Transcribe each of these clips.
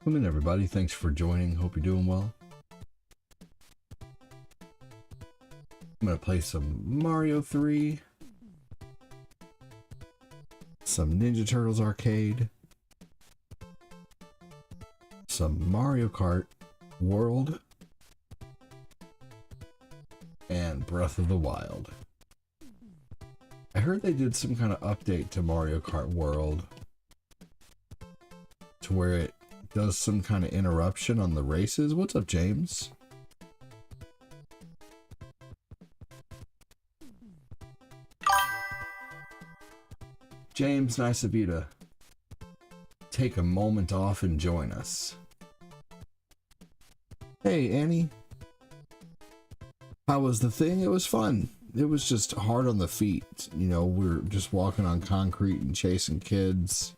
Welcome in, everybody. Thanks for joining. Hope you're doing well. I'm going to play some Mario 3, some Ninja Turtles Arcade, some Mario Kart World, and Breath of the Wild. I heard they did some kind of update to Mario Kart World to where it does some kind of interruption on the races. What's up, James? James, nice of you to take a moment off and join us. Hey, Annie. How was the thing? It was fun. It was just hard on the feet. You know, we're just walking on concrete and chasing kids.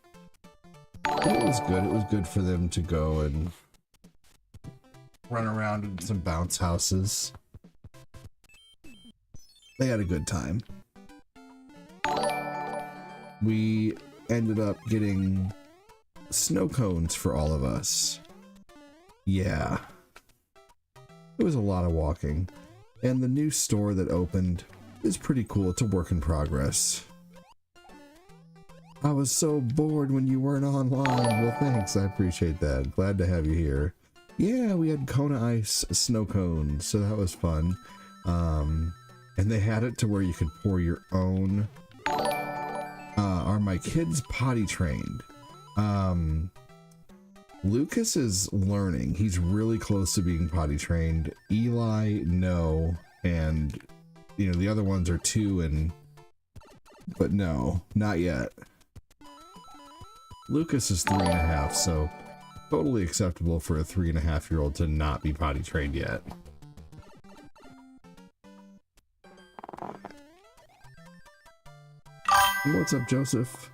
It was good. It was good for them to go and run around in some bounce houses. They had a good time. We ended up getting snow cones for all of us. Yeah. It was a lot of walking. And the new store that opened is pretty cool. It's a work in progress. I was so bored when you weren't online. Well, thanks. I appreciate that. Glad to have you here. Yeah, we had Kona Ice snow cones, so that was fun. And they had it to where you could pour your own. Are my kids potty trained? Lucas is learning. He's really close to being potty trained. Eli, no. And, you know, the other ones are 2 but no, not yet. Lucas is 3.5, so totally acceptable for a 3.5-year-old to not be potty trained yet. What's up, Joseph?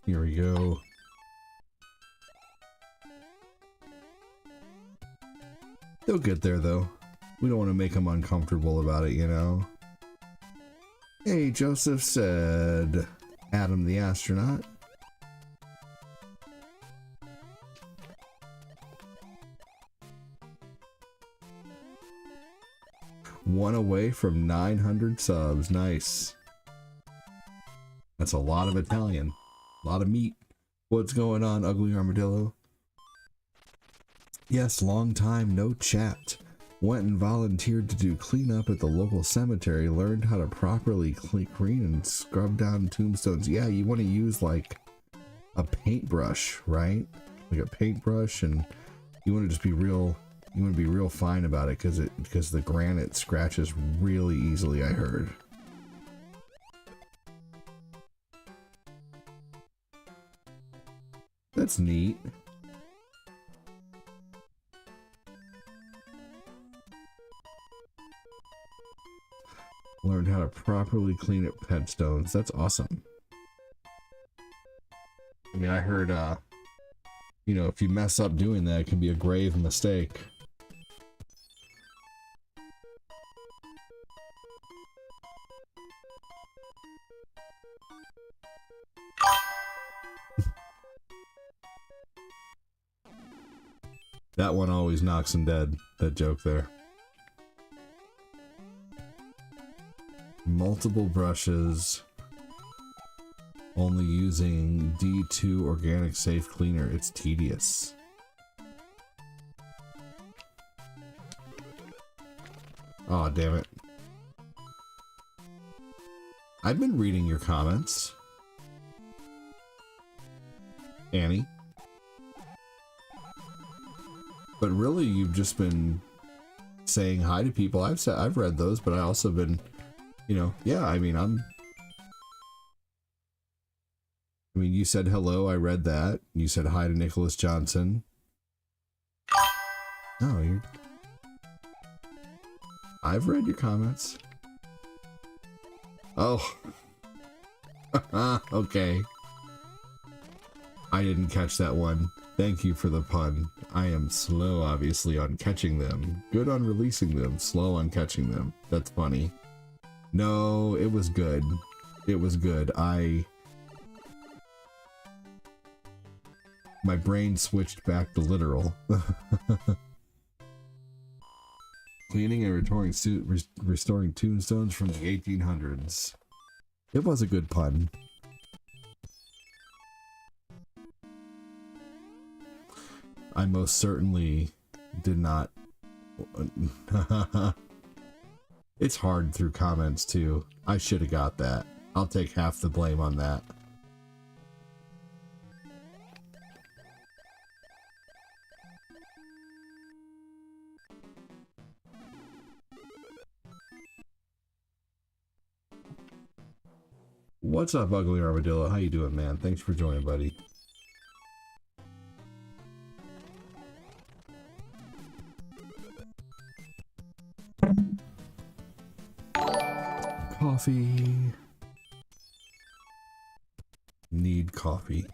Here we go. They'll get there, though. We don't want to make them uncomfortable about it, you know? Hey, Joseph said, Adam the astronaut. One away from 900 subs. Nice. That's a lot of Italian. A lot of meat. What's going on, Ugly Armadillo? Yes, long time no chat. Went and volunteered to do cleanup at the local cemetery. Learned how to properly clean and scrub down tombstones. Yeah, you want to use like a paintbrush, right? Like a paintbrush, and you want to just be real. You want to be real fine about it because the granite scratches really easily, I heard. That's neat. Learned how to properly clean up headstones. That's awesome. I mean, I heard, you know, if you mess up doing that, it can be a grave mistake. That one always knocks him dead, that joke there. Multiple brushes. Only using D2 organic safe cleaner. It's tedious. Aw, damn it. I've been reading your comments, Annie. But really, you've just been saying hi to people. I've read those, but I also been, you know, yeah, I mean, you said hello, I read that. You said hi to Nicholas Johnson. Oh, I've read your comments. Oh. Okay. I didn't catch that one. Thank you for the pun. I am slow, obviously, on catching them. Good on releasing them, slow on catching them. That's funny. No, it was good. It was good. My brain switched back to literal. Cleaning and restoring tombstones from the 1800s. It was a good pun. I most certainly did not. It's hard through comments too. I should have got that. I'll take half the blame on that. What's up, Ugly Armadillo? How you doing, man? Thanks for joining, buddy. Coffee. Need coffee.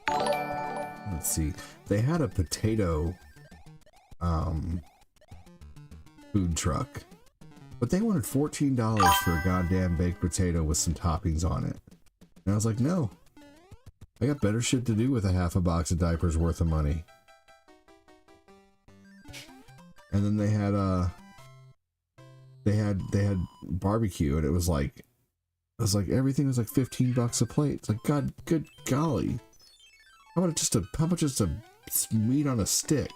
Let's see. They had a potato food truck, but they wanted $14 for a goddamn baked potato with some toppings on it. And I was like, no. I got better shit to do with a half a box of diapers worth of money. And then they had barbecue, and it was like everything was like $15 a plate. It's like, God, good golly. How about just a meat on a stick?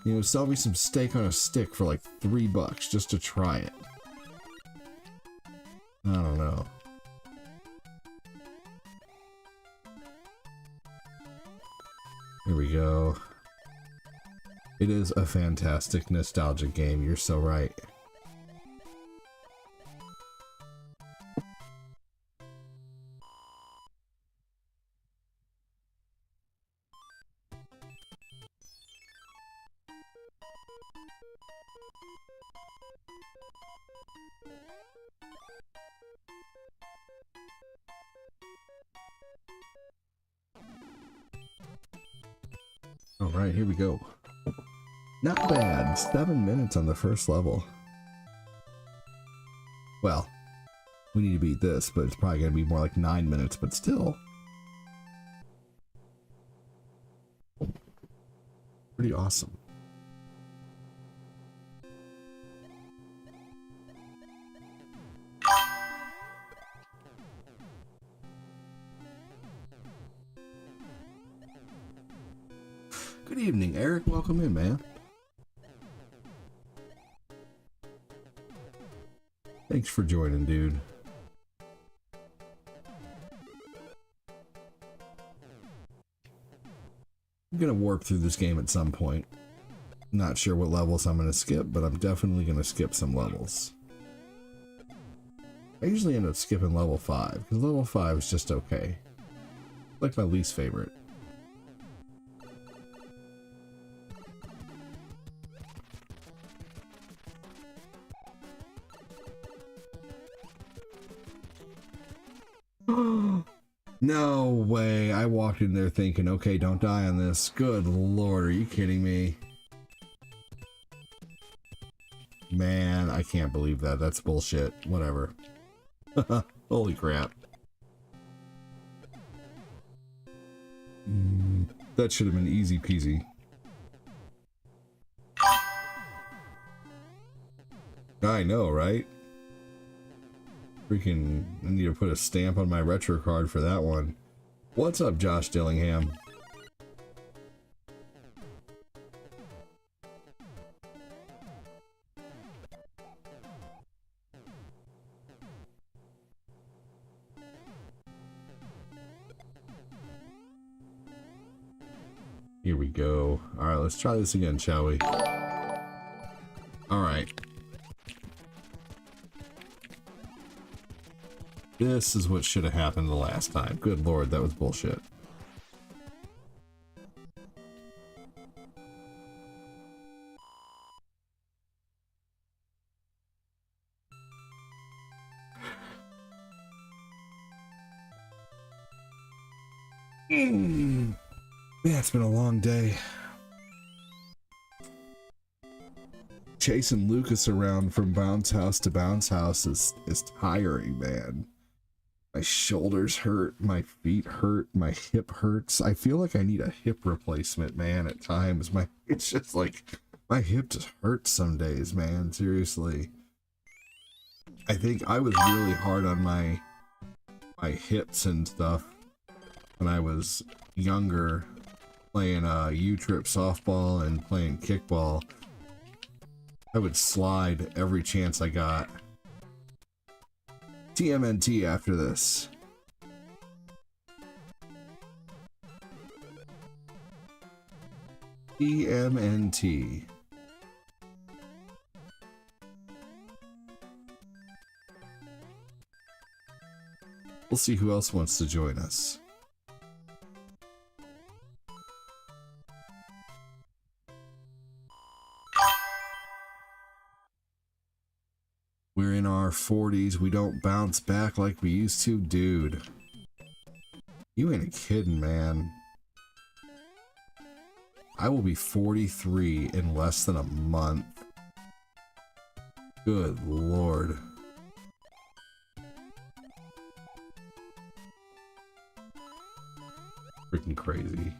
You know, sell me some steak on a stick for like $3 just to try it. I don't know. Here we go. It is a fantastic nostalgic game. You're so right. All right, here we go. Not bad. 7 minutes on the first level. Well, we need to beat this, but it's probably going to be more like 9 minutes, but still. Pretty awesome. Good evening, Eric. Welcome in, man. Thanks for joining, dude. I'm gonna warp through this game at some point. Not sure what levels I'm gonna skip, but I'm definitely gonna skip some levels. I usually end up skipping level 5, because level 5 is just okay. Like my least favorite. No way. I walked in there thinking, okay, don't die on this. Good lord, are you kidding me? Man, I can't believe that. That's bullshit. Whatever. Holy crap. That should have been easy peasy. I know, right? Freaking, I need to put a stamp on my retro card for that one. What's up, Josh Dillingham? Here we go. Alright, let's try this again, shall we? Alright. This is what should have happened the last time. Good lord, that was bullshit. Man, it's been a long day. Chasing Lucas around from bounce house to bounce house is tiring, man. My shoulders hurt, my feet hurt, my hip hurts. I feel like I need a hip replacement, man, at times. It's just like, my hip just hurts some days, man, seriously. I think I was really hard on my hips and stuff when I was younger, playing U-Trip softball and playing kickball. I would slide every chance I got. TMNT after this. TMNT. We'll see who else wants to join us. We're in our 40s. We don't bounce back like we used to. Dude, you ain't kidding, man. I will be 43 in less than a month. Good Lord. Freaking crazy.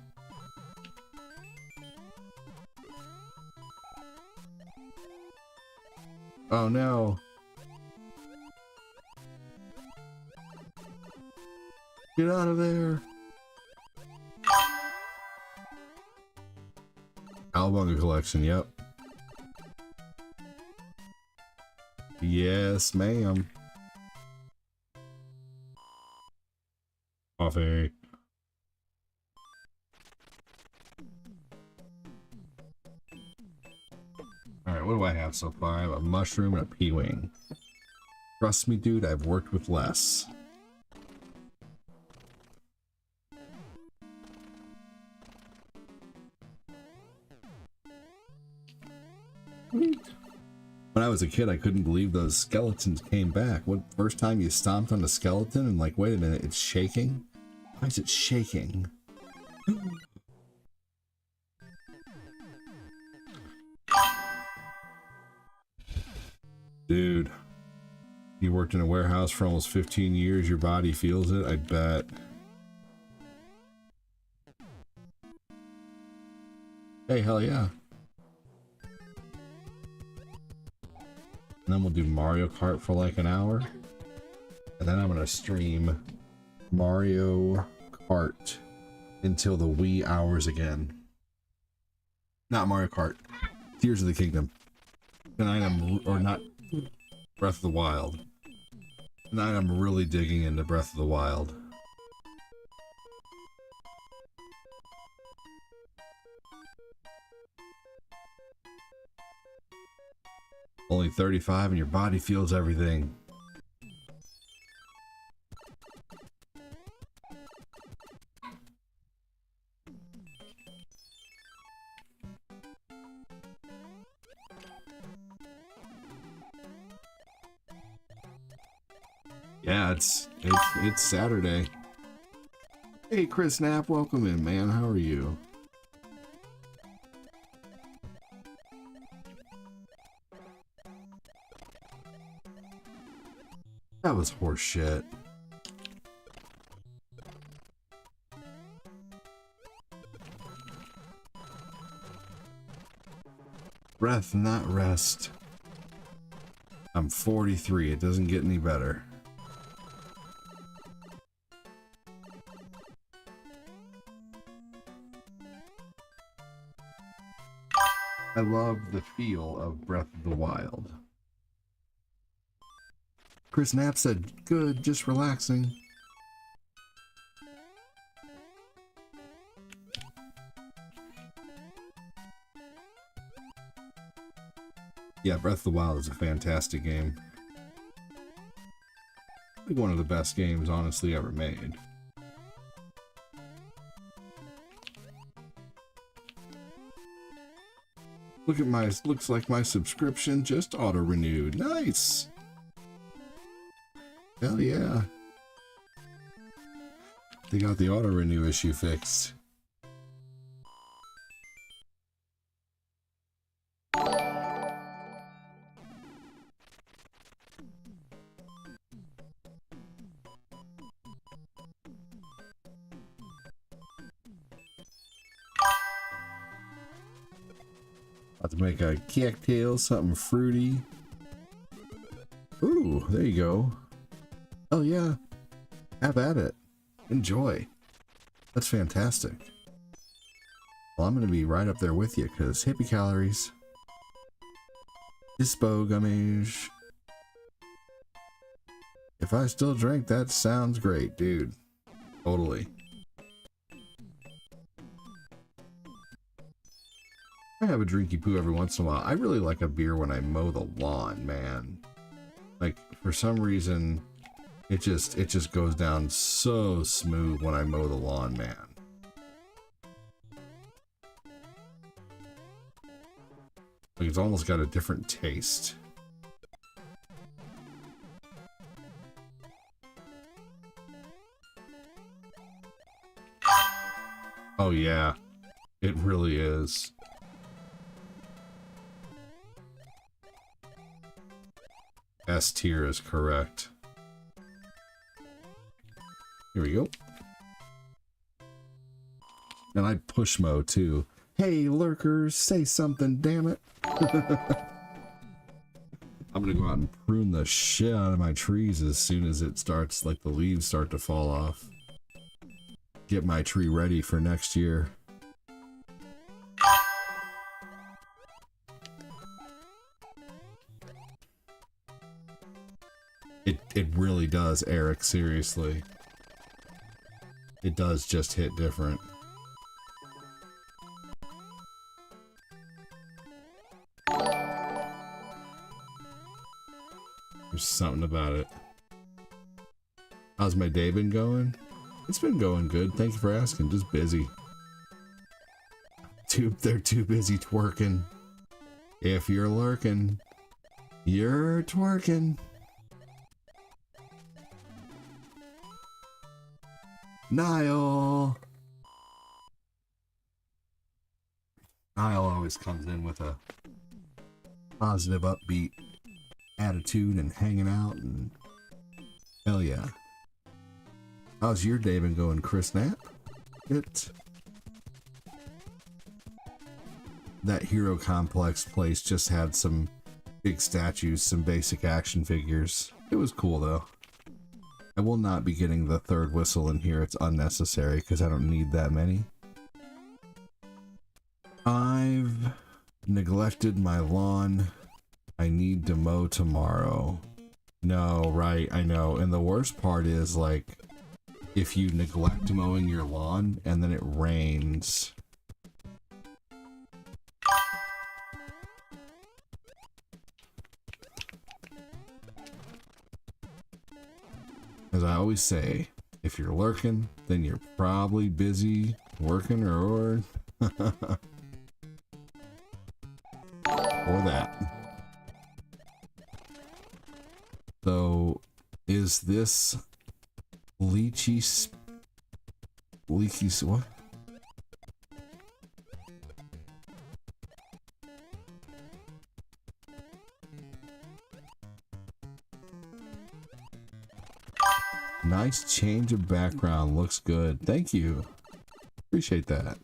Oh no. Get out of there. Albunga collection, yep. Yes, ma'am. Coffee. Alright, what do I have so far? I have a mushroom and a P-wing. Trust me, dude, I've worked with less. When I was a kid, I couldn't believe those skeletons came back. What, first time you stomped on a skeleton and like, wait a minute, it's shaking? Why is it shaking? Dude, you worked in a warehouse for almost 15 years, your body feels it, I bet. Hey, hell yeah. And then we'll do Mario Kart for like an hour. And then I'm gonna stream Mario Kart until the wee hours again. Not Mario Kart. Tears of the Kingdom. Tonight or not Breath of the Wild. Tonight I'm really digging into Breath of the Wild. Only 35 and your body feels everything. Yeah, it's Saturday. Hey Chris Knapp, welcome in, man. How are you? That was horse shit. Breath, not rest. I'm 43. It doesn't get any better. I love the feel of Breath of the Wild. Chris Knapp said, good, just relaxing. Yeah, Breath of the Wild is a fantastic game. I think one of the best games, honestly, ever made. Look at my, looks like my subscription just auto-renewed. Nice! Hell yeah. They got the auto-renew issue fixed. About to make a cocktail, something fruity. Ooh, there you go. Oh yeah, have at it. Enjoy. That's fantastic. Well, I'm going to be right up there with you because hippie calories. Dispo gummies. If I still drink, that sounds great, dude. Totally. I have a drinky poo every once in a while. I really like a beer when I mow the lawn, man. Like, for some reason, it just goes down so smooth when I mow the lawn, man. Like, it's almost got a different taste. Oh yeah, it really is. S tier is correct. Here we go. And I push mow too. Hey lurkers, say something, damn it. I'm gonna go out and prune the shit out of my trees as soon as it starts, like the leaves start to fall off. Get my tree ready for next year. It really does, Eric, seriously. It does just hit different. There's something about it. How's my day been going? It's been going good. Thank you for asking. Just busy. They're too busy twerking. If you're lurking, you're twerking. Niall always comes in with a positive, upbeat attitude and hanging out, and hell yeah. How's your day been going, Chris Knapp? That Hero Complex place just had some big statues, some basic action figures. It was cool though. I will not be getting the third whistle in here. It's unnecessary because I don't need that many. I've neglected my lawn. I need to mow tomorrow. No, right, I know. And the worst part is, like, if you neglect mowing your lawn and then it rains. As I always say, if you're lurking, then you're probably busy working or or that. So, is this leechy what? Nice change of background. Looks good. Thank you. Appreciate that.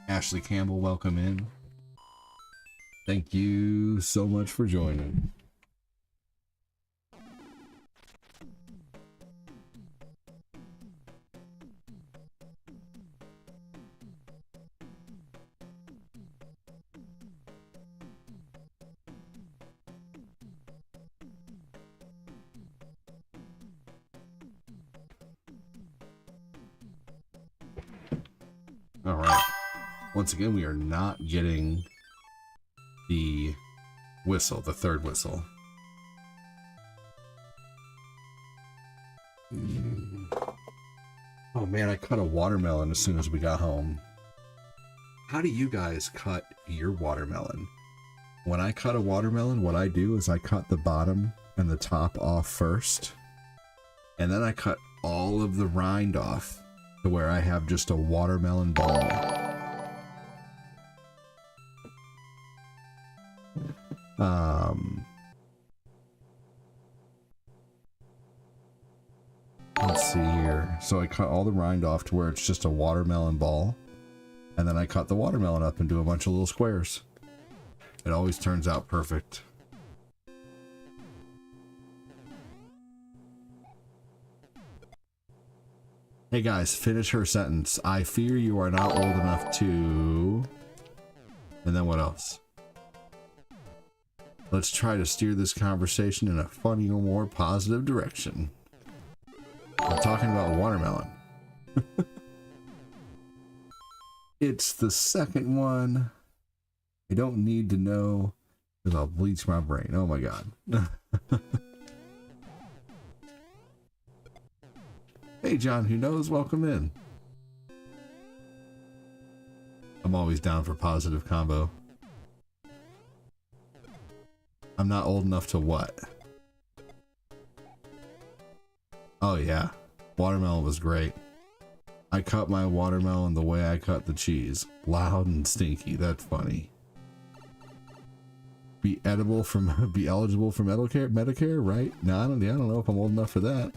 Ashley Campbell, welcome in. Thank you so much for joining. All right. Once again, we are not getting the whistle, the third whistle. Oh man, I cut a watermelon as soon as we got home. How do you guys cut your watermelon? When I cut a watermelon, what I do is I cut the bottom and the top off first, and then I cut all of the rind off to where I have just a watermelon ball. Let's see here. So I cut all the rind off to where it's just a watermelon ball. And then I cut the watermelon up into a bunch of little squares. It always turns out perfect. Hey guys, finish her sentence. I fear you are not old enough to... And then what else? Let's try to steer this conversation in a funny or more positive direction. I'm talking about watermelon. It's the second one. I don't need to know because I'll bleach my brain. Oh my god. Hey John, who knows? Welcome in. I'm always down for positive combo. I'm not old enough to what? Oh yeah, watermelon was great. I cut my watermelon the way I cut the cheese. Loud and stinky, that's funny. Be eligible for Medicare, right? No, I don't know if I'm old enough for that.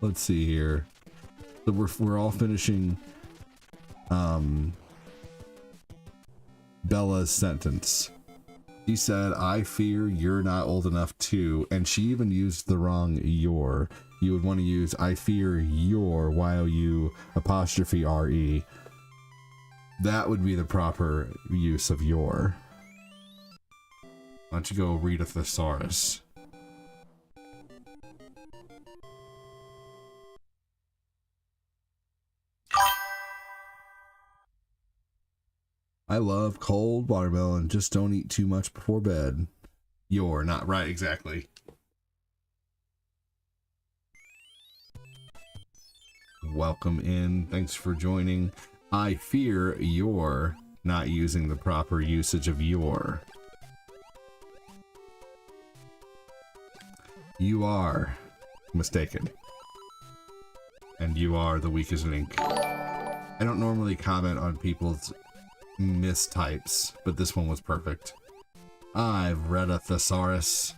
Let's see here. So we're all finishing Bella's sentence. She said, I fear you're not old enough to, and she even used the wrong your. You would want to use I fear your, Y-O-U apostrophe R-E. That would be the proper use of your. Why don't you go read a thesaurus? I love cold watermelon. Just don't eat too much before bed. You're not right, exactly. Welcome in. Thanks for joining. I fear you're not using the proper usage of your. You are mistaken. And you are the weak as an ink. I don't normally comment on people's mistypes, but this one was perfect. I've read a thesaurus.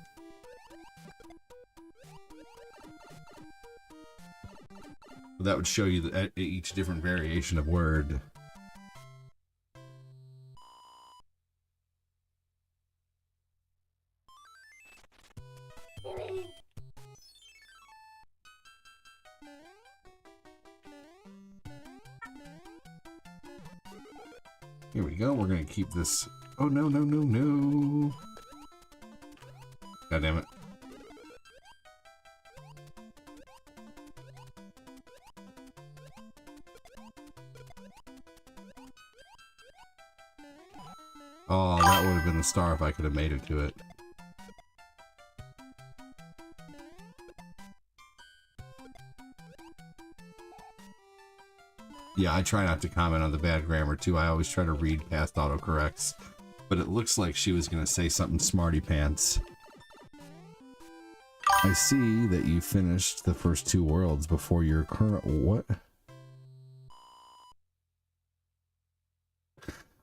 That would show you each different variation of word. Here we go. We're going to keep this. Oh, no, no, no, no. God damn it. Oh, that would have been the star if I could have made it to it. Yeah, I try not to comment on the bad grammar too. I always try to read past autocorrects. But it looks like she was going to say something smarty pants. I see that you finished the first two worlds before your current... What?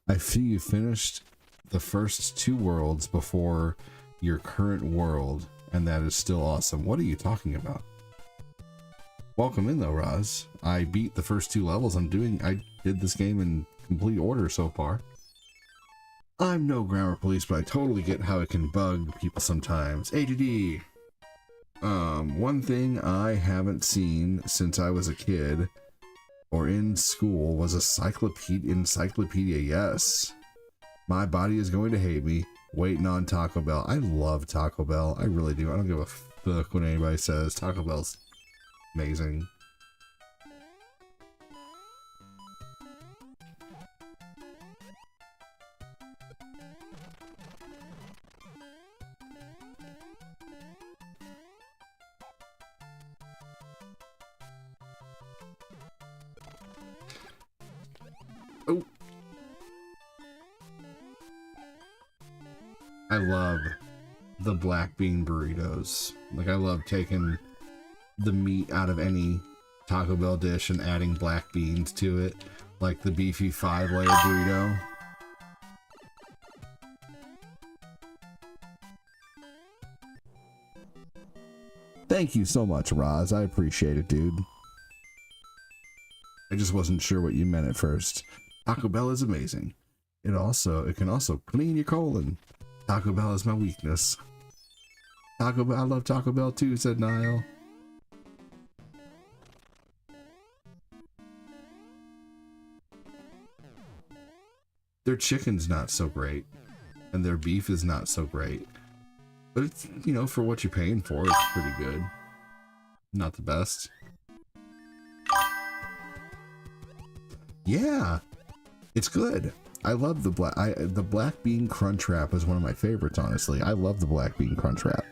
I see you finished the first two worlds before your current world, and that is still awesome. What are you talking about? Welcome in though, Roz. I beat the first two levels. I did this game in complete order so far. I'm no grammar police, but I totally get how it can bug people sometimes. ADD. One thing I haven't seen since I was a kid or in school was encyclopedia. Yes. My body is going to hate me. Waiting on Taco Bell. I love Taco Bell. I really do. I don't give a fuck what anybody says. Taco Bell's amazing. Oh. I love the black bean burritos. Like, I love taking the meat out of any Taco Bell dish and adding black beans to it. Like the beefy 5-layer burrito. Thank you so much, Roz. I appreciate it, dude. I just wasn't sure what you meant at first. Taco Bell is amazing. It can also clean your colon. Taco Bell is my weakness. Taco Bell, I love Taco Bell too, said Niall. Their chicken's not so great, and their beef is not so great. But it's, you know, for what you're paying for, it's pretty good. Not the best. Yeah, it's good. I love the black bean crunch wrap is one of my favorites, honestly. I love the black bean crunch wrap.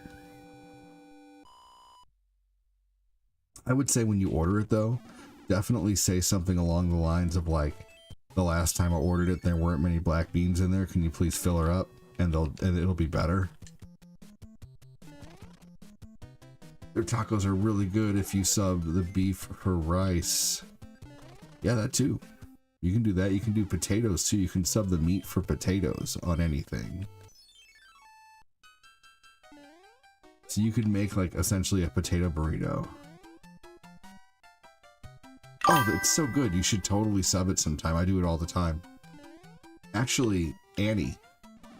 I would say when you order it though, definitely say something along the lines of like, the last time I ordered it, there weren't many black beans in there. Can you please fill her up? And it'll be better. Their tacos are really good if you sub the beef for rice. Yeah, that too. You can do that. You can do potatoes too. You can sub the meat for potatoes on anything. So you could make like essentially a potato burrito. Oh, it's so good. You should totally sub it sometime. I do it all the time. Actually, Annie,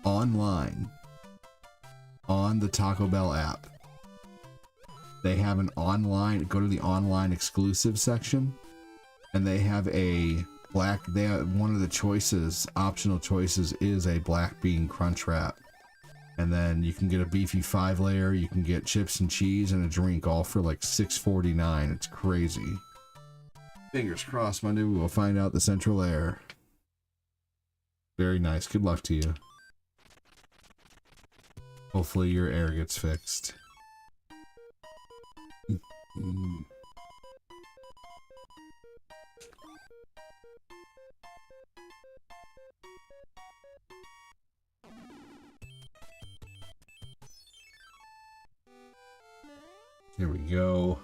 online, on the Taco Bell app, they have an online, go to the online exclusive section, and they have one of the choices, optional choices, is a black bean crunch wrap. And then you can get a beefy 5-layer, you can get chips and cheese and a drink, all for like $6.49. It's crazy. Fingers crossed, Monday we will find out the central air. Very nice. Good luck to you. Hopefully your air gets fixed. Here we go.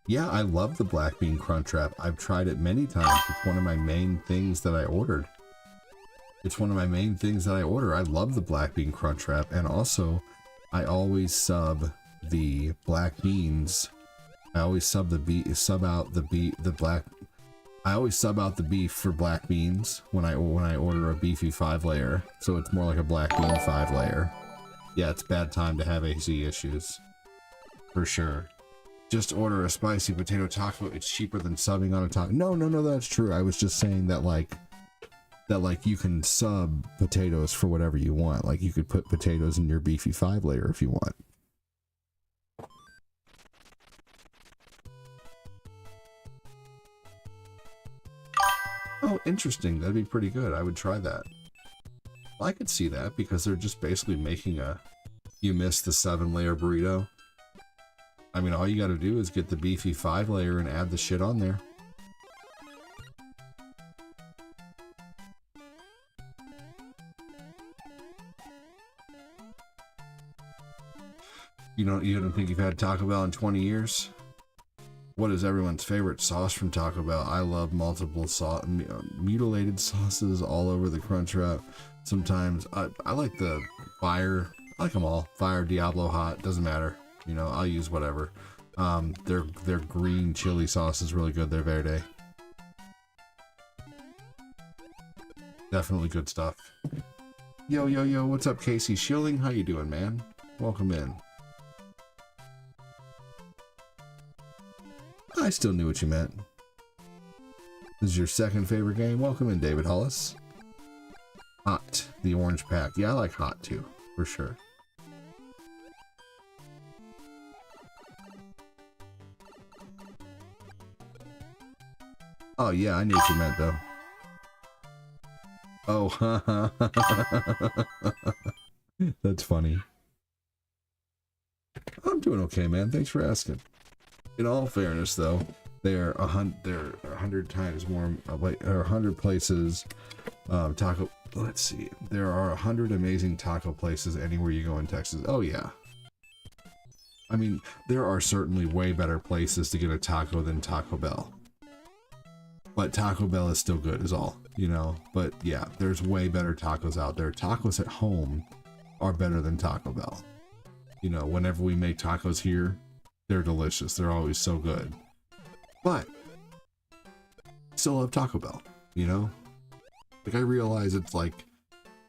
Yeah, I love the black bean crunch wrap. I've tried it many times. It's one of my main things that I ordered. I love the black bean crunch wrap, and also I always sub the black beans. I always sub out the beef for black beans when I order a beefy 5-layer. So it's more like a black bean 5-layer. Yeah, it's bad time to have AC issues. For sure. Just order a spicy potato taco. It's cheaper than subbing on a taco. No, that's true. I was just saying that like you can sub potatoes for whatever you want. Like you could put potatoes in your beefy 5-layer if you want. Oh, interesting. That'd be pretty good. I would try that. I could see that because they're just basically making you miss the 7-layer burrito. I mean, all you gotta do is get the beefy 5-layer and add the shit on there. You don't think you've had Taco Bell in 20 years? What is everyone's favorite sauce from Taco Bell? I love multiple mutilated sauces all over the crunch wrap. Sometimes I like the fire. I like them all. Fire, Diablo, hot, doesn't matter. You know, I'll use whatever. Their green chili sauce is really good. Their verde. Definitely good stuff. Yo, what's up, Casey Schilling? How you doing, man? Welcome in. I still knew what you meant. This is your second favorite game? Welcome in, David Hollis. Hot, the orange pack. Yeah, I like hot too, for sure. Oh yeah, I knew what you meant though. Oh, that's funny. I'm doing okay, man. Thanks for asking. In all fairness, though, they're 100 times more, or 100 places. Taco. Let's see. There are 100 amazing taco places anywhere you go in Texas. Oh yeah. I mean, there are certainly way better places to get a taco than Taco Bell. but Taco Bell is still good is all, you know. But yeah, there's way better tacos out there. Tacos at home are better than Taco Bell. You know, whenever we make tacos here, they're delicious. They're always so good. But still love Taco Bell, you know? Like, I realize it's like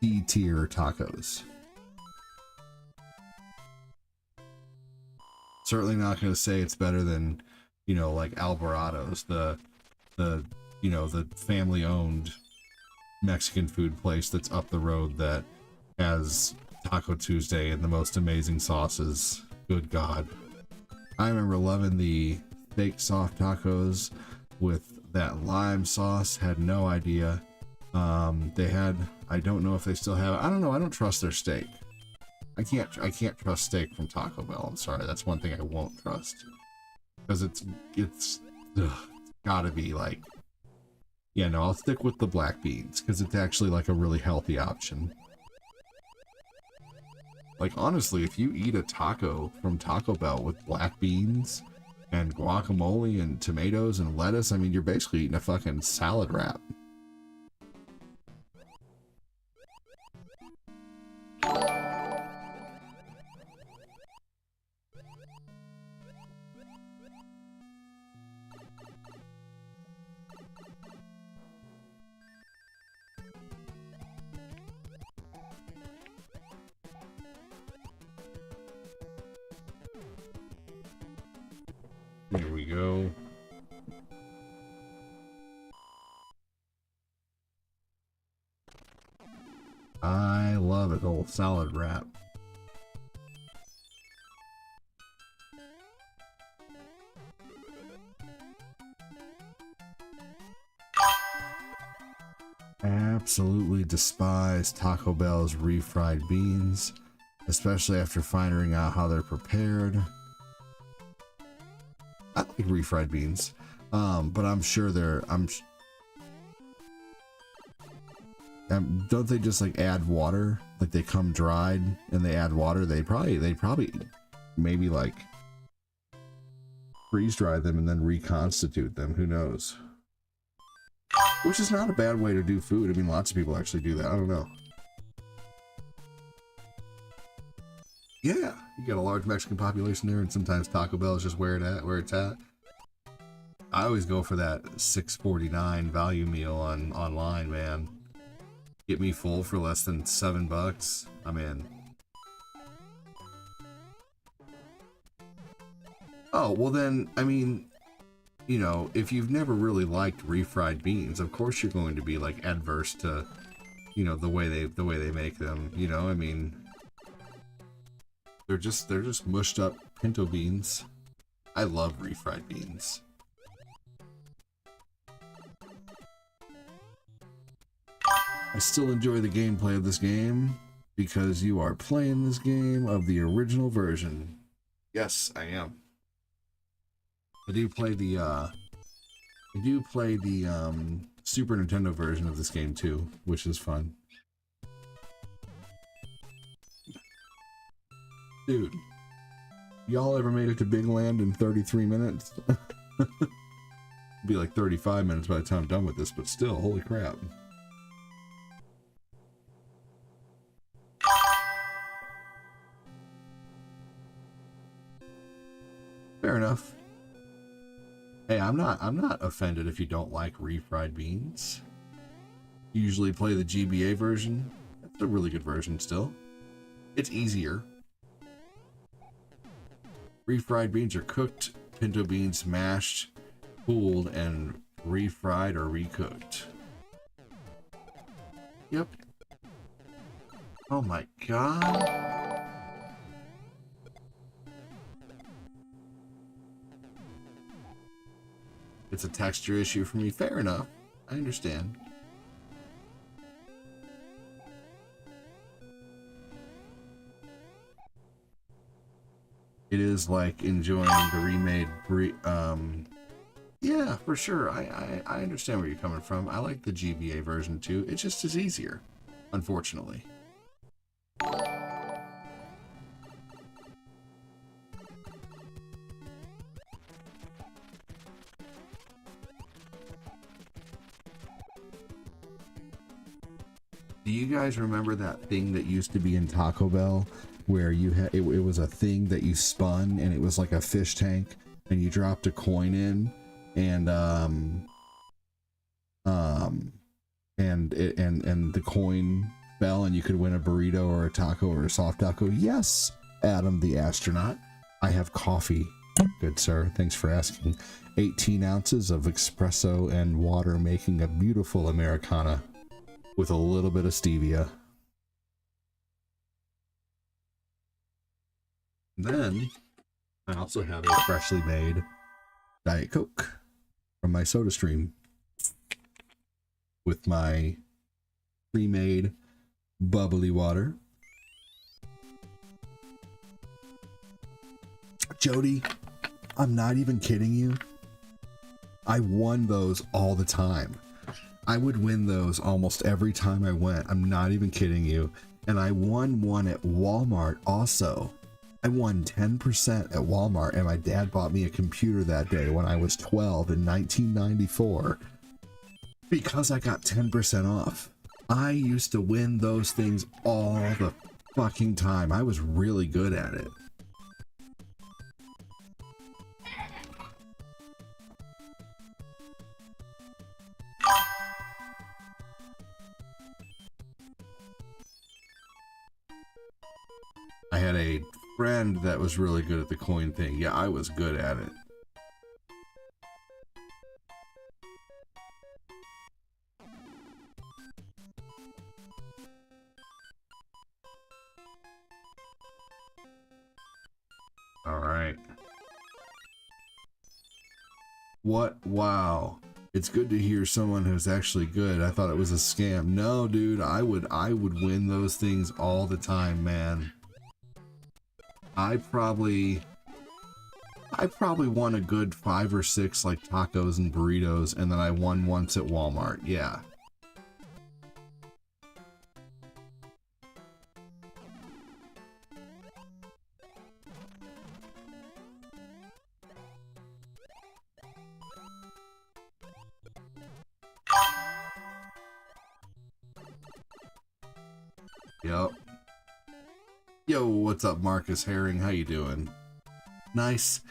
D-tier tacos. Certainly not going to say it's better than, you know, like Alvarado's, the you know, the family-owned Mexican food place that's up the road that has Taco Tuesday and the most amazing sauces. Good God. I remember loving the fake soft tacos with that lime sauce. Had no idea. They had, I don't know if they still have, I don't know, I don't trust their steak. I can't trust steak from Taco Bell. I'm sorry, that's one thing I won't trust. Because it's gotta be like, yeah, no, I'll stick with the black beans because it's actually like a really healthy option. Like, honestly, if you eat a taco from Taco Bell with black beans and guacamole and tomatoes and lettuce, I mean, you're basically eating a fucking salad wrap. Here we go. I love it, old salad wrap. Absolutely despise Taco Bell's refried beans, especially after finding out how they're prepared. I like refried beans, but I'm sure they're, don't they just like add water? Like they come dried and they add water. They probably maybe like freeze dry them and then reconstitute them. Who knows? Which is not a bad way to do food. I mean, lots of people actually do that. I don't know. Yeah, you got a large Mexican population there, and sometimes Taco Bell is just where it's at. I always go for that $6.49 value meal online, man. Get me full for less than $7. I'm in. Oh, well then, I mean, you know, if you've never really liked refried beans, of course you're going to be like adverse to, you know, the way they make them. You know, I mean, they're just mushed up pinto beans. I love refried beans. I still enjoy the gameplay of this game because you are playing this game of the original version. Yes, I am. I do play the Super Nintendo version of this game too, which is fun. Dude, y'all ever made it to Big Land in 33 minutes? Be like 35 minutes by the time I'm done with this, but still, holy crap. Fair enough. Hey, I'm not offended if you don't like refried beans. You usually play the GBA version. That's a really good version still. It's easier. Refried beans are cooked pinto beans mashed, cooled, and refried or recooked. Yep. Oh my god. It's a texture issue for me. Fair enough. I understand. It is like enjoying the remade yeah, for sure. I understand where you're coming from. I like the GBA version too. It just is easier, unfortunately. Do you guys remember that thing that used to be in Taco Bell where you had it was a thing that you spun and it was like a fish tank and you dropped a coin in and and the coin fell and you could win a burrito or a taco or a soft taco? Yes, Adam the astronaut. I have coffee. Good sir, thanks for asking. 18 ounces of espresso and water, making a beautiful Americana with a little bit of stevia. Then I also have a freshly made Diet Coke from my soda stream with my pre-made bubbly water. Jody, I'm not even kidding you. I won those all the time. I would win those almost every time I went. I'm not even kidding you. And I won one at Walmart also. I won 10% at Walmart, and my dad bought me a computer that day when I was 12 in 1994 because I got 10% off. I used to win those things all the fucking time. I was really good at it. I had a friend that was really good at the coin thing. Yeah, I was good at it. All right. What? Wow. It's good to hear someone who's actually good. I thought it was a scam. No, dude, I would win those things all the time, man. I probably won a good 5 or 6 like tacos and burritos, and then I won once at Walmart. Yeah. Yep. Yo, what's up, Marcus Herring? How you doing? Nice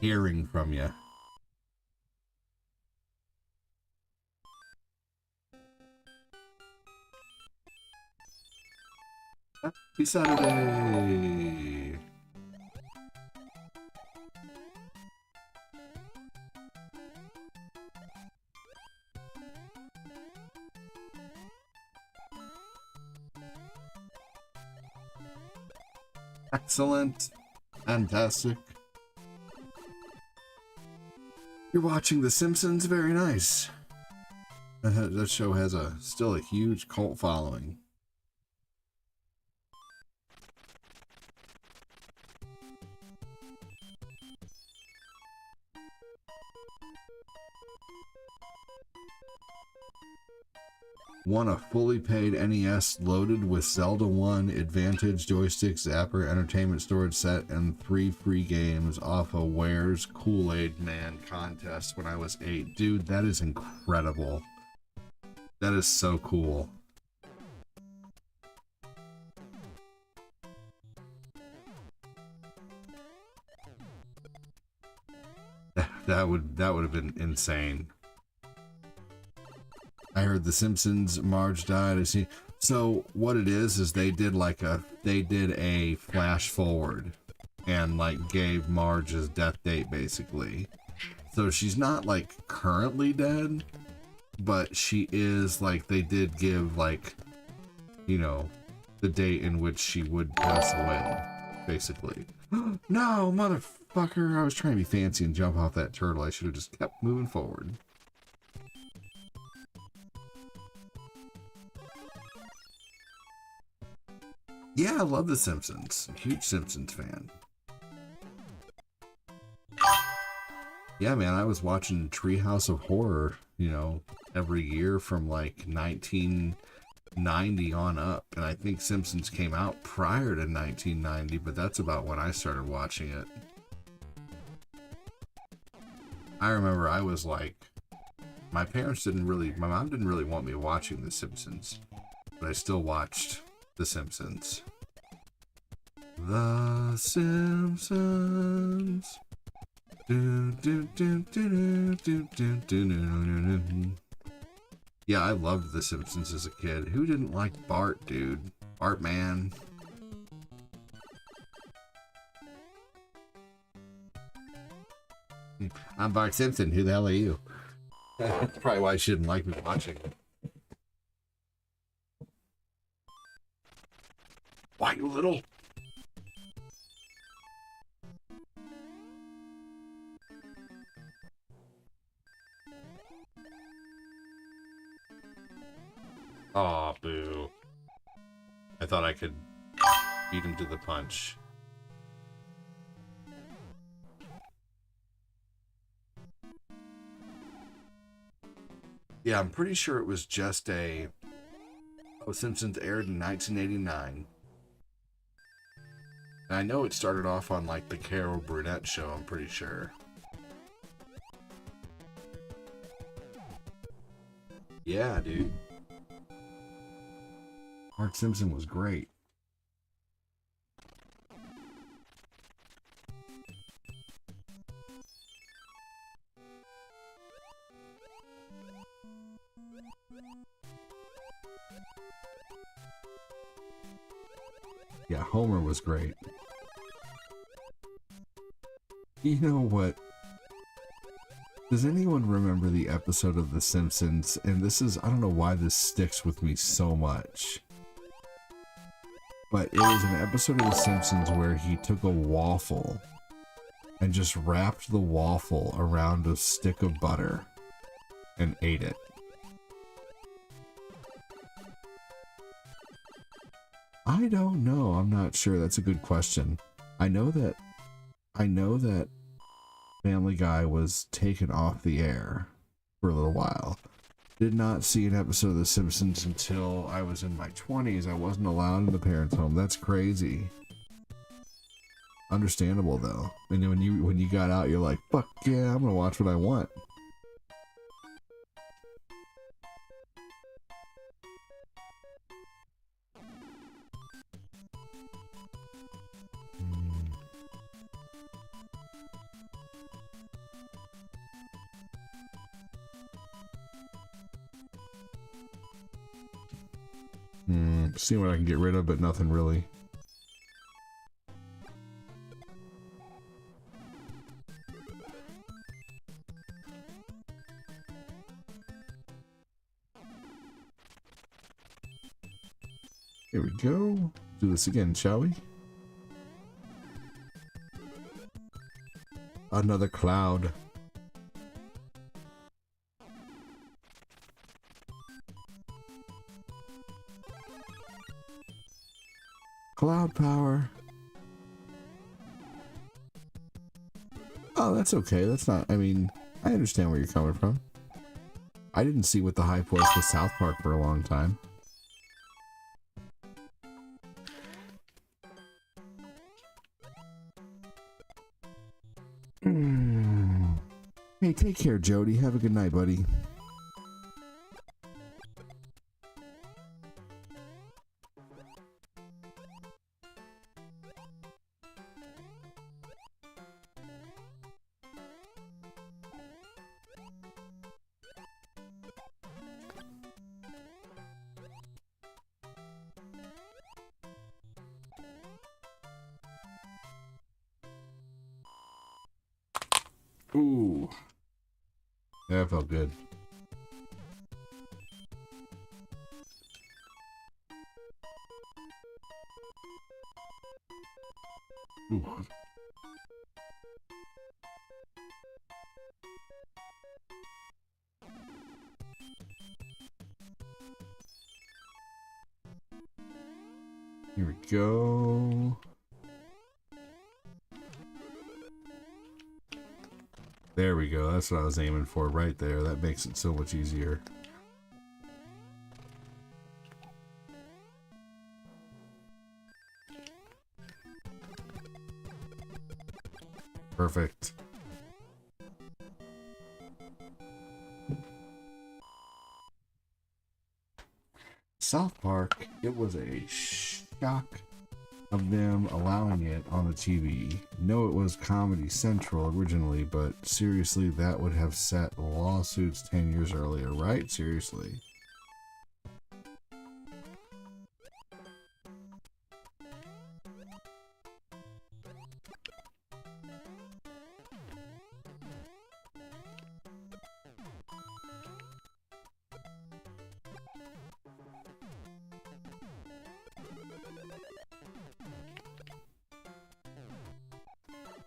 hearing from you. Happy Saturday! Excellent. Fantastic. You're watching The Simpsons? Very nice. That show has still a huge cult following. Won a fully paid NES loaded with Zelda 1, Advantage, joystick, Zapper, entertainment storage set, and 3 free games off a Where's Kool-Aid Man contest when I was 8. Dude, that is incredible. That is so cool. That would have been insane. I heard The Simpsons, Marge died. I see. So what it is they did a flash forward and like gave Marge's death date basically. So she's not like currently dead, but she is like, they did give like, you know, the date in which she would pass away, basically. No, motherfucker! I was trying to be fancy and jump off that turtle. I should have just kept moving forward. Yeah, I love The Simpsons. Huge Simpsons fan. Yeah, man, I was watching Treehouse of Horror, you know, every year from like 1990 on up. And I think Simpsons came out prior to 1990, but that's about when I started watching it. I remember I was like, my mom didn't really want me watching The Simpsons. but I still watched The Simpsons. The Simpsons. Do, do, do, do, do, do, do, do, do. Yeah, I loved The Simpsons as a kid. Who didn't like Bart, dude? Bart, man. I'm Bart Simpson. Who the hell are you? That's probably why she didn't like me watching. Why, you little... Aw, boo. I thought I could beat him to the punch. Yeah, I'm pretty sure it was just a... Oh, Simpsons aired in 1989. And I know it started off on, like, the Carol Burnett show, I'm pretty sure. Yeah, dude. Mark Simpson was great. Yeah, Homer was great. You know what? Does anyone remember the episode of The Simpsons? And this is, I don't know why this sticks with me so much. But it was an episode of The Simpsons where he took a waffle and just wrapped the waffle around a stick of butter and ate it. I don't know. I'm not sure. That's a good question. I know that Family Guy was taken off the air for a little while. Did not see an episode of The Simpsons until I was in my 20s. I wasn't allowed in the parents' home. That's crazy. Understandable though. And then when you got out, you're like, fuck yeah, I'm gonna watch what I want. See what I can get rid of, but nothing really. Here we go. Do this again, shall we? Another cloud. Cloud power. Oh, that's okay. That's not, I mean, I understand where you're coming from. I didn't see what the hype was with South Park for a long time. Hey, take care, Jody. Have a good night, buddy. Ooh. That felt good. Ooh. Here we go. There we go. That's what I was aiming for right there. That makes it so much easier. Perfect. South Park, it was a shock of them allowing it on the TV. No, it was Comedy Central originally, but seriously, that would have set lawsuits 10 years earlier, right? Seriously.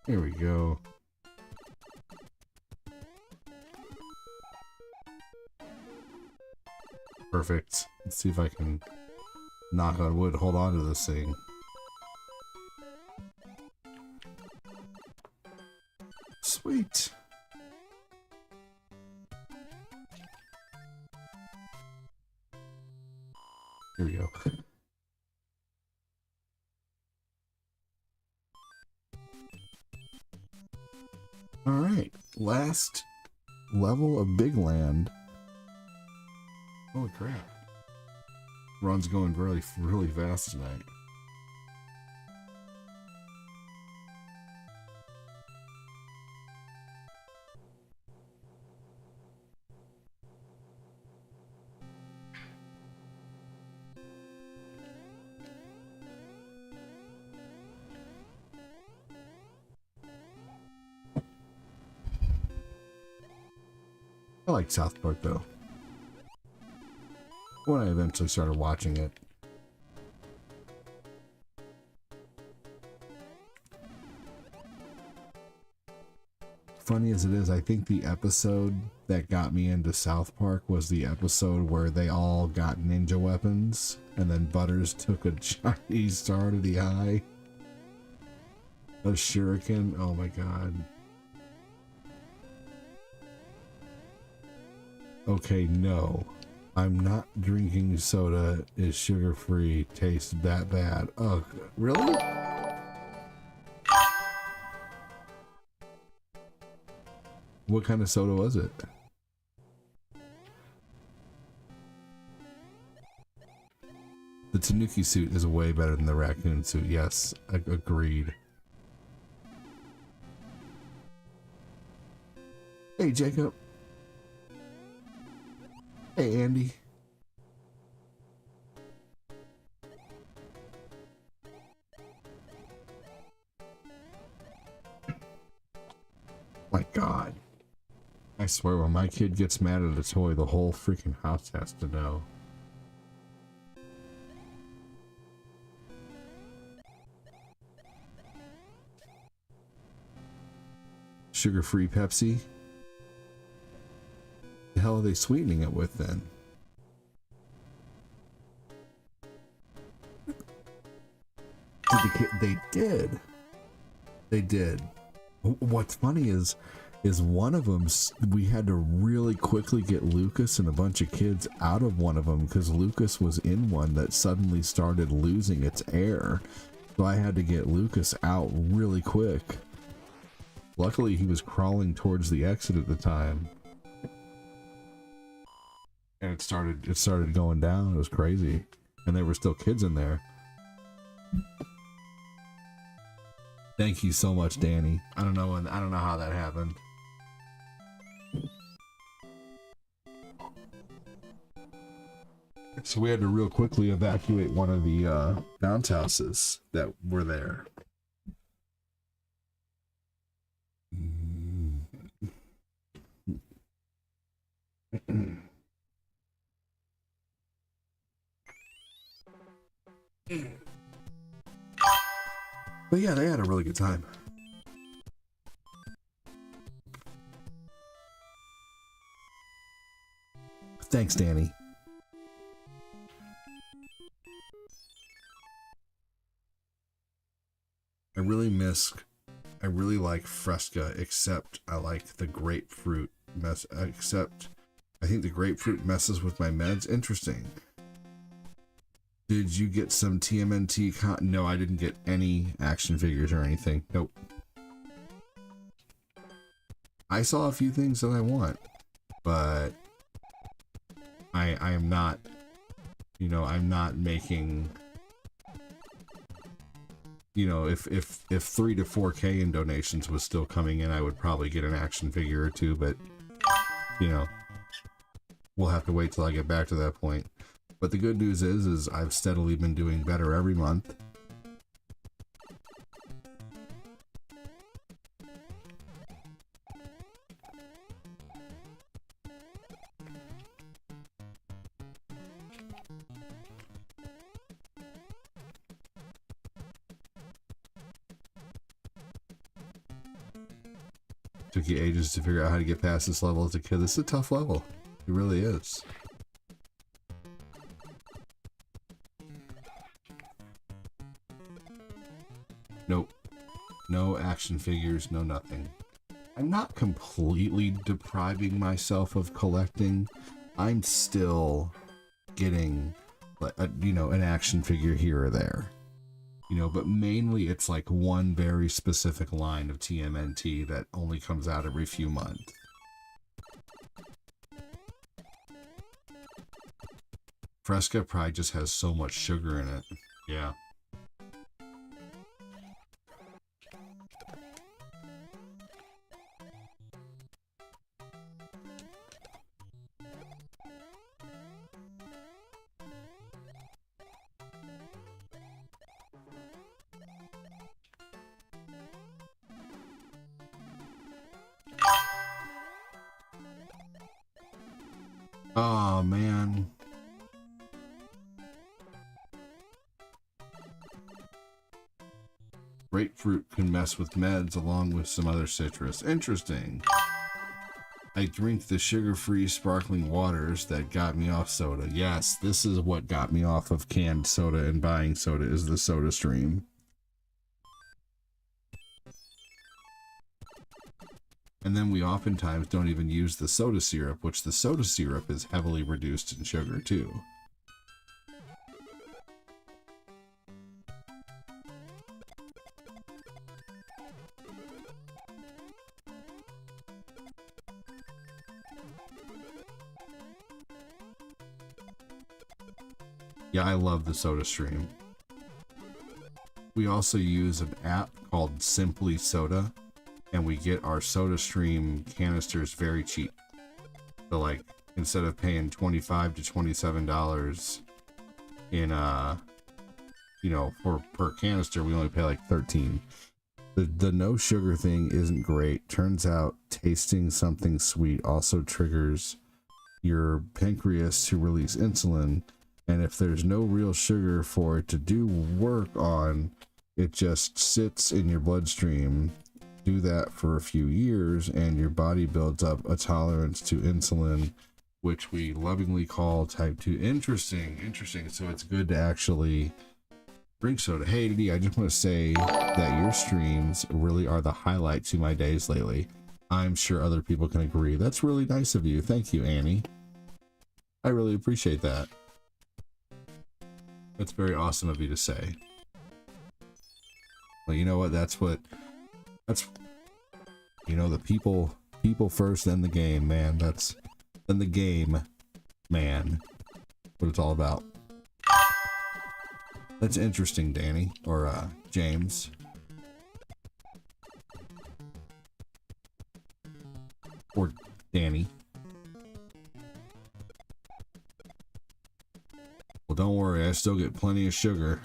Here we go. Perfect. Let's see if I can, knock on wood, hold on to this thing. Sweet. Here we go. Alright, last level of Big Land. Holy crap. Run's going really fast tonight. I like South Park though. When I eventually started watching it. Funny as it is, I think the episode that got me into South Park was the episode where they all got ninja weapons and then Butters took a Chinese star to the eye. A shuriken. Oh my god. Okay, no. I'm not drinking soda. Is sugar-free. Tastes that bad. Oh, really? What kind of soda was it? The Tanuki suit is way better than the raccoon suit. Yes, agreed. Hey, Jacob. Hey, Andy. My God. I swear, when my kid gets mad at a toy, the whole freaking house has to know. Sugar-free Pepsi? The hell are they sweetening it with then? They did. They did. What's funny is one of them, we had to really quickly get Lucas and a bunch of kids out of one of them because Lucas was in one that suddenly started losing its air. So I had to get Lucas out really quick. Luckily, he was crawling towards the exit at the time. And it started going down. It was crazy. And there were still kids in there. Thank you so much, Danny. I don't know how that happened. So we had to real quickly evacuate one of the bounce houses that were there. But yeah, they had a really good time. Thanks, Danny. I really like Fresca, except I like the grapefruit except I think the grapefruit messes with my meds. Interesting. Did you get some TMNT No, I didn't get any action figures or anything. Nope. I saw a few things that I want, but I am not, You know, I'm not making, you know, if 3 to 4K in donations was still coming in, I would probably get an action figure or two, but, you know, we'll have to wait till I get back to that point. But the good news is I've steadily been doing better every month. Took you ages to figure out how to get past this level as a kid. This is a tough level. It really is. Nope. No action figures, no nothing. I'm not completely depriving myself of collecting. I'm still getting, you know, an action figure here or there. You know, but mainly it's like one very specific line of TMNT that only comes out every few months. Fresca probably just has so much sugar in it. Yeah. Oh, man. Grapefruit can mess with meds along with some other citrus. Interesting. I drink the sugar-free sparkling waters that got me off soda. Yes, this is what got me off of canned soda and buying soda, is the soda stream. And then we oftentimes don't even use the soda syrup, which the soda syrup is heavily reduced in sugar too. Yeah, I love the soda stream. We also use an app called Simply Soda, and we get our soda stream canisters very cheap. So like, instead of paying $25 to $27 in you know, per canister, we only pay like 13. The no sugar thing isn't great. Turns out tasting something sweet also triggers your pancreas to release insulin, and if there's no real sugar for it to do work on, it just sits in your bloodstream. Do that for a few years and your body builds up a tolerance to insulin, which we lovingly call type 2. Interesting. So it's good to actually drink soda. Hey Didi, I just want to say that your streams really are the highlight to my days lately. I'm sure other people can agree. That's really nice of you. Thank you, Annie. I really appreciate that. That's very awesome of you to say. Well, you know what? That's, you know, the people first, then the game, man. Then the game, man. What it's all about. That's interesting, Danny, or James. Or Danny. Well, don't worry, I still get plenty of sugar.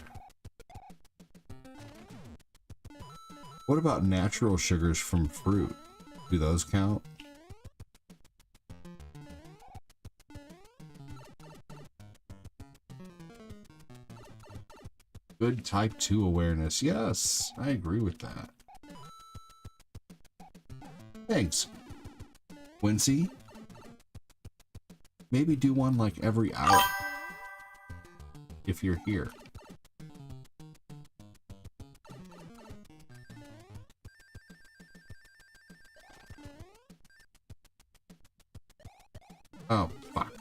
What about natural sugars from fruit? Do those count? Good type 2 awareness. Yes, I agree with that. Thanks, Quincy. Maybe do one like every hour if you're here. Oh, fuck.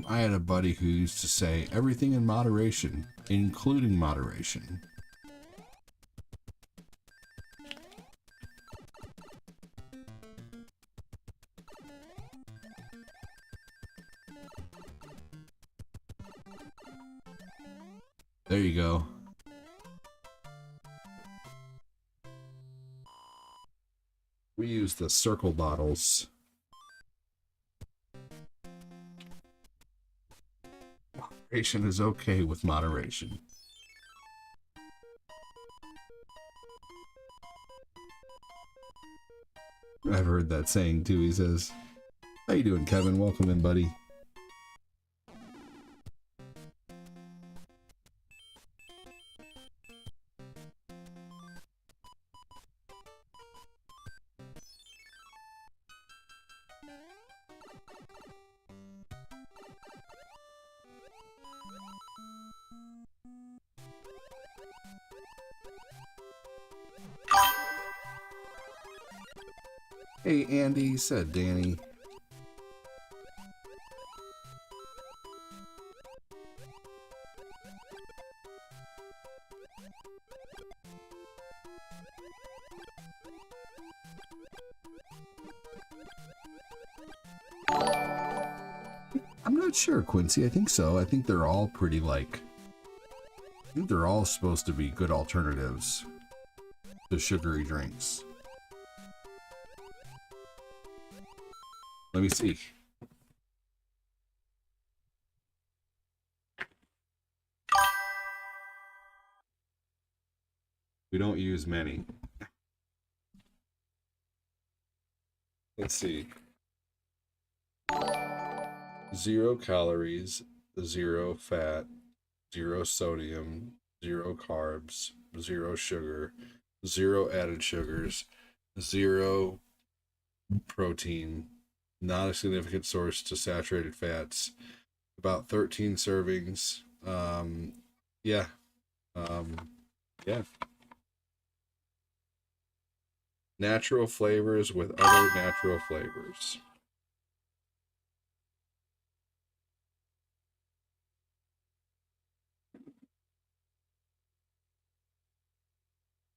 I had a buddy who used to say, everything in moderation, including moderation. There you go. We use the circle bottles. Moderation is okay with moderation. I've heard that saying too, he says. How you doing, Kevin? Welcome in, buddy. Hey, Andy, said Danny. I'm not sure, Quincy. I think so. I think they're all pretty, like... I think they're all supposed to be good alternatives to sugary drinks. Let me see. We don't use many. Let's see. 0 calories, 0 fat, 0 sodium, 0 carbs, 0 sugar, 0 added sugars, 0 protein, not a significant source to saturated fats, about 13 servings. Yeah. Yeah. Natural flavors with other natural flavors.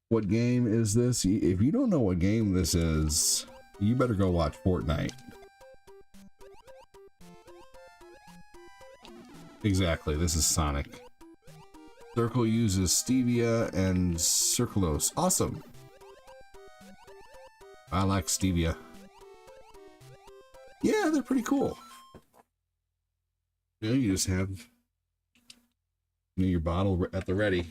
What game is this? If you don't know what game this is, you better go watch Fortnite. Exactly, this is Sonic. Circle uses stevia and sucralose. Awesome. I like stevia. Yeah, they're pretty cool. You know, you just have your bottle at the ready.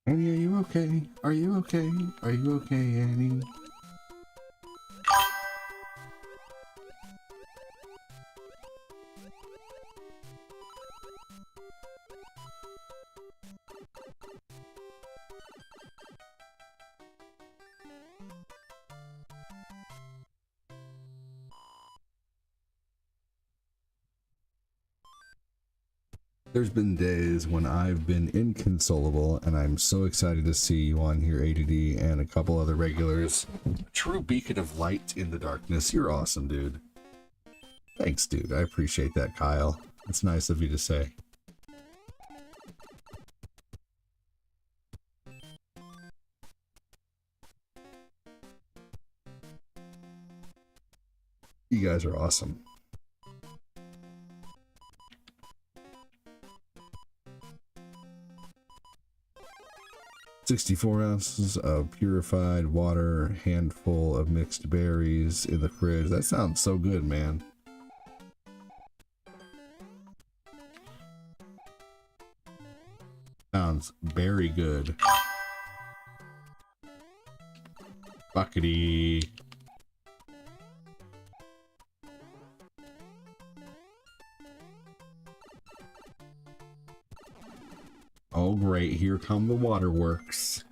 Annie, are you okay? Are you okay? Are you okay, Annie? There's been days when I've been inconsolable, and I'm so excited to see you on here, ADD, and a couple other regulars. True beacon of light in the darkness. You're awesome, dude. Thanks, dude. I appreciate that, Kyle. It's nice of you to say. You guys are awesome. 64 ounces of purified water, handful of mixed berries in the fridge. That sounds so good, man. Sounds very good. Buckety. Oh, great. Here come the waterworks.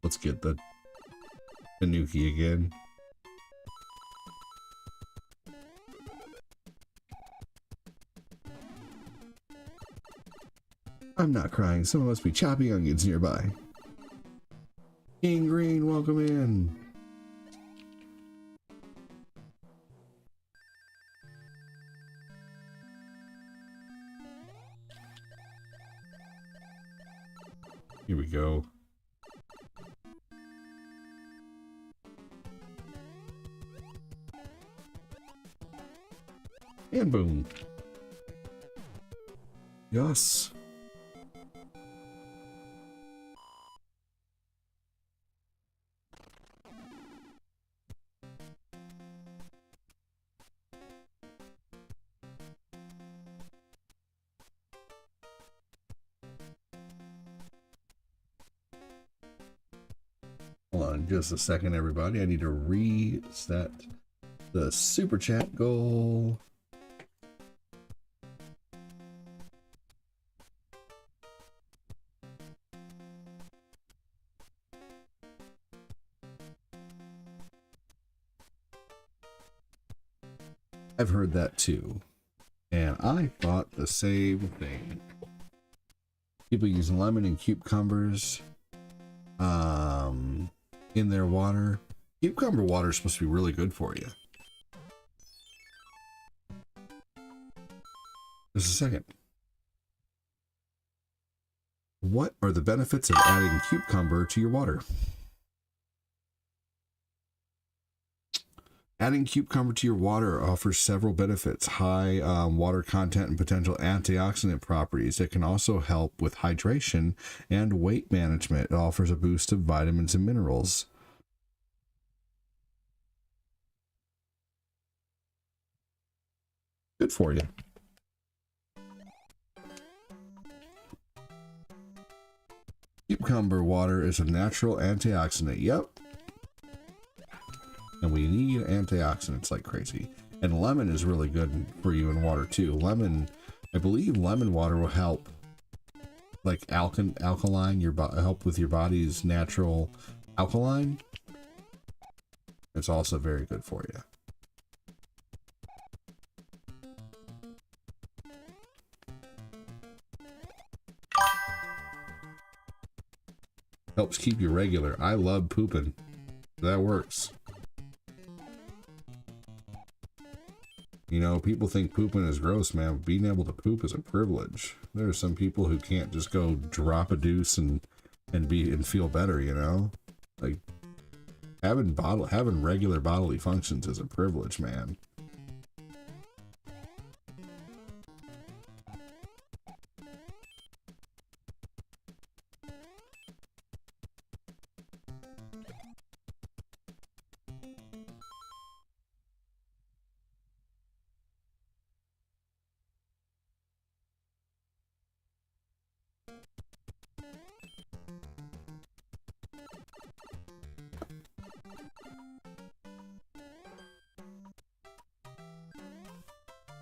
Let's get the Tanuki again. I'm not crying. Someone must be chopping onions nearby. King Green, welcome in. Here we go. And boom. Yes. Hold on just a second, everybody. I need to reset the super chat goal. I've heard that too, and I thought the same thing. People use lemon and cucumbers in their water. Cucumber water is supposed to be really good for you. Just a second. What are the benefits of adding cucumber to your water? Adding cucumber to your water offers several benefits: high water content and potential antioxidant properties. It can also help with hydration and weight management. It offers a boost of vitamins and minerals. Good for you. Cucumber water is a natural antioxidant. Yep. And we need antioxidants like crazy. And lemon is really good for you in water too. Lemon, I believe lemon water will help like alkaline, help with your body's natural alkaline. It's also very good for you. Helps keep you regular. I love pooping. That works. You know, people think pooping is gross, man. But being able to poop is a privilege. There are some people who can't just go drop a deuce and feel better, you know? Like having regular bodily functions is a privilege, man.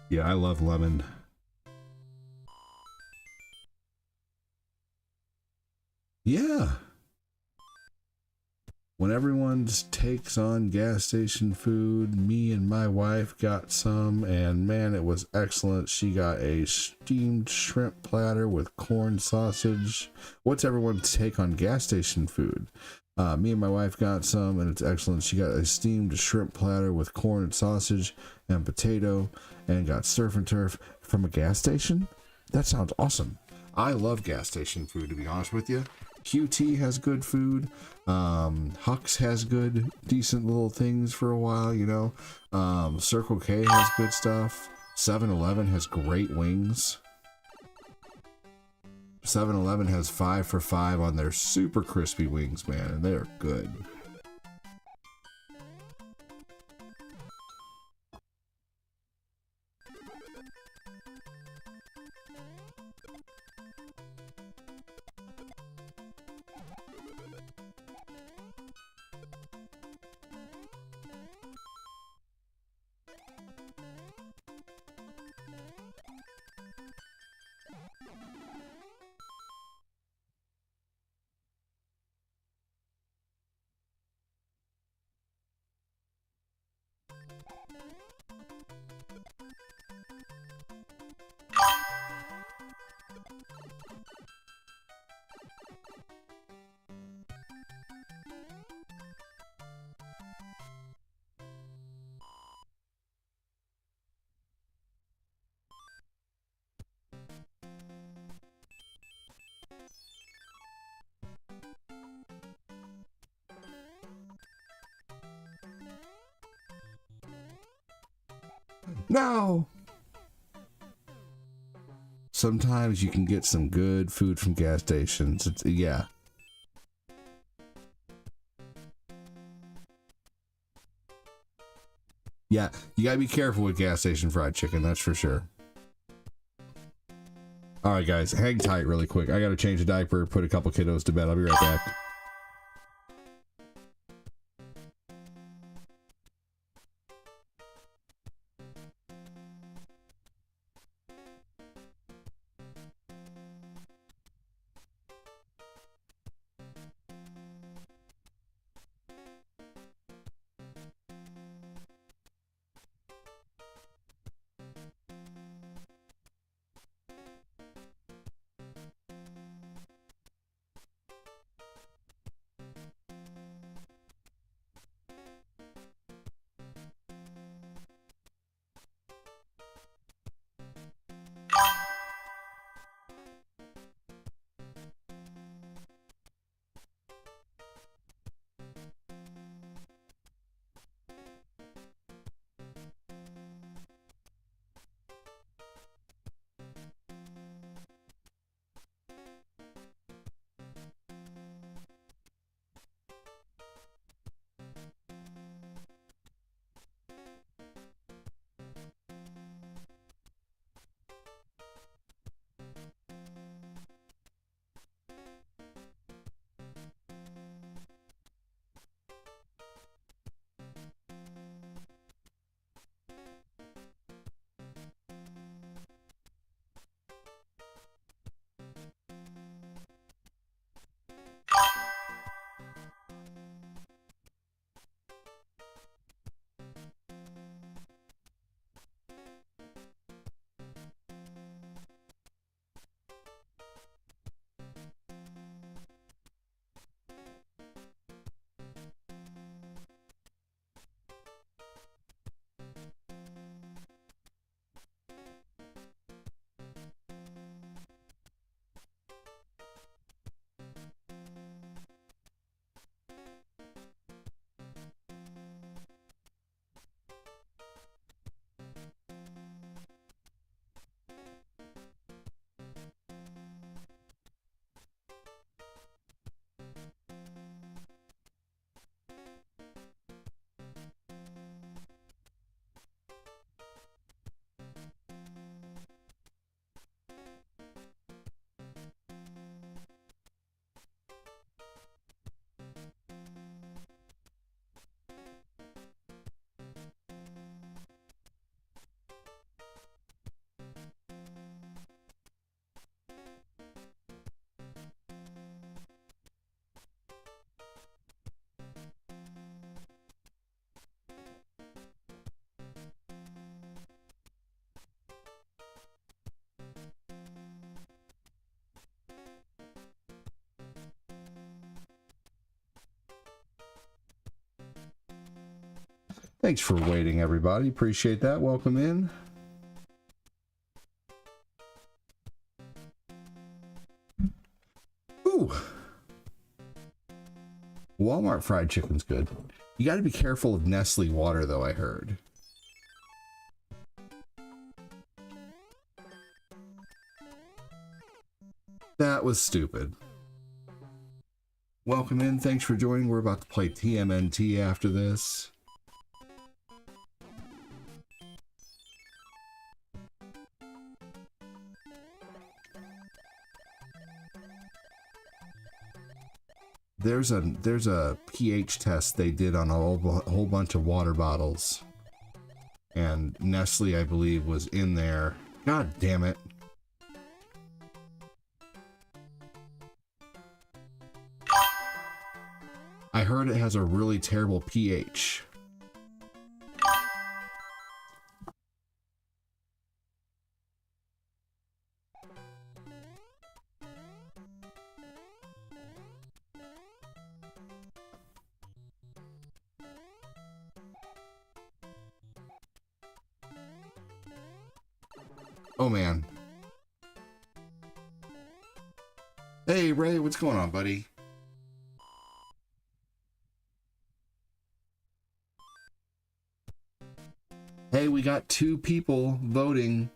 Yeah, I love lemon. Yeah. When everyone takes on gas station food, me and my wife got some, and man, it was excellent. She got a steamed shrimp platter with corn sausage. What's everyone's take on gas station food? Me and my wife got some, and it's excellent. She got a steamed shrimp platter with corn and sausage and potato, and got surf and turf from a gas station. That sounds awesome. I love gas station food, to be honest with you. QT has good food. Hux has good, decent little things for a while, you know. Circle K has good stuff. 7-Eleven has great wings. 7-Eleven has 5 for $5 on their super crispy wings, man, and they're good. No! Sometimes you can get some good food from gas stations. Yeah. Yeah, you gotta be careful with gas station fried chicken, that's for sure. Alright guys, hang tight really quick. I gotta change a diaper, put a couple kiddos to bed. I'll be right back. Thanks for waiting, everybody. Appreciate that. Welcome in. Ooh. Walmart fried chicken's good. You got to be careful of Nestle water, though, I heard. That was stupid. Welcome in. Thanks for joining. We're about to play TMNT after this. There's a pH test they did on a whole bunch of water bottles, and Nestle, I believe, was in there. God damn it. I heard it has a really terrible pH. Oh man. Hey Ray, what's going on, buddy? Hey, we got 2 people voting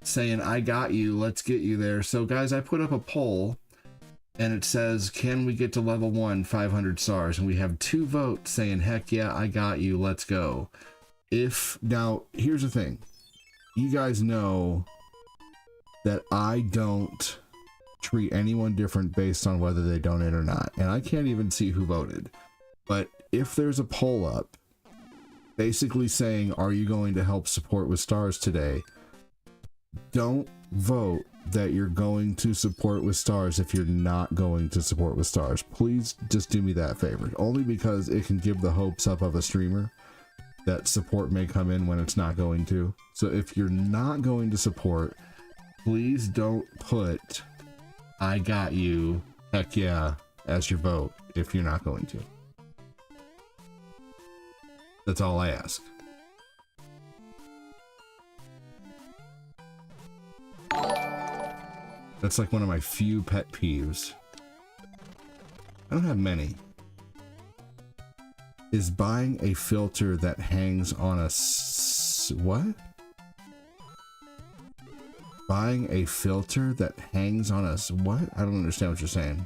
saying I got you, let's get you there. So guys, I put up a poll and it says, can we get to level 1, 500 stars? And we have 2 votes saying, heck yeah, I got you, let's go. Now, here's the thing. You guys know that I don't treat anyone different based on whether they donate or not. And I can't even see who voted. But if there's a poll up, basically saying, are you going to help support with stars today? Don't vote that you're going to support with stars if you're not going to support with stars. Please just do me that favor. Only because it can give the hopes up of a streamer that support may come in when it's not going to. So if you're not going to support, please don't put I got you, heck yeah, as your vote if you're not going to. That's all I ask. That's like one of my few pet peeves. I don't have many. Is buying a filter that hangs on a what? Buying a filter that hangs on us. What? I don't understand what you're saying.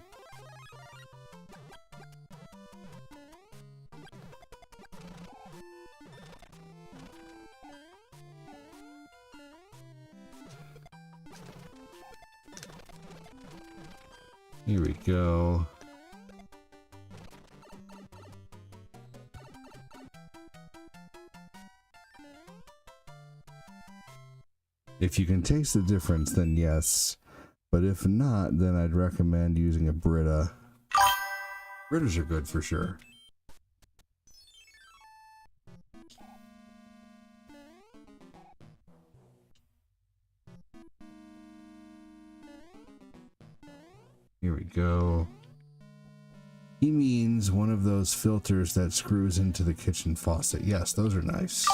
Here we go. If you can taste the difference, then yes. But if not, then I'd recommend using a Brita. Britas are good for sure. Here we go. He means one of those filters that screws into the kitchen faucet. Yes, those are nice.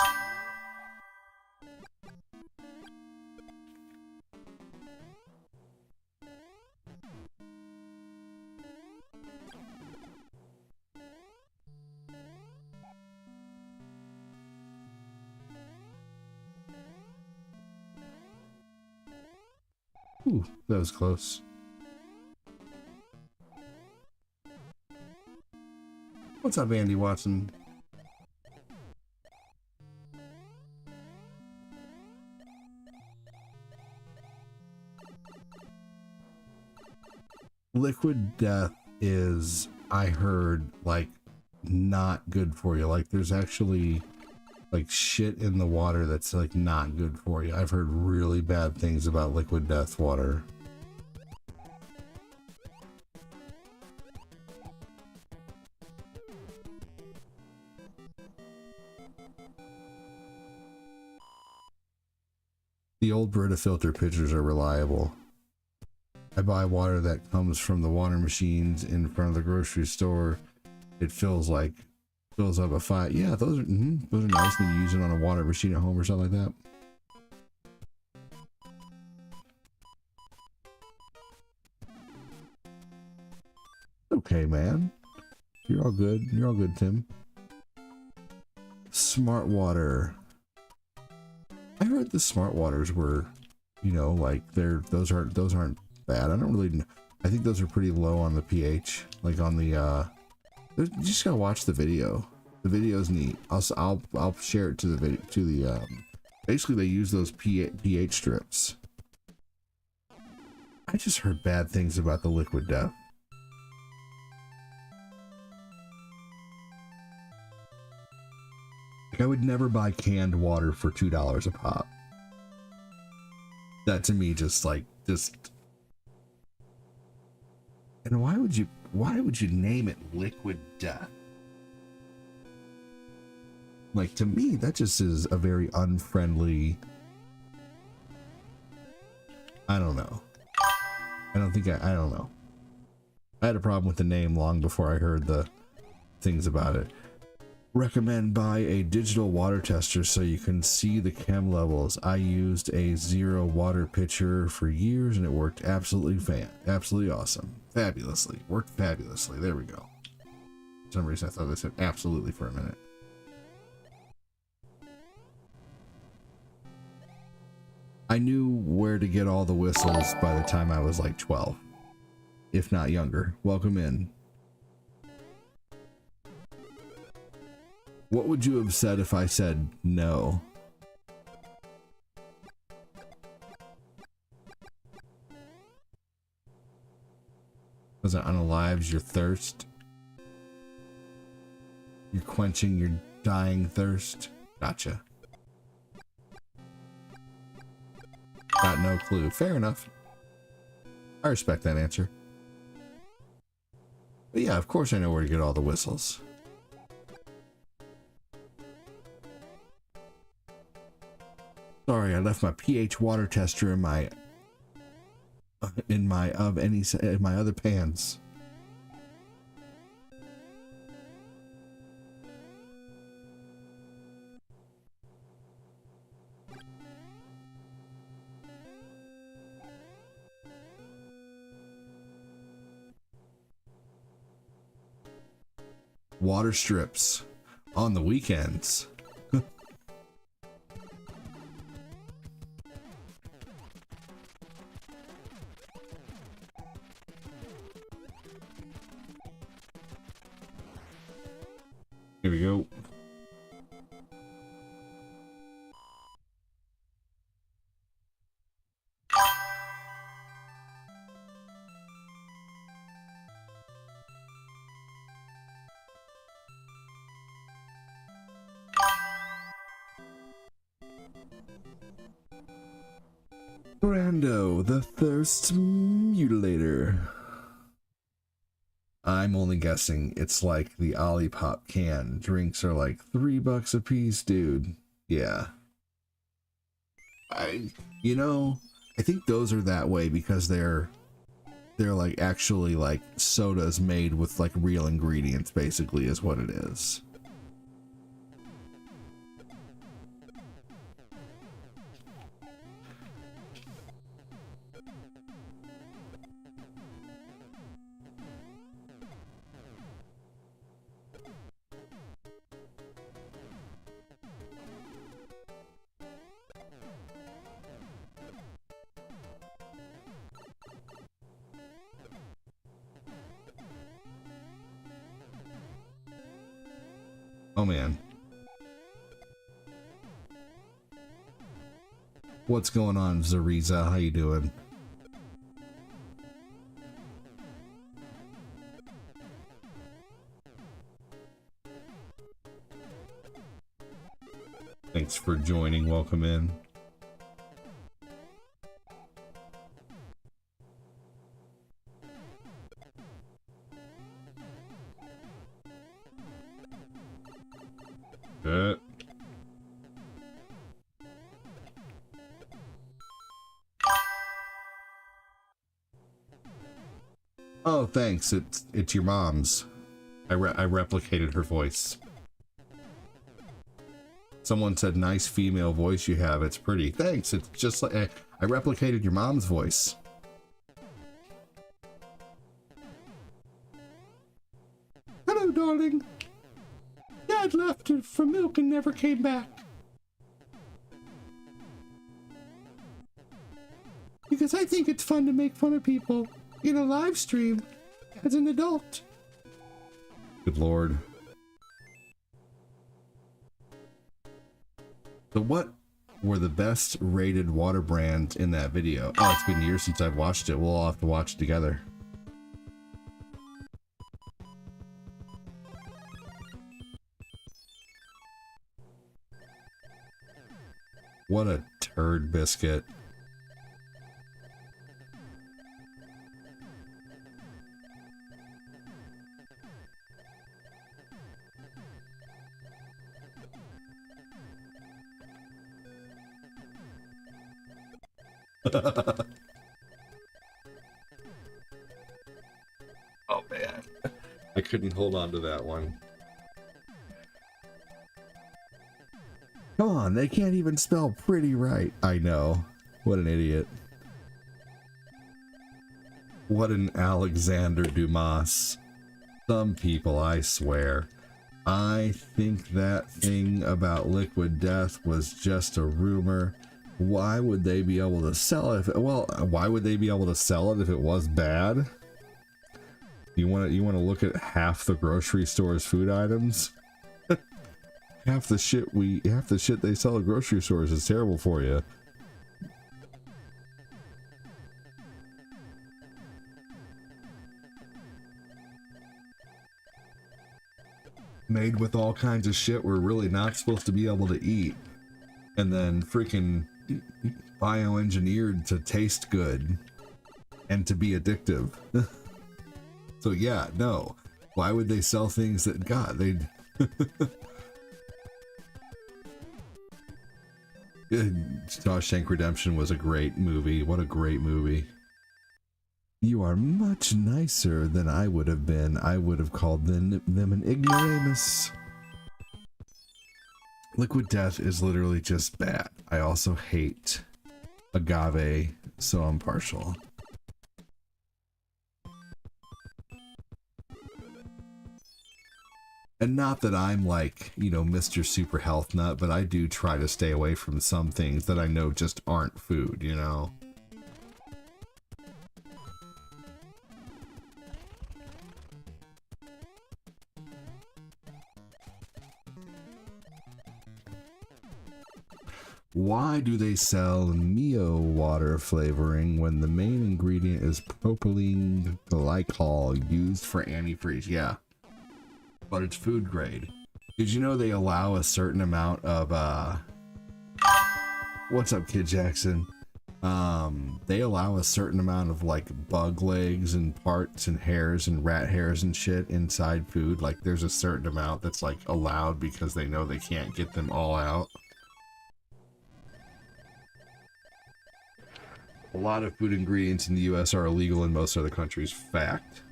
Ooh, that was close. What's up, Andy Watson? Liquid death is, I heard, like, not good for you. Like, there's actually, like, shit in the water that's, like, not good for you. I've heard really bad things about liquid death water. The old Brita filter pitchers are reliable. I buy water that comes from the water machines in front of the grocery store. It fills up a 5. Yeah, those are nice when you use it on a water machine at home or something like that. Okay, man. You're all good. You're all good, Tim. Smart water. I heard the smart waters were, you know, like those aren't bad. I don't really know. I think those are pretty low on the pH. Like on the you just gotta watch the video. The video's neat. I'll share it to the video basically they use those pH strips. I just heard bad things about the liquid death. I would never buy canned water for $2 a pop. That to me just. And why would you name it liquid death? Like, to me, that just is a very unfriendly. I don't know. I don't know. I had a problem with the name long before I heard the things about it. Recommend buy a digital water tester so you can see the chem levels. I used a zero water pitcher for years and it worked absolutely awesome. Fabulously. Worked fabulously. There we go. For some reason I thought they said absolutely for a minute. I knew where to get all the whistles by the time I was like 12, if not younger. Welcome in. What would you have said if I said no? Because it unalives your thirst. You're quenching your dying thirst. Gotcha. Got no clue. Fair enough. I respect that answer. But yeah, of course I know where to get all the whistles. Sorry, I left my pH water tester in my other pans. Water strips on the weekends. Here we go. Brando, the Thirst Mutilator. I'm only guessing it's like the Olipop can. Drinks are like $3 a piece, dude. Yeah. I think those are that way because they're like actually like sodas made with like real ingredients, basically, is what it is. Oh man. What's going on, Zariza? How you doing? Thanks for joining. Welcome in. Good. Oh, thanks. It's your mom's. I replicated her voice. Someone said, nice female voice you have. It's pretty. Thanks. It's just like I replicated your mom's voice. Hello, darling. Dad left for milk and never came back. Because I think it's fun to make fun of people in a live stream as an adult. Good Lord. So what were the best rated water brands in that video? Oh, it's been years since I've watched it. We'll all have to watch it together. What a turd biscuit. Oh man, I couldn't hold on to that one. on, they can't even spell pretty right. I know. What an idiot. What an Alexander Dumas. Some people, I swear. I think that thing about Liquid Death was just a rumor. Why would they be able to sell it? Why would they be able to sell it if it was bad? You want to look at half the grocery store's food items? half the shit they sell at grocery stores is terrible for you. Made with all kinds of shit we're really not supposed to be able to eat, and then freaking bioengineered to taste good and to be addictive. So yeah, no. Why would they sell things that, God, they'd... Shawshank Redemption was a great movie. What a great movie. You are much nicer than I would have been. I would have called them an ignoramus. Liquid Death is literally just bad. I also hate agave, so I'm partial. And not that I'm like, you know, Mr. Super Health Nut, but I do try to stay away from some things that I know just aren't food, you know? Why do they sell Mio water flavoring when the main ingredient is propylene glycol used for antifreeze? Yeah, but it's food grade. Did you know they allow a certain amount of what's up, Kid Jackson? They allow a certain amount of like bug legs and parts and hairs and rat hairs and shit inside food. Like there's a certain amount that's like allowed because they know they can't get them all out. A lot of food ingredients in the US are illegal in most other countries. Fact.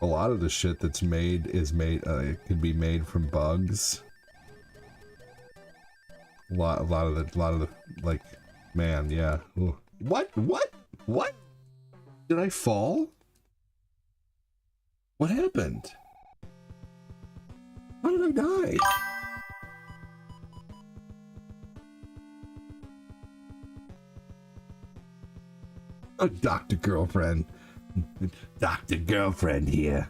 A lot of the shit that's made is made, it can be made from bugs. A lot of the, like, man, yeah. Ooh. What? Did I fall? What happened? How did I die? Oh, Dr. Girlfriend. Dr. Girlfriend here.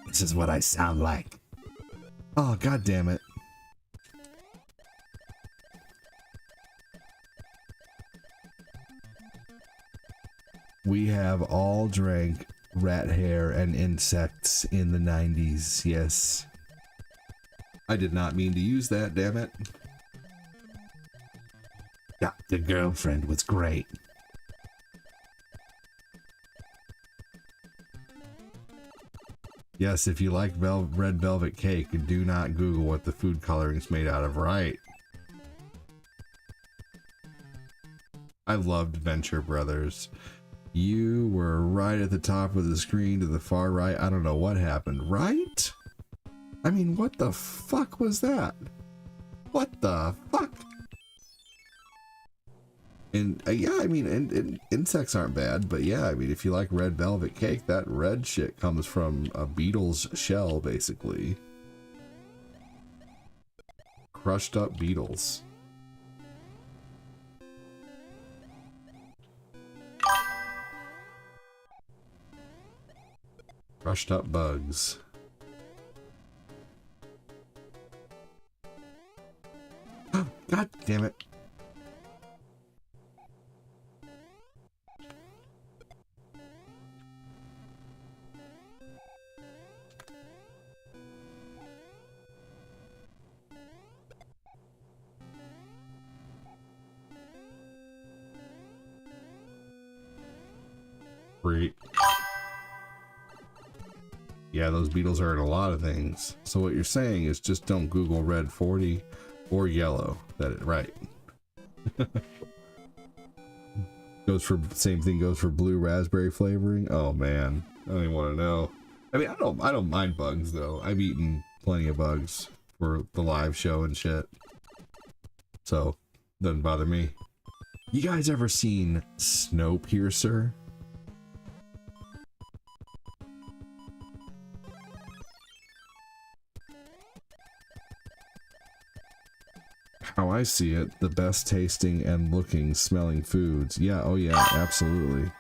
This is what I sound like. Oh, God damn it. We have all drank rat hair and insects in the 90s, yes. I did not mean to use that, damn it. Dr. Girlfriend was great. Yes, if you like red velvet cake, do not Google what the food coloring's made out of, right? I loved Venture Brothers. You were right at the top of the screen to the far right. I don't know what happened, right? I mean, what the fuck was that? What the fuck? And yeah, I mean, and insects aren't bad, but yeah, I mean, if you like red velvet cake, that red shit comes from a beetle's shell, basically. Crushed up beetles. Crushed up bugs. God damn it. Great. Yeah, those beetles are in a lot of things. So what you're saying is just don't Google red 40 or yellow. That is right. Goes for same thing goes for blue raspberry flavoring. Oh man, I don't even want to know. I mean, I don't mind bugs though. I've eaten plenty of bugs for the live show and shit, so doesn't bother me. You guys ever seen Snowpiercer? How I see it, the best tasting and looking, smelling foods. Yeah, oh yeah, absolutely.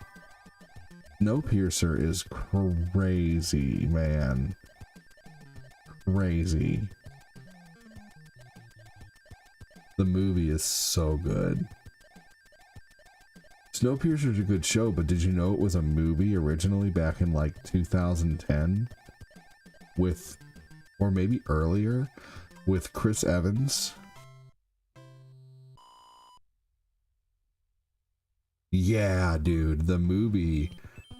Snowpiercer is crazy, man. Crazy. The movie is so good. Snowpiercer is a good show, but did you know it was a movie originally back in like 2010? With, or maybe earlier, with Chris Evans. Yeah, dude, the movie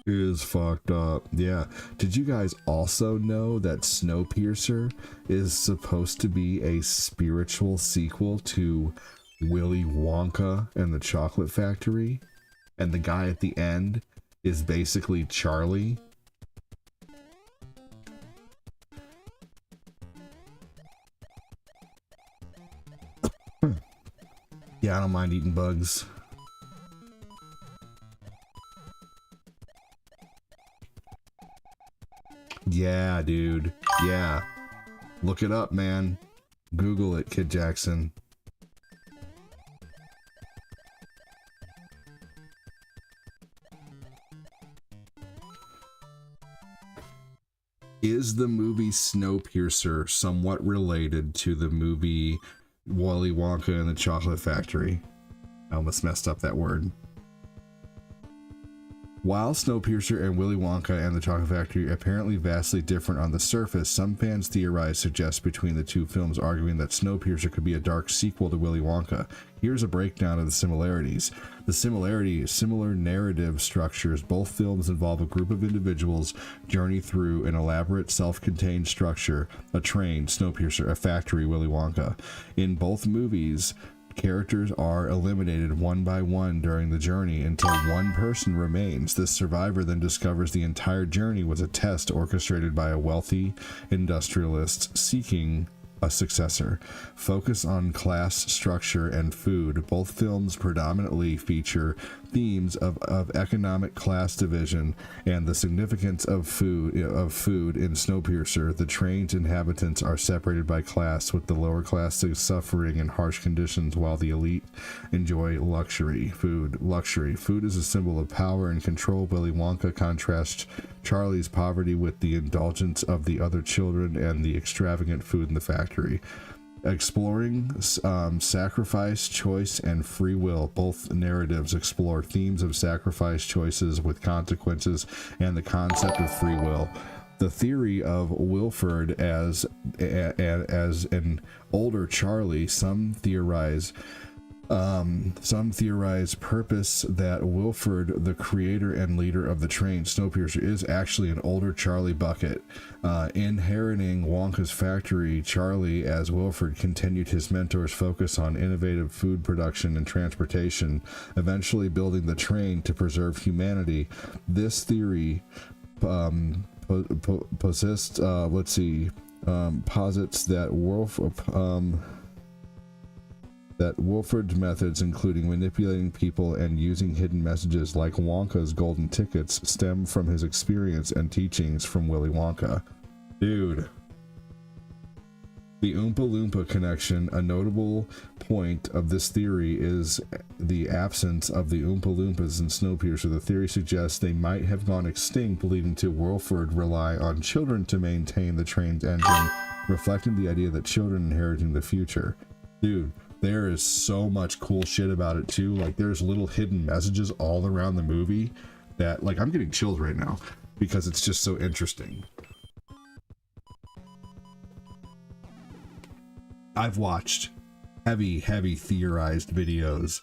is fucked up. Yeah. Did you guys also know that Snowpiercer is supposed to be a spiritual sequel to Willy Wonka and the Chocolate Factory? And the guy at the end is basically Charlie? Yeah, I don't mind eating bugs. Yeah, dude. Yeah. Look it up, man. Google it, Kid Jackson. Is the movie Snowpiercer somewhat related to the movie Willy Wonka and the Chocolate Factory? I almost messed up that word. While Snowpiercer and Willy Wonka and the Chocolate Factory are apparently vastly different on the surface, some fans theorize suggest between the two films, arguing that Snowpiercer could be a dark sequel to Willy Wonka. Here's a breakdown of the similarities. Similar narrative structures. Both films involve a group of individuals journey through an elaborate self-contained structure, a train, Snowpiercer, a factory, Willy Wonka. In both movies, characters are eliminated one by one during the journey until one person remains. This survivor then discovers the entire journey was a test orchestrated by a wealthy industrialist seeking a successor. Focus on class structure and food. Both films predominantly feature themes of economic class division and the significance of food in Snowpiercer. The train's inhabitants are separated by class, with the lower classes suffering in harsh conditions while the elite enjoy luxury. Food is a symbol of power and control. Willy Wonka contrasts Charlie's poverty with the indulgence of the other children and the extravagant food in the factory. Exploring sacrifice, choice, and free will. Both narratives explore themes of sacrifice, choices with consequences, and the concept of free will. The theory of Wilford as an older Charlie, some theorize purpose that Wilford, the creator and leader of the train, Snowpiercer, is actually an older Charlie Bucket. Inheriting Wonka's factory, Charlie, as Wilford, continued his mentor's focus on innovative food production and transportation, eventually building the train to preserve humanity. This theory posits that Wilford's methods, including manipulating people and using hidden messages like Wonka's golden tickets, stem from his experience and teachings from Willy Wonka. Dude. The Oompa Loompa connection. A notable point of this theory is the absence of the Oompa Loompas in Snowpiercer. The theory suggests they might have gone extinct, leading to Wilford rely on children to maintain the train's engine, reflecting the idea that children inheriting the future. Dude. There is so much cool shit about it too. Like, there's little hidden messages all around the movie that, like, I'm getting chills right now because it's just so interesting. I've watched heavy theorized videos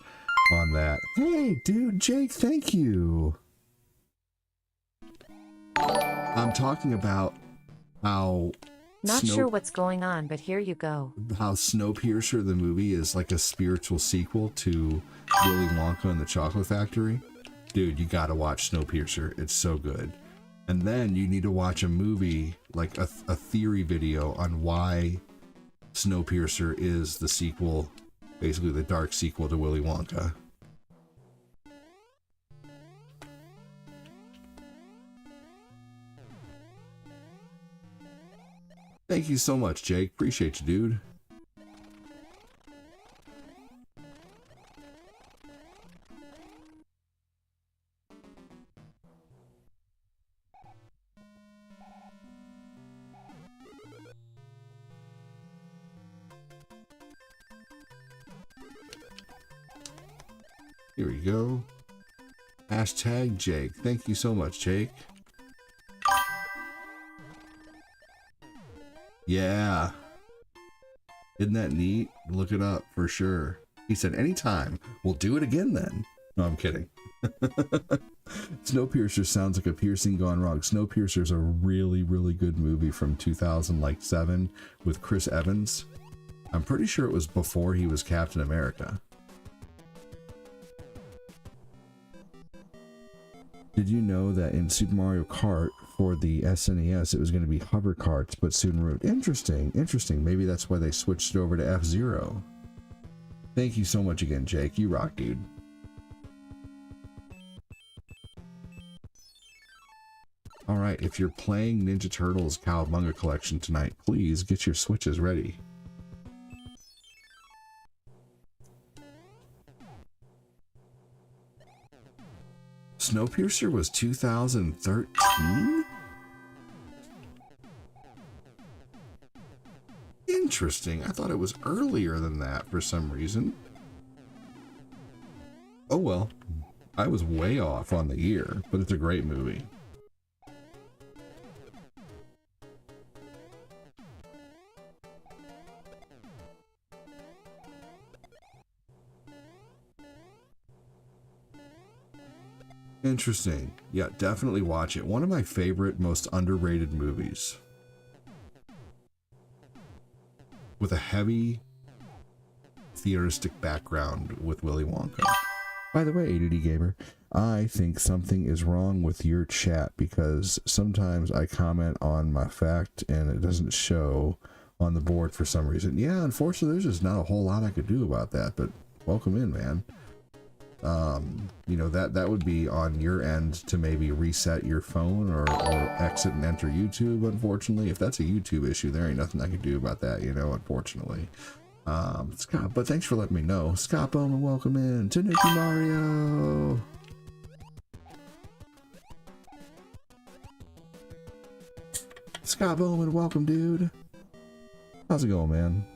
on that. Hey, dude, Jake, thank you. I'm talking about how Not sure what's going on, but here you go. How Snowpiercer, the movie, is like a spiritual sequel to Willy Wonka and the Chocolate Factory. Dude, you gotta watch Snowpiercer. It's so good. And then you need to watch a movie, like a theory video on why Snowpiercer is the sequel, basically the dark sequel to Willy Wonka. Thank you so much, Jake. Appreciate you, dude. Here we go. Hashtag Jake. Thank you so much, Jake. Yeah. Isn't that neat? Look it up for sure. He said, anytime. We'll do it again then. No, I'm kidding. Snowpiercer sounds like a piercing gone wrong. Snowpiercer is a really, really good movie from 2007 with Chris Evans. I'm pretty sure it was before he was Captain America. Did you know that in Super Mario Kart for the SNES, it was going to be hover carts, but soon wrote, interesting. Maybe that's why they switched it over to F-Zero. Thank you so much again, Jake. You rock, dude. All right, if you're playing Ninja Turtles Cowabunga Collection tonight, please get your Switches ready. Snowpiercer was 2013? Interesting. I thought it was earlier than that for some reason. Oh well, I was way off on the year, but it's a great movie. Interesting. Yeah, definitely watch it. One of my favorite, most underrated movies. With a heavy theateristic background with Willy Wonka. By the way, ADD Gamer, I think something is wrong with your chat because sometimes I comment on my fact and it doesn't show on the board for some reason. Yeah, unfortunately, there's just not a whole lot I could do about that, but welcome in, man. You know, that would be on your end to maybe reset your phone or exit and enter YouTube. Unfortunately, if that's a YouTube issue, there ain't nothing I can do about that, you know, unfortunately. Scott, but thanks for letting me know. Scott Bowman, welcome in to Nicky Mario. Scott Bowman, welcome, dude. How's it going, man?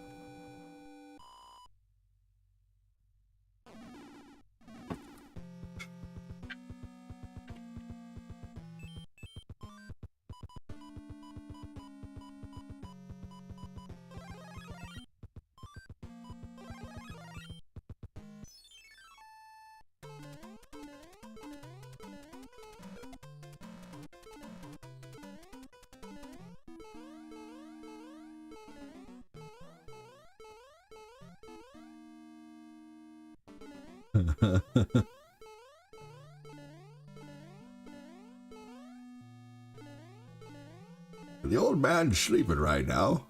The old man's sleeping right now.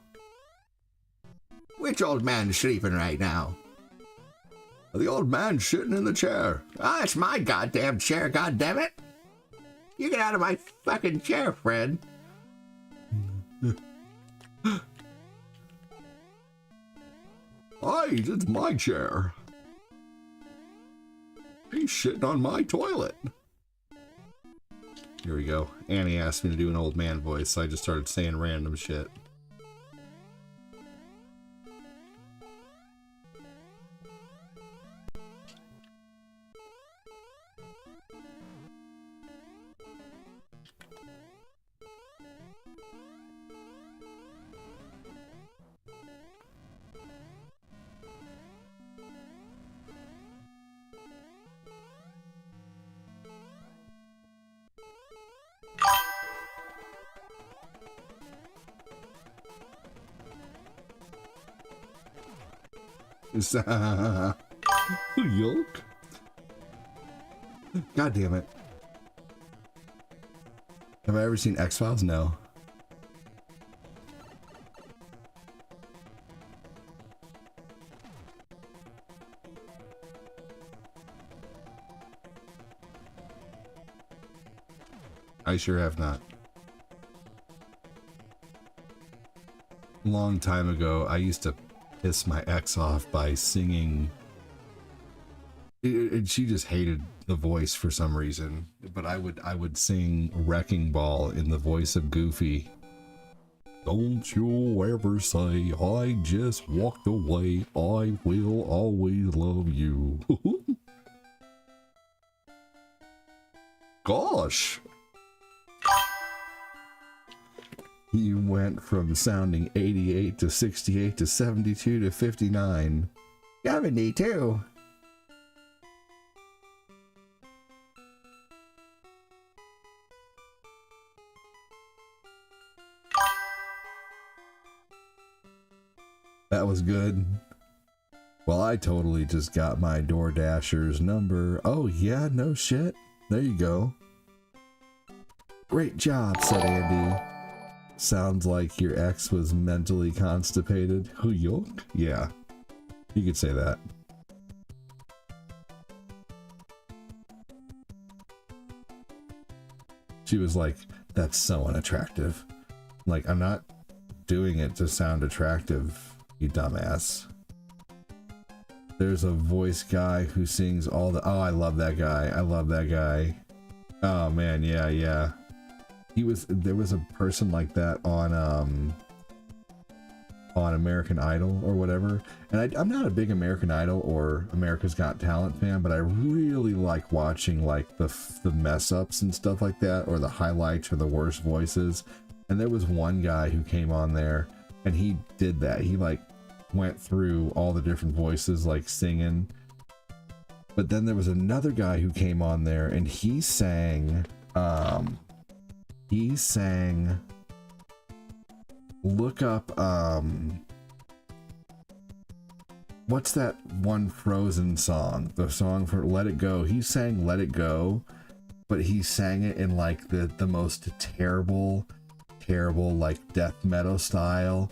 Which old man's sleeping right now? The old man's sitting in the chair. Ah, it's my goddamn chair, goddammit! You get out of my fucking chair, Fred. Aye, it's my chair. He's shitting on my toilet. Here we go. Annie asked me to do an old man voice, so I just started saying random shit. Yolk. God damn it. Have I ever seen X-Files? No. I sure have not. Long time ago, I used to piss my ex off by singing. And she just hated the voice for some reason, but I would sing Wrecking Ball in the voice of Goofy. Don't you ever say I just walked away. I will always love you. Gosh. You went from sounding 88 to 68 to 72 to 59. 72. That was good. Well, I totally just got my DoorDasher's number. Oh yeah, no shit. There you go. Great job, said Andy. Sounds like your ex was mentally constipated. Huyok? Yeah, you could say that. She was like, that's so unattractive. Like, I'm not doing it to sound attractive, you dumbass. There's a voice guy who sings all the... Oh, I love that guy. I love that guy. Oh, man, yeah, yeah. There was a person like that on American Idol or whatever, and I'm not a big American Idol or America's Got Talent fan, but I really like watching like the mess ups and stuff like that, or the highlights or the worst voices. And there was one guy who came on there and he did that. He like went through all the different voices, like singing. But then there was another guy who came on there and he sang look up what's that one Frozen song, the song for Let It Go. He sang Let It Go, but he sang it in like the most terrible like death metal style.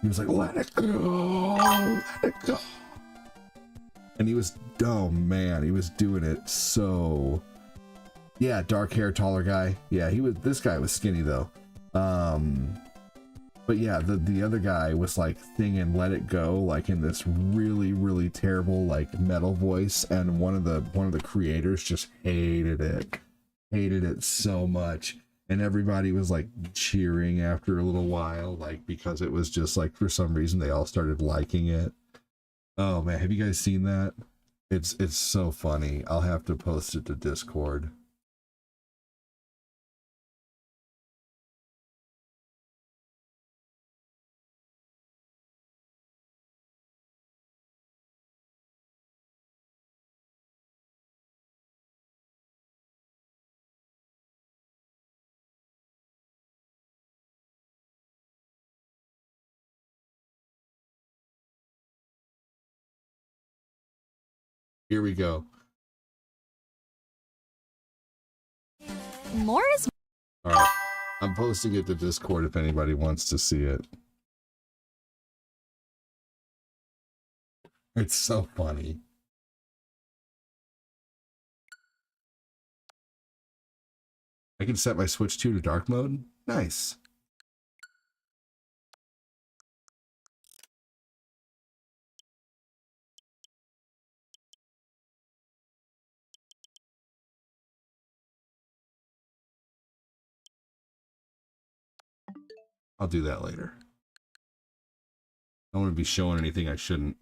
He was like, let it go, let it go. And he was, oh man, he was doing it so... Yeah, dark hair, taller guy. Yeah, this guy was skinny though. But yeah, the other guy was like singing Let It Go, like in this really, really terrible like metal voice, and one of the creators just hated it so much. And everybody was like cheering after a little while, like because it was just like, for some reason they all started liking it. Oh man, have you guys seen that? It's so funny. I'll have to post it to Discord. Here we go. More is... All right, I'm posting it to Discord if anybody wants to see it. It's so funny. I can set my Switch 2 to dark mode. Nice. I'll do that later. I don't want to be showing anything I shouldn't.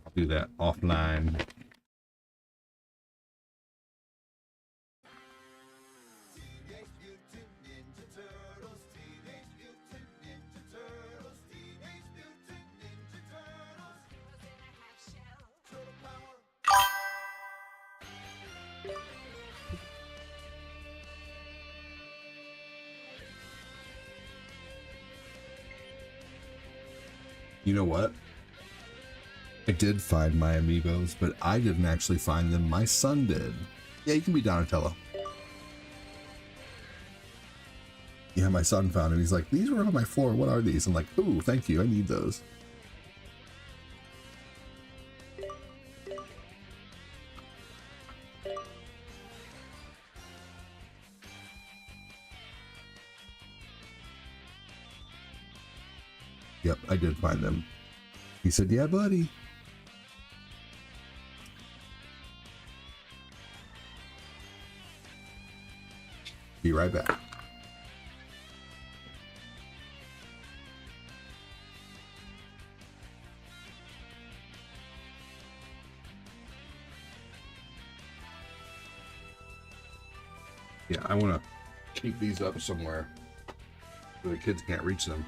I'll do that offline. You know what? I did find my amiibos, but I didn't actually find them. My son did. Yeah, you can be Donatello. Yeah, my son found them. He's like, these were on my floor. What are these? I'm like, ooh, thank you. I need those. Yep, I did find them. He said, yeah, buddy. Be right back. Yeah, I want to keep these up somewhere where the kids can't reach them.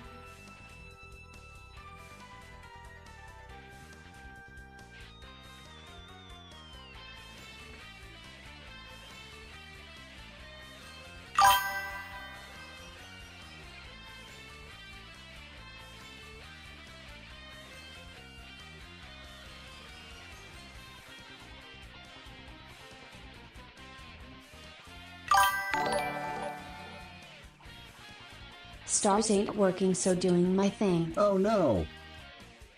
Stars ain't working, so doing my thing. Oh no.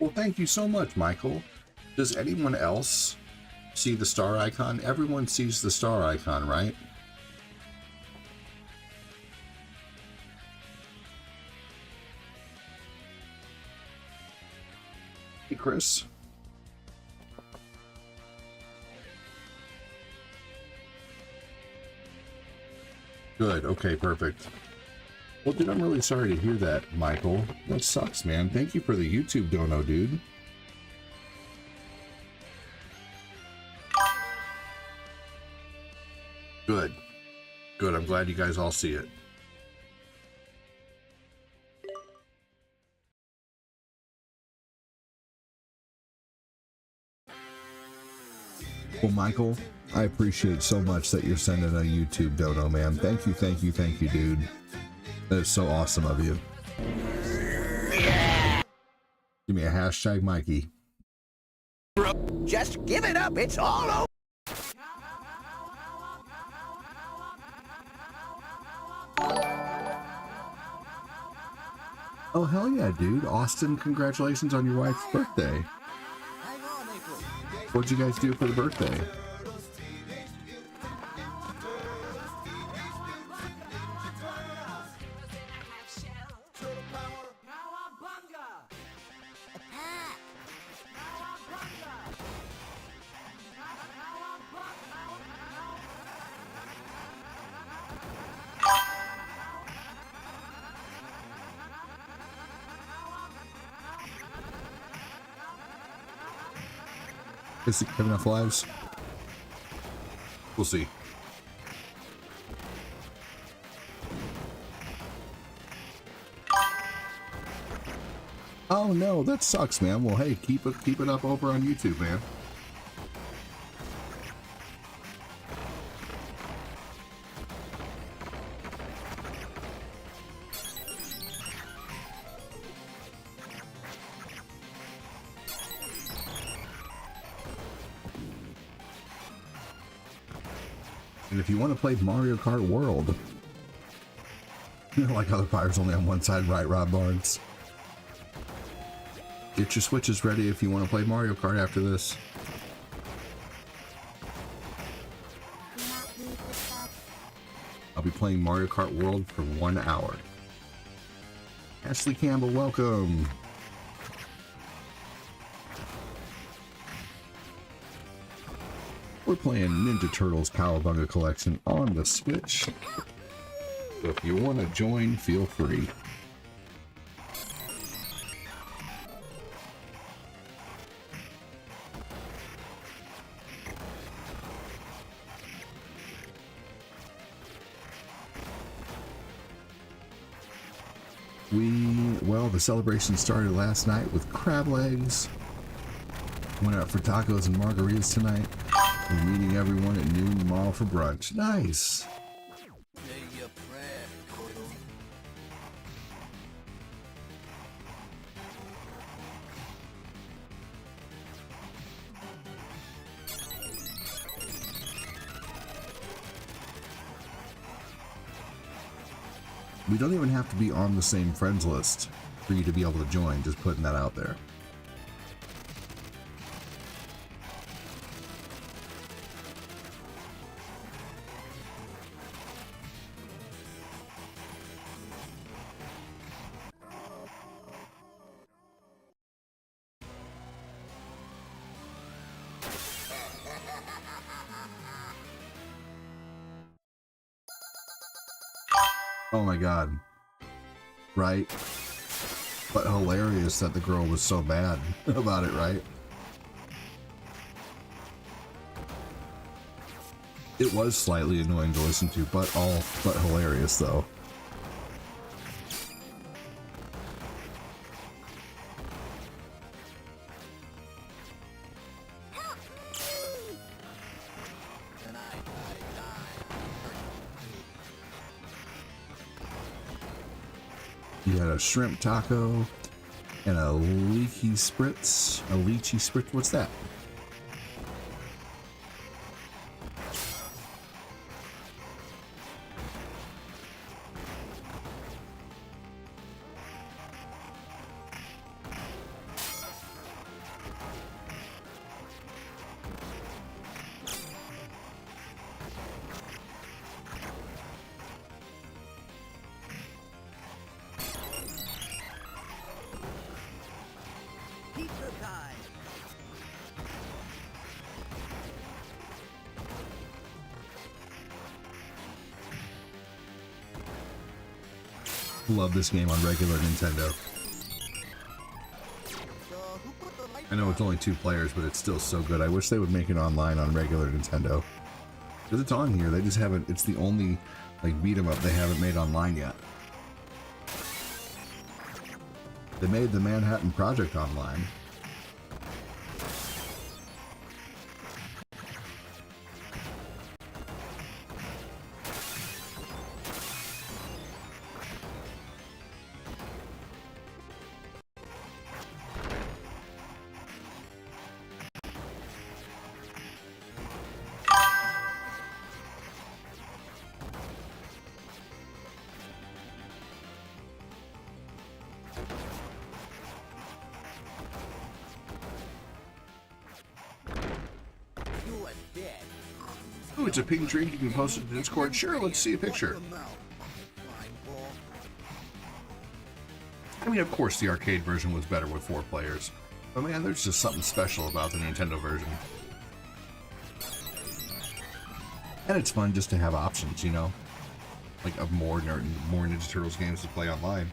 Well, thank you so much, Michael. Does anyone else see the star icon? Everyone sees the star icon, right? Hey, Chris. Good. Okay, perfect. Well, dude, I'm really sorry to hear that, Michael. That sucks, man. Thank you for the YouTube dono, dude. Good. Good. I'm glad you guys all see it. Well, Michael, I appreciate so much that you're sending a YouTube dono, man. Thank you, thank you, thank you, dude. That is so awesome of you. Give me a hashtag Mikey. Just give it up, it's all over. Oh, hell yeah, dude. Austin, congratulations on your wife's birthday. What'd you guys do for the birthday? Is it have enough lives? We'll see. Oh no, that sucks, man. Well, hey, keep it up over on YouTube, man. And if you want to play Mario Kart World, you know, like other fires only on one side, right, Rob Barnes? Get your Switches ready if you want to play Mario Kart after this. I'll be playing Mario Kart World for 1 hour. Ashley Campbell, welcome. We're playing Ninja Turtles Cowabunga Collection on the Switch. So if you want to join, feel free. Well, the celebration started last night with crab legs. Went out for tacos and margaritas tonight. We're meeting everyone at noon tomorrow for brunch. Nice. We don't even have to be on the same friends list for you to be able to join, just putting that out there. Oh my god. Right? But hilarious that the girl was so bad about it, right? It was slightly annoying to listen to, but hilarious though. You had a shrimp taco and a leaky spritz. A lychee spritz. What's that? Love this game on regular Nintendo. I know it's only 2 players, but it's still so good. I wish they would make it online on regular Nintendo. Because it's on here, they just haven't, it's the only like beat 'em up they haven't made online yet. They made the Manhattan Project online. Ooh, it's a pink drink. You can post it to Discord. Sure, let's see a picture. I mean, of course, the arcade version was better with 4 players. But man, there's just something special about the Nintendo version. And it's fun just to have options, you know? Like, of more Ninja Turtles games to play online.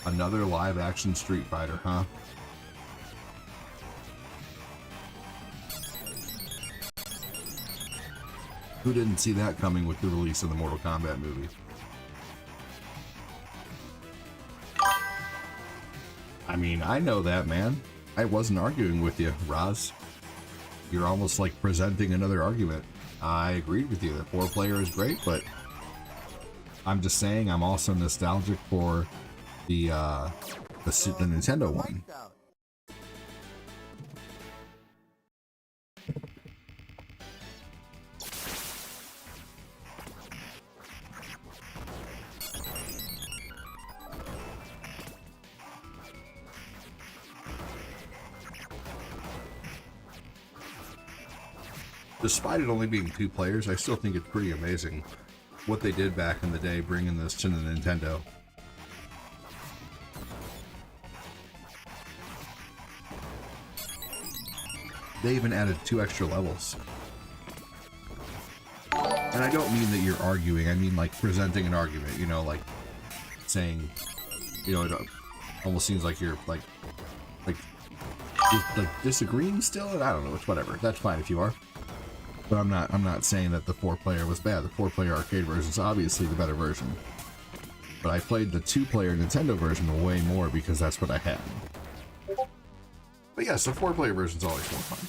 Another live-action Street Fighter, huh? Who didn't see that coming with the release of the Mortal Kombat movie? I mean, I know that, man. I wasn't arguing with you, Roz. You're almost like presenting another argument. I agreed with you. The 4-player is great, but I'm just saying I'm also nostalgic for the Nintendo one. Despite it only being 2 players, I still think it's pretty amazing what they did back in the day bringing this to the Nintendo. They even added 2 extra levels. And I don't mean that you're arguing, I mean like presenting an argument, you know, like saying, you know, it almost seems like you're like disagreeing still, and I don't know, it's whatever. That's fine if you are. But I'm not saying that the 4-player was bad. The 4-player arcade version is obviously the better version. But I played the 2-player Nintendo version way more because that's what I had. But yes, the 4-player version is always more fun.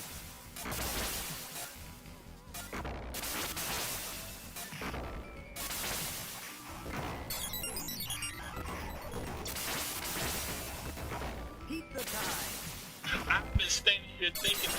standing here thinking.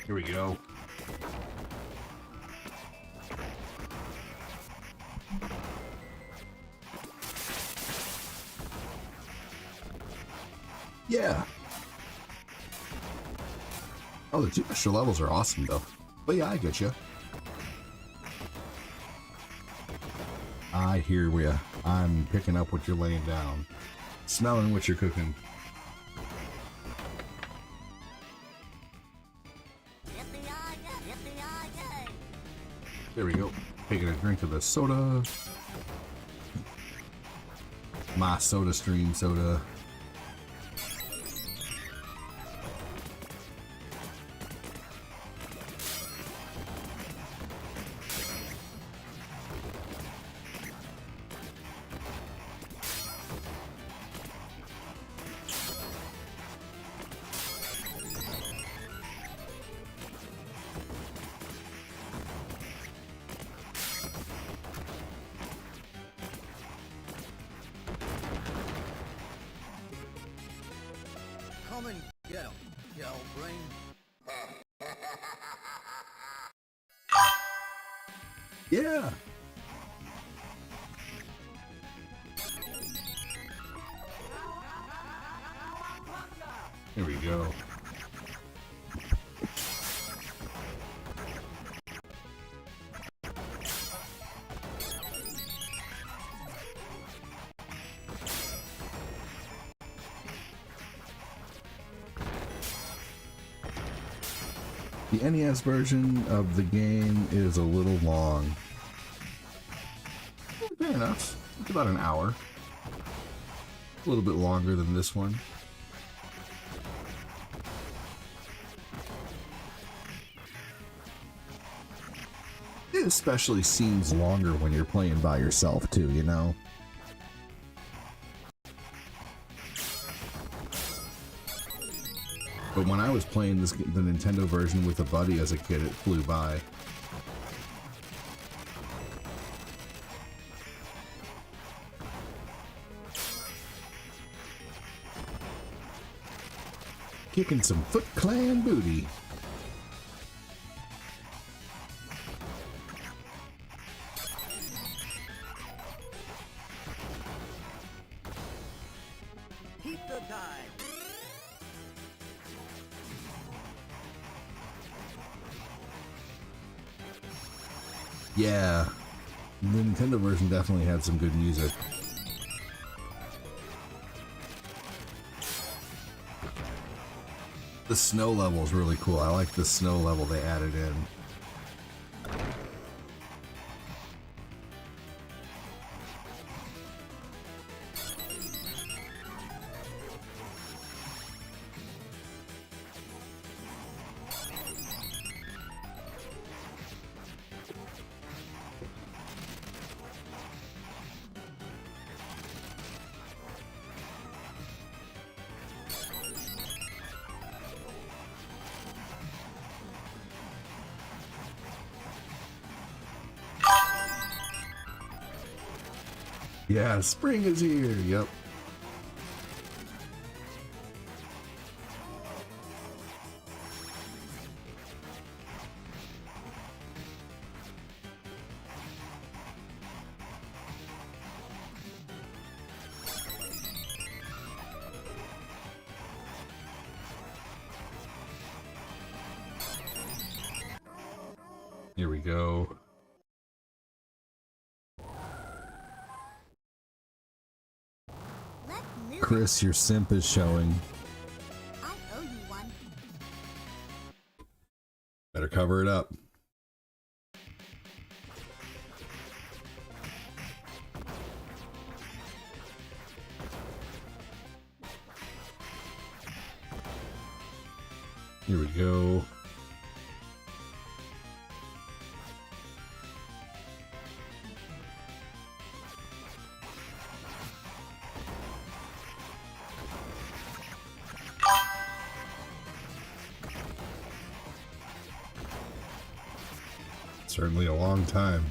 Here we go. Yeah. Oh, the two extra levels are awesome, though. But yeah, I get you. I hear ya. I'm picking up what you're laying down. Smelling what you're cooking. There we go. Taking a drink of the soda. My soda stream soda. Come and get him, yell brain. Yeah. Here we go. The NES version of the game is a little long. Fair enough. It's about an hour. A little bit longer than this one. It especially seems longer when you're playing by yourself too, you know? But when I was playing the Nintendo version with a buddy as a kid, it flew by. Kicking some Foot Clan booty. Keep the time. Yeah, the Nintendo version definitely had some good music. The snow level is really cool. I like the snow level they added in. Yeah, spring is here. Yep. Here we go. Chris, your simp is showing. cover it up. Here we go. Certainly a long time.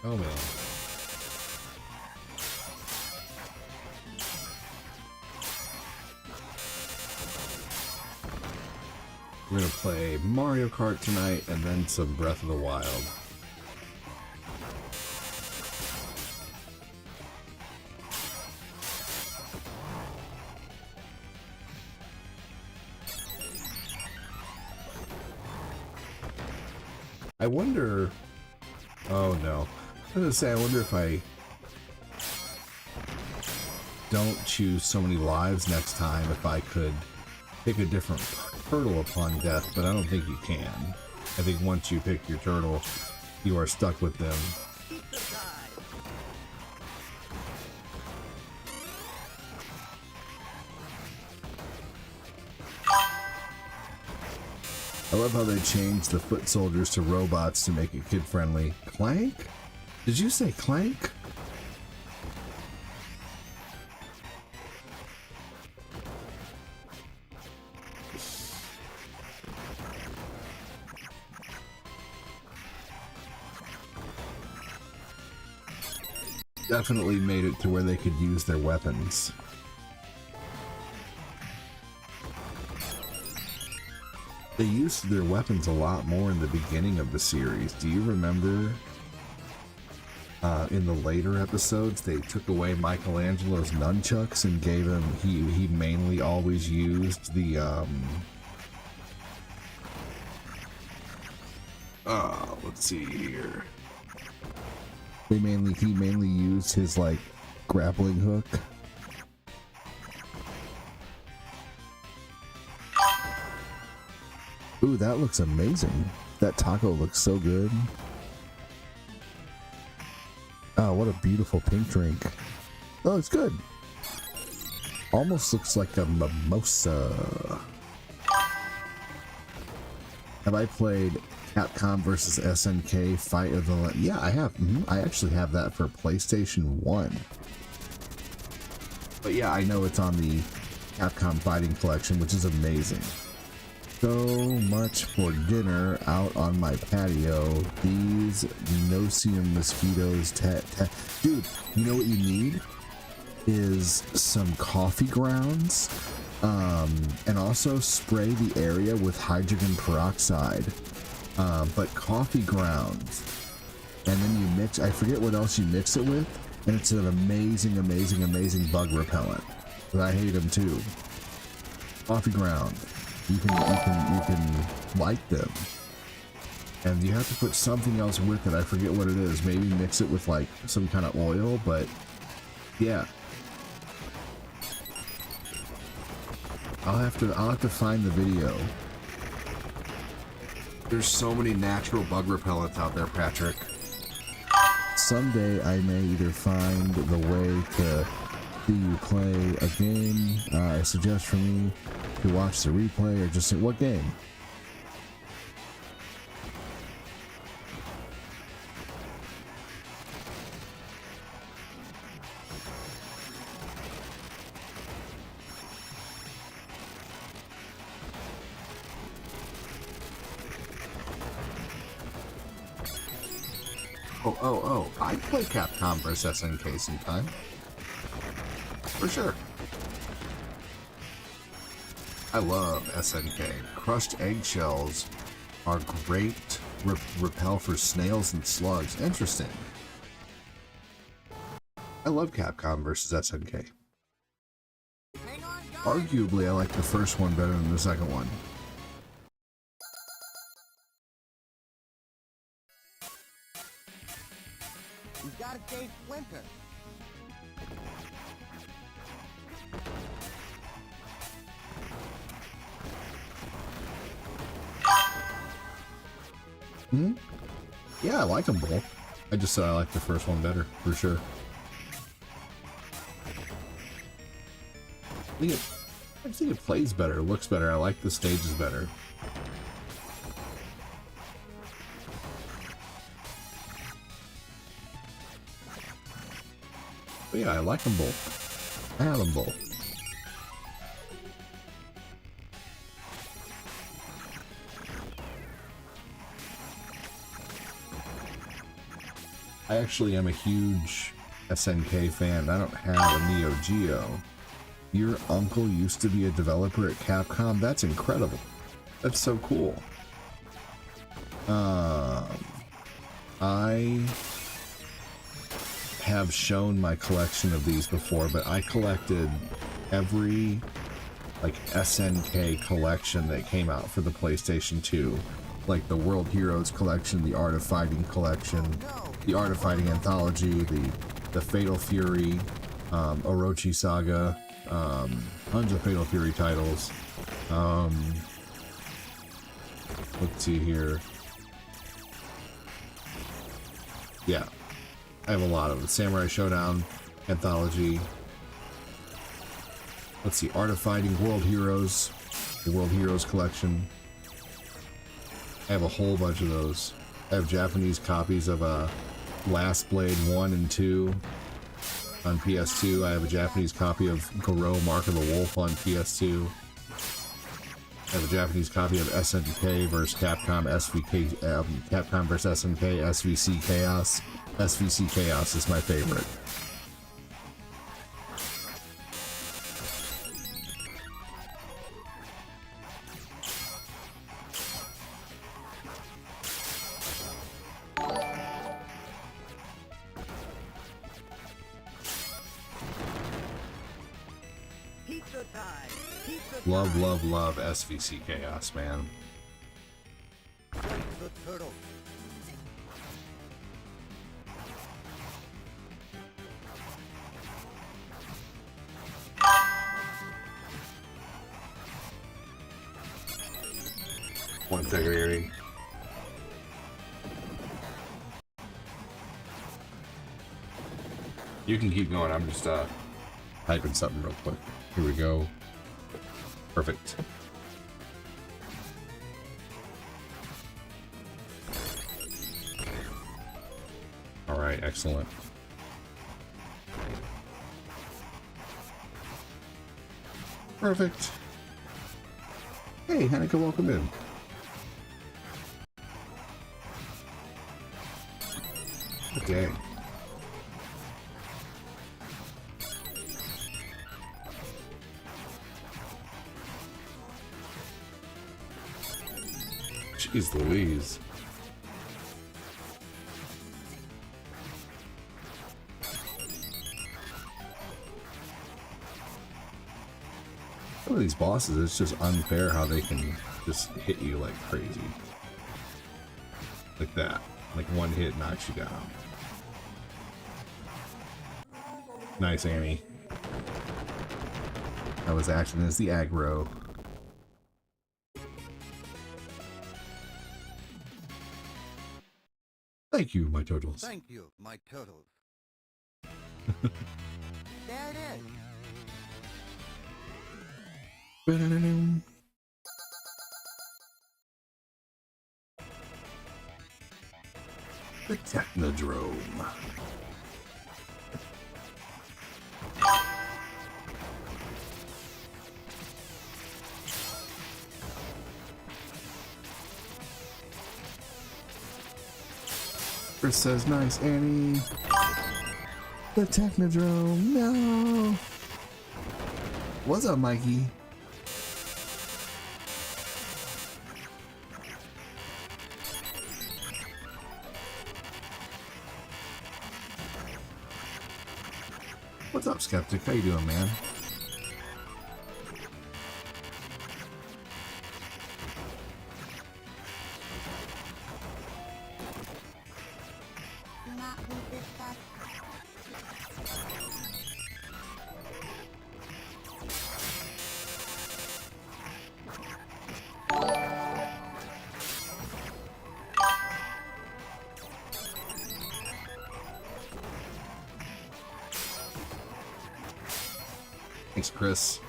Oh man. We're gonna play Mario Kart tonight and then some Breath of the Wild. I wonder... Oh no. I was gonna say, I wonder if I don't choose so many lives next time, if I could pick a different turtle upon death, but I don't think you can. I think once you pick your turtle, you are stuck with them. I love how they changed the foot soldiers to robots to make it kid-friendly. Clank? Did you say Clank? Definitely made it to where they could use their weapons. They used their weapons a lot more in the beginning of the series. Do you remember in the later episodes they took away Michelangelo's nunchucks and gave him, he mainly always used the let's see here. He mainly used his like grappling hook. Ooh, that looks amazing. That taco looks so good. Oh, what a beautiful pink drink. Oh, it's good. Almost looks like a mimosa. Have I played Capcom vs. SNK Fight of the... Yeah, I have. I actually have that for PlayStation 1. But yeah, I know it's on the Capcom Fighting Collection, which is amazing. So much for dinner out on my patio. These no-see-em mosquitoes... Dude, you know what you need? Is some coffee grounds. And also spray the area with hydrogen peroxide. But coffee grounds. And then you mix... I forget what else you mix it with. And it's an amazing, amazing, amazing bug repellent. But I hate them too. Coffee ground. You can light them. And you have to put something else with it. I forget what it is. Maybe mix it with like some kind of oil, but yeah. I'll have to find the video. There's so many natural bug repellents out there, Patrick. Someday I may either find the way to see you play a game. I suggest for me to watch the replay or just say, what game? Oh, I'd play Capcom vs. SNK sometime. For sure. I love SNK. Crushed eggshells are great repel for snails and slugs. Interesting. I love Capcom vs. SNK. Hang on, Arguably, I like the first one better than the second one. We gotta save Splinter. Hmm? Yeah, I like them both. I just said I like the first one better, for sure. I think it plays better, looks better. I like the stages better. But yeah, I like them both. I have them both. I actually am a huge SNK fan. I don't have a Neo Geo. Your uncle used to be a developer at Capcom? That's incredible. That's so cool. I have shown my collection of these before, but I collected every like SNK collection that came out for the PlayStation 2. Like the World Heroes collection, the Art of Fighting collection, the Art of Fighting anthology, the Fatal Fury, Orochi Saga, tons of Fatal Fury titles. Let's see here. Yeah, I have a lot of it. Samurai Showdown anthology. Let's see, Art of Fighting, World Heroes, the World Heroes collection. I have a whole bunch of those. I have Japanese copies of Last Blade 1 and 2 on PS2. I have a Japanese copy of Goro Mark of the Wolf on PS2. I have a Japanese copy of SNK vs. Capcom SVK, Capcom vs. SNK SVC Chaos. SVC Chaos is my favorite. Love, love, love SVC Chaos, man. The turtle. One second, Erie. You can keep going. I'm just typing something real quick. Here we go. Perfect. All right, excellent. Perfect. Hey, Hanukkah, welcome in. Okay. Jeez Louise. Some of these bosses, it's just unfair how they can just hit you like crazy. Like that. Like one hit knocks you down. Nice, Annie. I was acting as the aggro. Thank you, my turtles. Thank you, my turtles. There it is. Ba-da-da-dum. The Technodrome. Chris says, nice, Annie. The Technodrome, no. What's up, Mikey? What's up, Skeptic? How you doing, man? Thanks, Chris.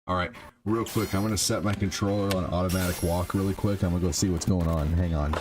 Alright, real quick, I'm gonna set my controller on automatic walk really quick. I'm gonna go see what's going on. Hang on.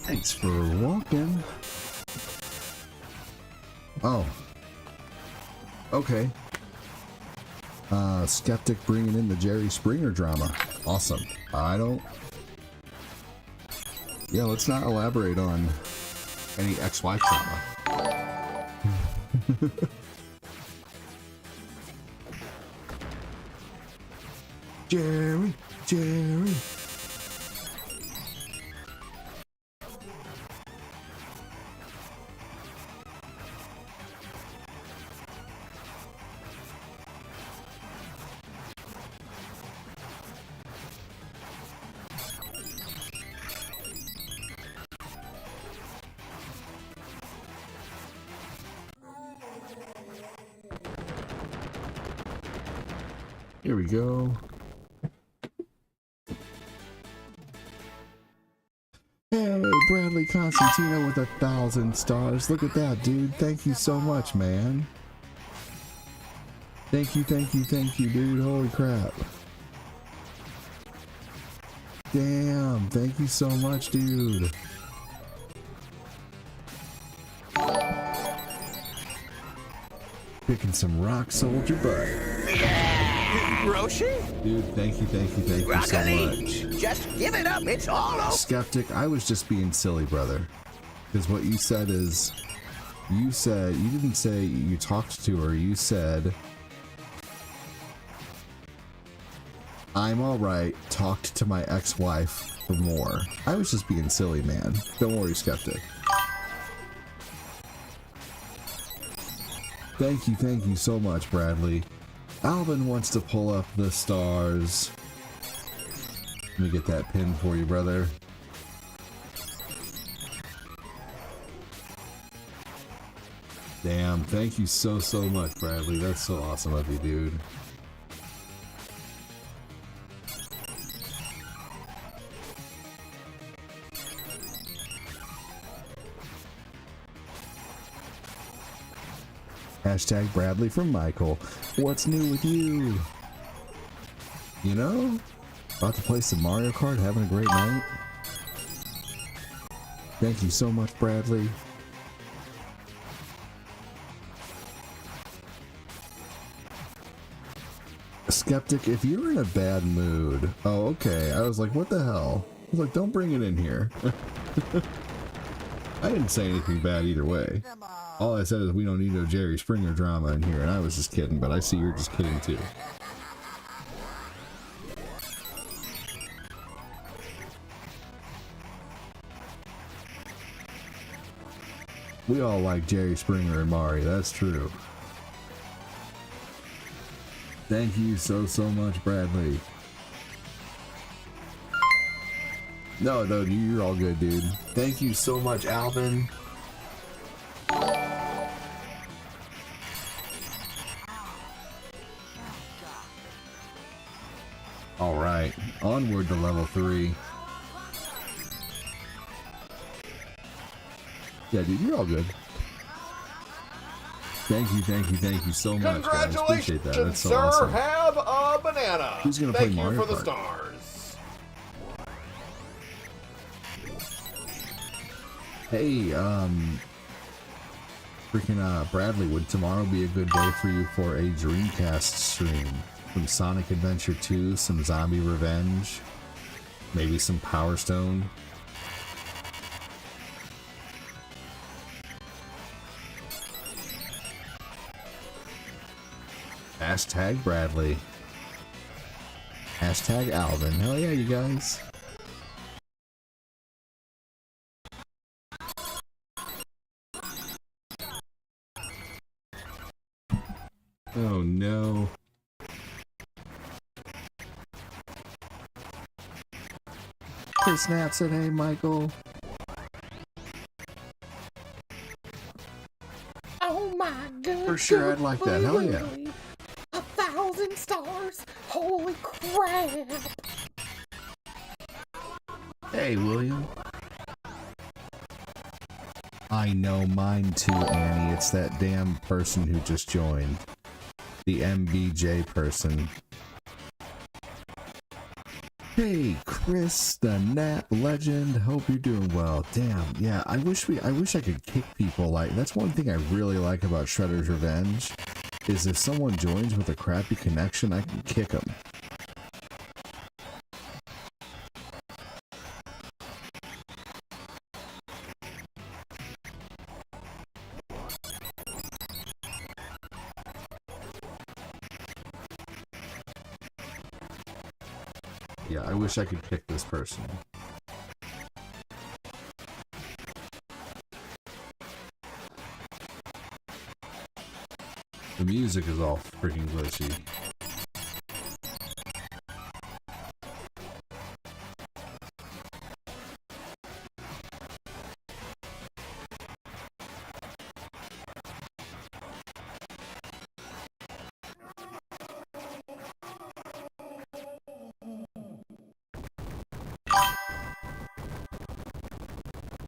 Thanks for walking. Oh. Okay. Skeptic bringing in the Jerry Springer drama. Awesome. I don't... Yeah, let's not elaborate on any ex-wife drama. Jerry, Jerry. Here we go. Hey, Bradley Constantino with 1,000 stars. Look at that, dude. Thank you so much, man. Thank you, dude. Holy crap. Damn, thank you so much, dude. Picking some rock soldier butt. Roshi? Dude, thank you so much. Just give it up, it's all over. Skeptic, I was just being silly, brother. Because what you said is, you didn't say you talked to her, you said, I'm alright, talked to my ex-wife for more. I was just being silly, man. Don't worry, Skeptic. Thank you so much, Bradley. Alvin wants to pull up the stars. Let me get that pin for you, brother. Damn, thank you so much, Bradley. That's so awesome of you, dude. Hashtag Bradley from Michael. What's new with you? You know? About to play some Mario Kart, having a great night. Thank you so much, Bradley. Skeptic, if you're in a bad mood... Oh, okay. I was like, what the hell? I was like, don't bring it in here. I didn't say anything bad either way. All I said is we don't need no Jerry Springer drama in here, and I was just kidding, but I see you're just kidding too. We all like Jerry Springer and Mari, that's true. Thank you so much, Bradley. No, you're all good, dude. Thank you so much, Alvin. Alright, onward to level 3. Yeah, dude, you're all good. Thank you so much, guys. Appreciate that. That's so awesome. Have a banana. Who's gonna play Thank you Mario for the Kart? stars. Hey, freaking Bradley, would tomorrow be a good day for you for a Dreamcast stream? Some Sonic Adventure 2, some Zombie Revenge, maybe some Power Stone. Hashtag Bradley. Hashtag Alvin. Hell yeah, you guys. Oh no. Hey, Snap said, hey, Michael. Oh my god. For sure, I'd like that. Hell yeah. 1,000 stars. Holy crap. Hey, William. I know, mine too, Annie. It's that damn person who just joined. The MBJ person. Hey, Chris, the Nap legend. Hope you're doing well. Damn, yeah. I wish I could kick people. Like, that's one thing I really like about Shredder's Revenge, is if someone joins with a crappy connection, I can kick them. Yeah, I wish I could kick this person. The music is all freaking glitchy.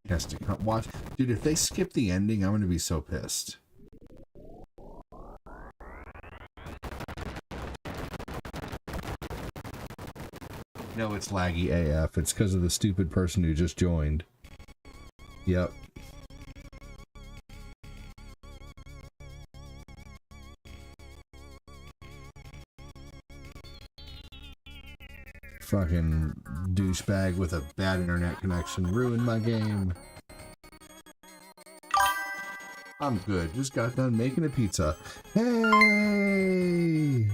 Has to come watch, dude. If they skip the ending, I'm gonna be so pissed. No, it's laggy AF. It's because of the stupid person who just joined. Yep. Fucking douchebag with a bad internet connection ruined my game. I'm good. Just got done making a pizza. Hey!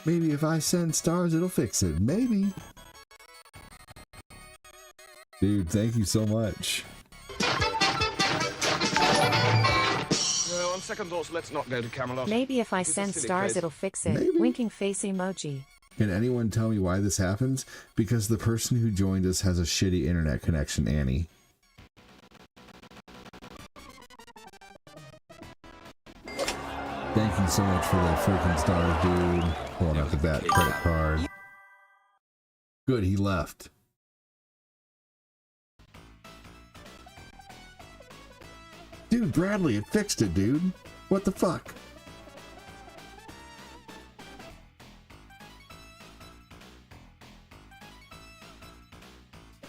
Maybe if I send stars, it'll fix it. Maybe. Dude, thank you so much. No, on second thoughts, let's not go to Camelot. Maybe if I send stars, it'll fix it. Maybe. Winking face emoji. Can anyone tell me why this happens? Because the person who joined us has a shitty internet connection, Annie. Thank you so much for the freaking stars, dude. Pulling out the bat credit card. Good, he left. Dude, Bradley, it fixed it, dude. What the fuck?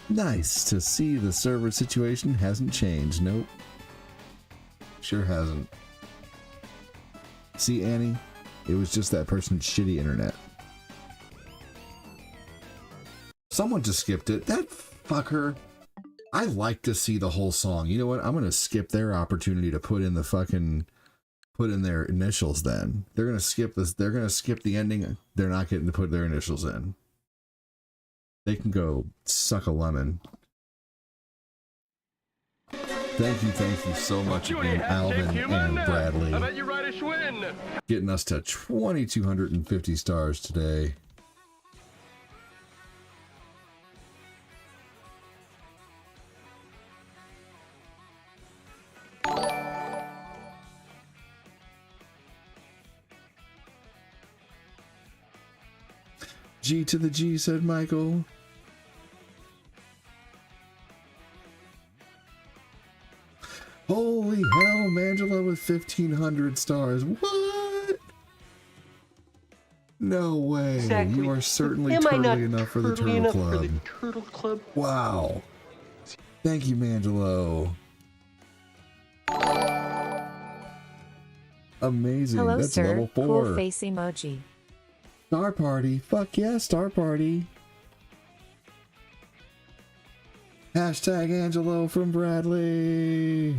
Nice to see the server situation hasn't changed. Nope. Sure hasn't. See, Annie? It was just that person's shitty internet. Someone just skipped it. That fucker. I like to see the whole song. You know what? I'm gonna skip their opportunity to put in the fucking... put in their initials then. They're gonna skip this. They're gonna skip the ending. They're not getting to put their initials in. They can go suck a lemon. Thank you so much again, Alvin and Bradley. I bet you ride a Schwinn. Getting us to 2,250 stars today. G to the G, said Michael. Holy hell, Mangela with 1,500 stars. What? No way. Exactly. You are certainly Am I not turtly enough for the turtly Turtle enough Club. for the Turtle Club? Wow. Thank you, Mangelo. Amazing. Hello, That's sir. level 4. Cool face emoji. Star Party. Fuck yeah, Star Party. Hashtag Angelo from Bradley.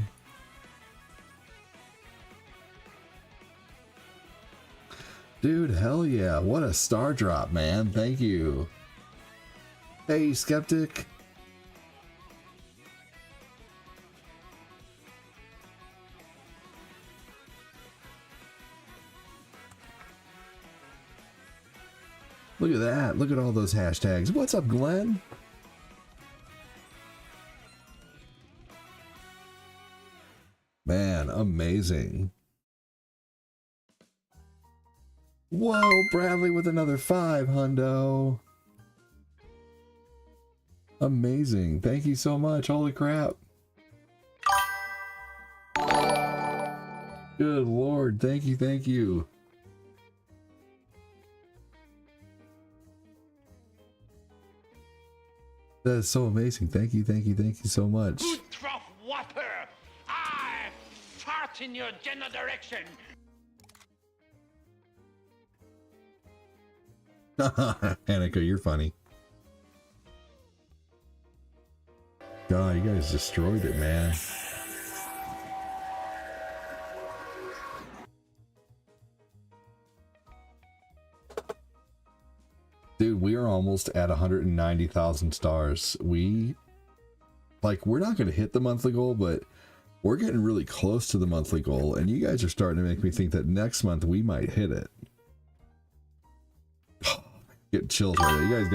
Dude, hell yeah. What a star drop, man. Thank you. Hey, Skeptic. Look at that. Look at all those hashtags. What's up, Glenn? Man, amazing. Whoa, Bradley with another 5, hundo. Amazing. Thank you so much. Holy crap. Good Lord. Thank you. Thank you. That is so amazing. Thank you. Thank you. Thank you so much. Good drop water. I fart in your general direction. Annika, you're funny. God, you guys destroyed it, man. Dude, we are almost at 190,000 stars. We're not going to hit the monthly goal, but we're getting really close to the monthly goal, and you guys are starting to make me think that next month we might hit it. Get chills right now. You guys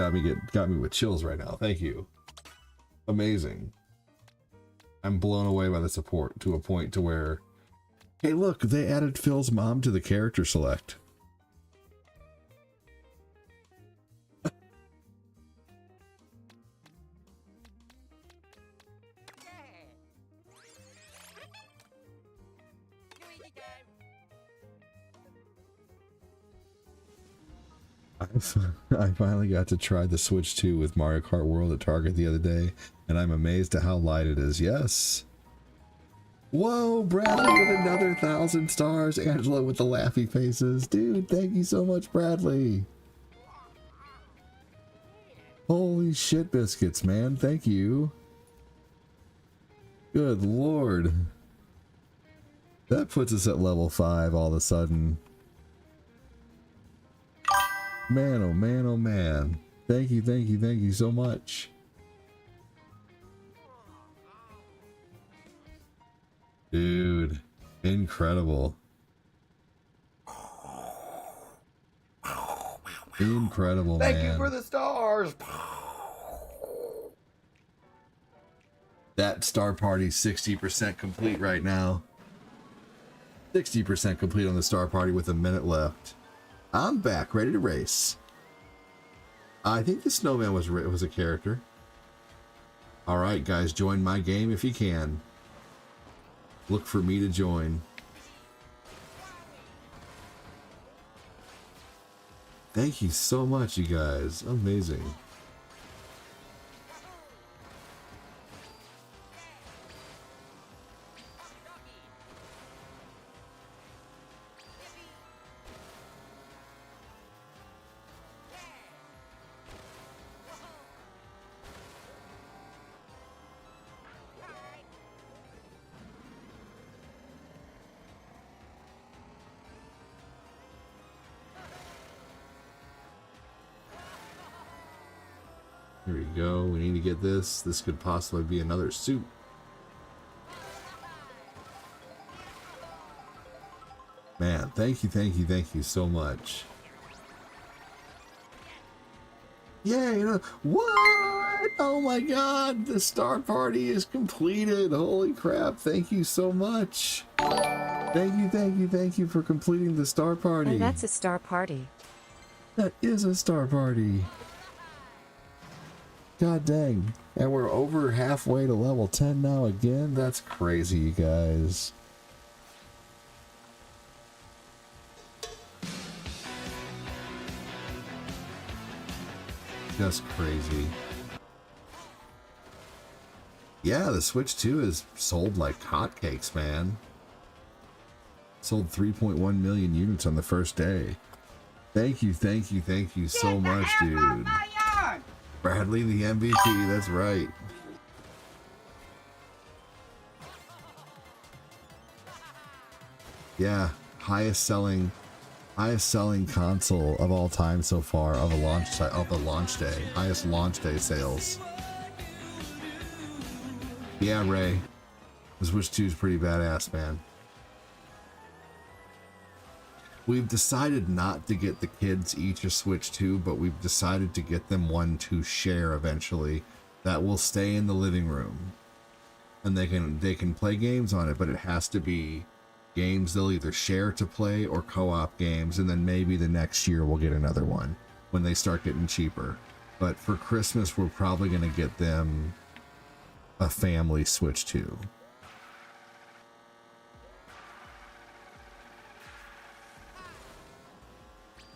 got me with chills right now. Thank you. Amazing. I'm blown away by the support to a point to where, hey, look, they added Phil's mom to the character select. I finally got to try the Switch 2 with Mario Kart World at Target the other day, and I'm amazed at how light it is. Yes. Whoa, Bradley with another 1,000 stars. Angela with the laughy faces. Dude, thank you so much, Bradley. Holy shit biscuits, man. Thank you. Good Lord. That puts us at level 5 all of a sudden. Man, oh man, oh man. Thank you, thank you, thank you so much. Dude, incredible. Incredible, man. Thank you for the stars. That Star Party's 60% complete right now. 60% complete on the Star Party with a minute left. I'm back, ready to race. I think the snowman was a character. All right, guys, join my game if you can. Look for me to join. Thank you so much, you guys. Amazing. Here we go. We need to get this. This could possibly be another suit. Man, thank you so much. Yeah, you know what? Oh my god, the star party is completed. Holy crap, thank you so much. Thank you for completing the star party. Hey, that's a star party. That is a star party. God dang. And we're over halfway to level 10 now again. That's crazy, you guys. Just crazy. Yeah, the Switch 2 is sold like hotcakes, man. Sold 3.1 million units on the first day. Thank you so much, dude. Bradley the MVP, that's right. Yeah, highest selling console of all time so far of a launch day. Highest launch day sales. Yeah, Ray. The Switch 2 is pretty badass, man. We've decided not to get the kids each a Switch 2, but we've decided to get them one to share eventually that will stay in the living room. And they can play games on it, but it has to be games they'll either share to play or co-op games, and then maybe the next year we'll get another one when they start getting cheaper. But for Christmas, we're probably going to get them a family Switch 2.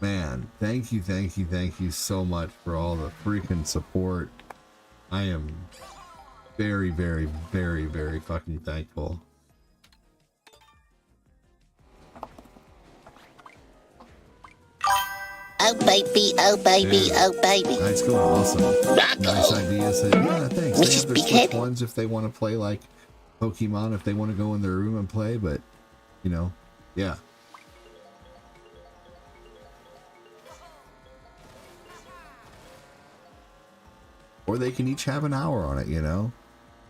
Man, thank you so much for all the freaking support. I am very fucking thankful. Oh baby, oh baby, Dude, oh baby. Nice going, awesome. Nice idea. Said, yeah, thanks. They have their Switch ones if they want to play like Pokemon, if they want to go in their room and play, but you know, yeah. Or they can each have an hour on it, you know?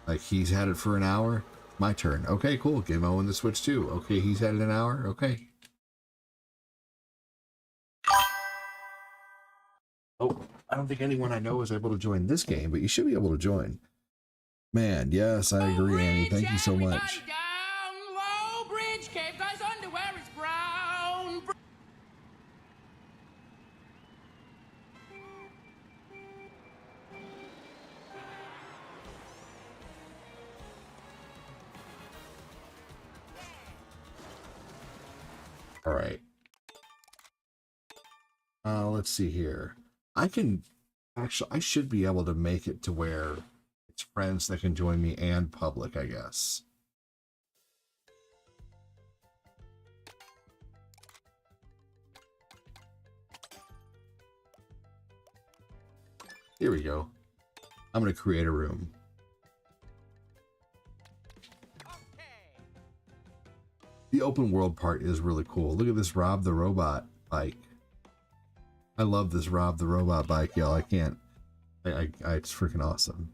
Like, he's had it for an hour, my turn. Okay, cool. Give Owen the Switch too. Okay, he's had it an hour. Okay. Oh, I don't think anyone I know is able to join this game, but you should be able to join. Man, yes, I agree, Annie. Thank you so much. Down low bridge, cave guy's underwear is brown. All right. Let's see here. I should be able to make it to where it's friends that can join me and public, I guess. Here we go. I'm going to create a room. The open world part is really cool. Look at this Rob the Robot bike. I love this Rob the Robot bike, y'all. I can't. It's freaking awesome.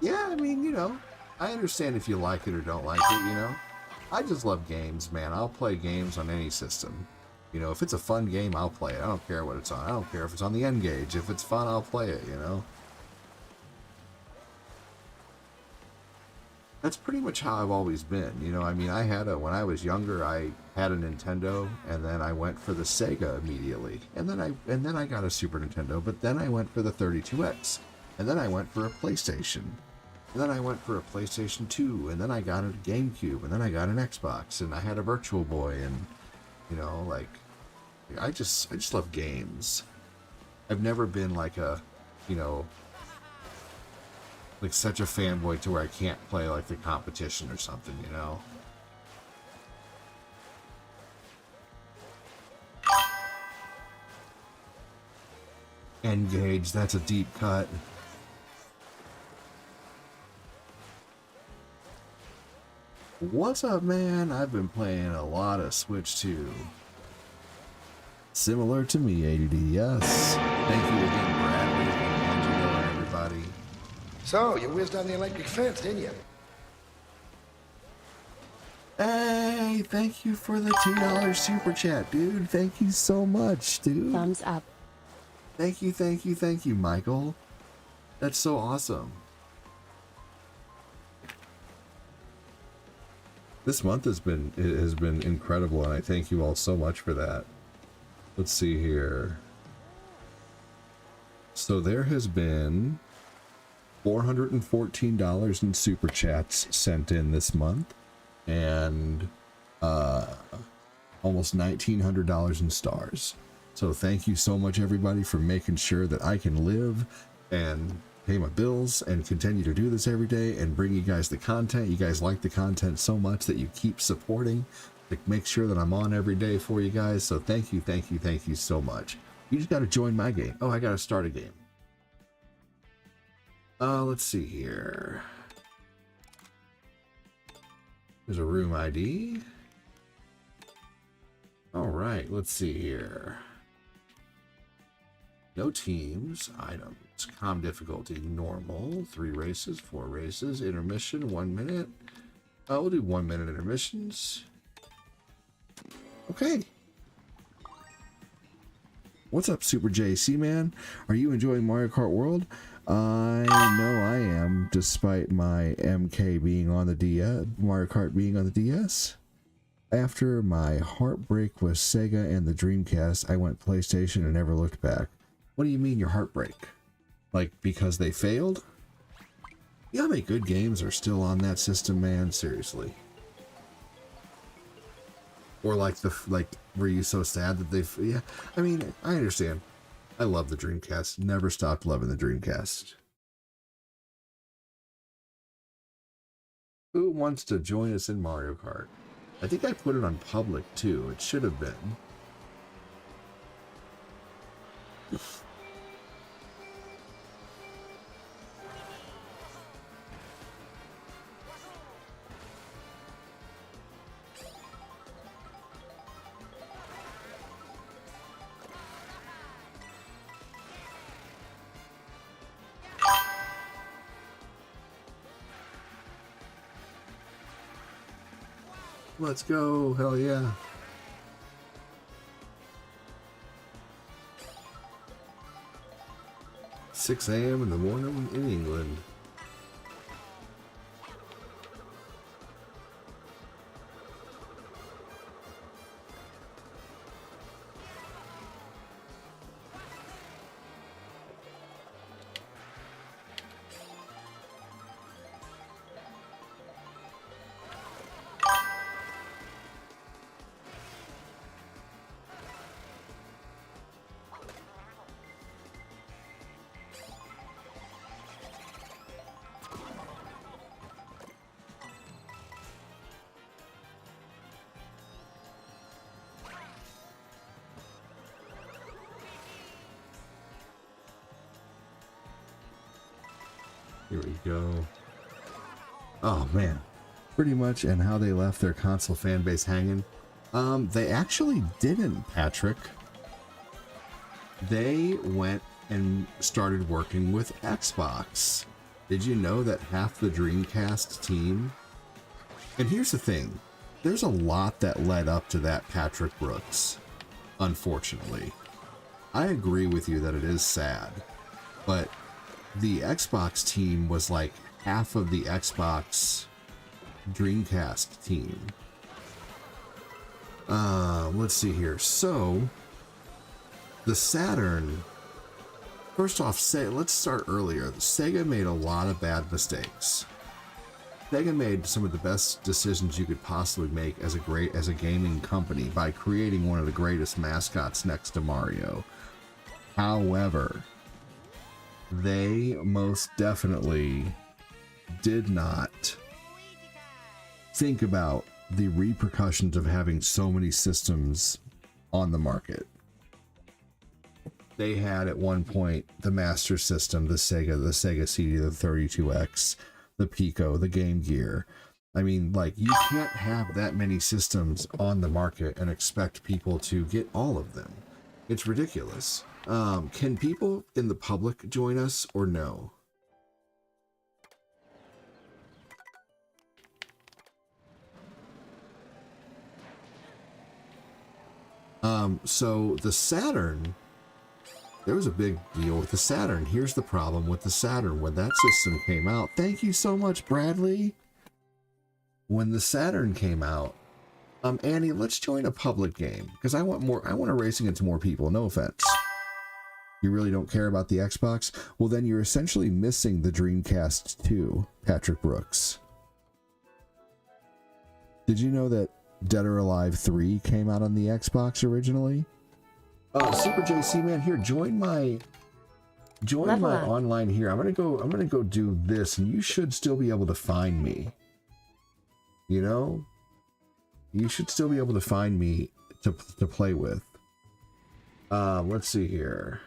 Yeah, I mean, you know, I understand if you like it or don't like it, you know. I just love games, man. I'll play games on any system. You know, if it's a fun game, I'll play it. I don't care what it's on. I don't care if it's on the N-Gage. If it's fun, I'll play it, you know. That's pretty much how I've always been. You know, I mean, when I was younger, I had a Nintendo, and then I went for the Sega immediately. And then I got a Super Nintendo, but then I went for the 32X. And then I went for a PlayStation. And then I went for a PlayStation 2, and then I got a GameCube, and then I got an Xbox, and I had a Virtual Boy, and you know, like, I just love games. I've never been like a, you know, like such a fanboy to where I can't play like the competition or something, you know. N-Gage, that's a deep cut. What's up, man? I've been playing a lot of Switch 2. Similar to me, ADD, yes. Thank you again, Bradley and Angelo and everybody. So, you whizzed on the electric fence, didn't you? Hey, thank you for the $2 super chat, dude. Thank you so much, dude. Thumbs up. Thank you, Michael. That's so awesome. This month has been incredible, and I thank you all so much for that. Let's see here. So there has been $414 in super chats sent in this month, and almost $1,900 in stars. So thank you so much, everybody, for making sure that I can live and pay my bills and continue to do this every day and bring you guys the content. You guys like the content so much that you keep supporting to make sure that I'm on every day for you guys. So thank you so much. You just got to join my game. Oh, I got to start a game. Let's see here. There's a room ID. All right, let's see here. No teams, items, comm difficulty, normal, 3 races, 4 races, intermission, 1 minute. We'll do 1 minute intermissions. Okay. What's up, Super JC man? Are you enjoying Mario Kart World? I know I am, despite my MK being on the DS, Mario Kart being on the DS. After my heartbreak with Sega and the Dreamcast, I went PlayStation and never looked back. What do you mean your heartbreak? Like, because they failed? You know how many good games are still on that system, man? Seriously. Or were you so sad that yeah, I mean, I understand. I love the Dreamcast. Never stopped loving the Dreamcast. Who wants to join us in Mario Kart? I think I put it on public too. It should have been. Let's go, hell yeah. "6 a.m. in the morning in England." Here we go. Oh man, pretty much, and how they left their console fan base hanging. They actually didn't, Patrick. They went and started working with Xbox. Did you know that half the Dreamcast team? And here's the thing, there's a lot that led up to that, Patrick Brooks. Unfortunately, I agree with you that it is sad, but the Xbox team was like half of the Xbox Dreamcast team. Let's see here. So, the Saturn, first off, let's start earlier. Sega made a lot of bad mistakes. Sega made some of the best decisions you could possibly make as a gaming company by creating one of the greatest mascots next to Mario. However, they most definitely did not think about the repercussions of having so many systems on the market. They had at one point the Master System, the Sega CD, the 32X, the Pico, the Game Gear. I mean, like, you can't have that many systems on the market and expect people to get all of them. It's ridiculous. Can people in the public join us or no? So the Saturn, there was a big deal with the Saturn. Here's the problem with the Saturn. When that system came out, thank you so much, Bradley. When the Saturn came out, Annie, let's join a public game because I want to race against more people. No offense. You really don't care about the Xbox? Well, then you're essentially missing the Dreamcast 2, Patrick Brooks. Did you know that Dead or Alive 3 came out on the Xbox originally? Oh, Super JC man, here, join my online here. I'm gonna go do this, and you should still be able to find me. You know? You should still be able to find me to play with. Let's see here.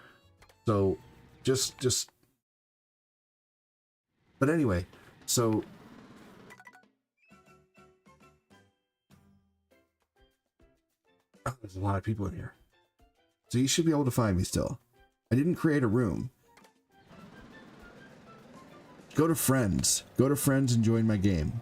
So just but anyway, so there's a lot of people in here. So you should be able to find me still. I didn't create a room. Go to friends. Go to friends and join my game.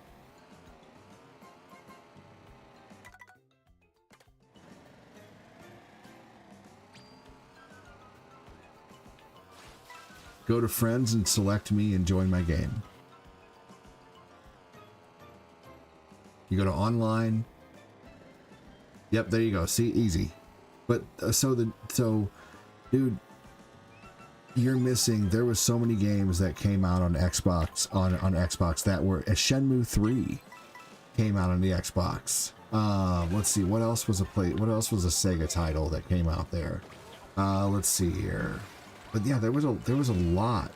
Go to friends and select me and join my game. You go to online. Yep, there you go. See, easy. But so dude, you're missing. There was so many games that came out on Xbox on Xbox that were Shenmue 3 came out on the Xbox. Let's see, what else was a Sega title that came out there? Let's see here. But yeah, there was a lot.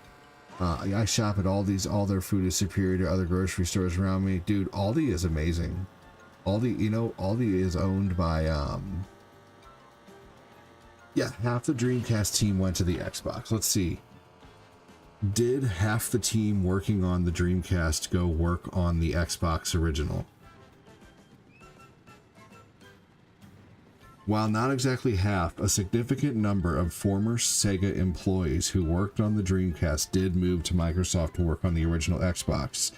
I shop at Aldi's. All their food is superior to other grocery stores around me. Dude, Aldi is amazing. Aldi is owned by yeah, half the Dreamcast team went to the Xbox. Let's see. Did half the team working on the Dreamcast go work on the Xbox original? While not exactly half, a significant number of former Sega employees who worked on the Dreamcast did move to Microsoft to work on the original Xbox.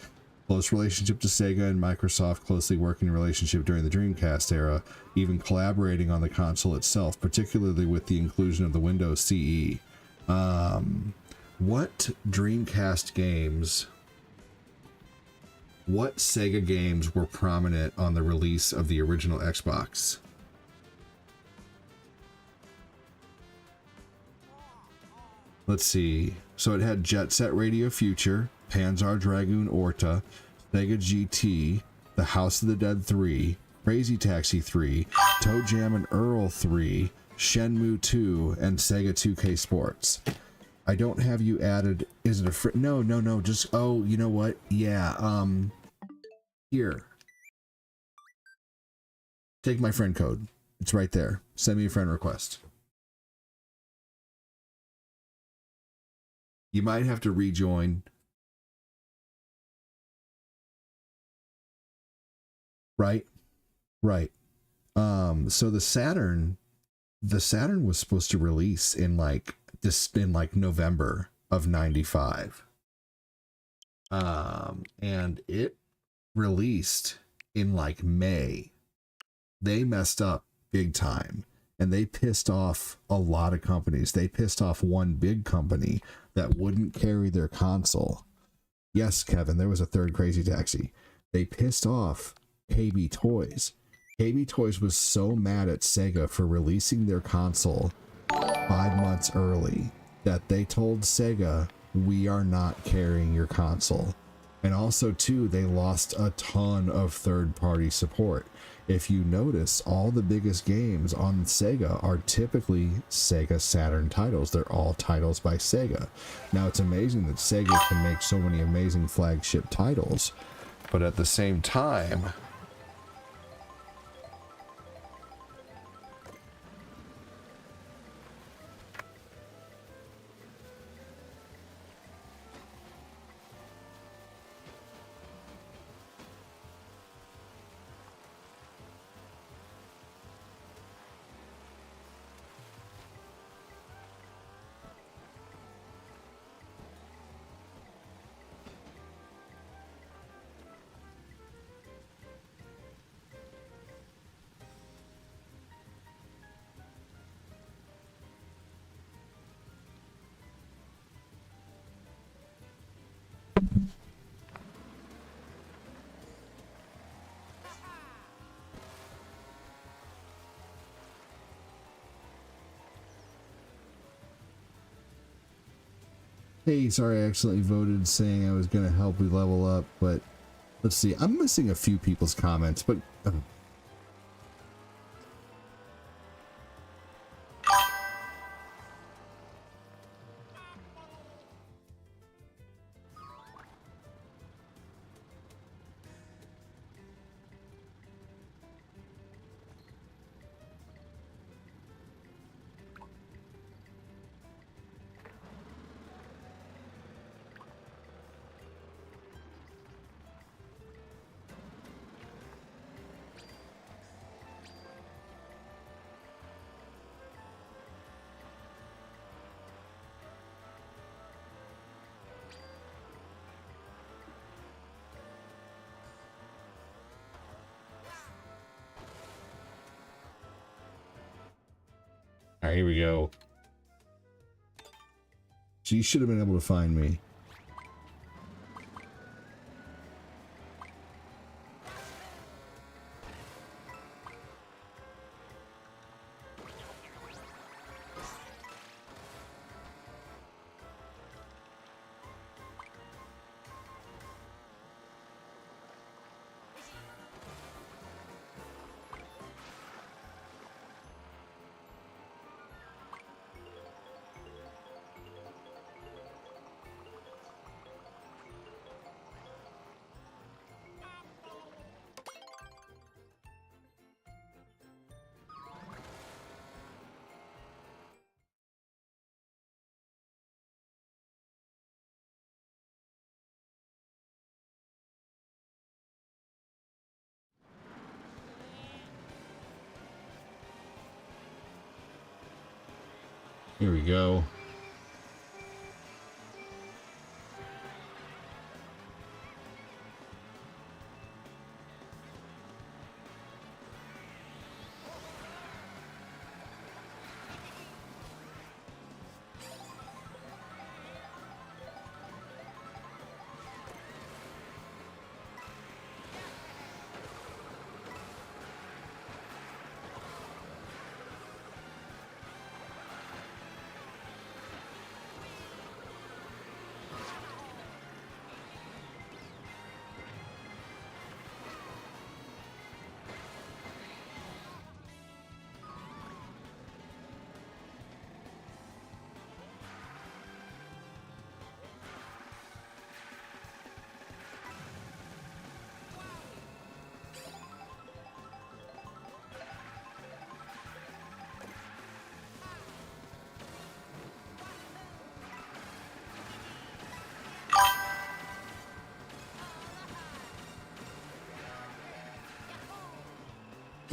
Close relationship to Sega and Microsoft, closely working relationship during the Dreamcast era, even collaborating on the console itself, particularly with the inclusion of the Windows CE. What Dreamcast games, what Sega games were prominent on the release of the original Xbox? Let's see. So it had Jet Set Radio Future, Panzer Dragoon Orta, Sega GT, The House of the Dead 3, Crazy Taxi 3, Toe Jam and Earl 3, Shenmue 2, and Sega 2K Sports. I don't have you added. Is it a no, just, oh, you know what? Yeah, here. Take my friend code. It's right there. Send me a friend request. You might have to rejoin. Right. So the Saturn was supposed to release in like November of 95. And it released in like May. They messed up big time. And they pissed off a lot of companies. They pissed off one big company that wouldn't carry their console. Yes, Kevin, there was a third Crazy Taxi. They pissed off KB Toys. KB Toys was so mad at Sega for releasing their console 5 months early that they told Sega, we are not carrying your console. And also, too, they lost a ton of third-party support. If you notice, all the biggest games on Sega are typically Sega Saturn titles. They're all titles by Sega. Now, it's amazing that Sega can make so many amazing flagship titles, but at the same time, Hey, sorry I accidentally voted saying I was going to help we level up, but let's see. I'm missing a few people's comments, but... All right, here we go. She should have been able to find me. Here we go.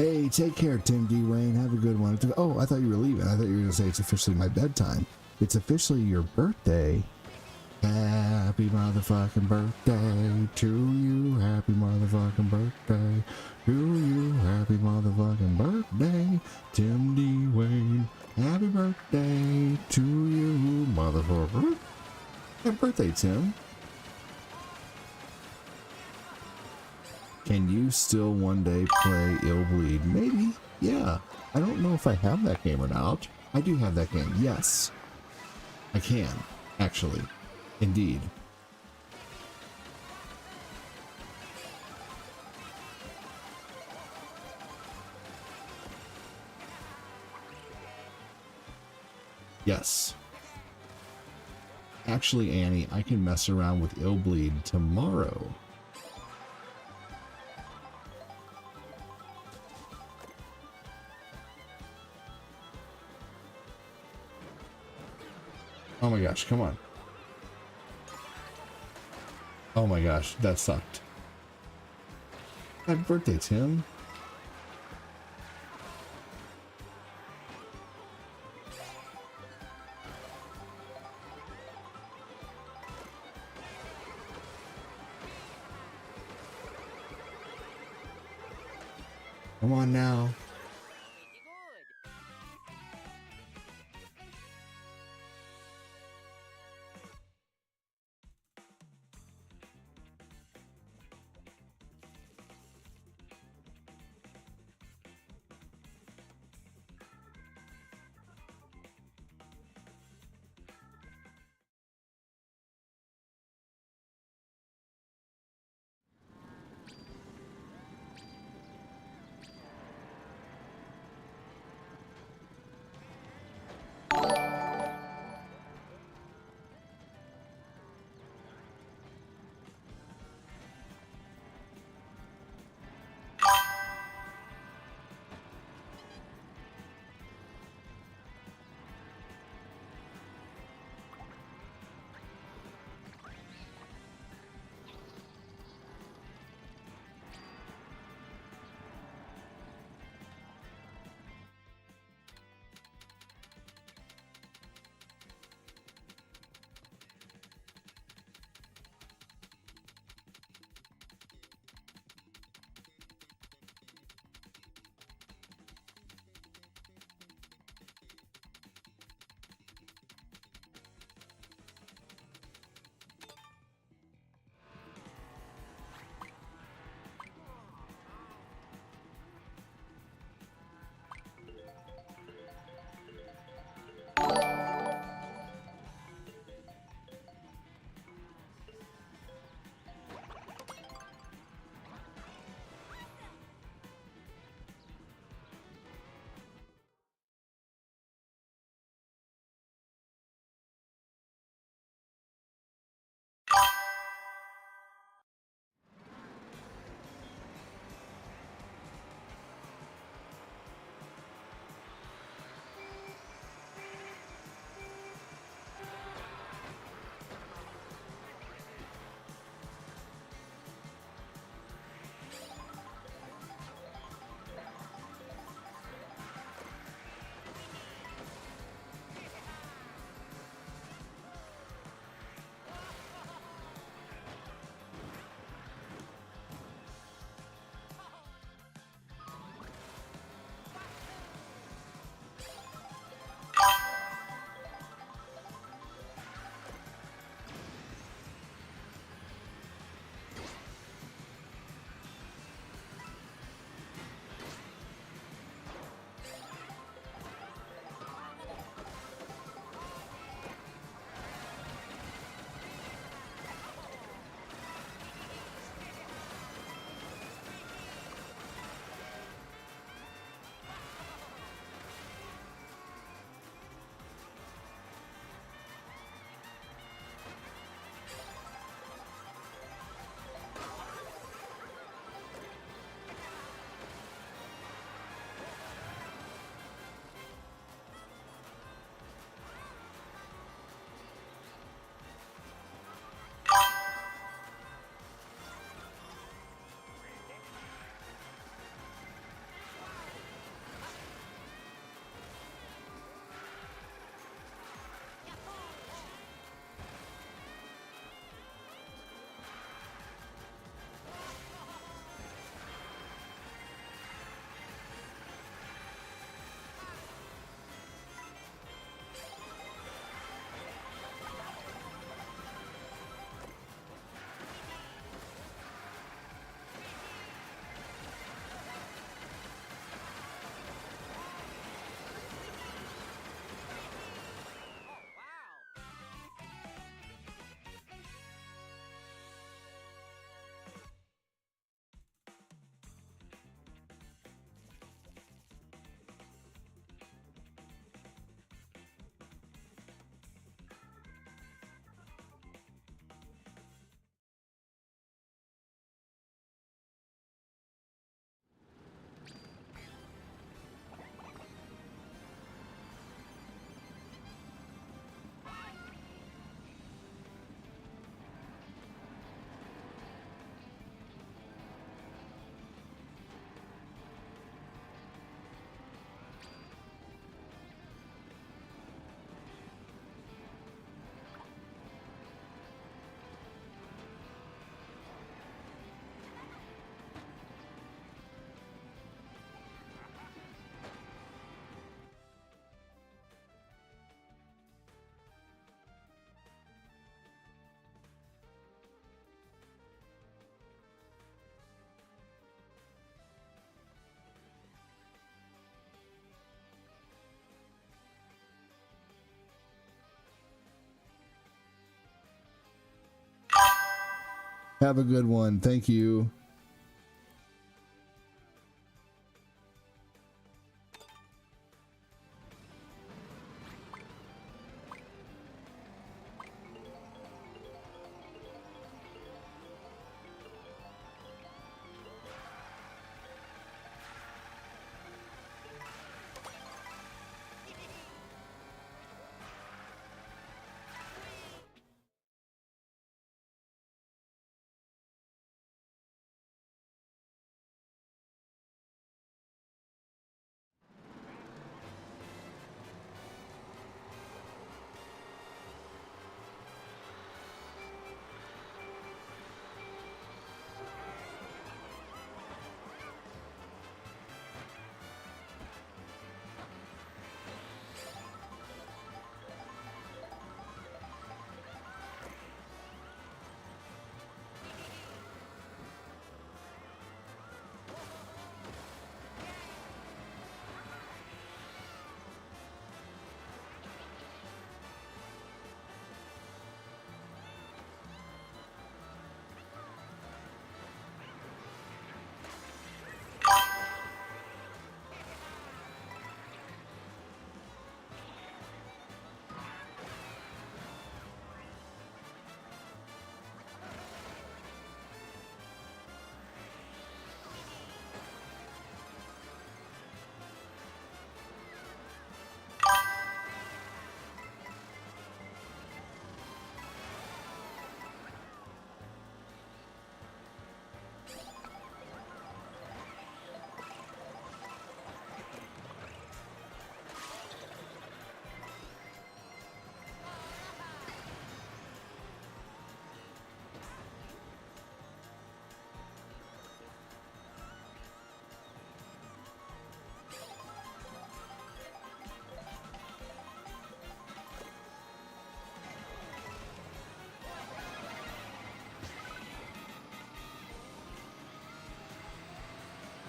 Hey, take care, Tim D. Wayne. Have a good one. Oh, I thought you were leaving. I thought you were going to say it's officially my bedtime. It's officially your birthday. Happy motherfucking birthday to you. Happy motherfucking birthday to you. Happy motherfucking birthday, Tim D. Wayne. Happy birthday to you, motherfucker. Happy birthday, Tim. Can you still one day play Ill Bleed? Maybe. Yeah. I don't know if I have that game or not. I do have that game. Yes. I can, actually. Indeed. Yes. Actually, Annie, I can mess around with Ill Bleed tomorrow. Oh my gosh, come on. Oh my gosh, that sucked. Happy birthday, Tim. Come on now. Have a good one. Thank you.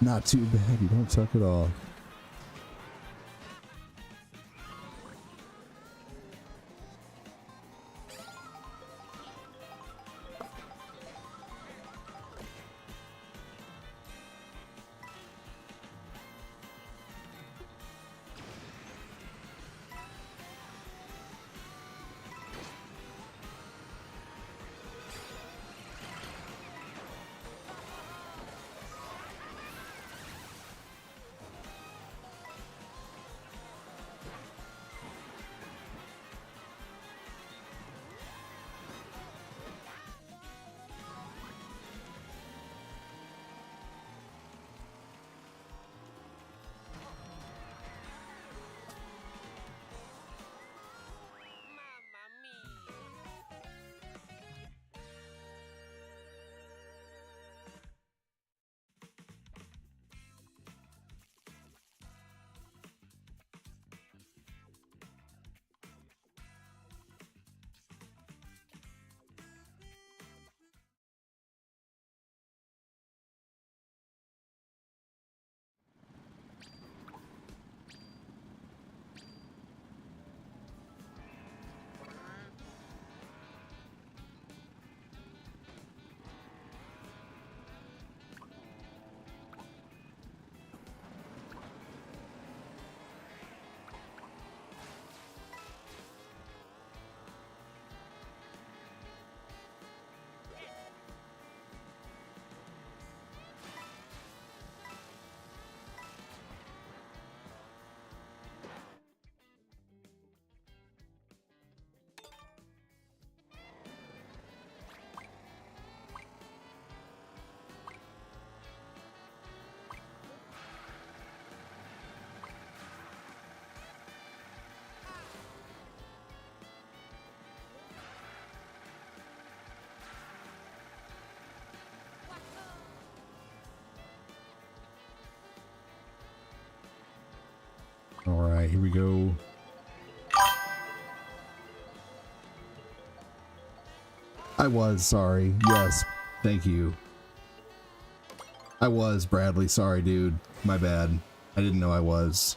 Not too bad. You don't suck at all. All right, here we go. I was sorry. Yes, thank you. I was, Bradley. Sorry, dude. My bad. I didn't know I was.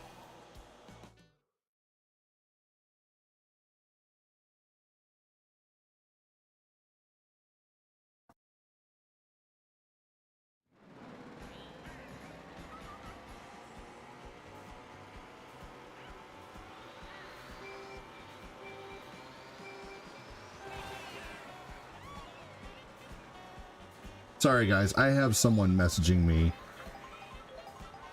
Sorry guys, I have someone messaging me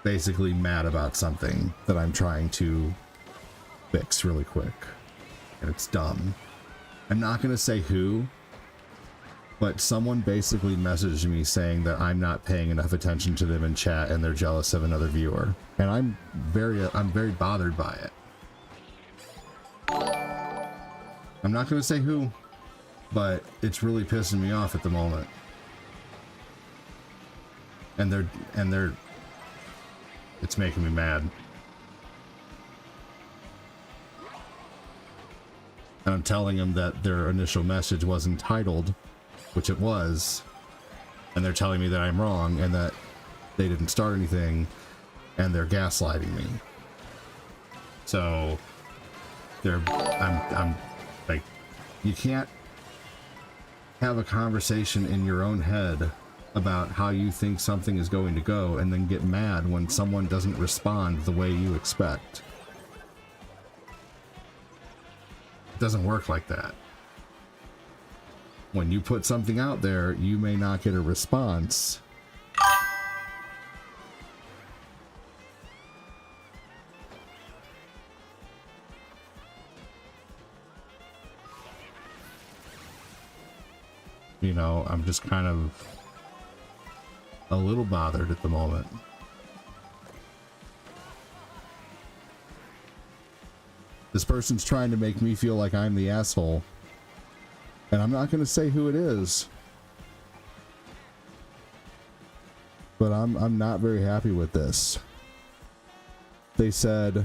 basically mad about something that I'm trying to fix really quick. And it's dumb. I'm not going to say who, but someone basically messaged me saying that I'm not paying enough attention to them in chat and they're jealous of another viewer. And I'm very bothered by it. I'm not going to say who, but it's really pissing me off at the moment. And it's making me mad. And I'm telling them that their initial message was entitled, which it was, and they're telling me that I'm wrong and that they didn't start anything, and they're gaslighting me. So I'm like, you can't have a conversation in your own head about how you think something is going to go and then get mad when someone doesn't respond the way you expect. It doesn't work like that. When you put something out there, you may not get a response. You know, I'm just kind of a little bothered at the moment. This person's trying to make me feel like I'm the asshole. And I'm not going to say who it is. But I'm not very happy with this. They said,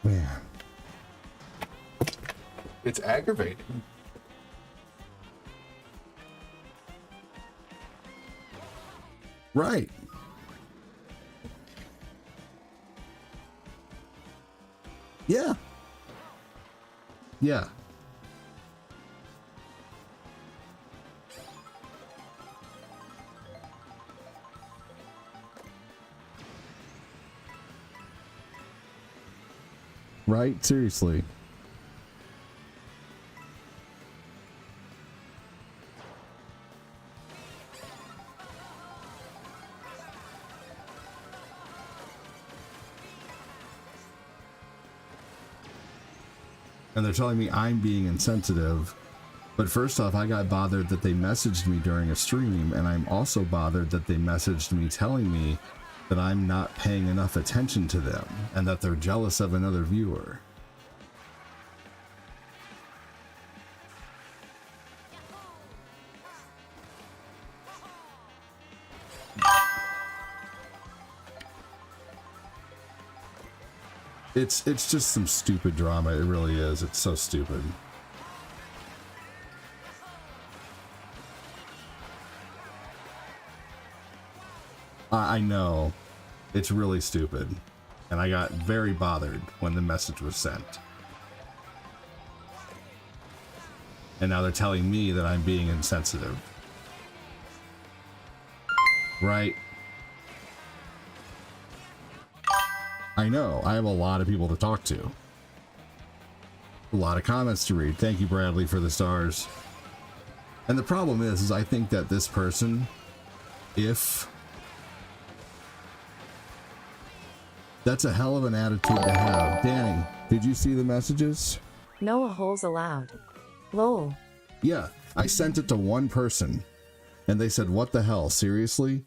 man, it's aggravating. Right. Yeah. Yeah. Right? Seriously. And they're telling me I'm being insensitive. But first off, I got bothered that they messaged me during a stream, and I'm also bothered that they messaged me telling me that I'm not paying enough attention to them and that they're jealous of another viewer. It's just some stupid drama. It really is. It's so stupid. I know. It's really stupid. And I got very bothered when the message was sent. And now they're telling me that I'm being insensitive. Right? I know. I have a lot of people to talk to. A lot of comments to read. Thank you, Bradley, for the stars. And the problem is I think that this person, if... That's a hell of an attitude to have. Danny, did you see the messages? No holes allowed. Lol. Yeah, I sent it to one person. And they said, what the hell, seriously?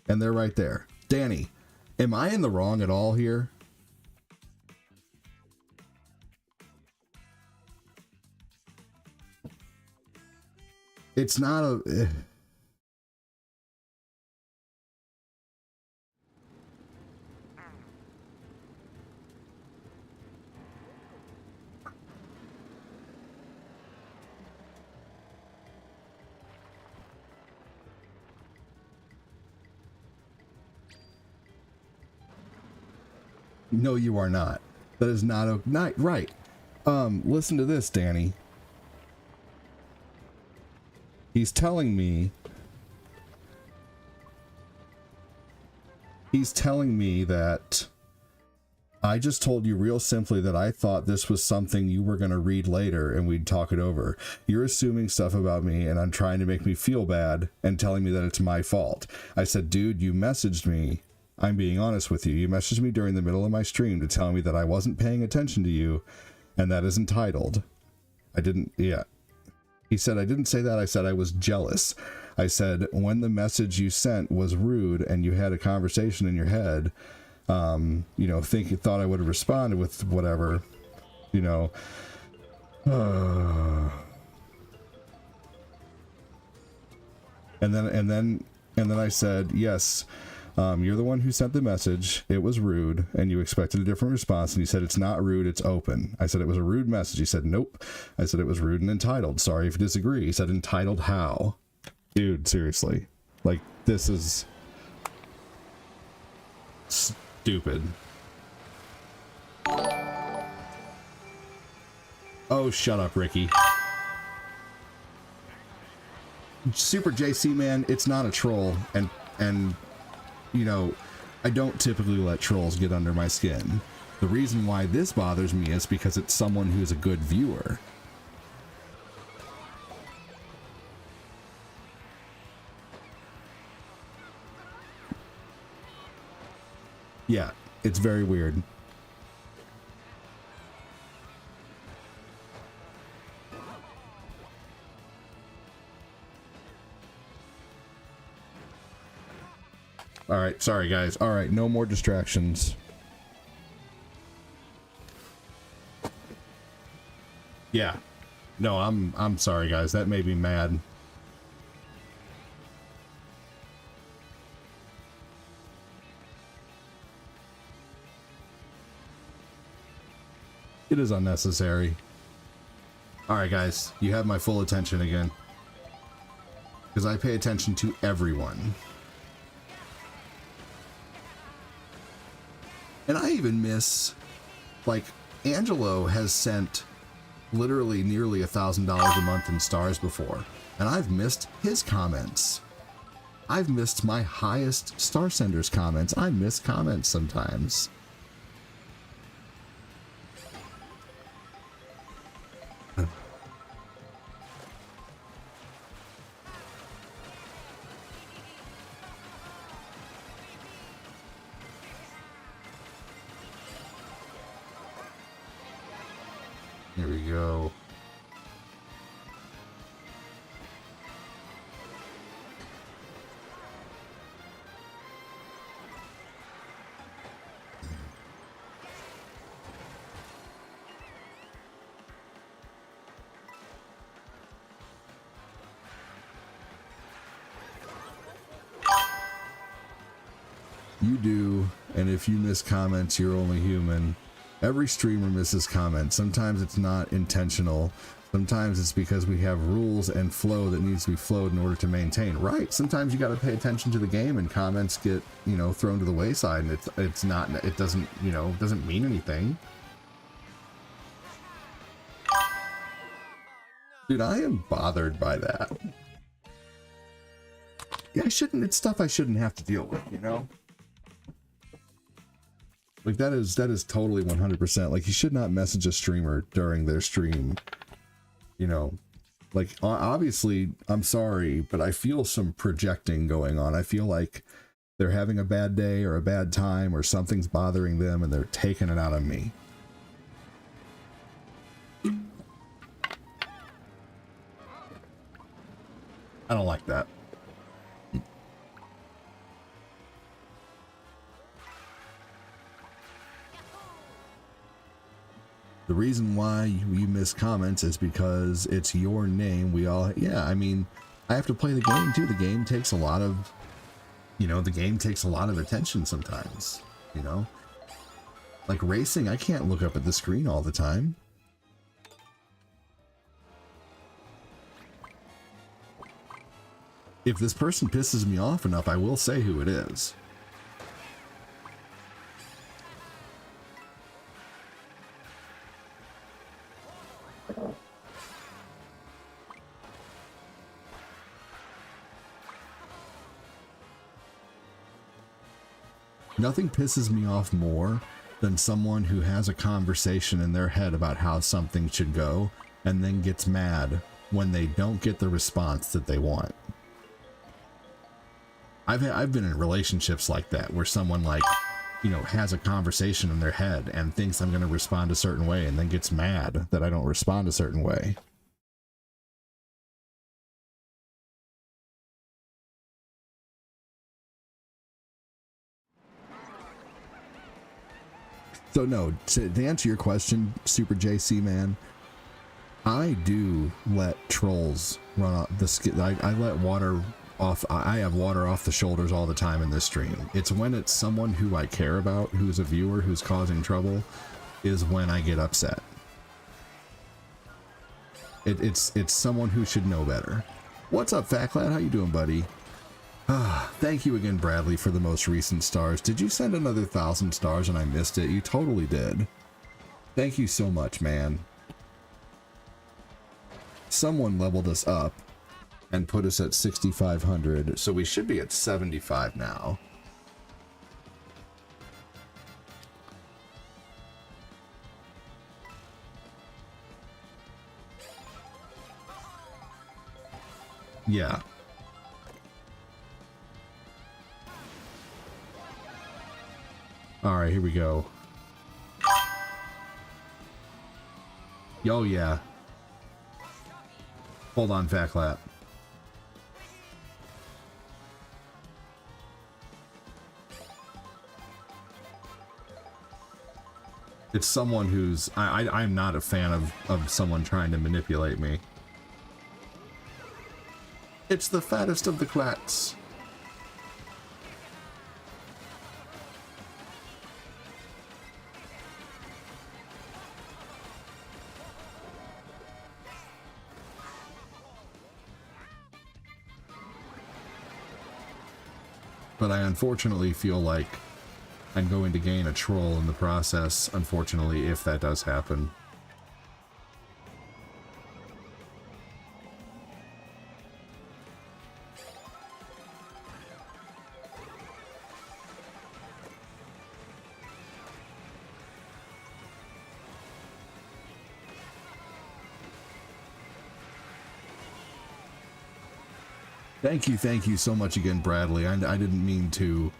And they're right there. Danny, am I in the wrong at all here? It's not a... No, you are not. That is not a night. Right. Listen to this, Danny. He's telling me that I just told you real simply that I thought this was something you were going to read later and we'd talk it over. You're assuming stuff about me and I'm trying to make me feel bad and telling me that it's my fault. I said, dude, you messaged me. I'm being honest with you. You messaged me during the middle of my stream to tell me that I wasn't paying attention to you, and that is entitled. I didn't, yeah. He said, I didn't say that. I said I was jealous. I said, when the message you sent was rude and you had a conversation in your head, you know, thought I would have responded with whatever, you know. And then I said, yes, you're the one who sent the message. It was rude, and you expected a different response. And he said, it's not rude, it's open. I said, it was a rude message. He said, nope. I said, it was rude and entitled. Sorry if you disagree. He said, entitled how? Dude, seriously. Like, this is stupid. Oh, shut up, Ricky. Super JC, man, it's not a troll, and you know, I don't typically let trolls get under my skin. The reason why this bothers me is because it's someone who's a good viewer. Yeah, it's very weird. All right, sorry guys. All right, no more distractions. Yeah. No, I'm sorry guys. That made me mad. It is unnecessary. All right guys, you have my full attention again. Because I pay attention to everyone. And I even miss, like, Angelo has sent literally nearly $1,000 a month in stars before, and I've missed his comments. I've missed my highest star senders comments. I miss comments sometimes. Here we go. You do, and if you miss comments, you're only human. Every streamer misses comments. Sometimes it's not intentional. Sometimes it's because we have rules and flow that needs to be flowed in order to maintain. Right. Sometimes you got to pay attention to the game and comments get, you know, thrown to the wayside, and it's not, it doesn't, you know, doesn't mean anything. Dude, I am bothered by that. Yeah, it's stuff I shouldn't have to deal with, you know? Like, that is totally 100%. Like, you should not message a streamer during their stream. You know, like, obviously, I'm sorry, but I feel some projecting going on. I feel like they're having a bad day or a bad time or something's bothering them and they're taking it out on me. I don't like that. The reason why you miss comments is because it's your name. We all, yeah, I mean, I have to play the game too. The game takes a lot of, you know, the game takes a lot of attention sometimes, you know? Like racing, I can't look up at the screen all the time. If this person pisses me off enough, I will say who it is. Nothing pisses me off more than someone who has a conversation in their head about how something should go and then gets mad when they don't get the response that they want. I've been in relationships like that where someone, like, you know, has a conversation in their head and thinks I'm going to respond a certain way and then gets mad that I don't respond a certain way. So no, to answer your question, Super JC man, I do let trolls run off the skin. I let water off. I have water off the shoulders all the time in this stream. It's when it's someone who I care about, who's a viewer, who's causing trouble, is when I get upset. It's someone who should know better. What's up, Fat Lad? How you doing, buddy? Thank you again, Bradley, for the most recent stars. Did you send another 1,000 stars and I missed it? You totally did. Thank you so much, man. Someone leveled us up and put us at 6,500, so we should be at 75 now. Yeah. All right, here we go. Oh yeah. Hold on, Fat Clap. It's someone who's... I'm not a fan of someone trying to manipulate me. It's the fattest of the clats. But I unfortunately feel like I'm going to gain a troll in the process, unfortunately, if that does happen. Thank you so much again, Bradley. I didn't mean to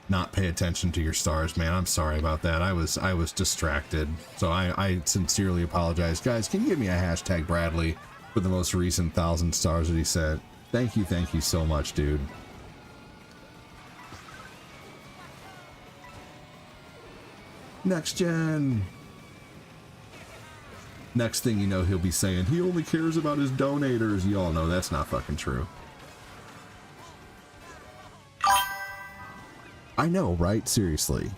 not pay attention to your stars, man. I'm sorry about that. I was distracted. So I sincerely apologize. Guys, can you give me a hashtag hashtag for the most recent 1,000 stars that he sent? Thank you so much, dude. Next gen. Next thing you know, he'll be saying he only cares about his donators. You all know that's not fucking true. I know, right? Seriously.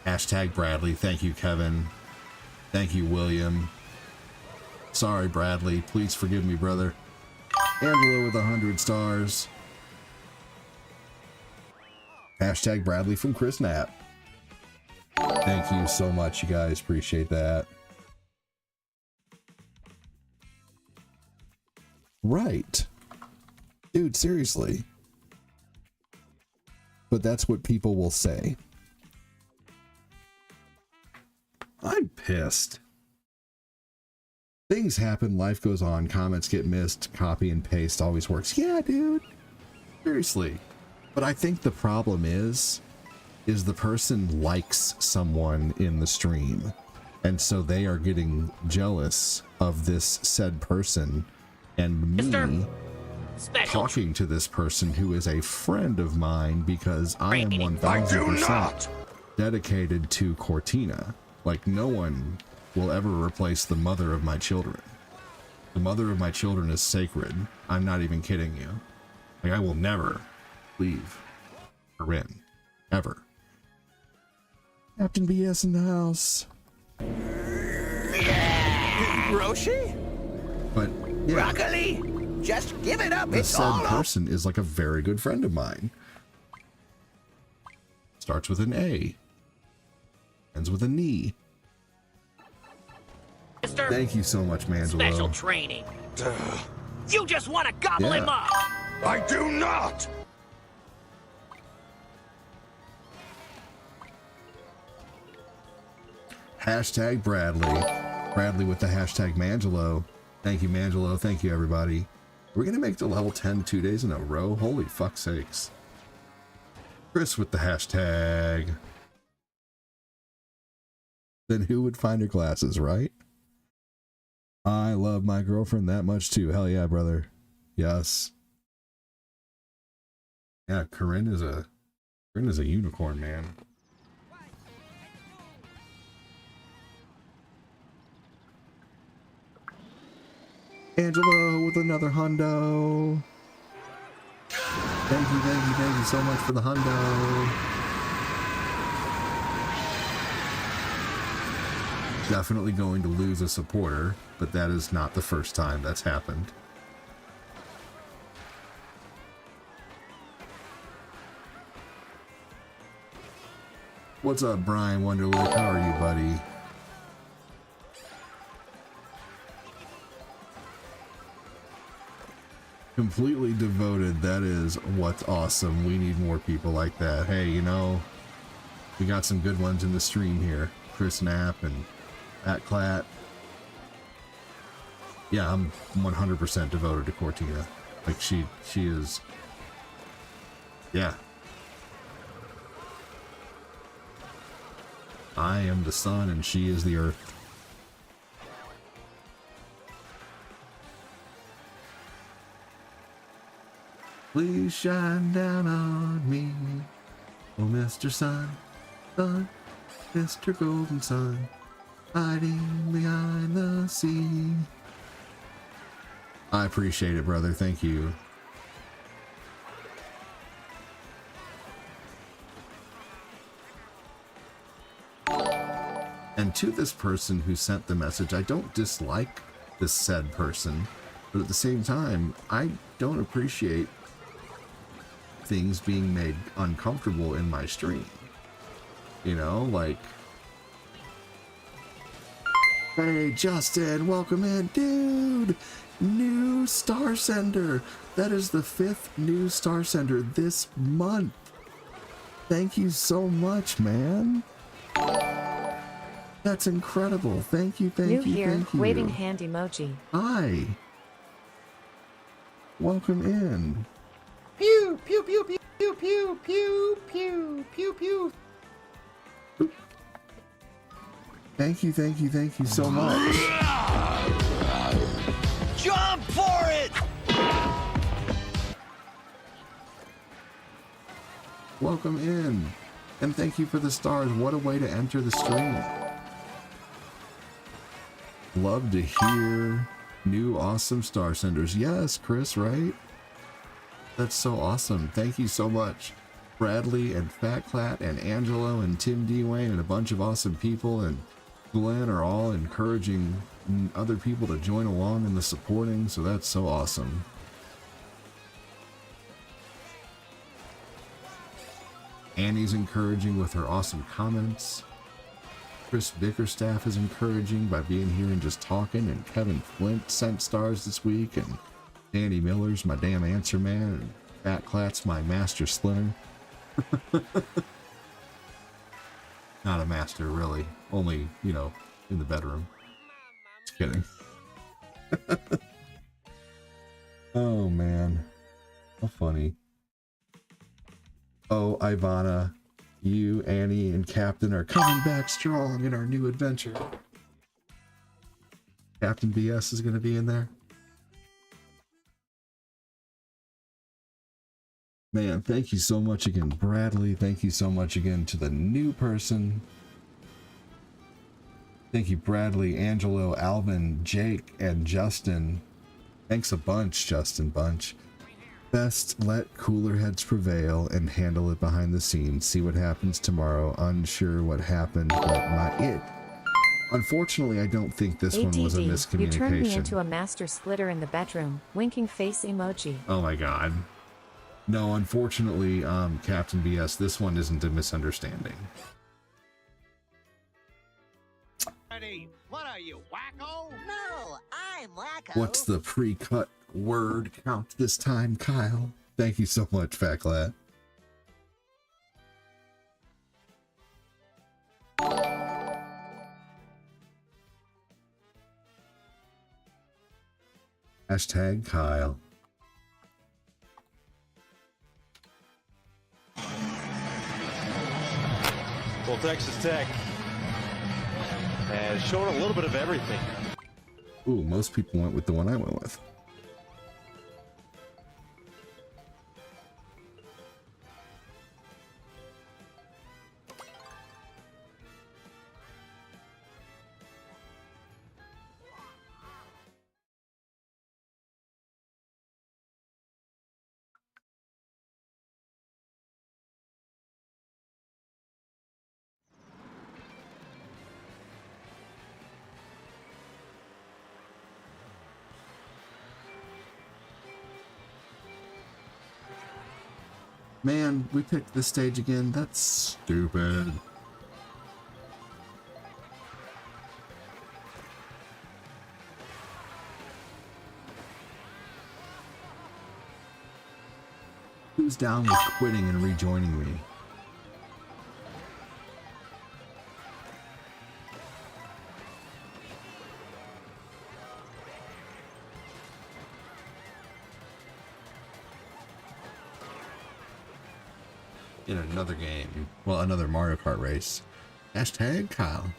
Hashtag Bradley. Thank you, Kevin. Thank you, William. Sorry, Bradley. Please forgive me, brother. Angela with 100 stars. Hashtag Bradley from Chris Knapp. Thank you so much, you guys. Appreciate that. Right. Dude, seriously. But that's what people will say. I'm pissed. Things happen, life goes on, comments get missed, copy and paste always works. Yeah, dude. Seriously. But I think the problem is the person likes someone in the stream. And so they are getting jealous of this said person and me talking to this person who is a friend of mine because I am 1000% dedicated to Cortina. Like, no one will ever replace the mother of my children. The mother of my children is sacred. I'm not even kidding you. Like, I will never leave her in. Ever. Captain BS in the house. Roshi? But, yeah. Broccoli? Just give it up. The It's said all up. person is like a very good friend of mine. Starts with an A. Ends with a knee. Thank you so much, Mangelo. Special training. You just want to gobble him up. I do not! Hashtag Bradley. Bradley with the hashtag Mangelo. Thank you, Mangelo. Thank you, everybody. We're going to make the level 10 2 days in a row. Holy fuck sakes. Chris with the hashtag. Then who would find her glasses, right? I love my girlfriend that much too. Hell yeah, brother. Yes. Yeah, Corinne is a unicorn, man. Angelo with another hundo. Thank you so much for the hundo. Definitely going to lose a supporter, but that is not the first time that's happened. What's up, Brian Wonderlick? How are you, buddy? Completely devoted. That is what's awesome. We need more people like that. Hey, you know, we got some good ones in the stream here. Chris Knapp and Pat Klatt. Yeah, I'm 100% devoted to Cortina. Like she is. Yeah. I am the sun and she is the earth. Please shine down on me, oh Mr. Sun, Sun, Mr. Golden Sun, hiding behind the sea. I appreciate it, brother. Thank you. And to this person who sent the message, I don't dislike this said person, but at the same time, I don't appreciate things being made uncomfortable in my stream. You know, like, hey Justin, welcome in, dude. New star sender. That is the 5th new star sender this month. Thank you so much, man. That's incredible. Thank you, thank you, here, thank you. waving hand emoji. Hi. Welcome in. Pew, pew, pew, pew, pew, pew, pew, pew, pew, pew. Thank you so much. Jump for it! Welcome in. And thank you for the stars. What a way to enter the stream. Love to hear new awesome star senders. Yes, Chris, right? That's so awesome. Thank you so much. Bradley and Fat Klatt and Angelo and Tim Dwayne and a bunch of awesome people and Glenn are all encouraging other people to join along in the supporting, so that's so awesome. Annie's encouraging with her awesome comments. Chris Bickerstaff is encouraging by being here and just talking, and Kevin Flint sent stars this week, and Danny Miller's my damn answer man, and Fat Klatt's my master splinter. Not a master, really. Only, you know, in the bedroom. Just kidding. Oh, man. How funny. Oh, Ivana, you, Annie, and Captain are coming back strong in our new adventure. Captain BS is going to be in there. Man, thank you so much again, Bradley. Thank you so much again to the new person. Thank you, Bradley, Angelo, Alvin, Jake, and Justin. Thanks a bunch, Justin Bunch. Best let cooler heads prevail and handle it behind the scenes. See what happens tomorrow. Unsure what happened, but not it. Unfortunately, I don't think this one was a miscommunication. You turned me into a master splitter in the bedroom. Winking face emoji. Oh my god. No, unfortunately, Captain BS, this one isn't a misunderstanding. What are you, wacko? No, I'm wacko. What's the pre-cut word count this time, Kyle? Thank you so much, Fat Klatt. Hashtag Kyle. Well, Texas Tech has shown a little bit of everything. Ooh, most people went with the one I went with. Man, we picked this stage again. That's stupid. Who's down with quitting and rejoining me? In another game. Well, another Mario Kart race. Hashtag Kyle.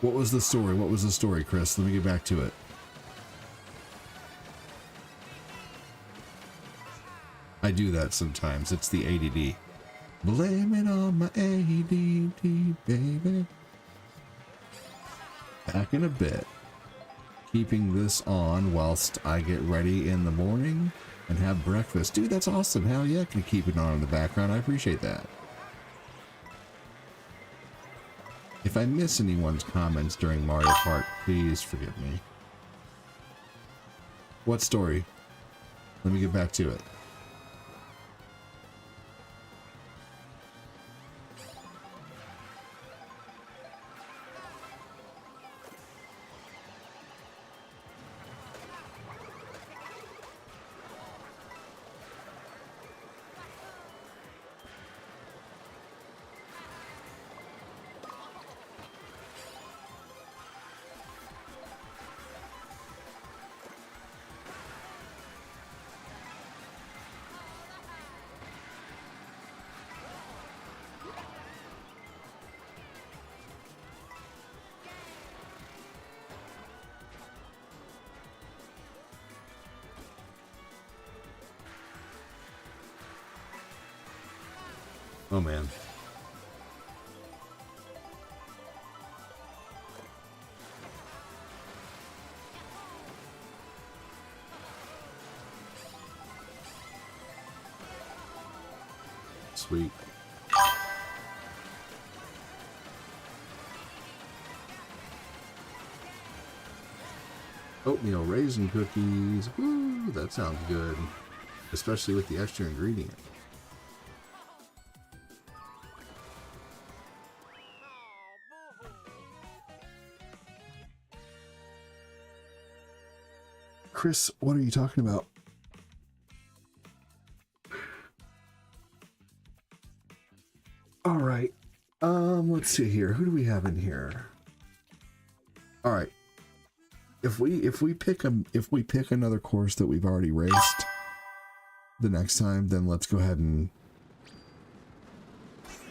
What was the story? What was the story, Chris? Let me get back to it. I do that sometimes. It's the ADD. Blame it on my ADD, baby. Back in a bit. Keeping this on whilst I get ready in the morning and have breakfast. Dude, that's awesome. Hell yeah, I can keep it on in the background. I appreciate that. If I miss anyone's comments during Mario Kart, please forgive me. What story? Let me get back to it. Oh man. Sweet. Oatmeal raisin cookies. Woo, that sounds good. Especially with the extra ingredient. Chris, what are you talking about? All right. Let's see here. Who do we have in here? All right. If we pick another course that we've already raced the next time, then let's go ahead and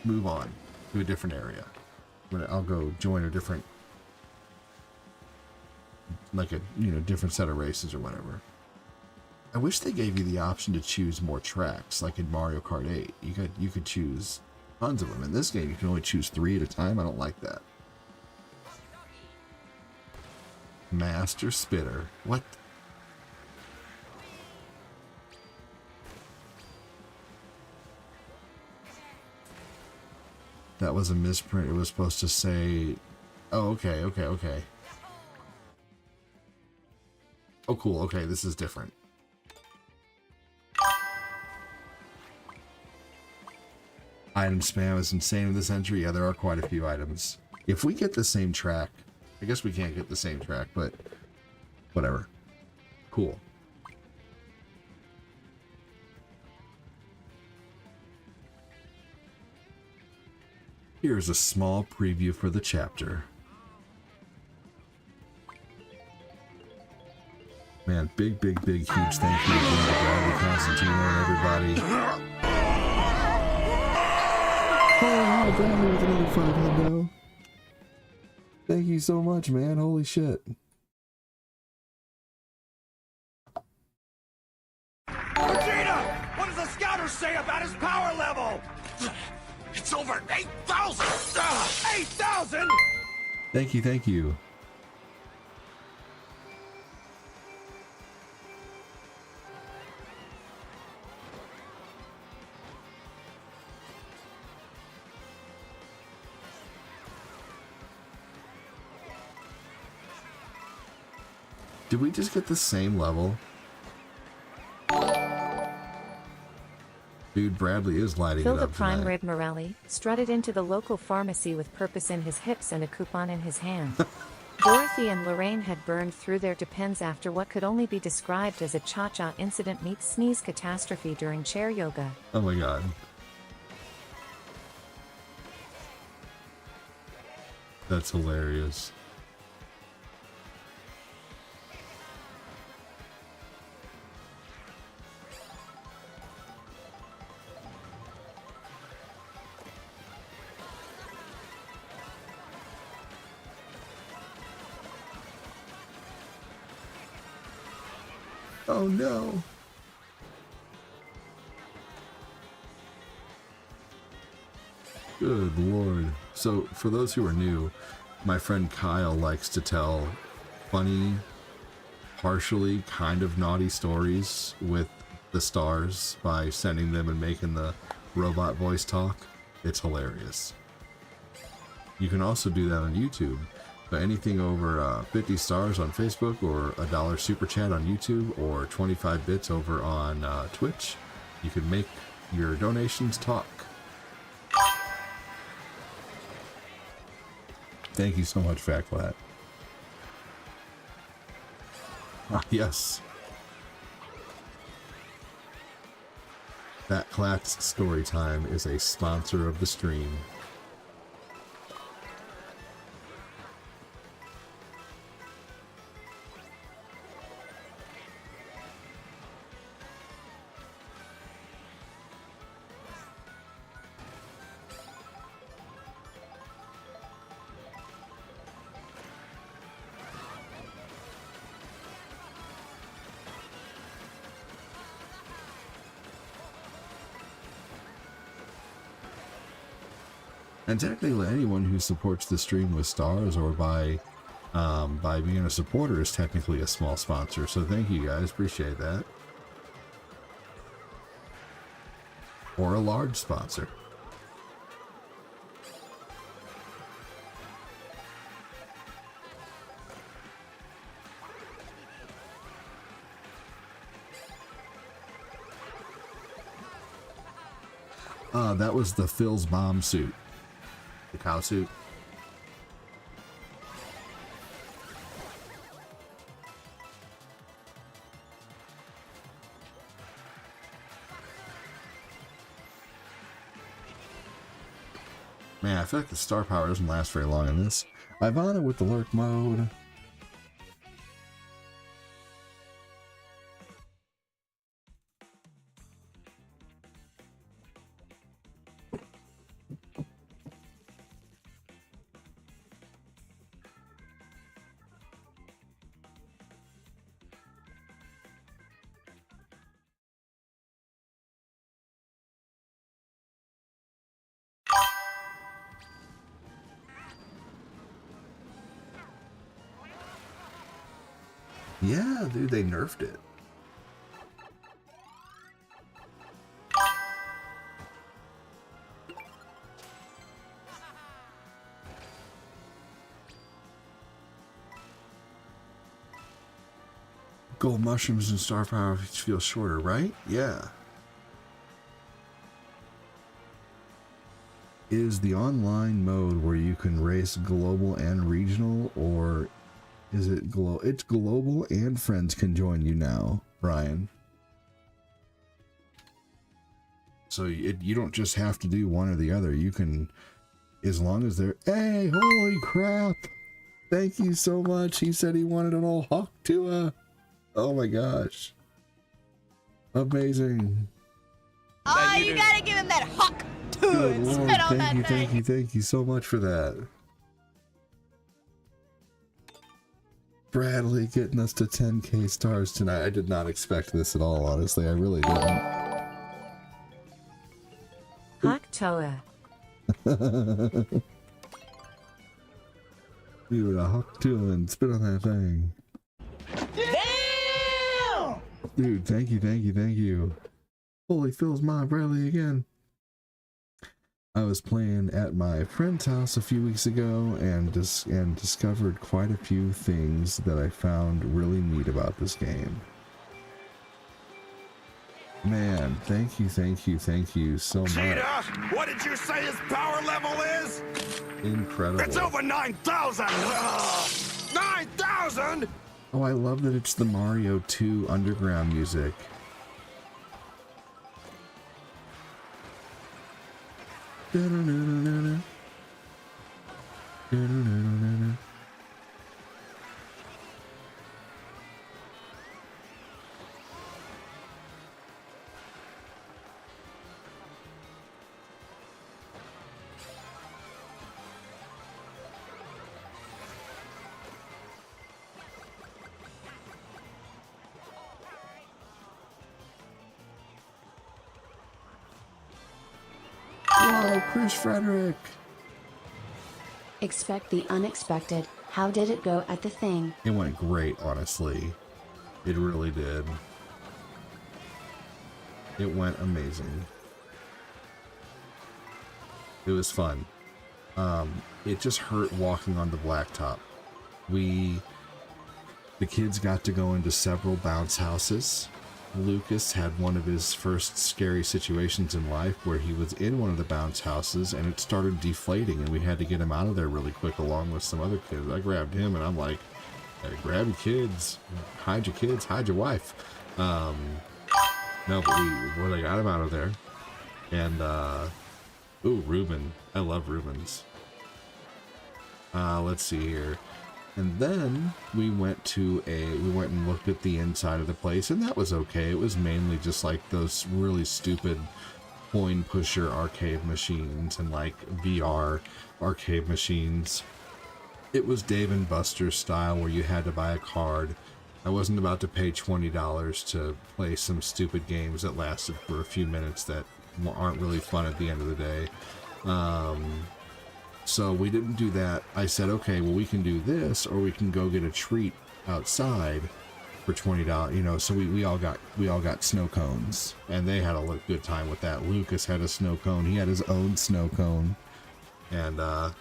move on to a different area. I'll go join a different, like a different set of races or whatever. I wish they gave you the option to choose more tracks, like in Mario Kart 8. You could choose tons of them. In this game, you can only choose 3 at a time. I don't like that. Master Spitter. What? That was a misprint. It was supposed to say... Oh, okay. Oh, cool. Okay, this is different. Item spam is insane in this entry. Yeah, there are quite a few items. If we get the same track... I guess we can't get the same track, but... whatever. Cool. Here's a small preview for the chapter. Man, big, huge thank you again to Bradley, Constantino, and everybody. Oh, Bradley with another $500. Thank you so much, man. Holy shit. Vegeta! What does the scouter say about his power level? It's over 8,000! 8,000?! Thank you. Did we just get the same level? Dude, Bradley is lighting Phil it the up prime tonight. rib Morelli strutted into the local pharmacy with purpose in his hips and a coupon in his hand. Dorothy and Lorraine had burned through their Depends after what could only be described as a cha-cha incident meets sneeze catastrophe during chair yoga. Oh my god. That's hilarious. Oh no. Good lord. So, for those who are new, my friend Kyle likes to tell funny, partially kind of naughty stories with the stars by sending them and making the robot voice talk. It's hilarious. You can also do that on YouTube. But anything over 50 stars on Facebook, or $1 super chat on YouTube, or 25 bits over on Twitch, you can make your donations talk. Thank you so much, Fatclat. Ah, yes. Fatclat's Storytime is a sponsor of the stream. And technically, anyone who supports the stream with stars or by being a supporter is technically a small sponsor. So thank you guys, appreciate that. Or a large sponsor. That was the Phil's bomb suit. The cow suit. Man, I feel like the star power doesn't last very long in this. Ivana with the lurk mode. Yeah, dude, they nerfed it. Gold mushrooms and star power feel shorter, right? Yeah. Is the online mode where you can race global and regional, or is it it's global and friends can join you now, Brian? So you don't just have to do one or the other. You can, as long as they're... Hey, holy crap! Thank you so much. He said he wanted an old hawk to oh my gosh. Amazing. Oh, you gotta give him that hawk to and spit on that thing. Thank you so much for that. Bradley getting us to 10k stars tonight. I did not expect this at all, honestly. I really didn't. Hawk Toa. You would a hawk to and spit on that thing. Damn! Dude, thank you. Holy Phil's mom, Bradley again. I was playing at my friend's house a few weeks ago and discovered quite a few things that I found really neat about this game. Man, thank you so much. Cheetah, what did you say his power level is? Incredible. It's over 9,000! 9,000?! Oh, I love that it's the Mario 2 underground music. Whoa, Chris Frederick. Expect the unexpected. How did it go at the thing? It went great, honestly. It really did. It went amazing. It was fun. It just hurt walking on the blacktop. The kids got to go into several bounce houses. Lucas had one of his first scary situations in life where he was in one of the bounce houses and it started deflating and we had to get him out of there really quick along with some other kids. I grabbed him and I'm like, hey, grab your kids, hide your wife. No, but I got him out of there. And, ooh, Reuben. I love Reubens. Let's see here. And then we went and looked at the inside of the place, and that was okay. It was mainly just like those really stupid coin pusher arcade machines and like VR arcade machines. It was Dave and Buster's style where you had to buy a card. I wasn't about to pay $20 to play some stupid games that lasted for a few minutes that aren't really fun at the end of the day. So we didn't do that. I said, okay, well, we can do this, or we can go get a treat outside for $20. You know, so we all got snow cones, and they had a good time with that. Lucas had a snow cone. He had his own snow cone, and I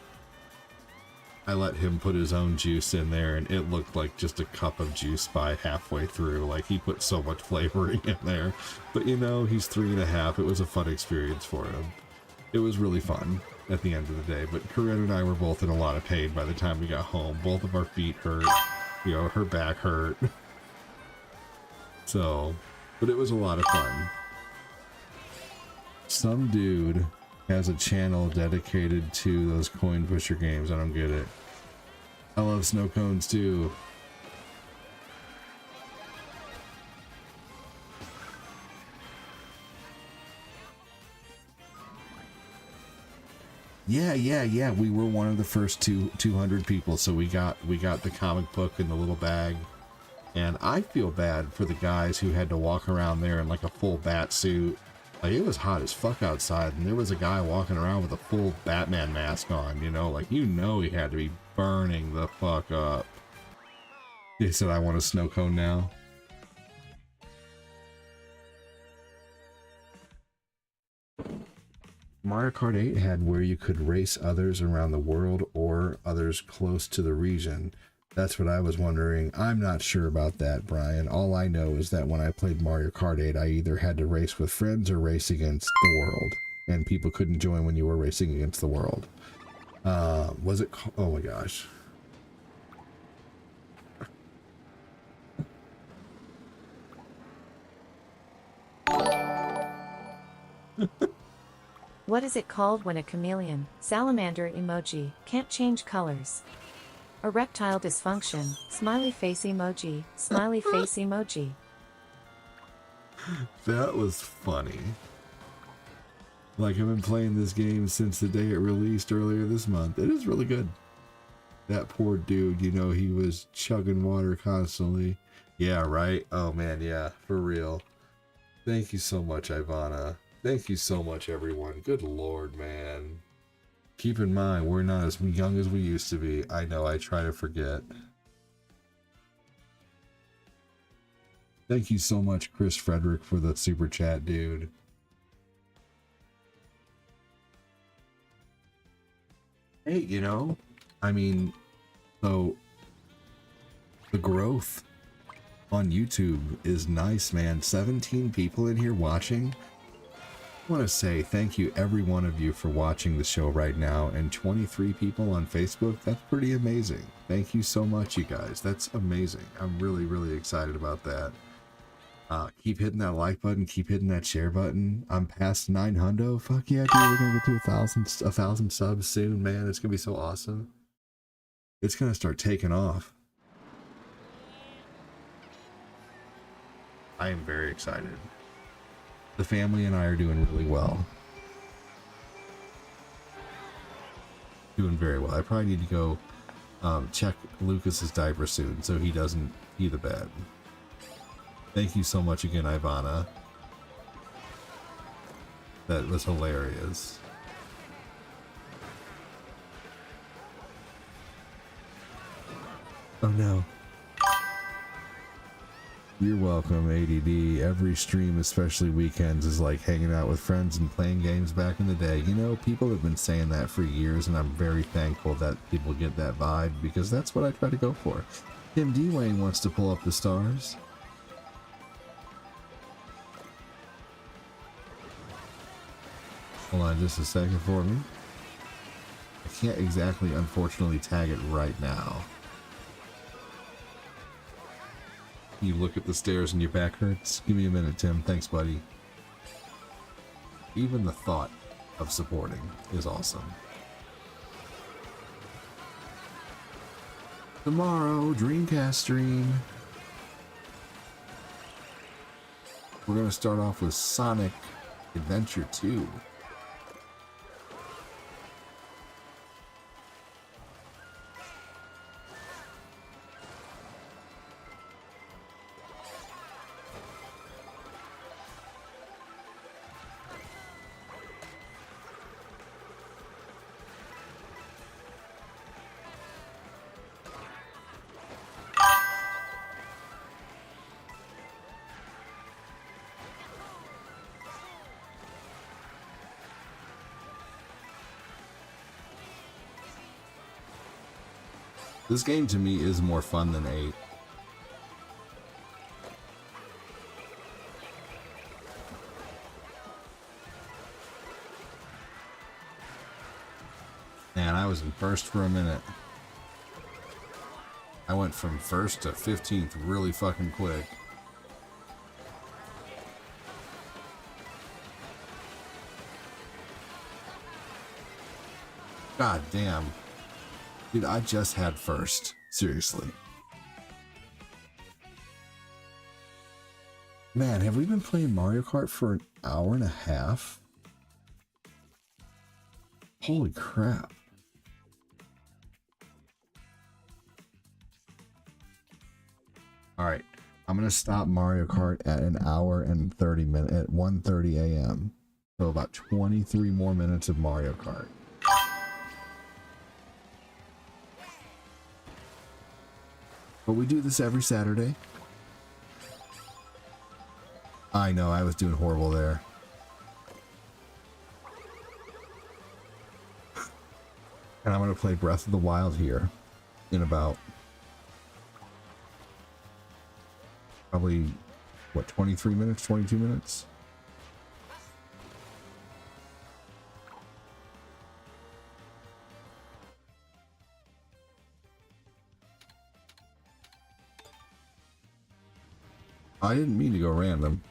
let him put his own juice in there, and it looked like just a cup of juice by halfway through. Like, he put so much flavoring in there. But you know, he's 3.5. It was a fun experience for him. It was really fun at the end of the day, but Corinne and I were both in a lot of pain by the time we got home. Both of our feet hurt, you know, her back hurt. So, but it was a lot of fun. Some dude has a channel dedicated to those coin pusher games. I don't get it. I love snow cones too. Yeah. We were one of the first 200 people, so we got the comic book in the little bag, and I feel bad for the guys who had to walk around there in like a full bat suit. Like, it was hot as fuck outside, and there was a guy walking around with a full Batman mask on. You know, like, you know, he had to be burning the fuck up. He said, "I want a snow cone now." Mario Kart 8 had where you could race others around the world or others close to the region. That's what I was wondering. I'm not sure about that, Brian. All I know is that when I played Mario Kart 8, I either had to race with friends or race against the world. And people couldn't join when you were racing against the world. Was it... Oh my gosh. What is it called when a chameleon, salamander emoji, can't change colors? Erectile dysfunction, smiley face emoji, smiley face emoji. That was funny. Like, I've been playing this game since the day it released earlier this month. It is really good. That poor dude, you know, he was chugging water constantly. Yeah, right? Oh man, yeah, for real. Thank you so much, Ivana. Thank you so much, everyone. Good lord, man. Keep in mind, we're not as young as we used to be. I know, I try to forget. Thank you so much, Chris Frederick, for the super chat, dude. Hey, you know, I mean, so the growth on YouTube is nice, man. 17 people in here watching. I want to say thank you, every one of you, for watching the show right now, and 23 people on Facebook. That's pretty amazing. Thank you so much, you guys. That's amazing. I'm really, really excited about that. Keep hitting that like button. Keep hitting that share button. I'm past 900. Fuck yeah, dude. We're gonna get to a thousand subs soon, man. It's gonna be so awesome. It's gonna start taking off. I am very excited. The family and I are doing really well. Doing very well. I probably need to go check Lucas's diaper soon so he doesn't pee the bed. Thank you so much again, Ivana. That was hilarious. Oh no. You're welcome, ADD. Every stream, especially weekends, is like hanging out with friends and playing games back in the day. You know, people have been saying that for years, and I'm very thankful that people get that vibe, because that's what I try to go for. Tim D. Wayne wants to pull up the stars. Hold on just a second for me. I can't exactly, unfortunately, tag it right now. You look at the stairs and your back hurts? Give me a minute, Tim. Thanks, buddy. Even the thought of supporting is awesome. Tomorrow, Dreamcast stream. We're going to start off with Sonic Adventure 2. This game to me is more fun than 8. Man, I was in first for a minute. I went from first to 15th really fucking quick. God damn. Dude, I just had first. Seriously. Man, have we been playing Mario Kart for an hour and a half? Holy crap. Alright, I'm going to stop Mario Kart at an hour and 30 minutes, at 1:30 a.m. So about 23 more minutes of Mario Kart. But we do this every Saturday. I know, I was doing horrible there. And I'm going to play Breath of the Wild here in about probably, what, 23 minutes, 22 minutes? I didn't mean to go random.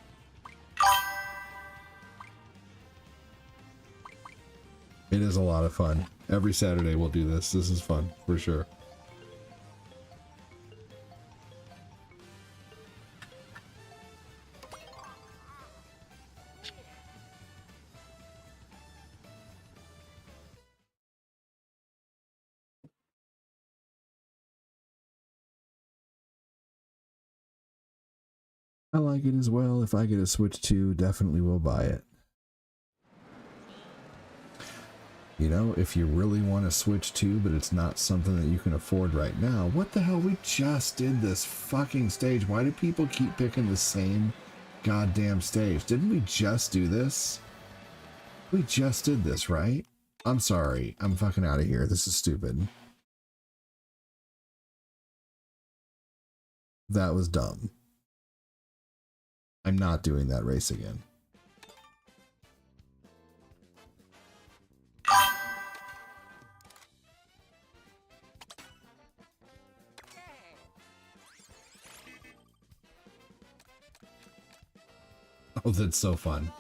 It is a lot of fun. Every Saturday we'll do this. This is fun, for sure. I like it as well. If I get a Switch 2, definitely will buy it. You know, if you really want to Switch 2, but it's not something that you can afford right now, what the hell? We just did this fucking stage. Why do people keep picking the same goddamn stage? Didn't we just do this? We just did this, right? I'm sorry. I'm fucking out of here. This is stupid. That was dumb. I'm not doing that race again. Oh, that's so fun.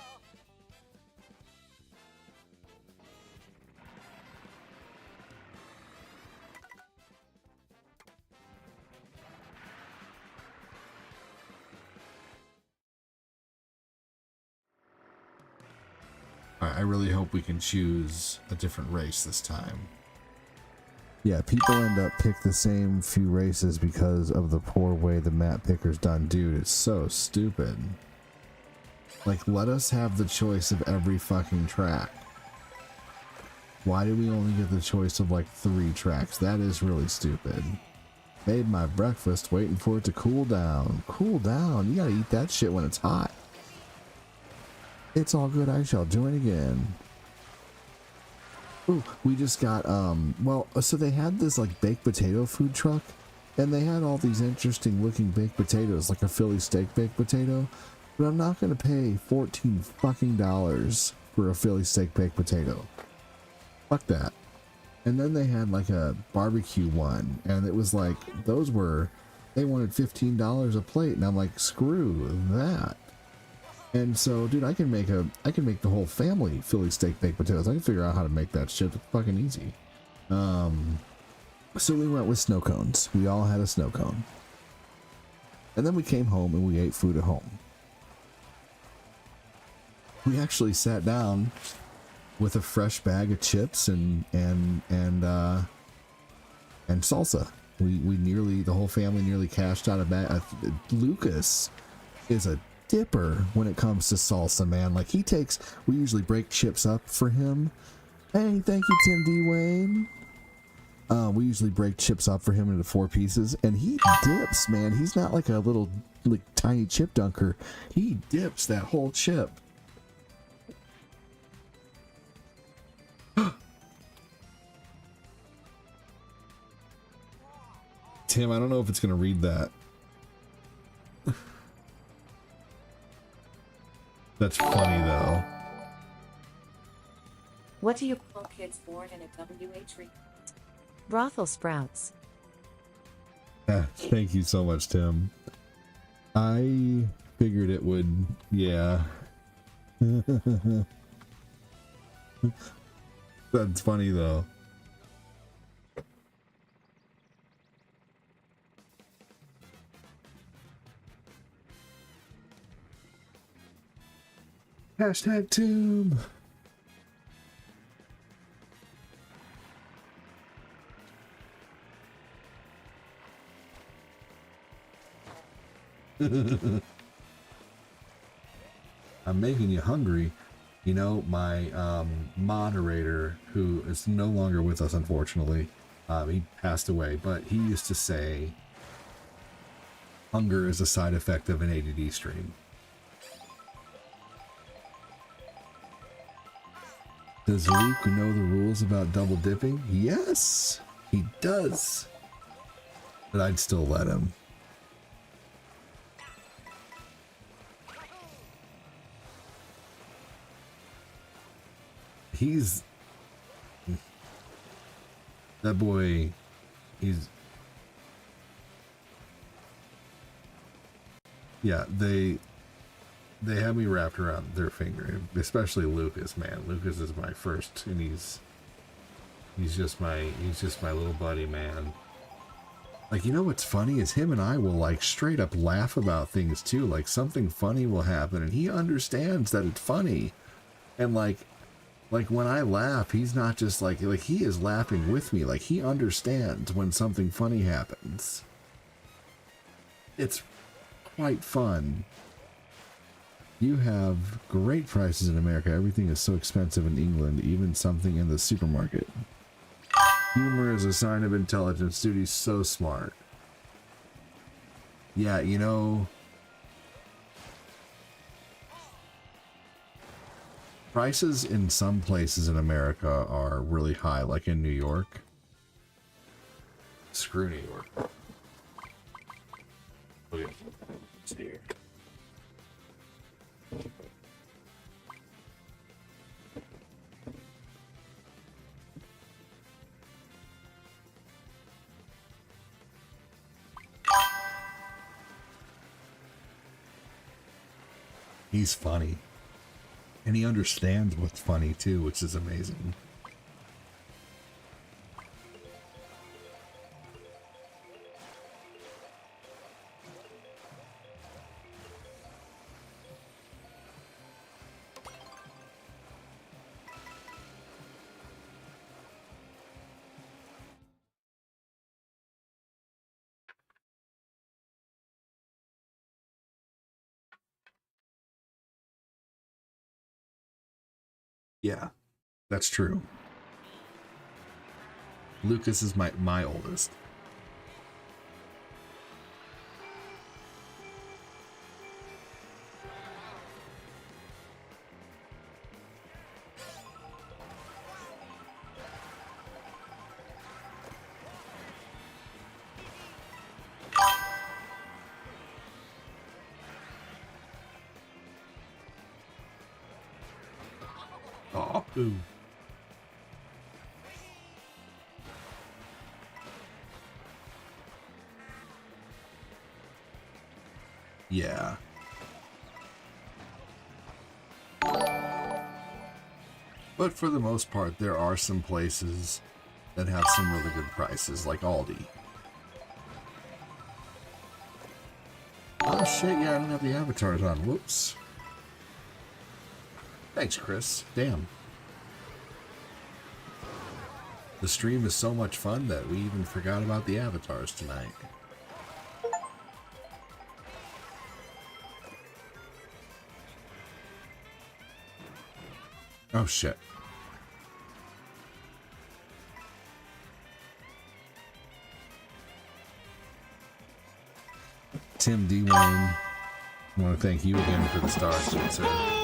I really hope we can choose a different race this time. Yeah, people end up pick the same few races because of the poor way the map picker's done. Dude, it's so stupid. Like, let us have the choice of every fucking track. Why do we only get the choice of like 3 tracks? That is really stupid. Made my breakfast, waiting for it to cool down. Cool down? You gotta eat that shit when it's hot. It's all good, I shall do it again. Ooh, we just got, well, so they had this like baked potato food truck, and they had all these interesting looking baked potatoes, like a Philly steak baked potato, but I'm not gonna pay $14 fucking for a Philly steak baked potato. Fuck that. And then they had like a barbecue one, and it was like, they wanted $15 a plate, and I'm like, screw that. And so, dude, I can make the whole family Philly steak baked potatoes. I can figure out how to make that shit fucking easy. So we went with snow cones. We all had a snow cone. And then we came home and we ate food at home. We actually sat down with a fresh bag of chips and salsa. The whole family nearly cashed out a bag. Lucas is a dipper when it comes to salsa, man. Like, we usually break chips up for him. Hey, thank you, Tim D. Wayne. We usually break chips up for him into 4 pieces, and he dips, man. He's not like a little, like, tiny chip dunker. He dips that whole chip. Tim, I don't know if it's gonna read that. That's funny, though. What do you call kids born in a WH region? Brothel sprouts. Yeah, thank you so much, Tim. I figured it would, yeah. That's funny, though. Hashtag tomb. I'm making you hungry. You know, my moderator, who is no longer with us, unfortunately, he passed away, but he used to say hunger is a side effect of an ADD stream. Does Luke know the rules about double dipping? Yes, he does. But I'd still let him. That boy, yeah, they have me wrapped around their finger, especially Lucas, man. Lucas is my first, and he's just my little buddy, man. Like, you know what's funny is him and I will like straight up laugh about things too. Like something funny will happen and he understands that it's funny. And like when I laugh, he's not just like he is laughing with me. Like he understands when something funny happens. It's quite fun. You have great prices in America. Everything is so expensive in England, even something in the supermarket. Humor is a sign of intelligence. Dude, he's so smart. Yeah, you know, prices in some places in America are really high, like in New York. Screw New York. Look at it here. He's funny. And he understands what's funny too, which is amazing. Yeah, that's true. Lucas is my oldest. Oh, ooh. Yeah. But for the most part, there are some places that have some really good prices, like Aldi. Oh shit, yeah, I don't have the avatars on. Whoops. Thanks, Chris. Damn. The stream is so much fun that we even forgot about the avatars tonight. Oh shit. Tim D. Wayne, I want to thank you again for the stars, sir.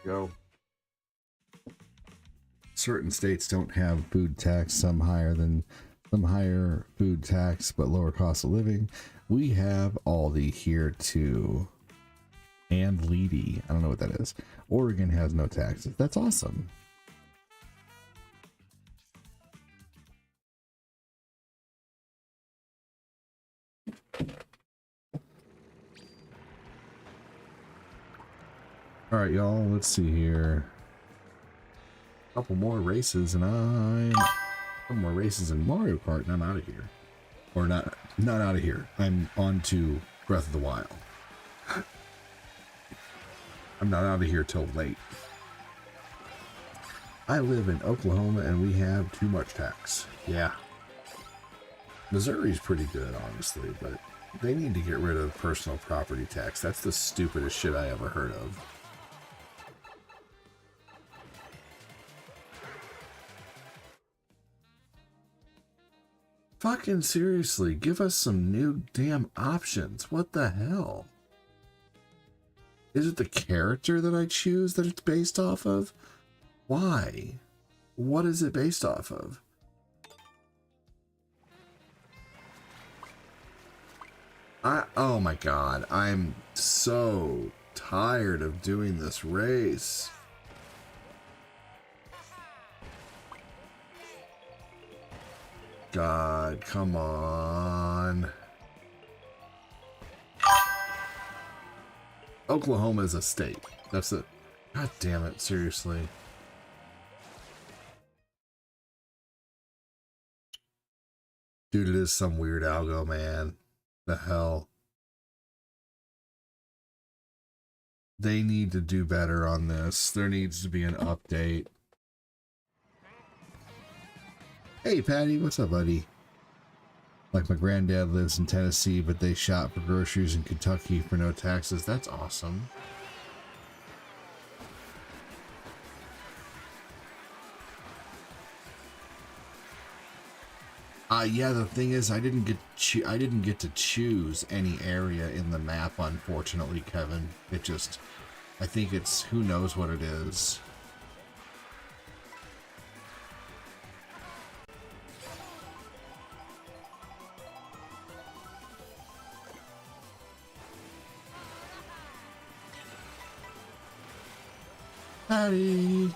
Go. Certain states don't have food tax, some higher food tax but lower cost of living. We have Aldi here too. And Leedy. I don't know what that is. Oregon has no taxes. That's awesome. All right, y'all, let's see here. A couple more races and a couple more races in Mario Kart and I'm out of here. Or not out of here. I'm on to Breath of the Wild. I'm not out of here till late. I live in Oklahoma and we have too much tax. Yeah. Missouri's pretty good, honestly, but they need to get rid of personal property tax. That's the stupidest shit I ever heard of. Fucking seriously, give us some new damn options. What the hell? Is it the character that I choose that it's based off of? Why? What is it based off of? Oh my god, I'm so tired of doing this race. God, come on. Oklahoma is a state. That's it. God damn it, seriously. Dude, it is some weird algo, man. The hell. They need to do better on this. There needs to be an update. Hey, Patty, what's up, buddy? Like, my granddad lives in Tennessee, but they shop for groceries in Kentucky for no taxes. That's awesome. Yeah, the thing is, I didn't get to choose any area in the map, unfortunately, Kevin. It just, I think it's, who knows what it is. Patty.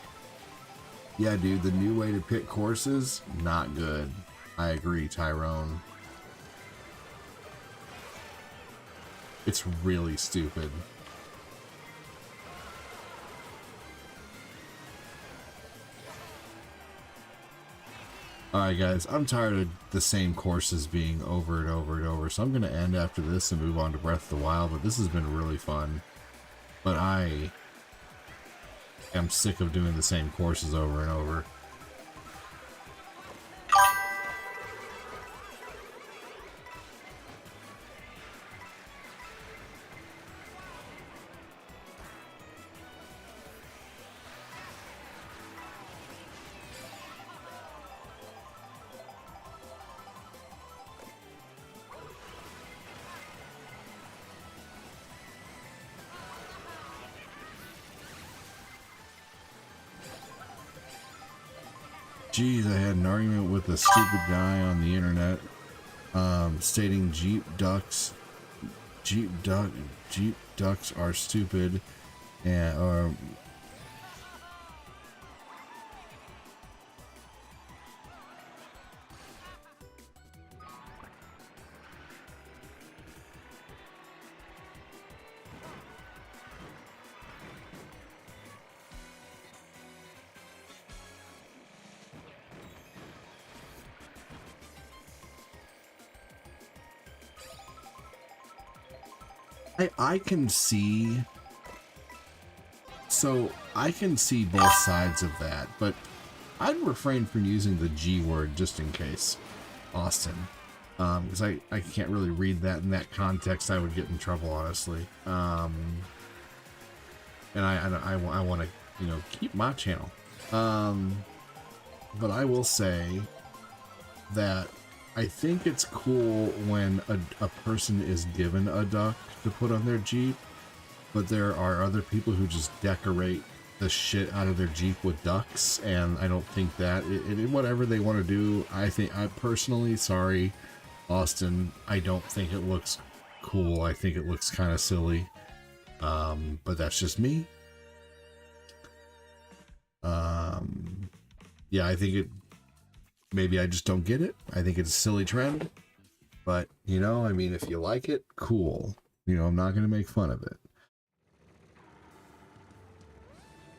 Yeah, dude, the new way to pick courses, not good. I agree, Tyrone. It's really stupid. Alright guys, I'm tired of the same courses being over and over and over, so I'm going to end after this and move on to Breath of the Wild, but this has been really fun. But I am sick of doing the same courses over and over. Jeez, I had an argument with a stupid guy on the internet, stating Jeep ducks are stupid, and I can see, so I can see both sides of that, but I'd refrain from using the G word just in case, Austin, because I can't really read that in that context. I would get in trouble, honestly, and I want to, you know, keep my channel, but I will say that I think it's cool when a person is given a duck to put on their Jeep, but there are other people who just decorate the shit out of their Jeep with ducks, and I don't think that, whatever they want to do, I personally, sorry, Austin, I don't think it looks cool. I think it looks kind of silly, but that's just me. Yeah, I think maybe I just don't get it. I think it's a silly trend, but, you know, I mean, if you like it, cool. You know, I'm not going to make fun of it.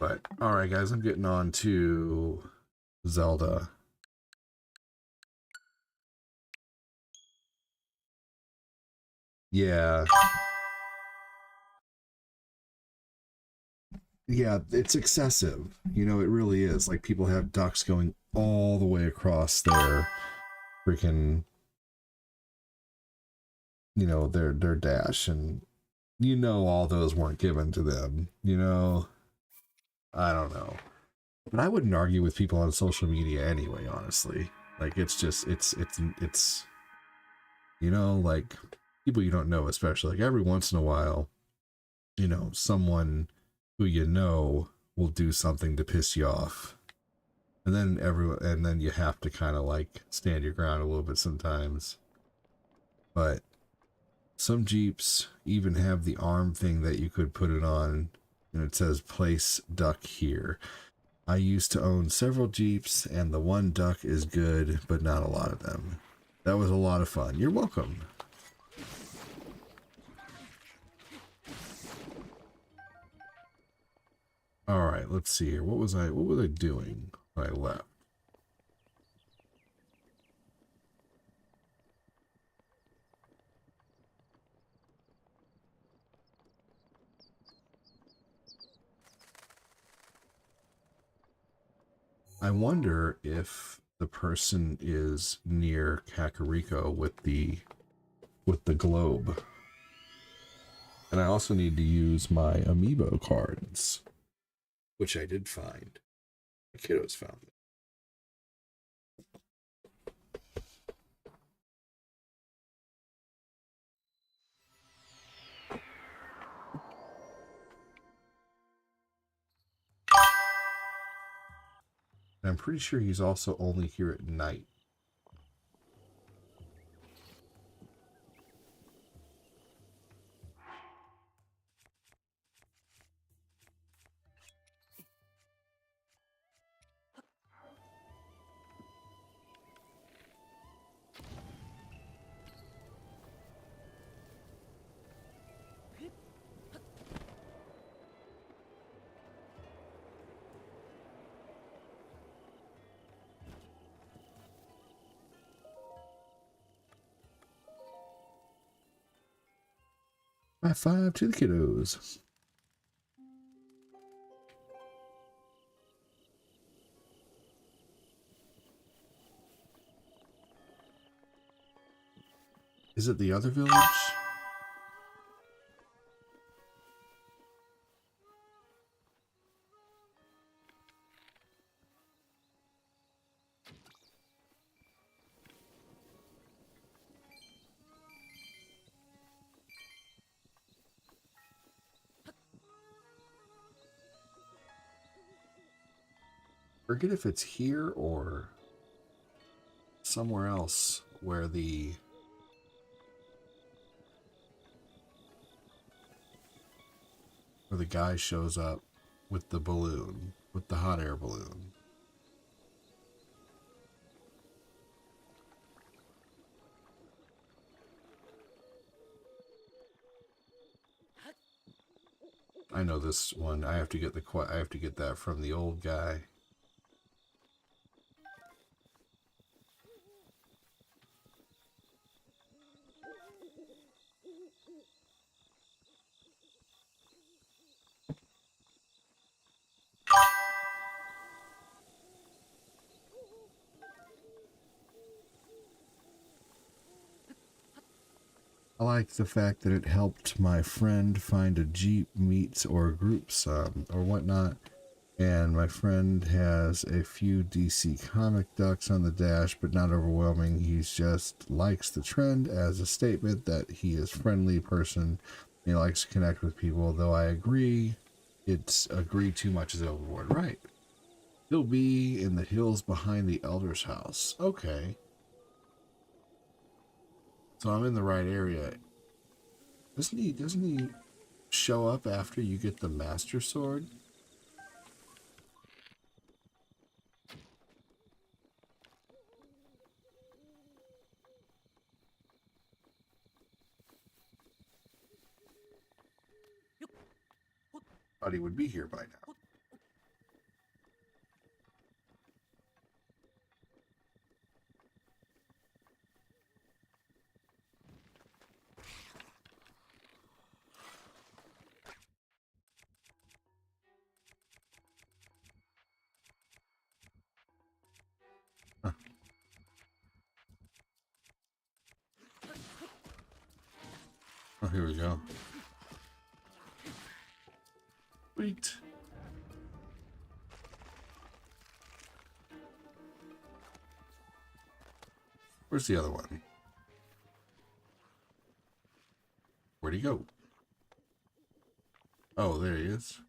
But, alright guys, I'm getting on to Zelda. Yeah. Yeah, it's excessive. You know, it really is. Like, people have ducks going all the way across their freaking, you know, their dash, and you know all those weren't given to them, you know. I don't know, but I wouldn't argue with people on social media anyway, honestly. Like it's just it's you know, like people you don't know, especially like every once in a while, you know, someone who you know will do something to piss you off. And then you have to kind of like stand your ground a little bit sometimes. But some Jeeps even have the arm thing that you could put it on, and it says place duck here. I used to own several Jeeps, and the one duck is good, but not a lot of them. That was a lot of fun. You're welcome. All right, let's see here. What was I doing when I left? I wonder if the person is near Kakariko with the globe. And I also need to use my amiibo cards, which I did find. The kiddos found them. And I'm pretty sure he's also only here at night. High five to the kiddos. Is it the other village? Forget if it's here or somewhere else where the guy shows up with the balloon, with the hot air balloon. I know this one. I have to get that from the old guy. I like the fact that it helped my friend find a Jeep meets or groups or whatnot. And my friend has a few DC comic ducks on the dash, but not overwhelming. He just likes the trend as a statement that he is a friendly person. He likes to connect with people, though I agree too much is overboard. Right. He'll be in the hills behind the elder's house. Okay. So I'm in the right area. Doesn't he show up after you get the Master Sword? Thought he would be here by now. Huh. Oh, here we go. Sweet. Where's the other one? Where'd he go? Oh, there he is.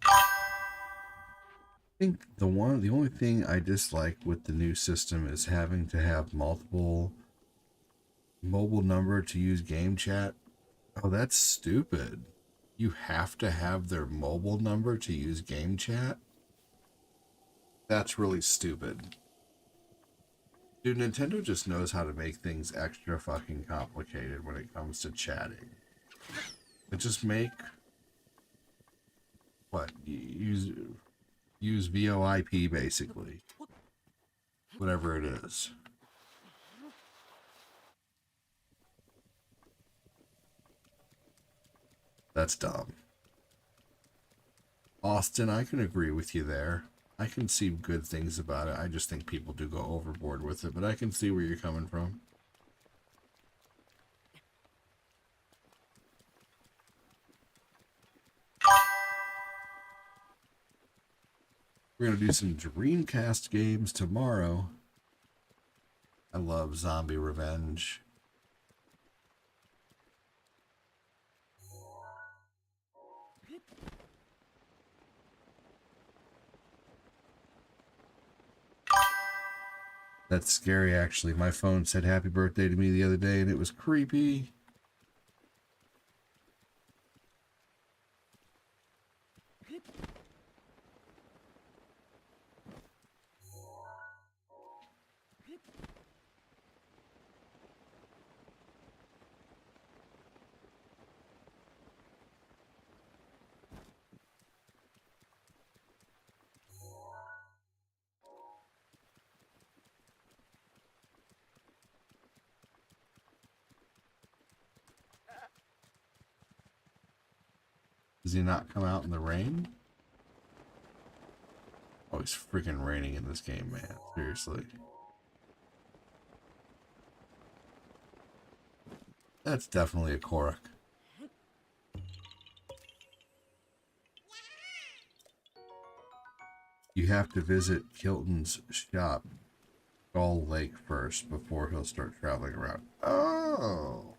I think the only thing I dislike with the new system is having to have multiple mobile number to use game chat. Oh, that's stupid. You have to have their mobile number to use game chat? That's really stupid. Dude, Nintendo just knows how to make things extra fucking complicated when it comes to chatting. It just make what? Use VoIP basically. Whatever it is. That's dumb. Austin, I can agree with you there. I can see good things about it. I just think people do go overboard with it, but I can see where you're coming from. We're going to do some Dreamcast games tomorrow. I love Zombie Revenge. That's scary, actually. My phone said happy birthday to me the other day, and it was creepy. Does he not come out in the rain? Oh, it's freaking raining in this game, man. Seriously. That's definitely a Korok. You have to visit Kilton's shop, Skull Lake, first before he'll start traveling around. Oh.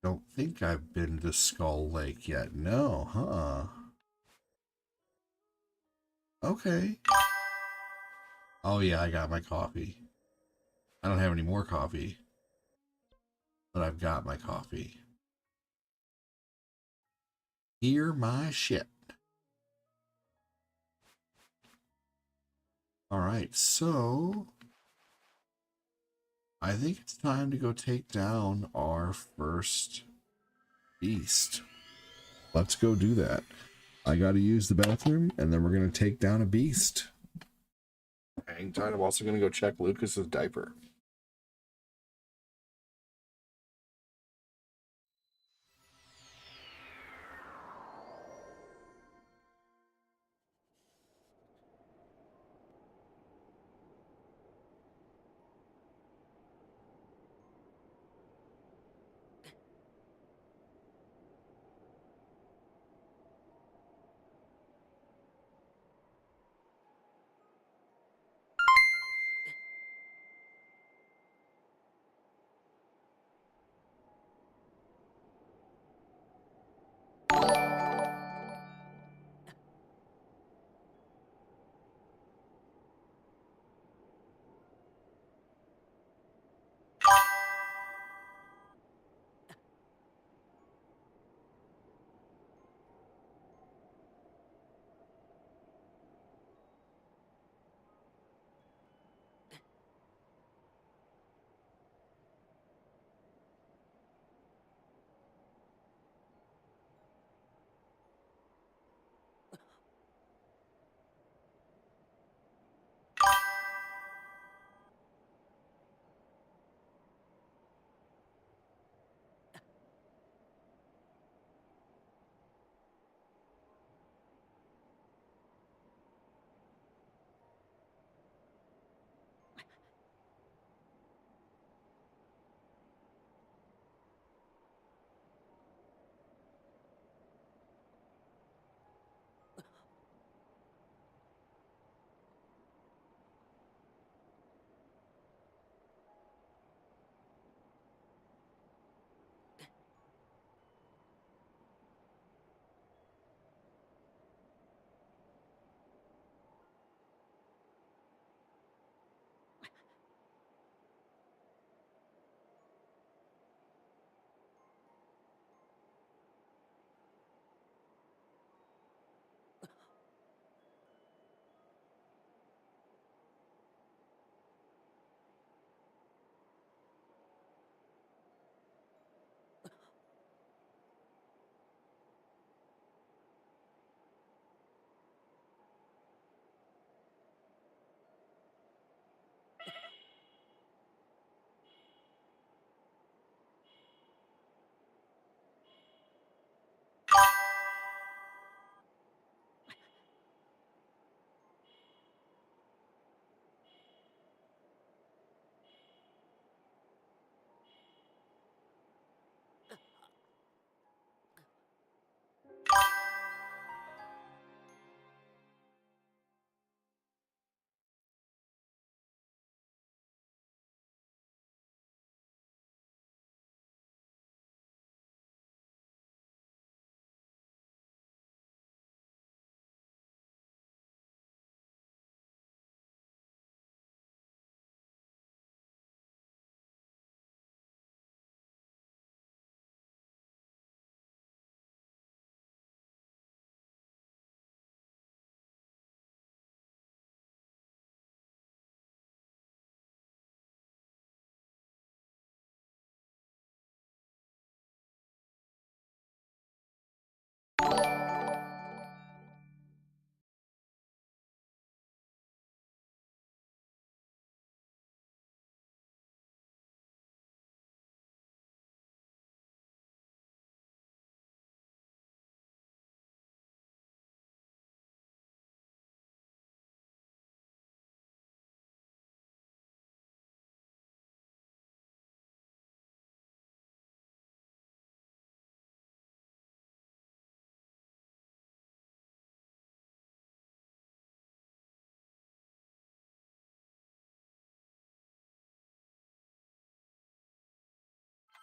Don't think I've been to Skull Lake yet. No, huh? Okay. Oh yeah, I got my coffee. I don't have any more coffee, but I've got my coffee. Hear my shit. All right, so I think it's time to go take down our first beast. Let's go do that. I got to use the bathroom, and then we're going to take down a beast. Hang tight. I'm also going to go check Lucas's diaper.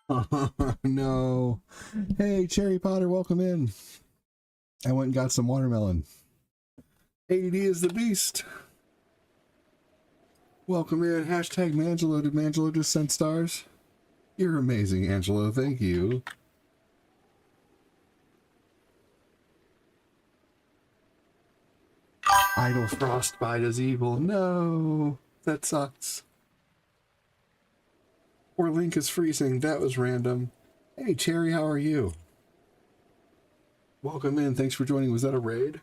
No. Hey, Cherry Potter, welcome in. I went and got some watermelon. AD is the beast. Welcome in. Hashtag Mangelo. Did Mangelo just send stars? You're amazing, Angelo. Thank you. Idle frostbite is evil. No, that sucks. Or Link is freezing. That was random. Hey, Cherry, how are you? Welcome in. Thanks for joining. Was that a raid?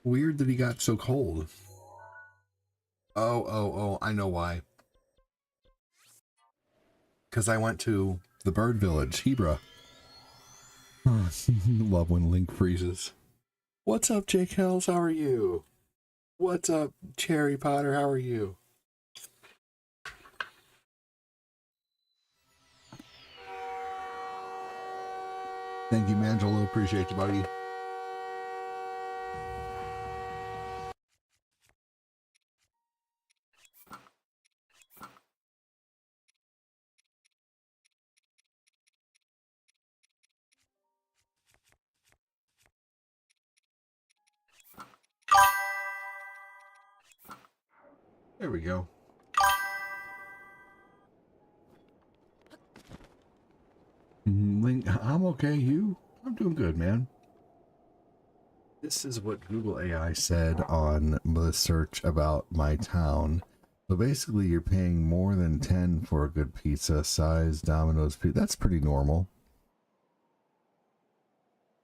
Weird that he got so cold. Oh, I know why. Because I went to the bird village, Hebra. Love when Link freezes. What's up, Jake Hells? How are you? What's up, Cherry Potter? How are you? Thank you, Mangelo. Appreciate you, buddy. There we go. Link, I'm okay. You? I'm doing good, man. This is what Google AI said on the search about my town. So basically, you're paying more than 10 for a good pizza size Domino's pizza. That's pretty normal.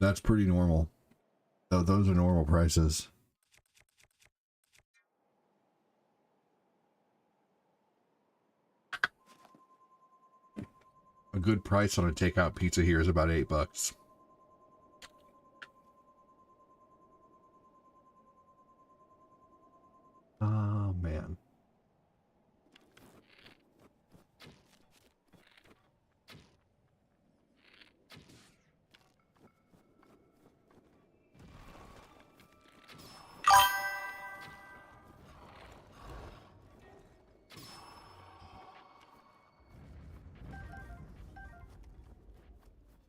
That's pretty normal. So those are normal prices. A good price on a takeout pizza here is about $8. Oh, man.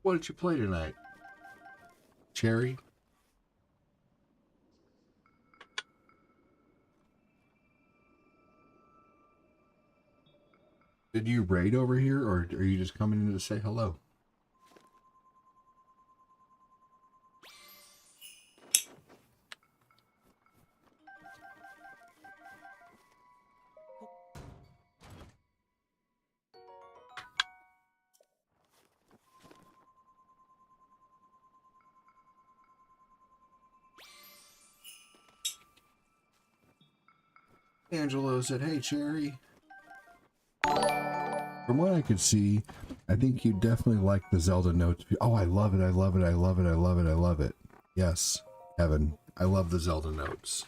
What did you play tonight? Cherry? Did you raid over here, or are you just coming in to say hello? Angelo said, hey, Cherry. From what I could see, I think you definitely like the Zelda notes. Oh, I love it, I love it, I love it, I love it, I love it. Yes, Evan, I love the Zelda notes.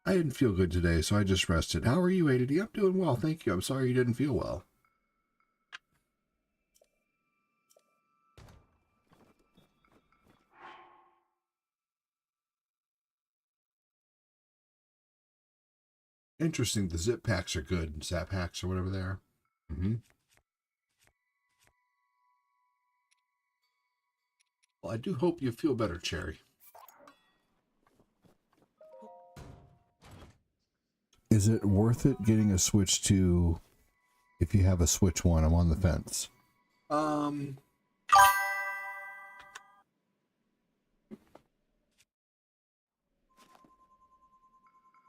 I didn't feel good today, so I just rested. How are you, ADD? I'm doing well, thank you. I'm sorry you didn't feel well. Interesting, the zip packs are good. Zap packs or whatever they are. Well, I do hope you feel better, Cherry. Is it worth it getting a Switch 2 if you have a Switch 1? I'm on the fence.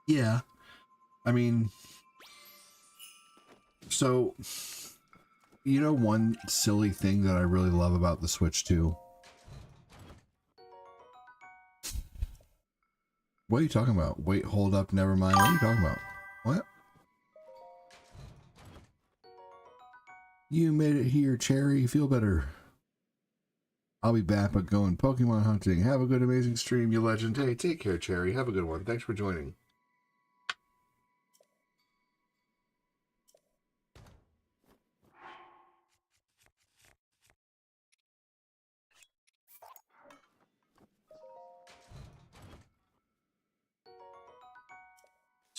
Yeah. I mean, so, you know, one silly thing that I really love about the Switch 2? What are you talking about? Wait, hold up, never mind. What are you talking about? What? You made it here, Cherry. Feel better. I'll be back, but going Pokemon hunting. Have a good, amazing stream, you legend. Hey, take care, Cherry. Have a good one. Thanks for joining.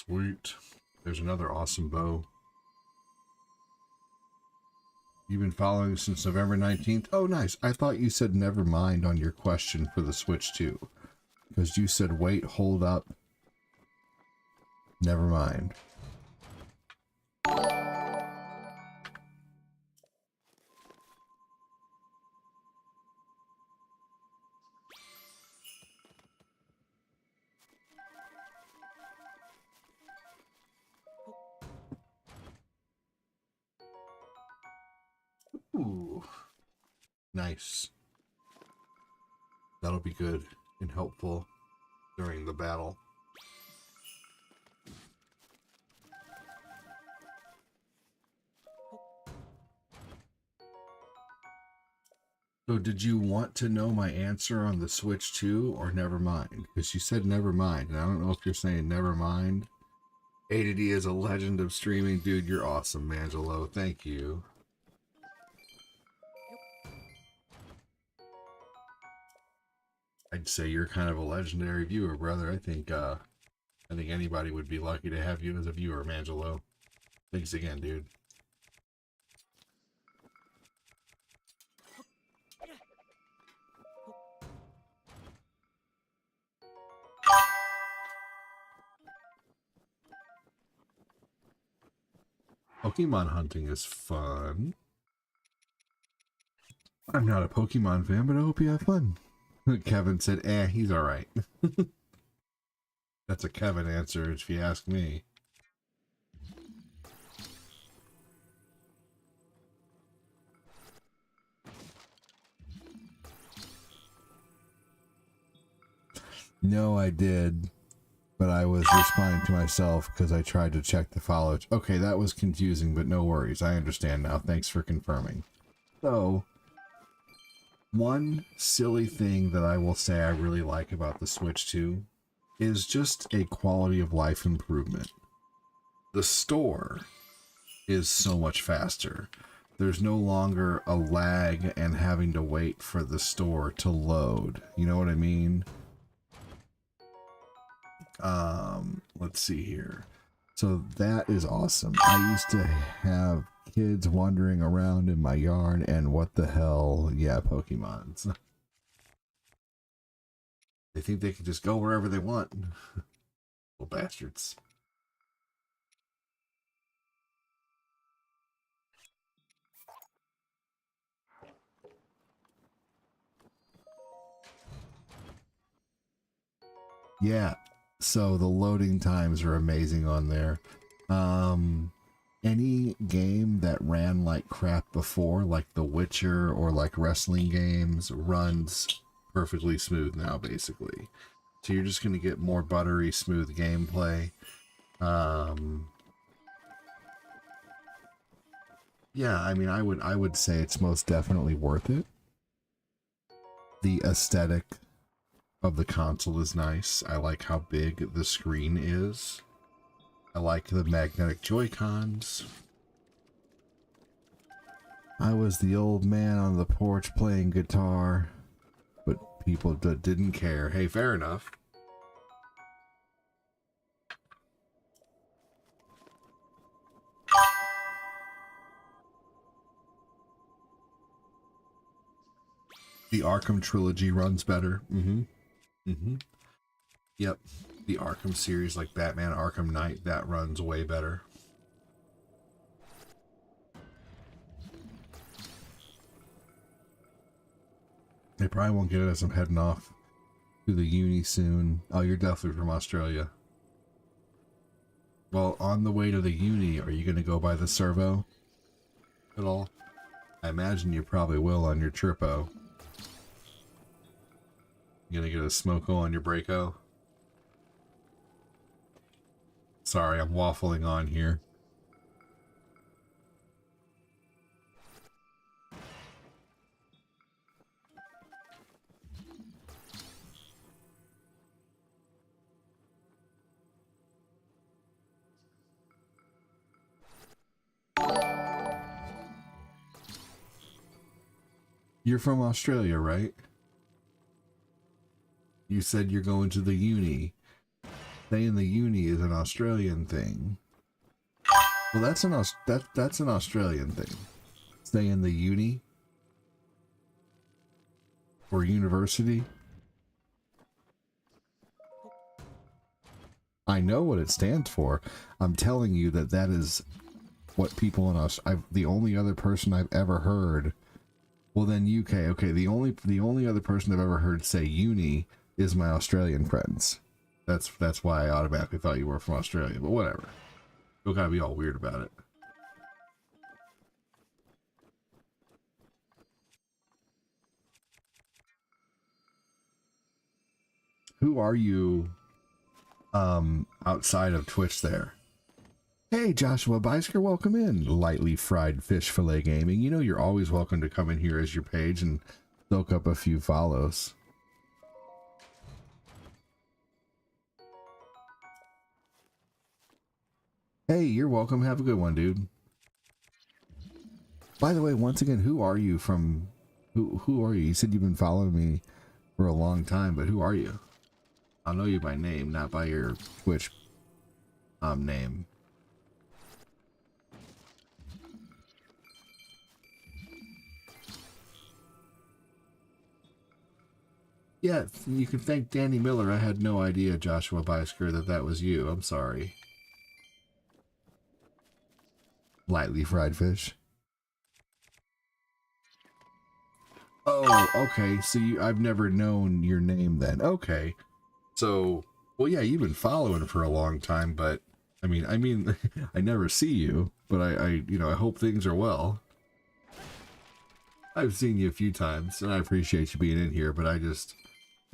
Sweet. There's another awesome bow. You've been following since November 19th? Oh, nice. I thought you said never mind on your question for the Switch 2. Because you said wait, hold up. Never mind. Ooh. Nice. That'll be good and helpful during the battle. So did you want to know my answer on the Switch 2 or never mind? Because you said never mind, and I don't know if you're saying never mind. ADD is a legend of streaming. Dude, you're awesome, Mangelo. Thank you. I'd say you're kind of a legendary viewer, brother. I think anybody would be lucky to have you as a viewer, Mangelo. Thanks again, dude. Pokemon hunting is fun. I'm not a Pokemon fan, but I hope you have fun. Kevin said, he's alright. That's a Kevin answer, if you ask me. No, I did. But I was responding to myself because I tried to check the follow. Okay, that was confusing, but no worries. I understand now. Thanks for confirming. So, one silly thing that I will say I really like about the Switch 2 is just a quality of life improvement. The store is so much faster. There's no longer a lag and having to wait for the store to load. You know what I mean? Let's see here. So that is awesome. I used to have kids wandering around in my yard and what the hell, yeah, Pokemons. They think they can just go wherever they want. Little bastards. Yeah. So the loading times are amazing on there. Any game that ran like crap before, like The Witcher or like wrestling games, runs perfectly smooth now, basically. So you're just going to get more buttery, smooth gameplay. Yeah, I mean, I would say it's most definitely worth it. The aesthetic of the console is nice. I like how big the screen is. I like the magnetic Joy-Cons. I was the old man on the porch playing guitar, but people didn't care. Hey, fair enough. The Arkham trilogy runs better. Yep. The Arkham series, like Batman Arkham Knight, that runs way better. They probably won't get it as I'm heading off to the uni soon. Oh, you're definitely from Australia. Well, on the way to the uni, are you going to go by the servo at all? I imagine you probably will on your tripo. You gonna get a smoko on your Breako? Sorry, I'm waffling on here. You're from Australia, right? You said you're going to the uni. Stay in the uni is an Australian thing. Well, that's an that's an Australian thing. Stay in the uni or university. I know what it stands for. I'm telling you that that is what people in us. The only other person I've ever heard. Well, then UK. Okay, the only other person I've ever heard say uni is my Australian friends. That's why I automatically thought you were from Australia. But whatever. You gotta be all weird about it. Who are you? Outside of Twitch there. Hey, Joshua Beisker, welcome in. Lightly Fried Fish Fillet Gaming. You know you're always welcome to come in here as your page and soak up a few follows. Hey, you're welcome. Have a good one, dude. By the way, once again, who are you from? Who are you? You said you've been following me for a long time, but who are you? I'll know you by name, not by your Twitch name. Yeah, you can thank Danny Miller. I had no idea, Joshua Beisker, that was you. I'm sorry. Lightly Fried Fish. Oh, okay. So I've never known your name then. Okay. So, well, yeah, you've been following for a long time, but I mean, I never see you, but I hope things are well. I've seen you a few times, and I appreciate you being in here, but I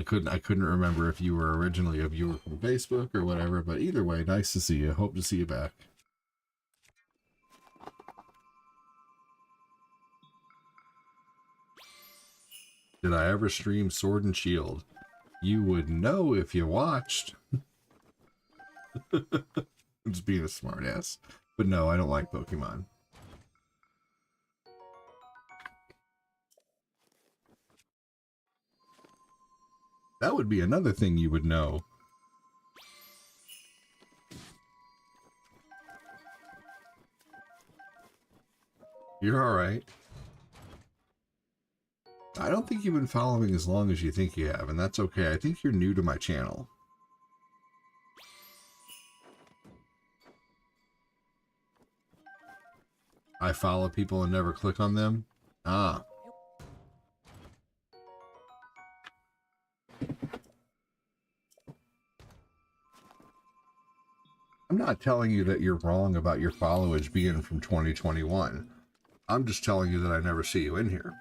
couldn't remember if you were originally a viewer from Facebook or whatever. But either way, nice to see you. Hope to see you back. Did I ever stream Sword and Shield? You would know if you watched. I'm just being a smartass. But no, I don't like Pokemon. That would be another thing you would know. You're alright. I don't think you've been following as long as you think you have, and that's okay. I think you're new to my channel. I follow people and never click on them? Ah. I'm not telling you that you're wrong about your followage being from 2021. I'm just telling you that I never see you in here.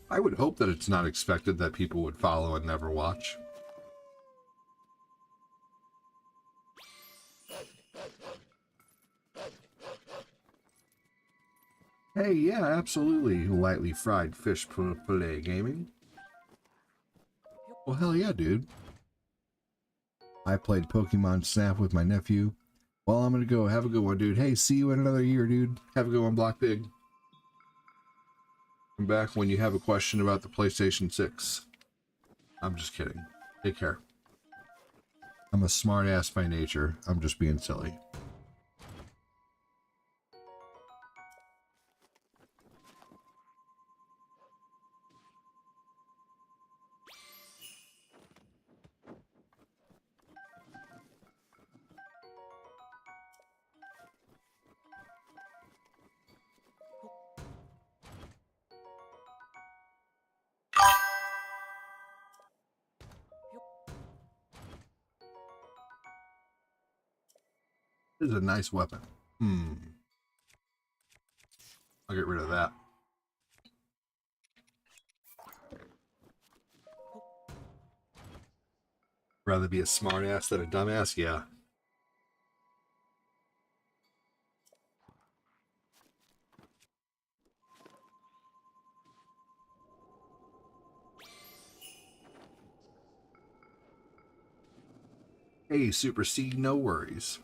I would hope that it's not expected that people would follow and never watch. Hey, yeah, absolutely. Lightly Fried Fish Fillet Gaming. Well, hell yeah, dude. I played Pokemon Snap with my nephew. Well, I'm gonna go. Have a good one, dude. Hey, see you in another year, dude. Have a good one, Block Pig. Come back when you have a question about the PlayStation 6. I'm just kidding. Take care. I'm a smart ass by nature. I'm just being silly. This is a nice weapon. I'll get rid of that. Rather be a smartass than a dumbass? Yeah. Hey, Super C, no worries.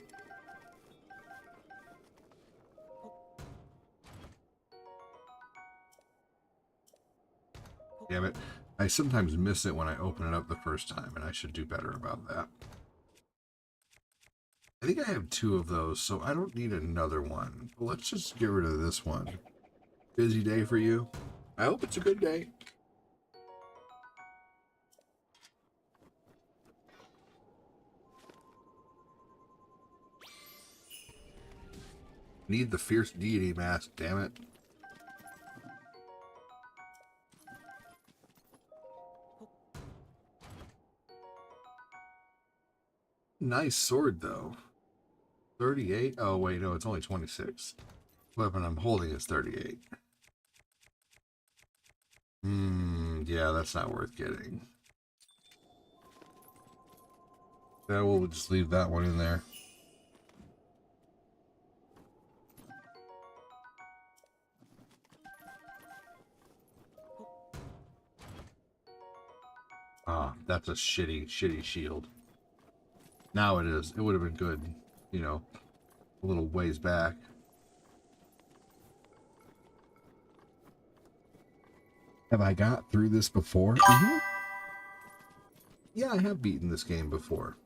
Damn it. I sometimes miss it when I open it up the first time, and I should do better about that. I think I have 2 of those, so I don't need another one. But let's just get rid of this one. Busy day for you? I hope it's a good day. Need the fierce deity mask, damn it. Nice sword, though. 38? Oh, wait, no, it's only 26. Weapon I'm holding is 38. Yeah, that's not worth getting. Yeah, we'll just leave that one in there. Ah, that's a shitty shield. Now it is. It would have been good, you know, a little ways back. Have I got through this before? Mm-hmm. Yeah, I have beaten this game before.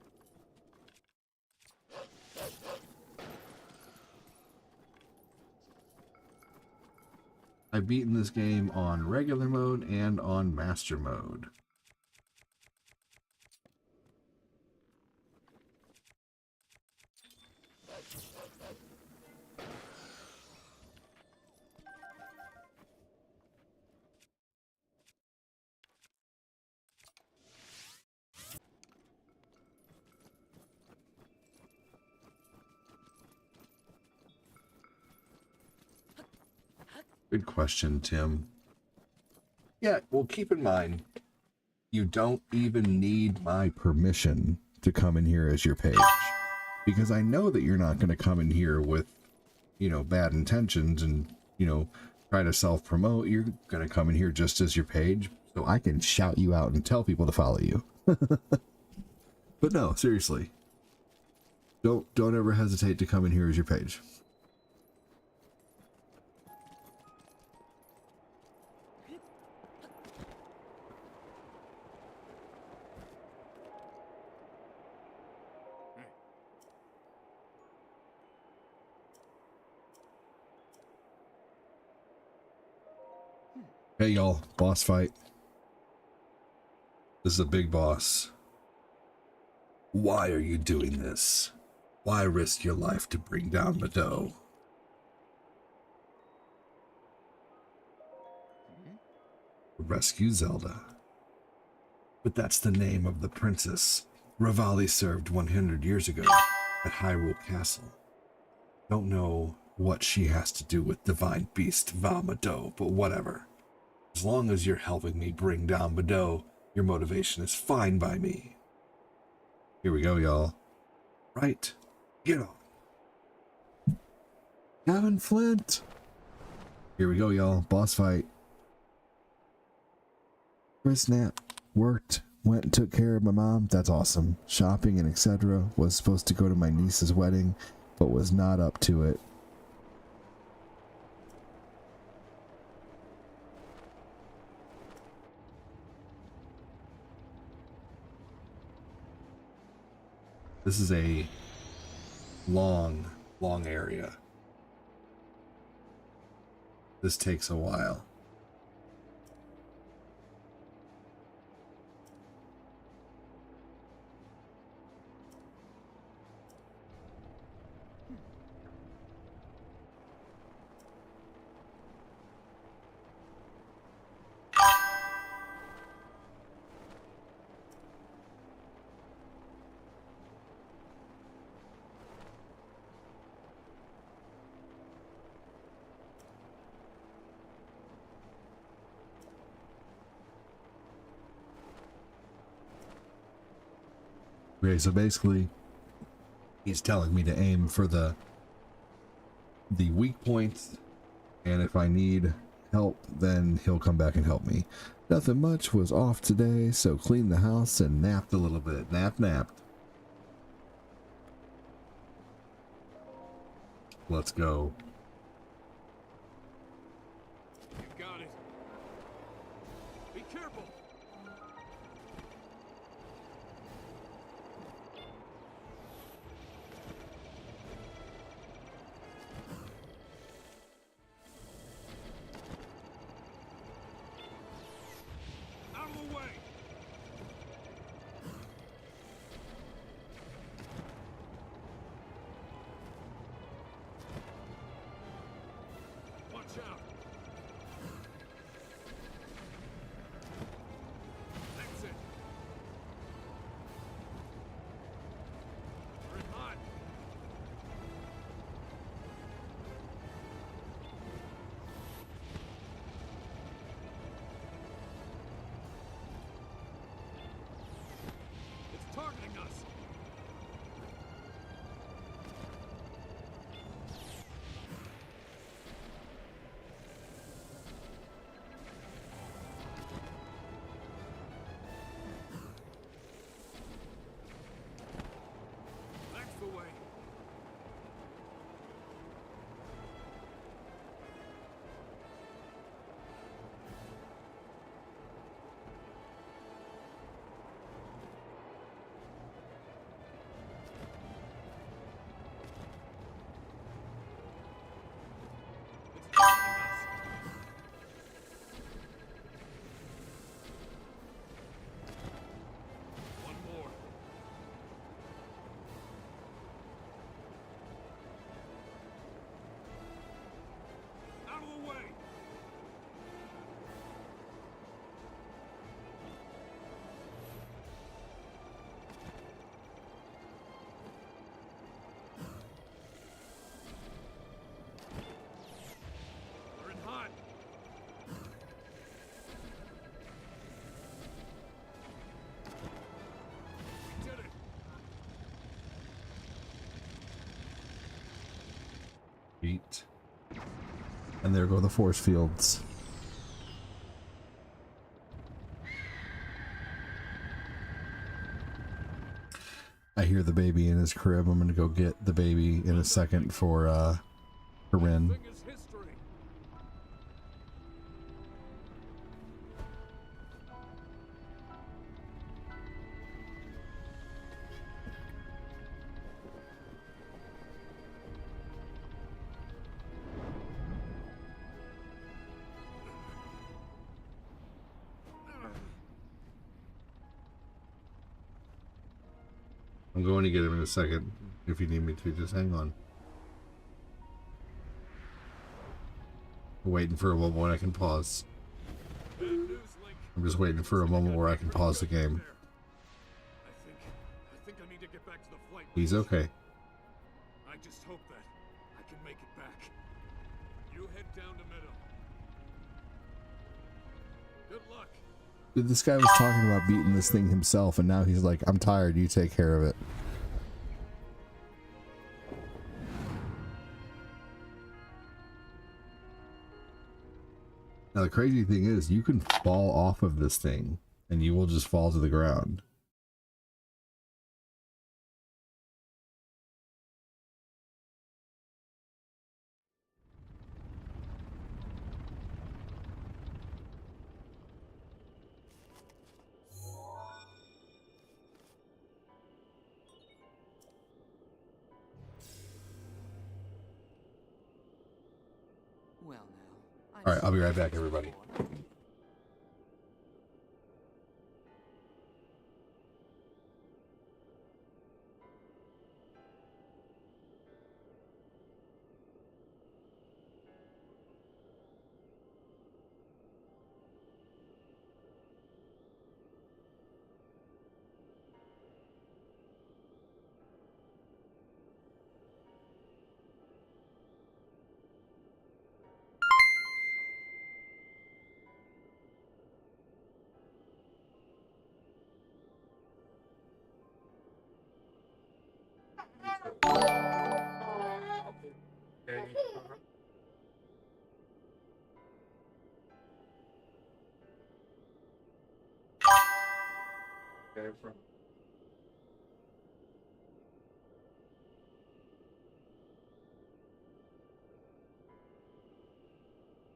I've beaten this game on regular mode and on master mode. Good question, Tim. Yeah, well, keep in mind, you don't even need my permission to come in here as your page. Because I know that you're not going to come in here with, you know, bad intentions and, you know, try to self-promote. You're going to come in here just as your page, so I can shout you out and tell people to follow you. But no, seriously. Don't ever hesitate to come in here as your page. Hey y'all, boss fight. This is a big boss. Why are you doing this? Why risk your life to bring down Mado? Rescue Zelda. But that's the name of the princess Rivali served 100 years ago at Hyrule Castle. Don't know what she has to do with Divine Beast Va Mado, but whatever. As long as you're helping me bring down Mado, your motivation is fine by me. Here we go, y'all. Right. Get on. Gavin Flint. Here we go, y'all. Boss fight. Chris Knapp worked, went and took care of my mom. That's awesome. Shopping and etc. Was supposed to go to my niece's wedding, but was not up to it. This is a long area. This takes a while. Okay, so basically, he's telling me to aim for the weak points, and if I need help, then he'll come back and help me. Nothing much, was off today, so cleaned the house and napped a little bit. Napped. Let's go. You got it. Be careful. Out of the way. Watch out. That's it. We're in hot. It's targeting us. That's the way. It's targeting us. One more. Out of the way. We're in hot. We did it. Beat. And there go the force fields. I hear the baby in his crib. I'm gonna go get the baby in a second for Rin. Thing is history. I'm going to get him in a second. If you need me to, just hang on. I'm waiting for a moment when I can pause. Bad news, Link. I'm just waiting for a moment where I can pause the game. I think I need to get back to the flight. He's okay. I just hope that I can make it back. You head down to Meadow. Good luck. Dude, this guy was talking about beating this thing himself, and now he's like, I'm tired, you take care of it. Now the crazy thing is, you can fall off of this thing, and you will just fall to the ground. Well now. Alright, I'll be right back, everybody.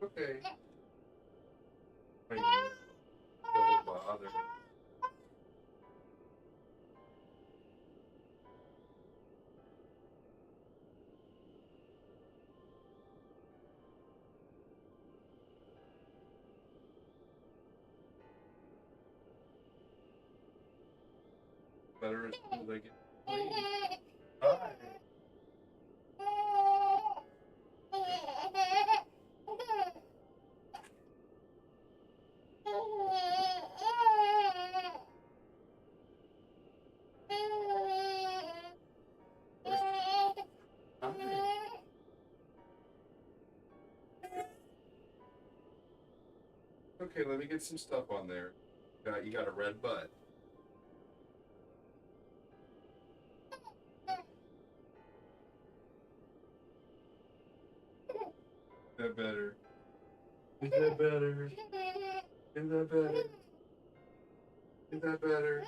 Okay. Don't bother. Better until they get clean. Hi. Okay, let me get some stuff on there. You got a red butt. Is that better? Is that better? Is that better? Is that better?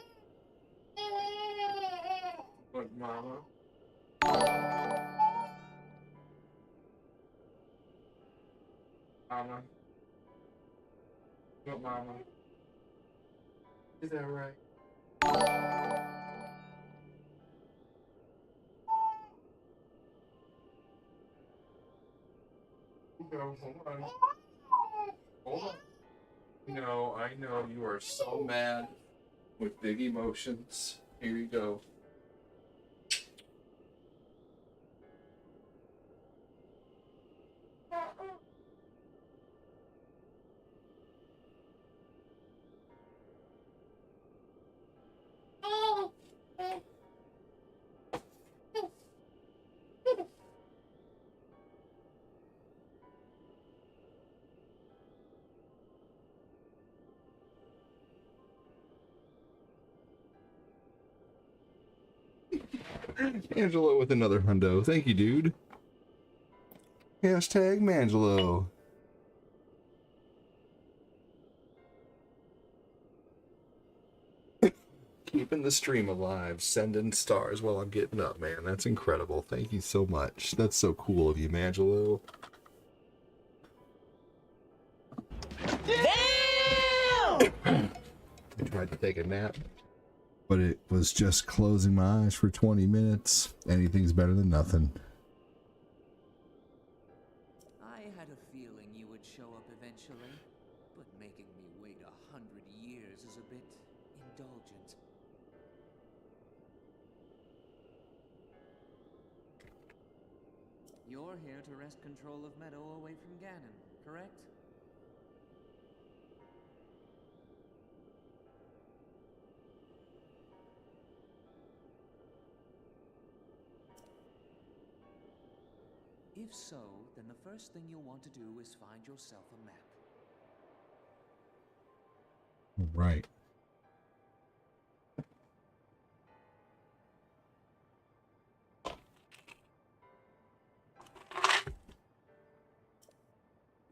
What, mama? Mama? What, mama? Is that right? No, hold on. Hold on. No, I know you are so mad with big emotions. Here you go. Angelo with another hundo. Thank you, dude. Hashtag Mangelo. Keeping the stream alive, sending stars while I'm getting up, man. That's incredible. Thank you so much. That's so cool of you, Mangelo. Damn! I tried to take a nap, but it was just closing my eyes for 20 minutes. Anything's better than nothing. I had a feeling you would show up eventually, but making me wait 100 years is a bit indulgent. You're here to wrest control of Meadow away from Ganon, correct? If so, then the first thing you'll want to do is find yourself a map. Right.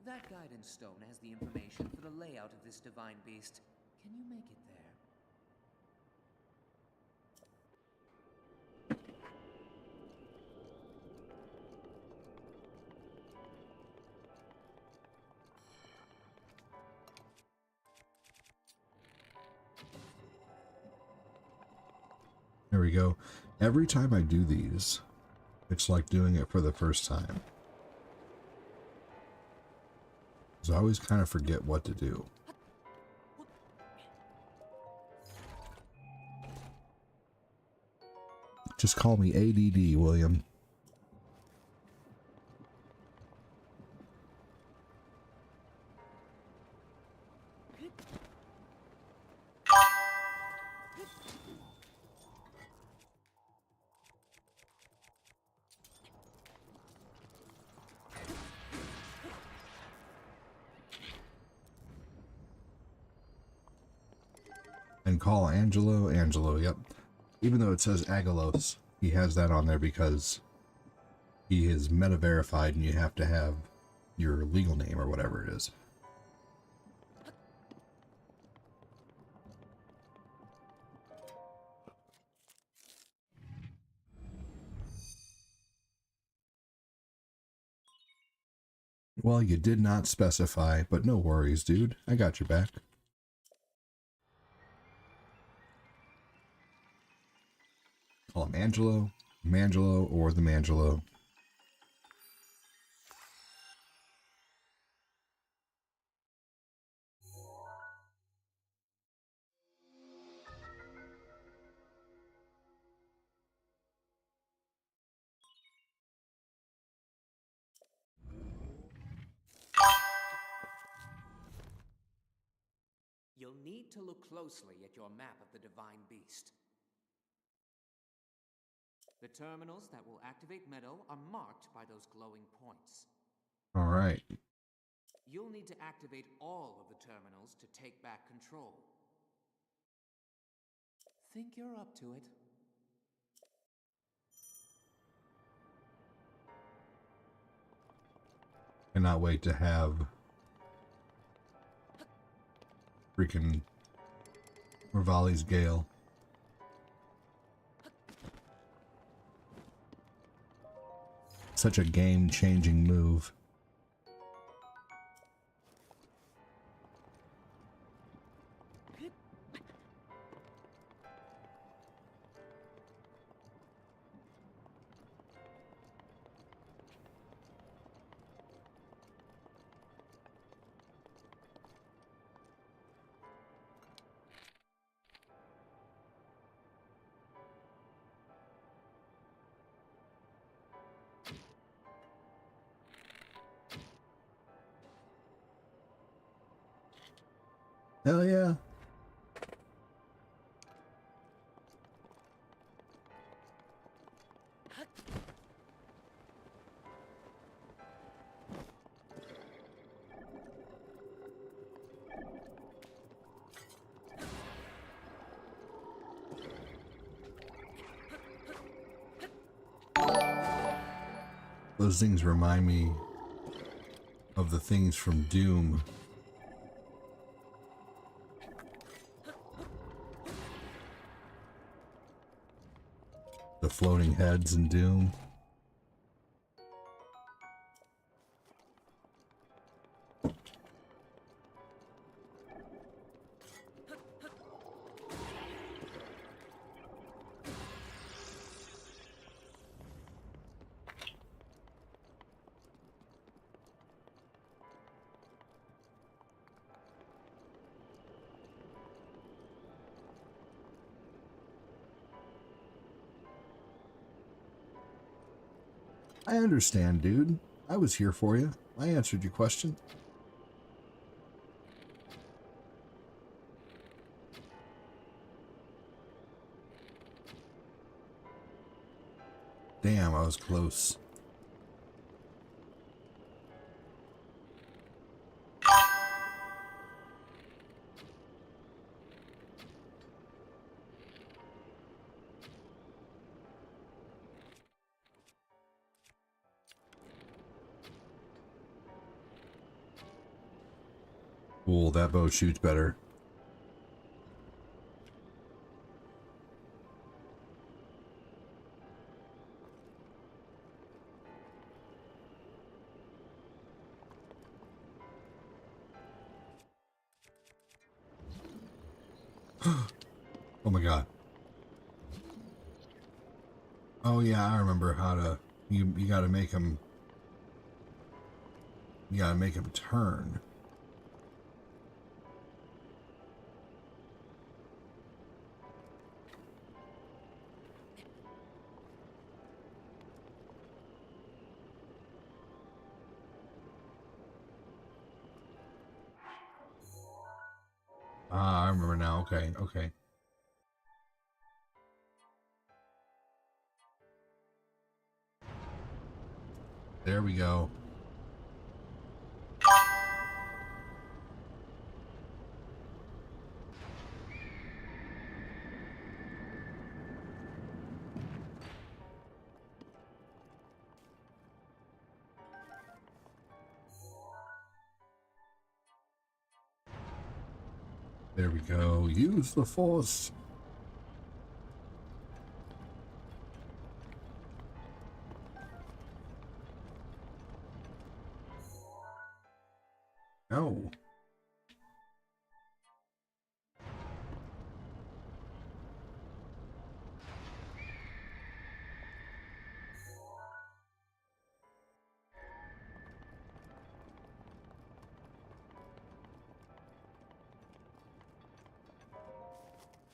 That guidance stone has the information for the layout of this divine beast. Can you make it there? There we go. Every time I do these, it's like doing it for the first time. So I always kind of forget what to do. Just call me ADD, William. And call Angelo, yep. Even though it says Agalos, he has that on there because he is meta verified and you have to have your legal name or whatever it is. Well, you did not specify, but no worries, dude. I got your back. Call him Angelo, Mangelo, or the Mangelo. You'll need to look closely at your map of the Divine Beast. The terminals that will activate Meadow are marked by those glowing points. All right. You'll need to activate all of the terminals to take back control. Think you're up to it? Cannot wait to have freaking Rivali's Gale. Such a game-changing move. Hell yeah. Those things remind me of the things from Doom. The floating heads in Doom. I understand, dude. I was here for you. I answered your question. Damn, I was close. Cool, that bow shoots better. Oh my god. Oh yeah, I remember how to... You gotta make him... You gotta make him turn. Ah, I remember now. Okay, okay. There we go. There we go. Use the force. No.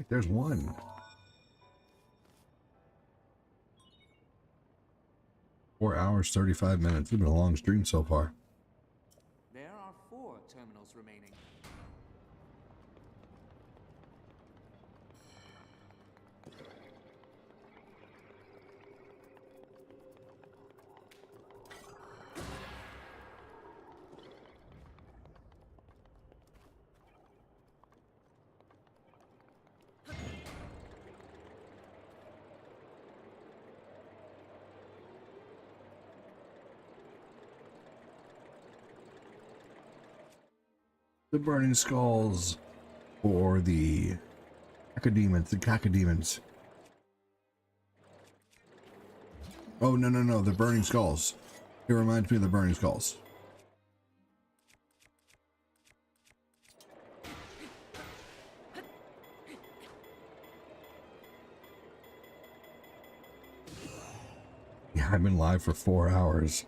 There's one. 4 hours, 35 minutes. It's been a long stream so far. There are 4 terminals remaining. The burning skulls or the cacodemons, the cacodemons. Oh, no, the burning skulls. It reminds me of the burning skulls. Yeah, I've been live for 4 hours.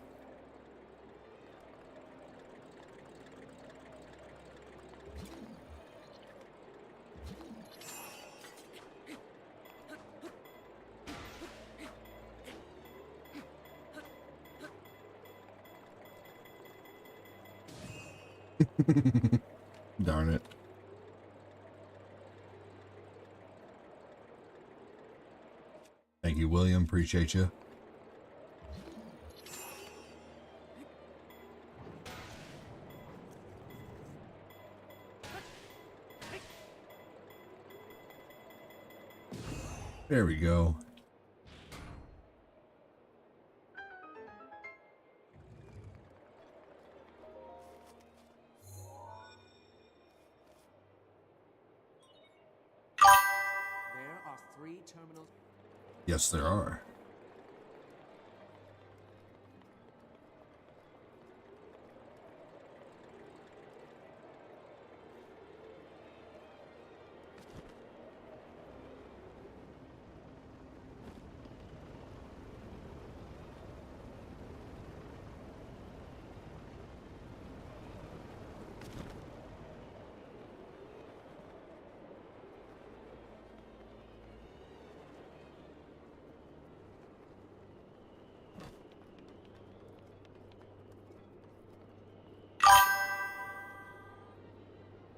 Darn it. Thank you, William. Appreciate you. There we go. There are 3 terminals. Yes, there are.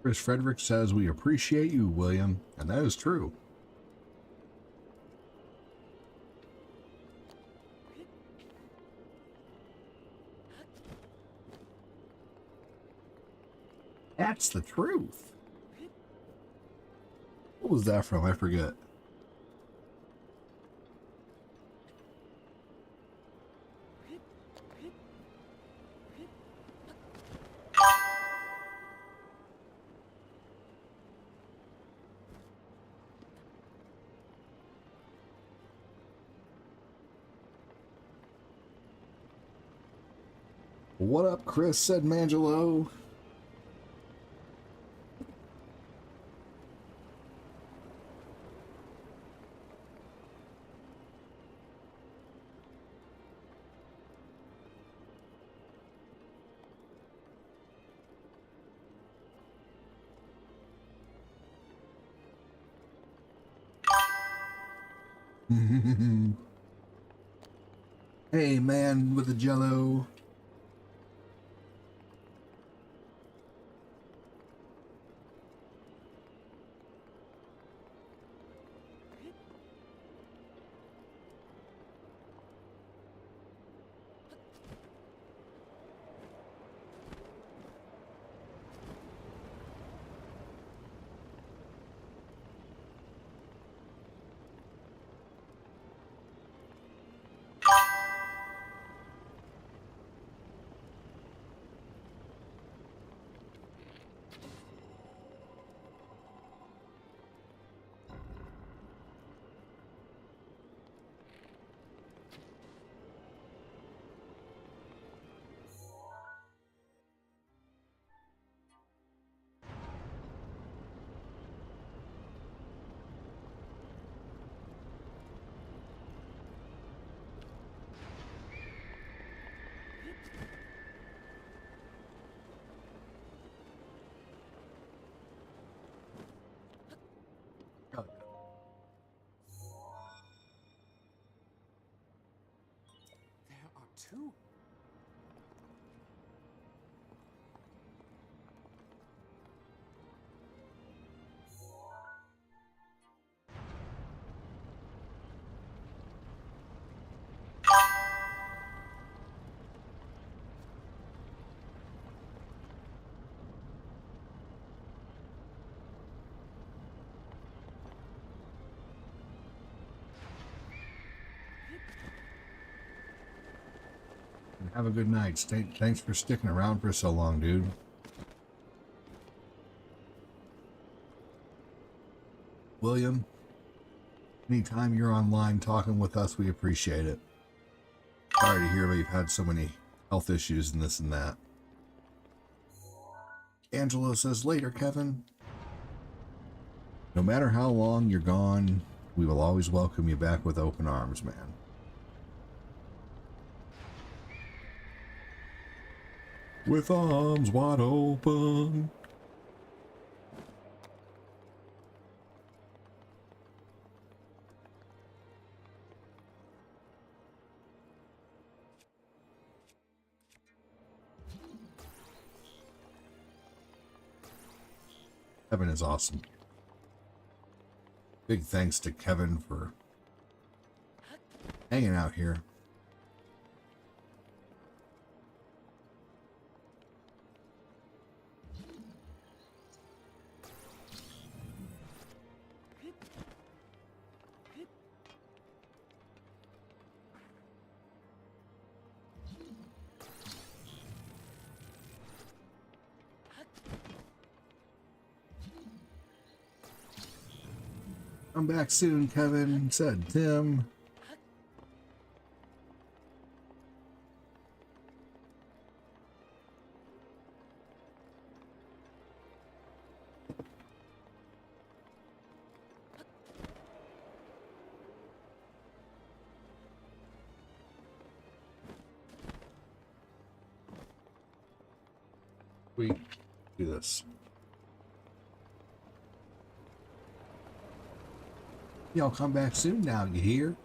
Chris Frederick says, we appreciate you, William. And that is true. That's the truth. What was that from? I forget. What up, Chris? Said Mangelo. Hey, man with the jello. too. Have a good night. Thanks for sticking around for so long, dude. William, anytime you're online talking with us, we appreciate it. Sorry to hear you've had so many health issues and this and that. Angelo says, later, Kevin. No matter how long you're gone, we will always welcome you back with open arms, man. With arms wide open. Kevin is awesome. Big thanks to Kevin for hanging out here. Come back soon, Kevin, said Tim. We do this. Y'all come back soon now, you hear?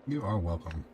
You are welcome.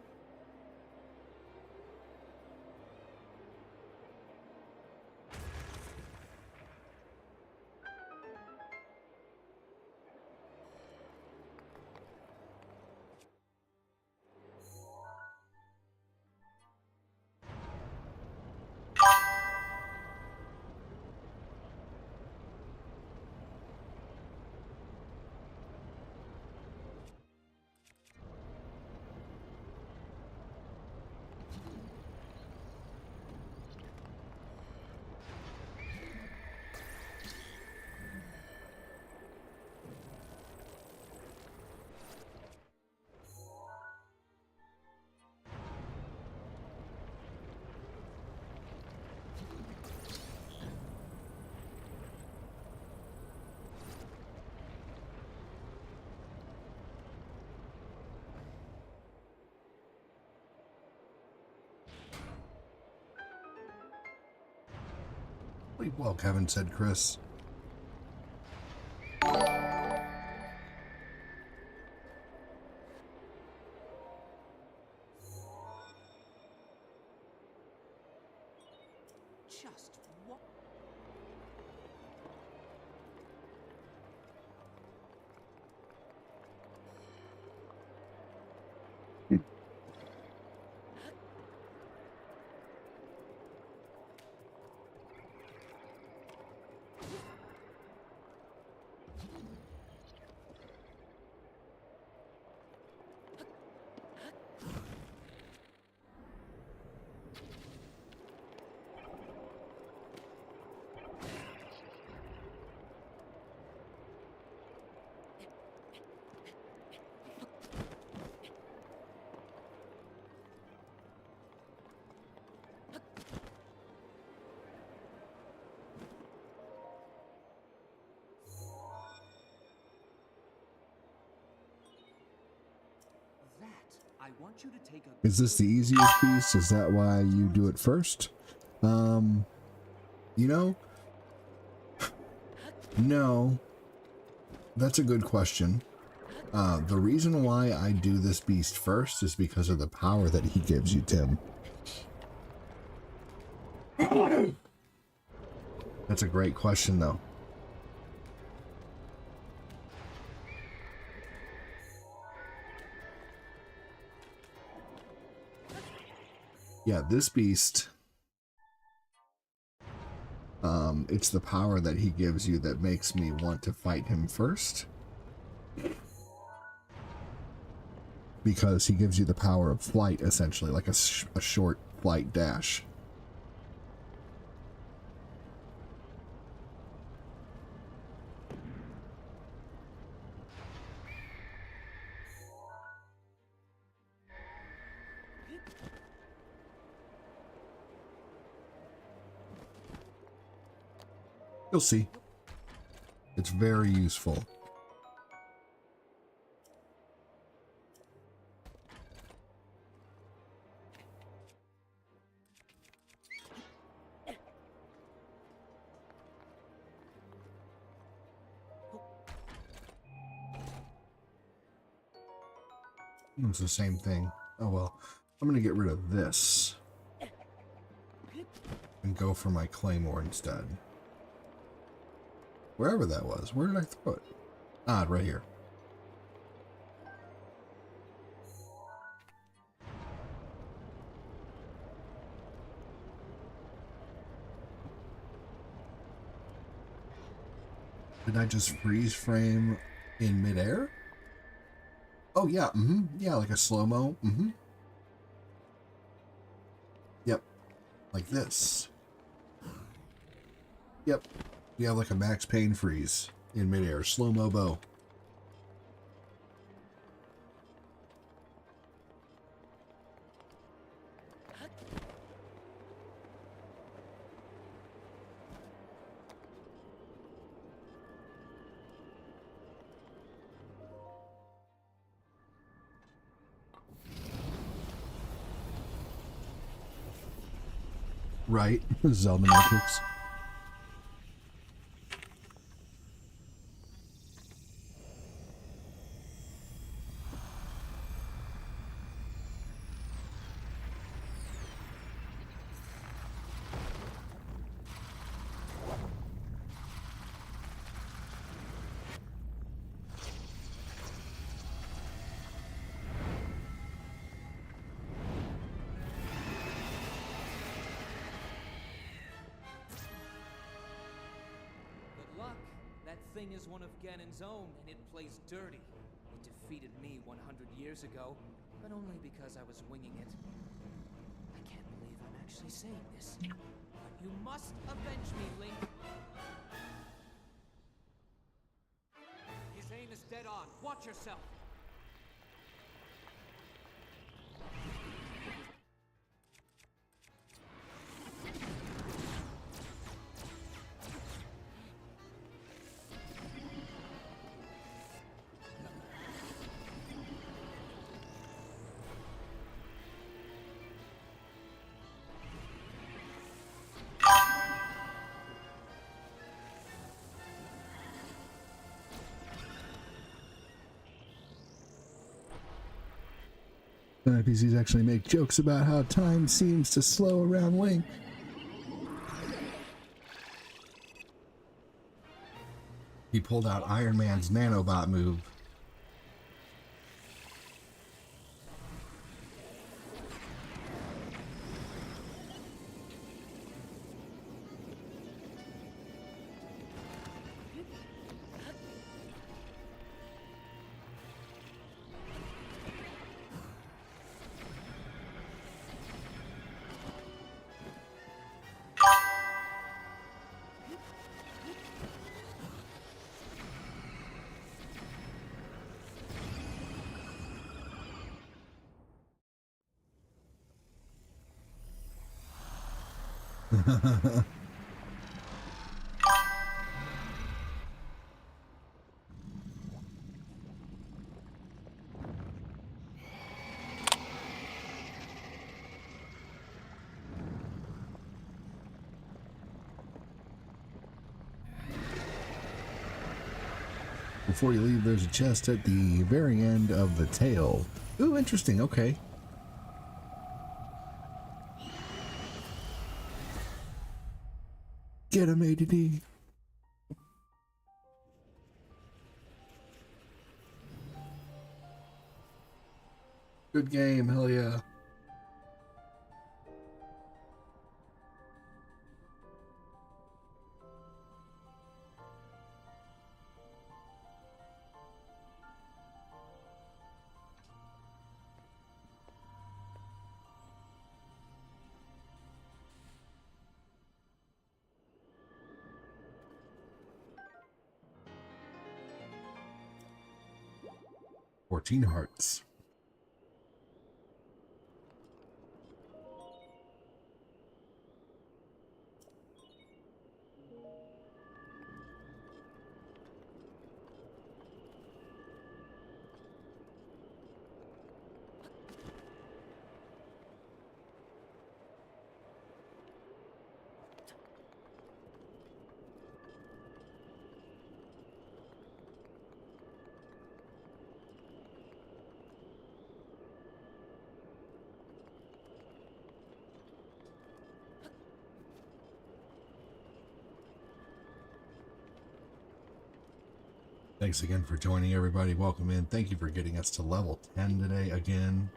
Sleep well, Kevin, said Chris. Just what? I want you to take a Is this the easiest beast? Is that why you do it first? You know, no, that's a good question. The reason why I do this beast first is because of the power that he gives you, Tim. That's a great question, though. Yeah, this beast, it's the power that he gives you that makes me want to fight him first. Because he gives you the power of flight, essentially, like a short flight dash. You'll see. It's very useful. It's the same thing. Oh well. I'm gonna get rid of this and go for my claymore instead. Wherever that was. Where did I throw it? Ah, right here. Did I just freeze frame in midair? Oh yeah, yeah, like a slow-mo. Yep. Like this. Yep. You have like a max pain freeze in midair. Slow-mo bow. Right. Zelda Matrix. Thing is one of Ganon's own, and it plays dirty. It defeated me 100 years ago, but only because I was winging it. I can't believe I'm actually saying this, but you must avenge me, Link. His aim is dead on. Watch yourself. NPCs actually make jokes about how time seems to slow around Link. He pulled out Iron Man's nanobot move. before you leave, there's a chest at the very end of the tail. Ooh, interesting. Okay. Get him, ADD. Good game, hell yeah. $14 hearts. Thanks again for joining, everybody. Welcome in. Thank you for getting us to level 10 today again.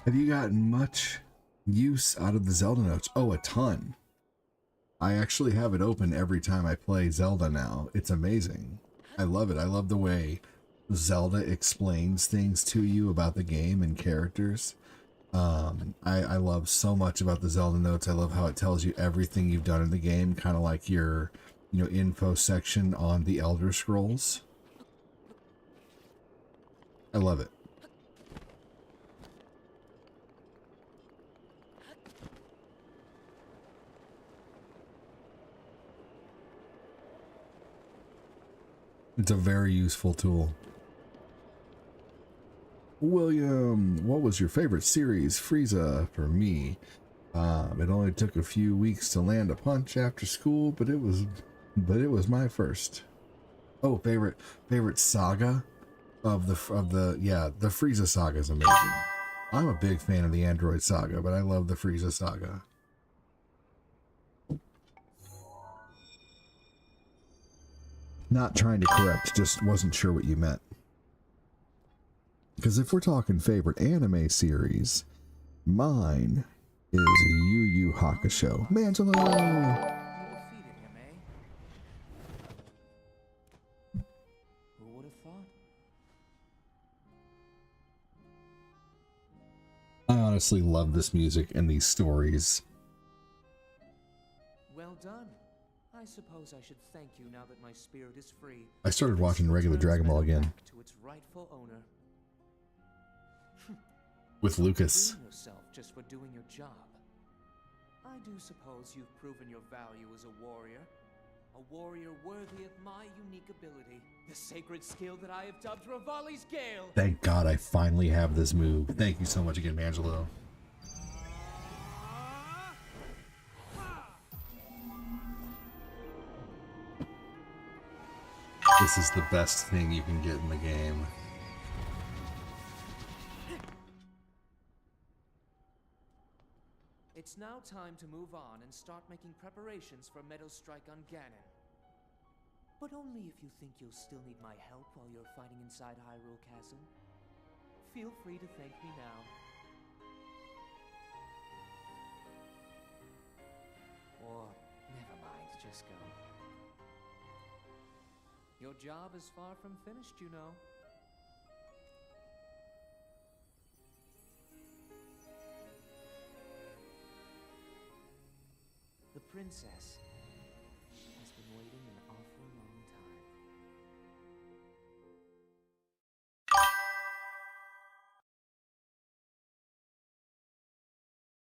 Have you gotten much use out of the Zelda notes? Oh, a ton. I actually have it open every time I play Zelda now. It's amazing. I love it. I love the way Zelda explains things to you about the game and characters. I love so much about the Zelda notes. I love how it tells you everything you've done in the game, kind of like your, info section on the Elder Scrolls. I love it. It's a very useful tool. William, what was your favorite series? Frieza for me. It only took a few weeks to land a punch after school, but it was my first. Oh, favorite saga of the Frieza saga is amazing. I'm a big fan of the Android saga, but I love the Frieza saga. Not trying to correct, just wasn't sure what you meant. Because if we're talking favorite anime series, mine is Yu Yu Hakusho. Mangelo! Who would have thought? I honestly love this music and these stories. Well done. I suppose I should thank you now that my spirit is free. I started watching regular Dragon Ball again. To its rightful owner. With Lucas. Yourself just for doing your job. I do suppose you've proven your value as a warrior. A warrior worthy of my unique ability. The sacred skill that I have dubbed Revali's Gale. Thank God I finally have this move. Thank you so much again, Mangelo. This is the best thing you can get in the game. It's now time to move on and start making preparations for Meadow Strike on Ganon. But only if you think you'll still need my help while you're fighting inside Hyrule Castle. Feel free to thank me now. Or, never mind, just go. Your job is far from finished, you know. The princess has been waiting an awful long time.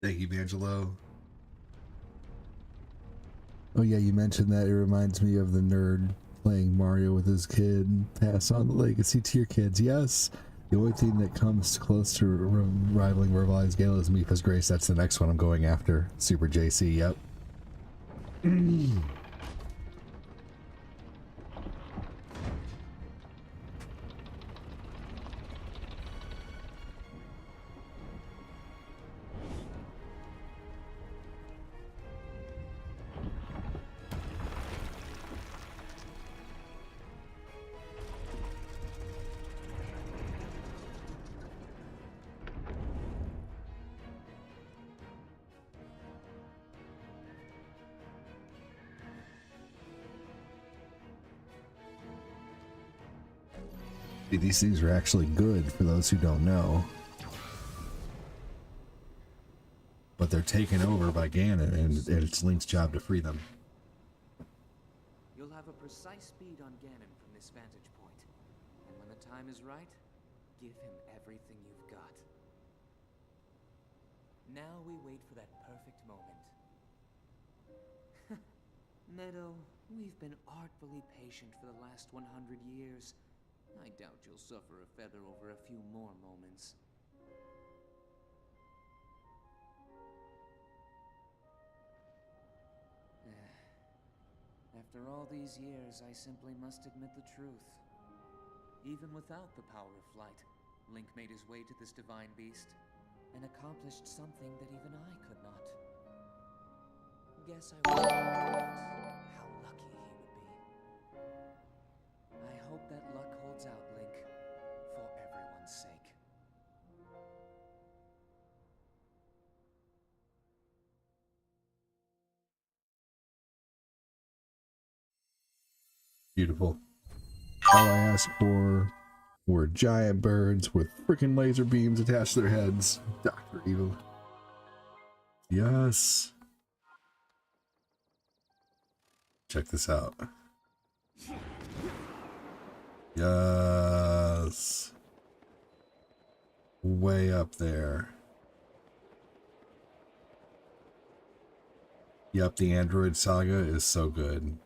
Thank you, Mangelo. Oh yeah, you mentioned that. It reminds me of the nerd playing Mario with his kid. Pass on the legacy to your kids. Yes. The only thing that comes close to rivaling Revali's Gale is Mipha's Grace. That's the next one I'm going after. Super JC, yep. These things are actually good for those who don't know. But they're taken over by Ganon, and it's Link's job to free them. You'll have a precise speed on Ganon from this vantage point. And when the time is right, give him everything you've got. Now we wait for that perfect moment. Meadow, we've been artfully patient for the last 100 years. I doubt you'll suffer a feather over a few more moments. After all these years, I simply must admit the truth. Even without the power of flight, Link made his way to this divine beast and accomplished something that even I could not. Guess I would how lucky he would be. I hope that luck holds out, Link, for everyone's sake. Beautiful. All I asked for were giant birds with freaking laser beams attached to their heads. Dr. Evil. Yes. Check this out. Yes. Way up there. Yep, the Android Saga is so good.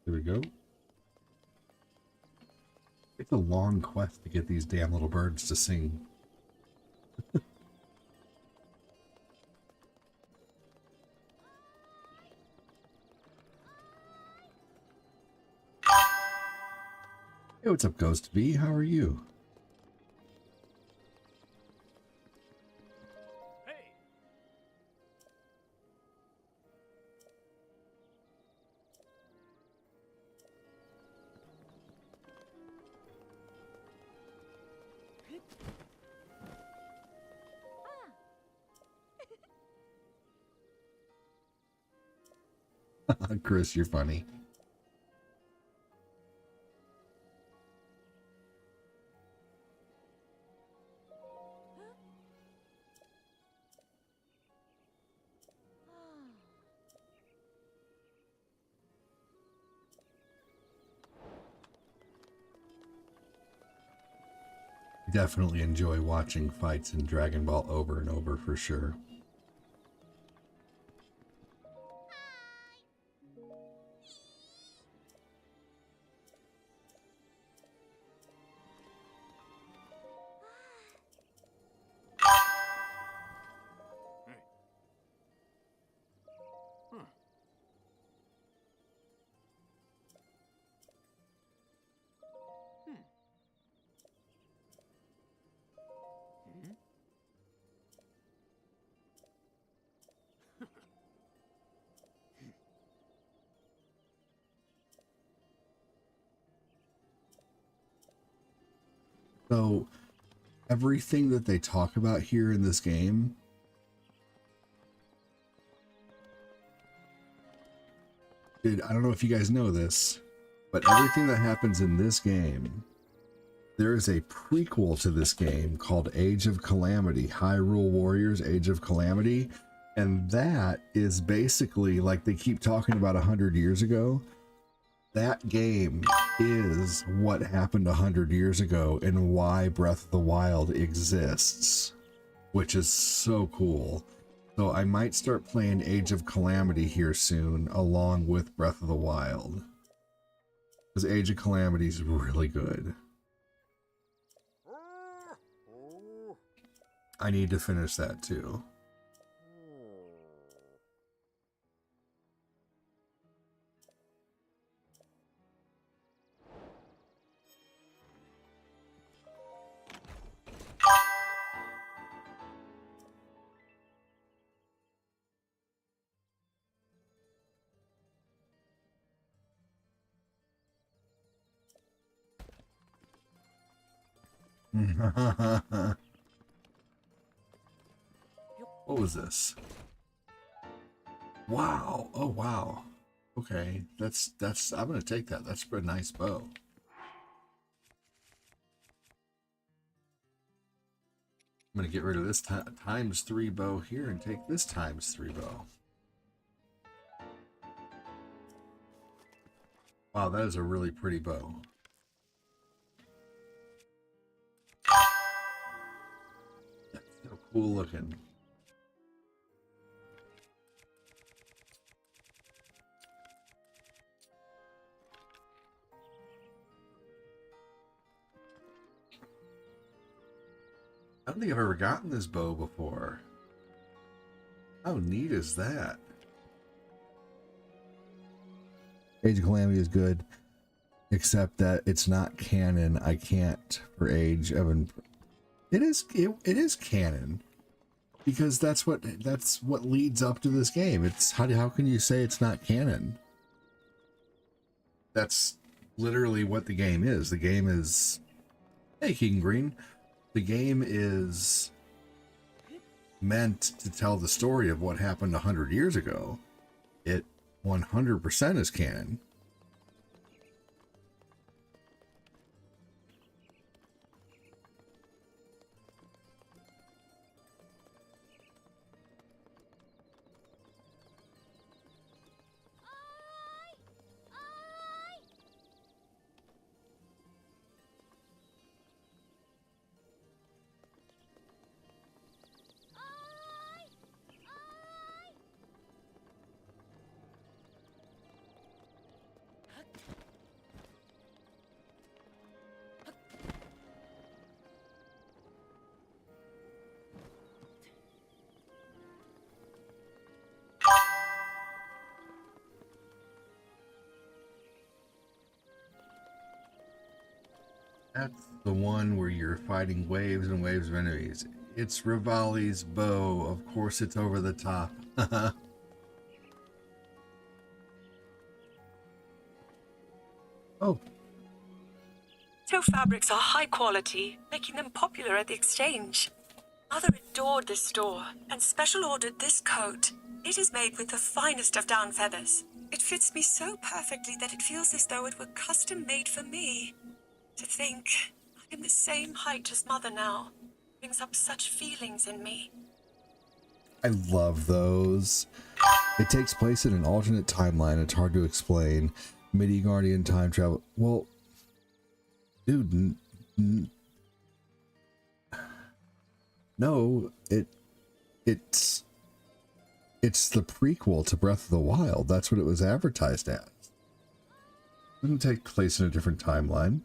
There we go. It's a long quest to get these damn little birds to sing. Hey, what's up, Ghost V? How are you? Chris, you're funny. Definitely enjoy watching fights in Dragon Ball over and over for sure. So, everything that they talk about here in this game Dude, I don't know if you guys know this, but everything that happens in this game, there is a prequel to this game called Age of Calamity, Hyrule Warriors Age of Calamity, and that is basically, like they keep talking about 100 years ago, that game is what happened 100 years ago and why Breath of the Wild exists, which is so cool. So I might start playing Age of Calamity here soon, along with Breath of the Wild. Because Age of Calamity is really good. I need to finish that too. What was this? Wow. Oh wow. Okay, that's I'm gonna take that. That's a nice bow. I'm gonna get rid of this ×3 bow here and take this ×3 bow. Wow, that is a really pretty bow. That's so cool looking. I don't think I've ever gotten this bow before. How neat is that? Age of Calamity is good, except that it's not canon. I can't for Age of it is canon because that's what leads up to this game. It's how can you say it's not canon? That's literally what the game is. The game is, hey Keegan Green, the game is meant to tell the story of what happened 100 years ago. It 100% is canon. That's the one where you're fighting waves and waves of enemies. It's Rivali's bow. Of course it's over the top. Oh. Toe fabrics are high quality, making them popular at the exchange. Mother adored this store and special ordered this coat. It is made with the finest of down feathers. It fits me so perfectly that it feels as though it were custom made for me. To think I am the same height as Mother now brings up such feelings in me. I love those. It takes place in an alternate timeline. It's hard to explain. Midi Guardian time travel. Well, dude, no, it's the prequel to Breath of the Wild. That's what it was advertised as. It didn't take place in a different timeline.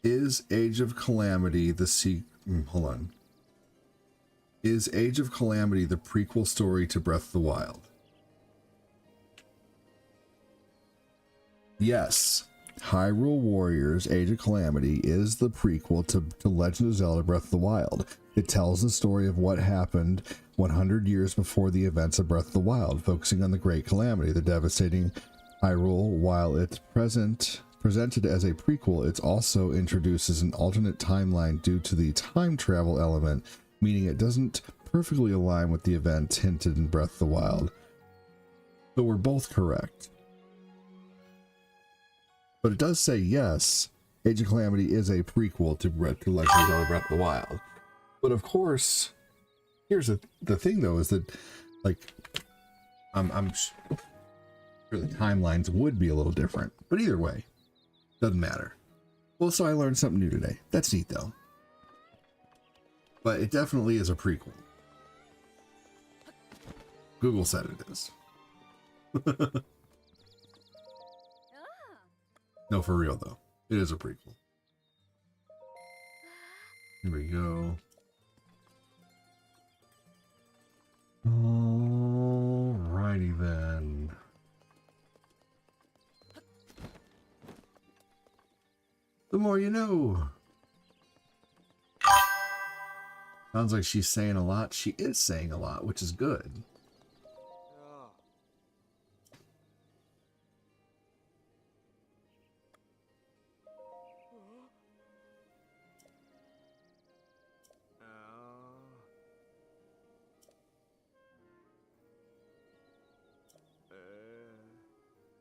Is Age of Calamity the hold on. Is Age of Calamity the prequel story to Breath of the Wild? Yes. Hyrule Warriors Age of Calamity is the prequel to Legend of Zelda Breath of the Wild. It tells the story of what happened 100 years before the events of Breath of the Wild, focusing on the Great Calamity, the devastating Hyrule. While it's presented as a prequel, it also introduces an alternate timeline due to the time travel element meaning it doesn't perfectly align with the events hinted in Breath of the Wild. But we're both correct. But it does say yes, Age of Calamity is a prequel to Legend of Zelda Breath of the Wild. But of course, here's the thing though, is that, like, I'm sure the timelines would be a little different. But either way, doesn't matter. Well, so I learned something new today. That's neat though. But it definitely is a prequel. Google said it is. No, for real though. It is a prequel. Here we go. Alrighty then. The more you know. Sounds like she's saying a lot. She is saying a lot, which is good.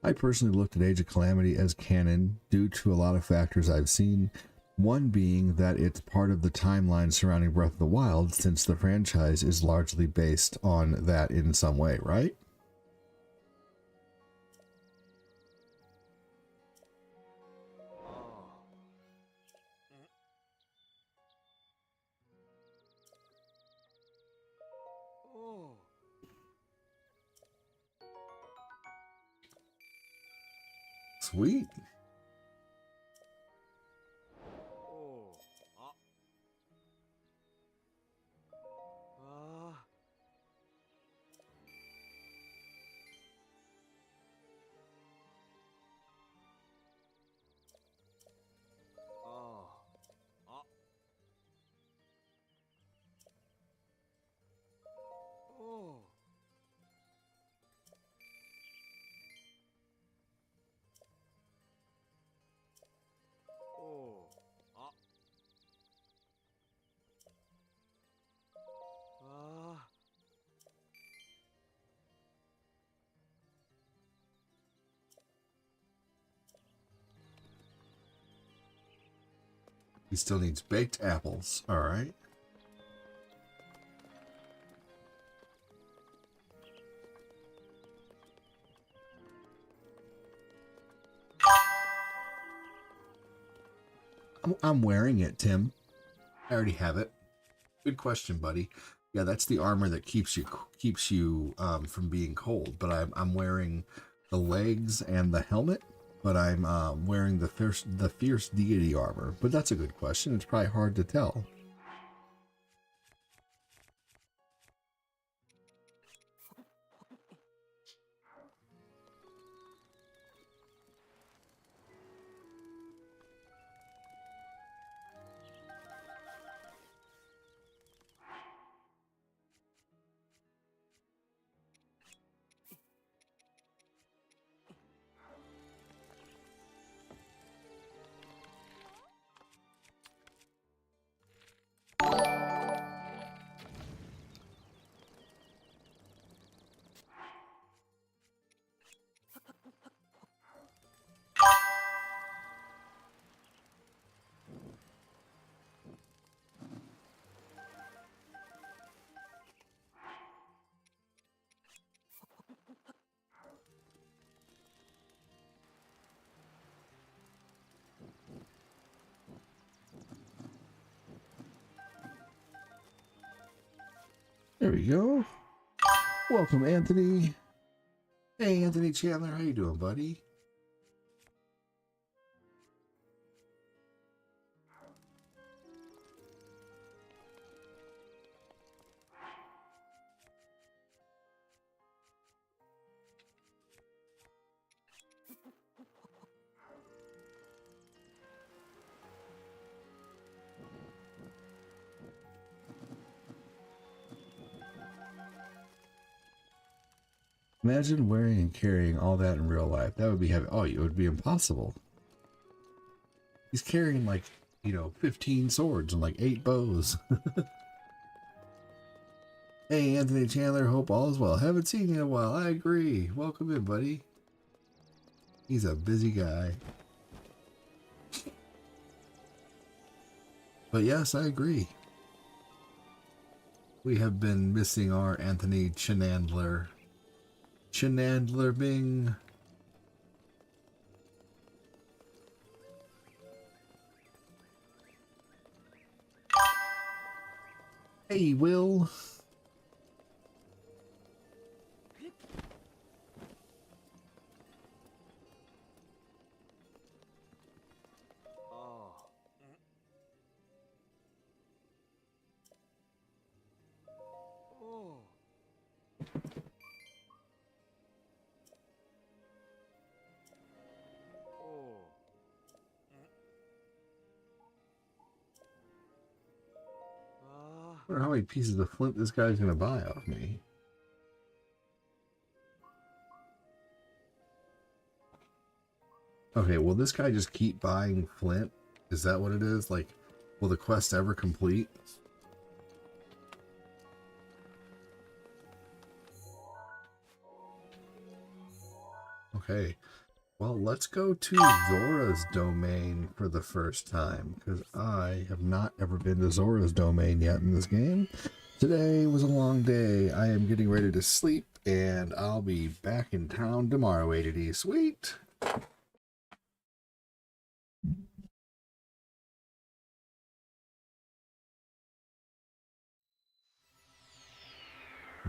I personally looked at Age of Calamity as canon due to a lot of factors I've seen, one being that it's part of the timeline surrounding Breath of the Wild, since the franchise is largely based on that in some way, right? Sweet. He still needs baked apples. All right. I'm wearing it, Tim. I already have it. Good question, buddy. Yeah, that's the armor that keeps you from being cold. But I'm wearing the legs and the helmet. But I'm wearing the fierce deity armor. But that's a good question. It's probably hard to tell. There we go. Welcome, Anthony. Hey, Anthony Chandler. How you doing, buddy? Imagine wearing and carrying all that in real life. That would be heavy. Oh, it would be impossible. He's carrying like, 15 swords and like 8 bows. Hey, Anthony Chandler, hope all is well. Haven't seen you in a while. I agree. Welcome in, buddy. He's a busy guy. But yes, I agree. We have been missing our Anthony Chandler. Chandler Bing. Hey, Will. I wonder how many pieces of flint this guy's gonna buy off me. Okay, will this guy just keep buying flint? Is that what it is? Like, will the quest ever complete? Okay, well, let's go to Zora's domain for the first time, because I have not ever been to Zora's domain yet in this game. Today was a long day. I am getting ready to sleep, and I'll be back in town tomorrow, ADD. Sweet!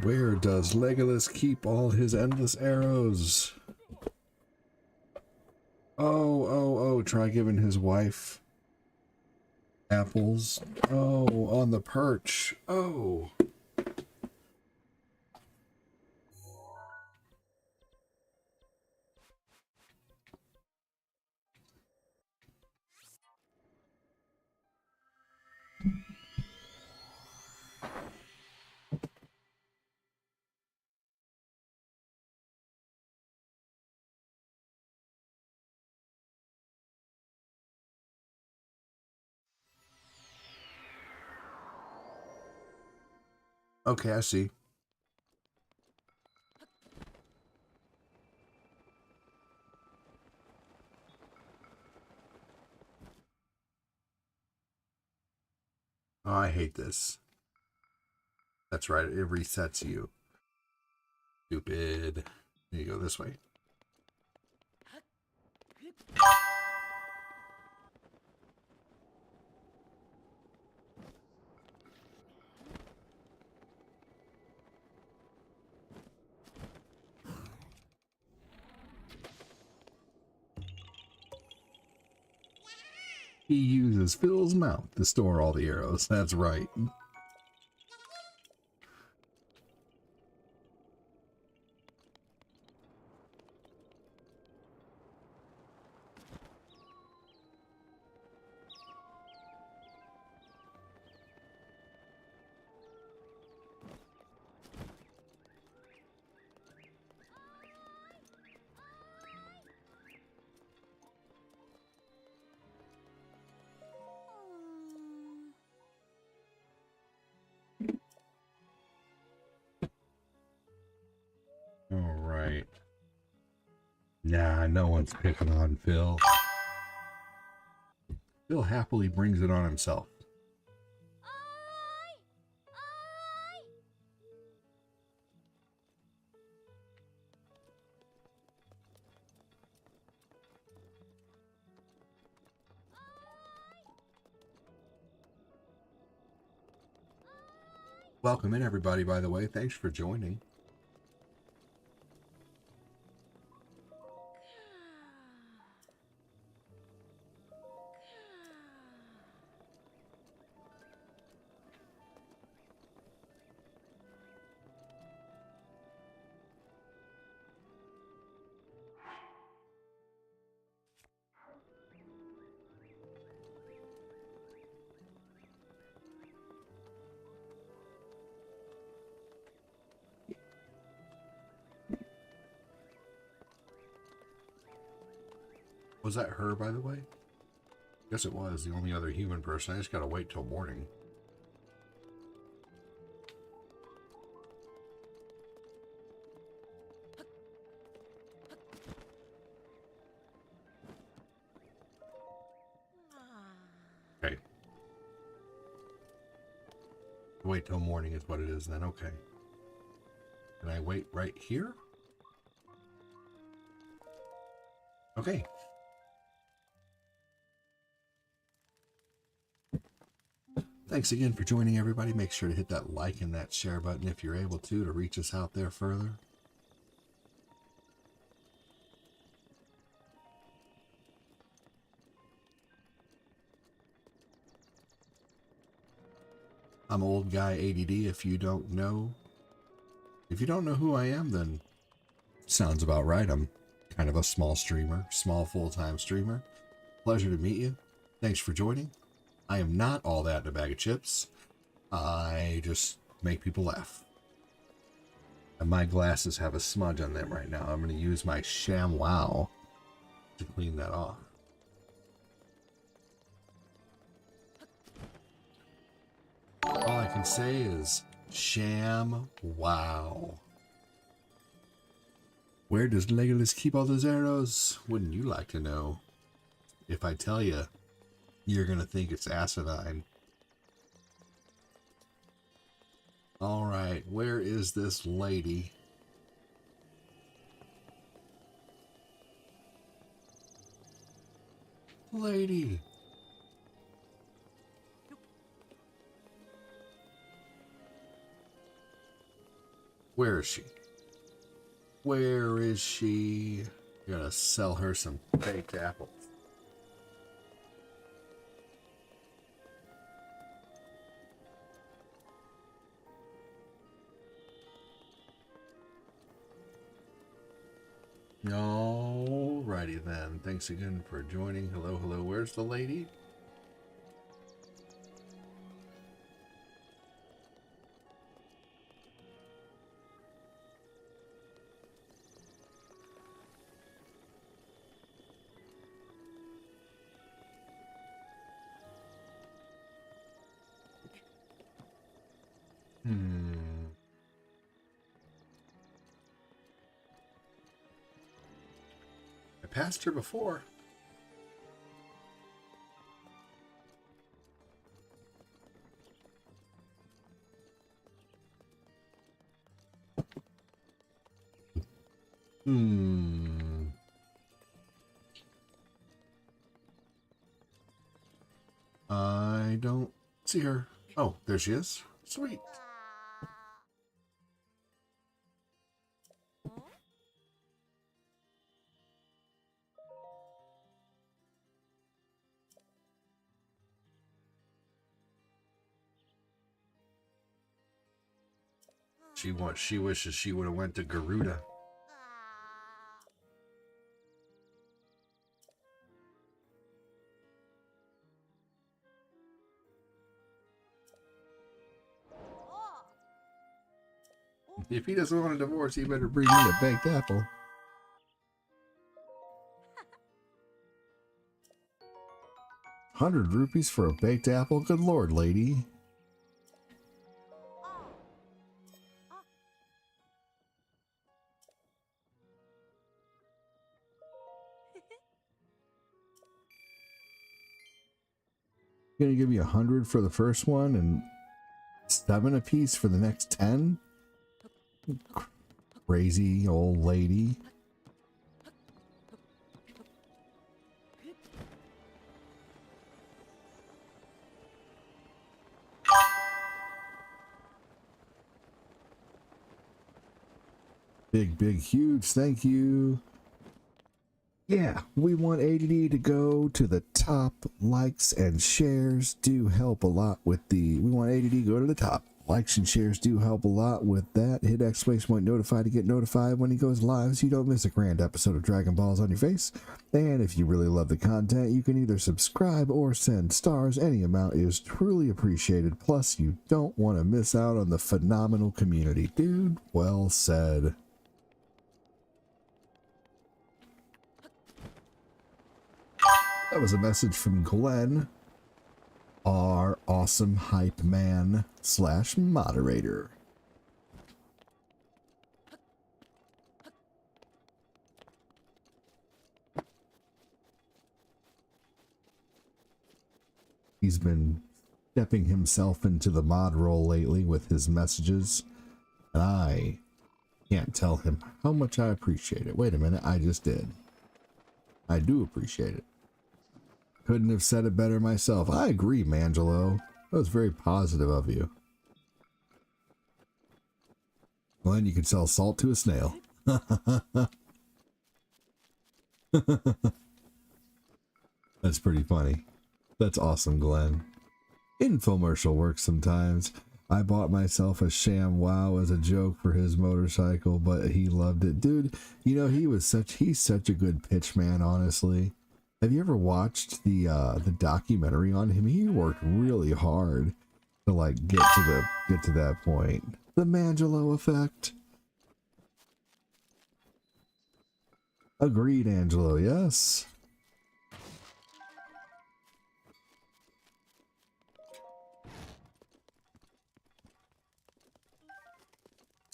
Where does Legolas keep all his endless arrows? Oh, try giving his wife apples. Oh, on the perch. Oh. Okay, I see. Oh, I hate this. That's right, it resets you. Stupid. There you go, this way. He uses Phil's mouth to store all the arrows. That's right. All right. Nah, no one's picking on Phil. Phil happily brings it on himself. Welcome in, everybody, by the way. Thanks for joining. Was that her, by the way? Guess it was the only other human person. I just gotta wait till morning. Wait till morning is what it is then. Okay. Can I wait right here? Okay. Thanks again for joining, everybody. Make sure to hit that like and that share button if you're able to reach us out there further. I'm Old Guy ADD. If you don't know who I am, then sounds about right. I'm kind of a small streamer, small full-time streamer. Pleasure to meet you. Thanks for joining. I am not all that in a bag of chips. I just make people laugh. And my glasses have a smudge on them right now. I'm going to use my ShamWow to clean that off. All I can say is ShamWow. Where does Legolas keep all those arrows? Wouldn't you like to know? If I tell you, you're going to think it's asinine. All right, where is this lady? Lady. Where is she? Where is she? Gotta sell her some baked apples. Alrighty then. Thanks again for joining. Hello, hello. Where's the lady? I passed her before. I don't see her. Oh, there she is. Sweet. She wishes she would have went to Garuda. If he doesn't want a divorce, he better bring me a baked apple. ₹100 for a baked apple? Good lord, lady. Gonna give you 100 for the first one and 7 apiece for the next 10? Crazy old lady. Big, huge thank you. Yeah, we want ADD to go to the top. Likes and shares do help a lot with we want ADD to go to the top. Likes and shares do help a lot with that. Hit ! Notify to get notified when he goes live so you don't miss a grand episode of Dragon Balls on your face. And if you really love the content, you can either subscribe or send stars. Any amount is truly appreciated. Plus, you don't want to miss out on the phenomenal community. Dude, well said. That was a message from Glenn, our awesome hype man / moderator. He's been stepping himself into the mod role lately with his messages, and I can't tell him how much I appreciate it. Wait a minute, I just did. I do appreciate it. Couldn't have said it better myself. I agree, Mangelo. That was very positive of you. Well, then you could sell salt to a snail. That's pretty funny. That's awesome, Glenn. Infomercial works sometimes. I bought myself a sham wow as a joke for his motorcycle, but he loved it. Dude, you know, he's such a good pitch man, honestly. Have you ever watched the documentary on him? He worked really hard to like get to that point. The Mangelo effect. Agreed, Angelo, yes.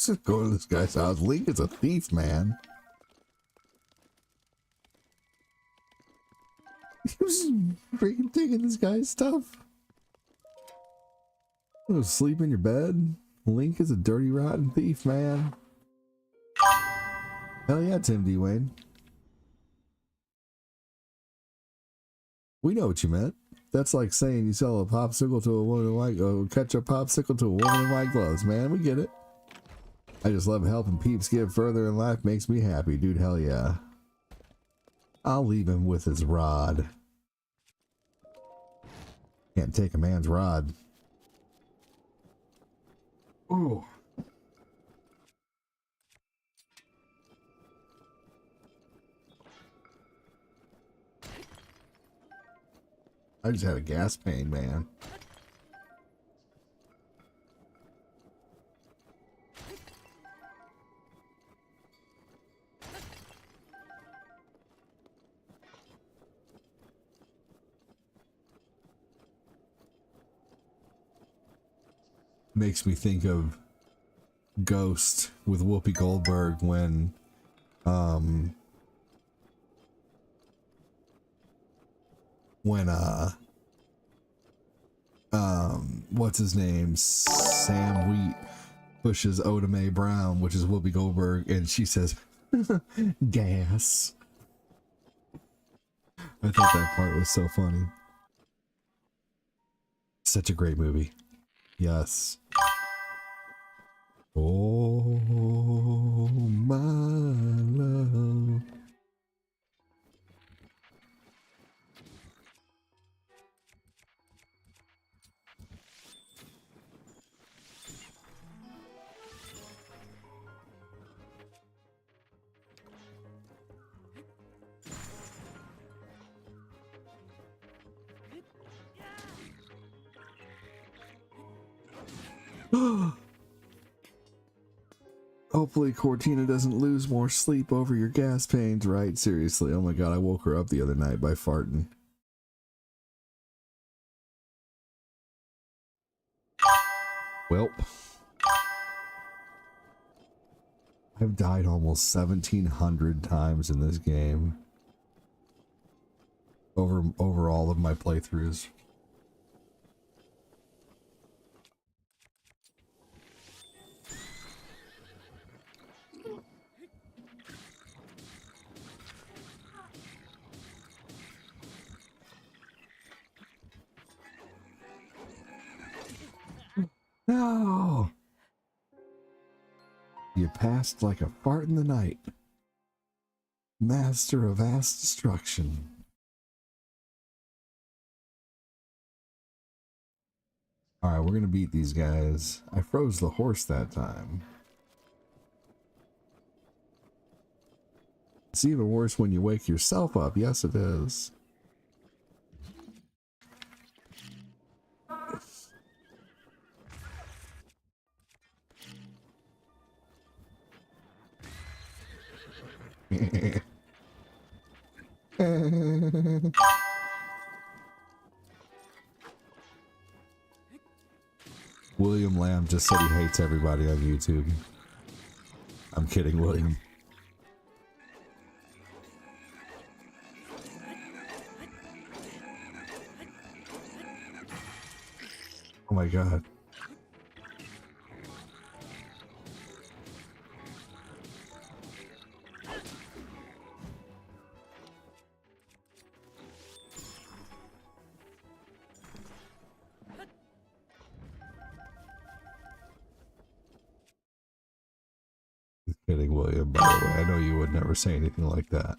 Let's just go to this guy's house. Link is a thief, man. He was freaking taking this guy's stuff. You sleep in your bed. Link is a dirty, rotten thief, man. Hell yeah, Tim D. Wayne. We know what you meant. That's like saying you sell a popsicle to a woman in white, catch a popsicle to a woman in white gloves, man. We get it. I just love helping peeps get further in life. Makes me happy, dude. Hell yeah. I'll leave him with his rod. Can't take a man's rod. Ooh. I just had a gas pain, man. Makes me think of Ghost with Whoopi Goldberg when what's his name, Sam Wheat pushes Oda Mae Brown, which is Whoopi Goldberg, and she says gas. I thought that part was so funny. Such a great movie. Yes. Oh, my love. Hopefully Cortina doesn't lose more sleep over your gas pains, right? Seriously. Oh my god, I woke her up the other night by farting. Welp. I've died almost 1,700 times in this game. Over all of my playthroughs. No! You passed like a fart in the night. Master of vast destruction. Alright, we're gonna beat these guys. I froze the horse that time. It's even worse when you wake yourself up. Yes, it is. William Lamb just said he hates everybody on YouTube. I'm kidding, William. my god. Just kidding, William, by the way. I know you would never say anything like that.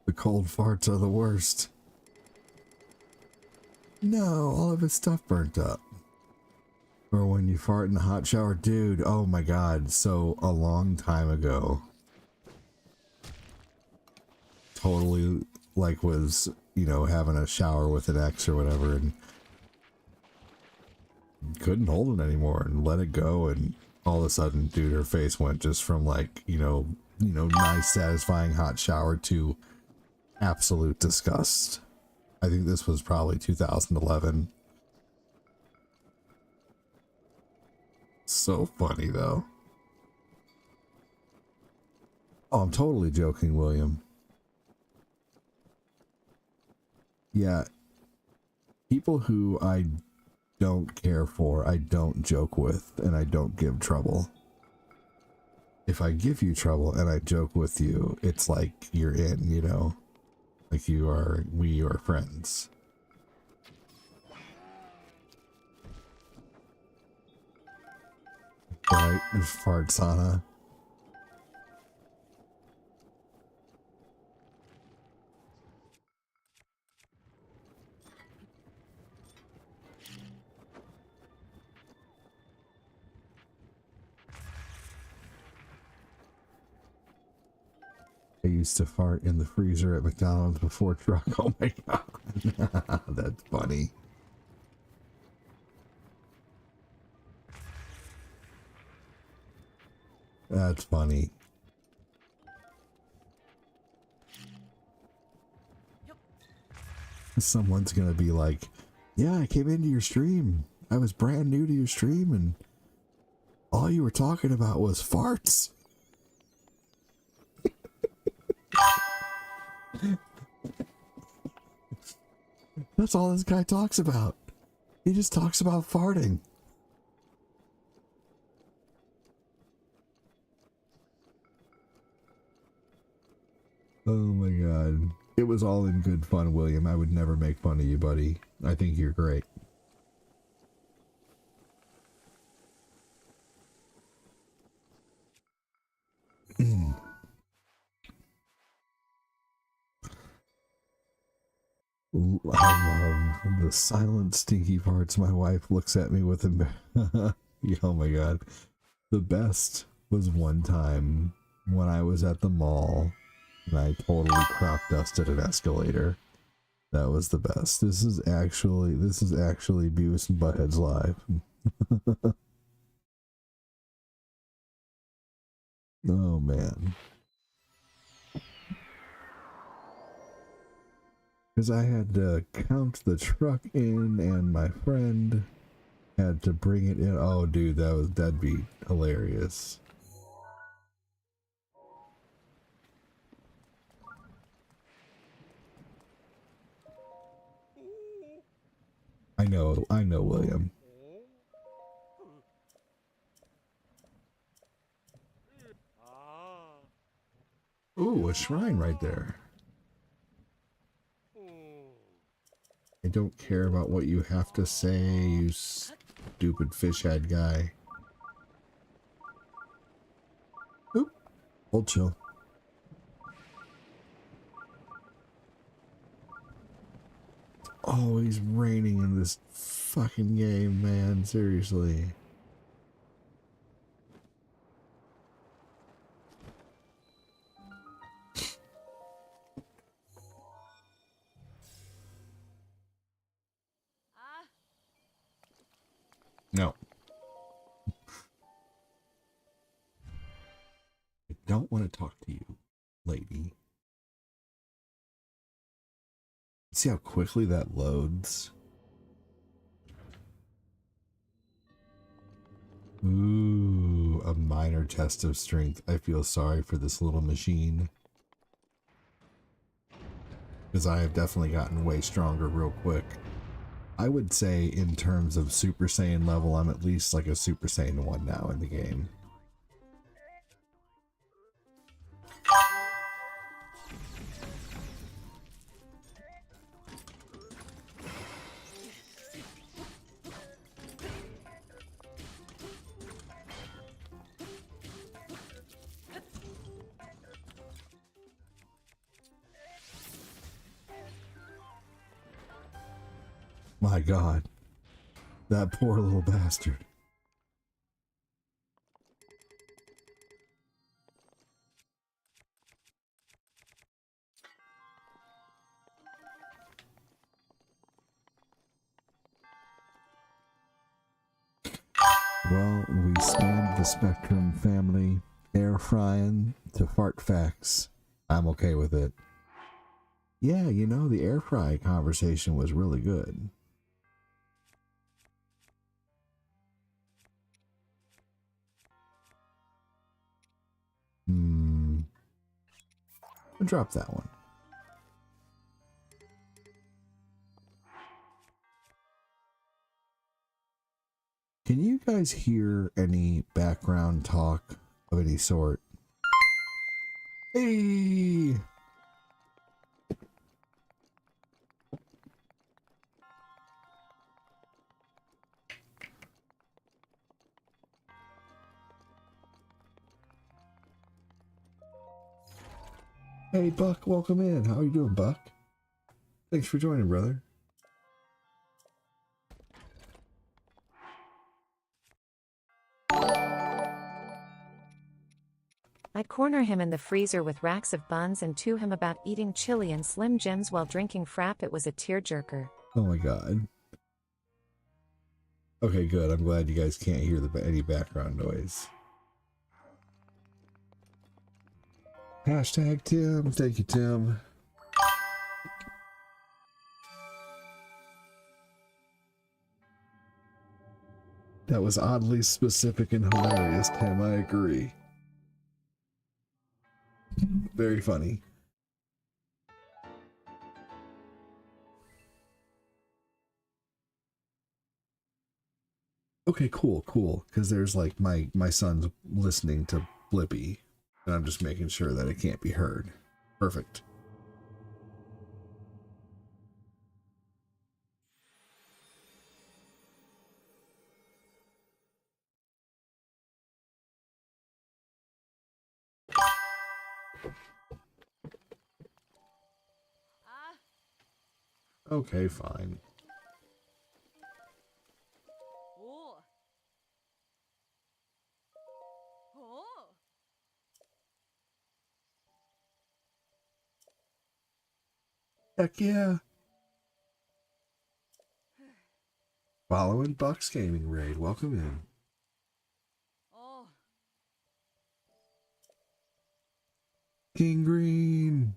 The cold farts are the worst. No, all of his stuff burnt up. Or when you fart in the hot shower, dude, oh my god. So a long time ago, totally like was, you know, having a shower with an ex or whatever, and couldn't hold it anymore and let it go, and all of a sudden, dude, her face went just from like, you know, nice, satisfying hot shower to absolute disgust. I think this was probably 2011. So funny though. Oh, I'm totally joking, William. Yeah, people who I don't care for, I don't joke with, and I don't give trouble. If I give you trouble and I joke with you, it's like you're in, you know? Like we are friends. Right, fart sauna. I used to fart in the freezer at McDonald's before truck. Oh my god. That's funny. That's funny. Someone's gonna be like, yeah, I came into your stream. I was brand new to your stream and all you were talking about was farts. That's all this guy talks about. He just talks about farting. Oh my god. It was all in good fun, William. I would never make fun of you, buddy. I think you're great. I love the silent stinky farts. My wife looks at me with him. Oh my god. The best was one time when I was at the mall and I totally crop dusted an escalator. That was the best. This is actually Beavis and Butthead's live. Oh man. Because I had to count the truck in and my friend had to bring it in. Oh dude, that'd be hilarious. I know, William. Ooh, a shrine right there. I don't care about what you have to say, you stupid fish head guy. Oop, hold chill. Always raining in this fucking game, man. Seriously. No. I don't want to talk to you, lady. See how quickly that loads? Ooh, a minor test of strength. I feel sorry for this little machine. Because I have definitely gotten way stronger real quick. I would say in terms of Super Saiyan level, I'm at least like a Super Saiyan 1 now in the game. My God, that poor little bastard. Well, we spanned the spectrum, family. Air frying to fart facts. I'm okay with it. Yeah, you know, the air fry conversation was really good. I'll drop that one. Can you guys hear any background talk of any sort? Hey! Hey, Buck, welcome in. How are you doing, Buck? Thanks for joining, brother. I corner him in the freezer with racks of buns and to him about eating chili and Slim Jims while drinking frap. It was a tearjerker. Oh my God. Okay, good. I'm glad you guys can't hear any background noise. Hashtag Tim. Thank you, Tim. That was oddly specific and hilarious, Tim. I agree. Very funny. Okay, cool. Because there's like my son's listening to Blippi, and I'm just making sure that it can't be heard. Perfect. Okay, fine. Heck yeah. Following Buck's Gaming Raid. Welcome in. King Green.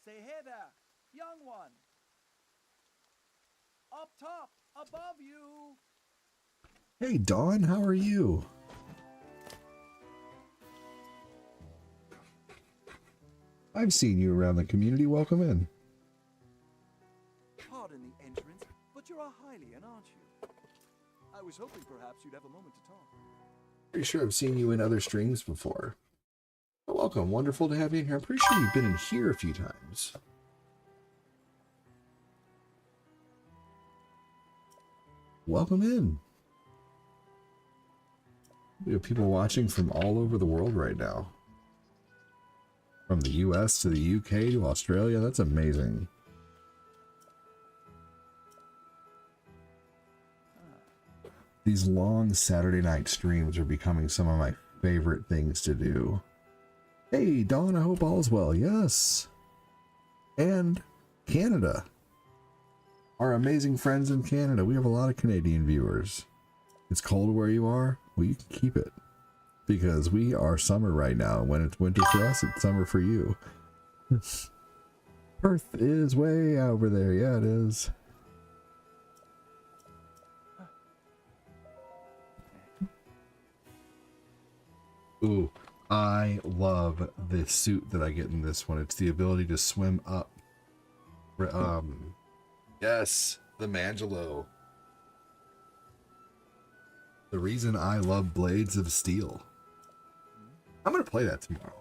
Say hey there, young one. Up top, above you. Hey, Dawn, how are you? I've seen you around the community. Welcome in. Pardon the entrance, but you're a Hylian, aren't you? I was hoping perhaps you'd have a moment to talk. Pretty sure I've seen you in other streams before. But welcome. Wonderful to have you in here. I'm pretty sure you've been in here a few times. Welcome in. We have people watching from all over the world right now. From the US to the UK to Australia. That's amazing. These long Saturday night streams are becoming some of my favorite things to do. Hey, Dawn, I hope all is well. Yes. And Canada. Our amazing friends in Canada. We have a lot of Canadian viewers. It's cold where you are? Well, you can keep it. Because we are summer right now. When it's winter for us, it's summer for you. Perth is way over there. Yeah, it is. Ooh, I love the suit that I get in this one. It's the ability to swim up. Yes, the Mangelo. The reason I love Blades of Steel. I'm gonna play that tomorrow.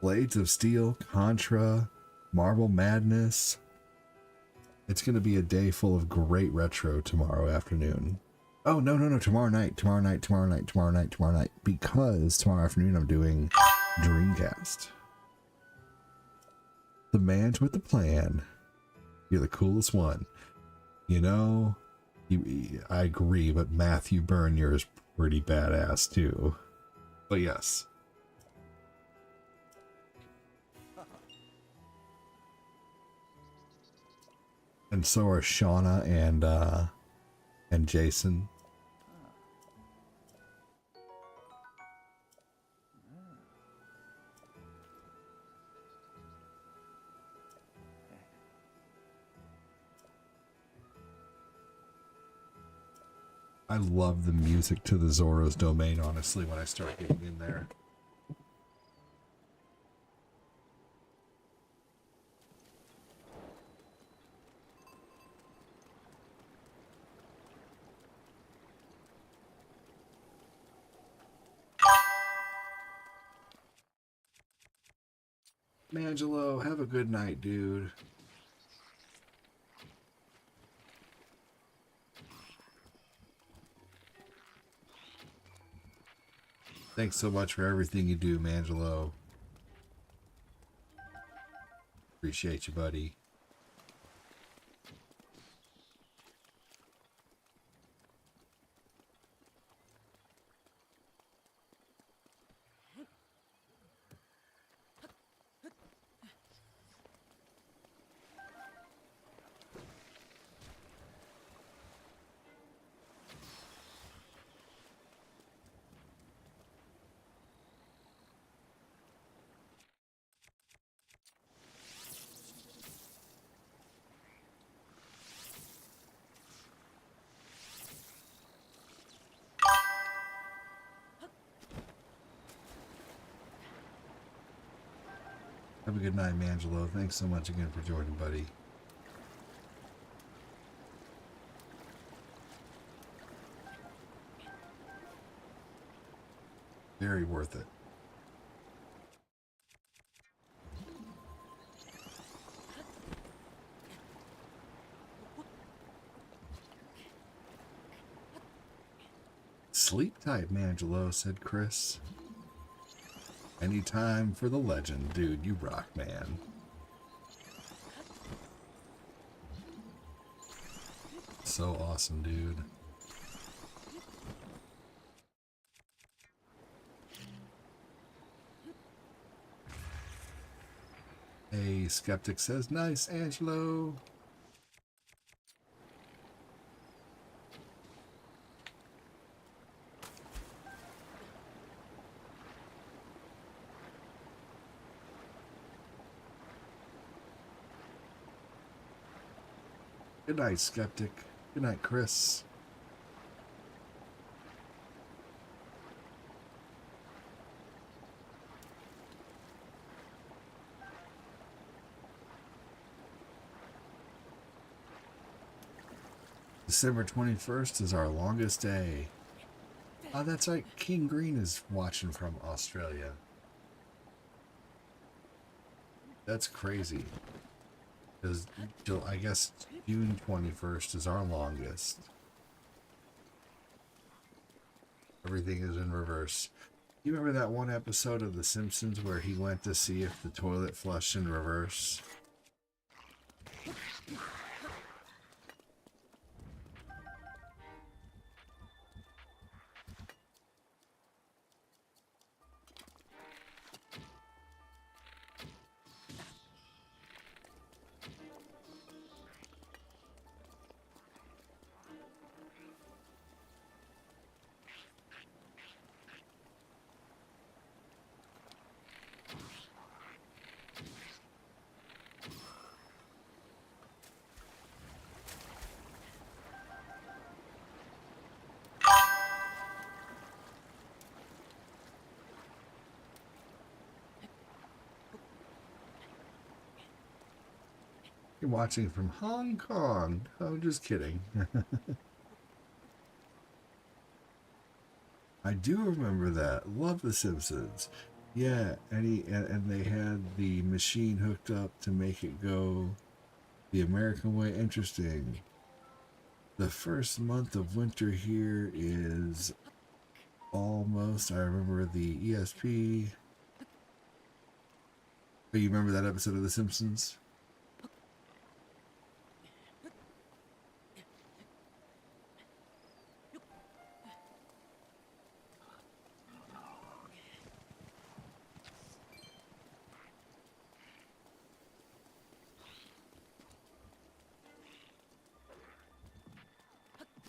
Blades of Steel, Contra, Marble Madness. It's gonna be a day full of great retro tomorrow afternoon. Oh, no, tomorrow night. Because tomorrow afternoon I'm doing Dreamcast. The man's with the plan. You're the coolest one. You know, I agree, but Matthew Bernier is pretty badass too. But yes. And so are Shauna and Jason. I love the music to the Zora's Domain, honestly, when I start getting in there. Mangelo, have a good night, dude. Thanks so much for everything you do, Mangelo. Appreciate you, buddy. Have a good night, Mangelo. Thanks so much again for joining, buddy. Very worth it. Sleep tight, Mangelo, said Chris. Anytime for the legend. Dude, you rock, man. So awesome, dude. Hey, Skeptic says, nice, Angelo. Good night, Skeptic. Good night, Chris. December 21st is our longest day. Oh, that's right. King Green is watching from Australia. That's crazy. Because I guess June 21st is our longest. Everything is in reverse. You remember that one episode of The Simpsons where he went to see if the toilet flushed in reverse? You're watching from Hong Kong. Oh, just kidding. I do remember that. Love The Simpsons. Yeah, and they had the machine hooked up to make it go the American way. Interesting. The first month of winter here is almost. I remember the ESP. But you remember that episode of The Simpsons?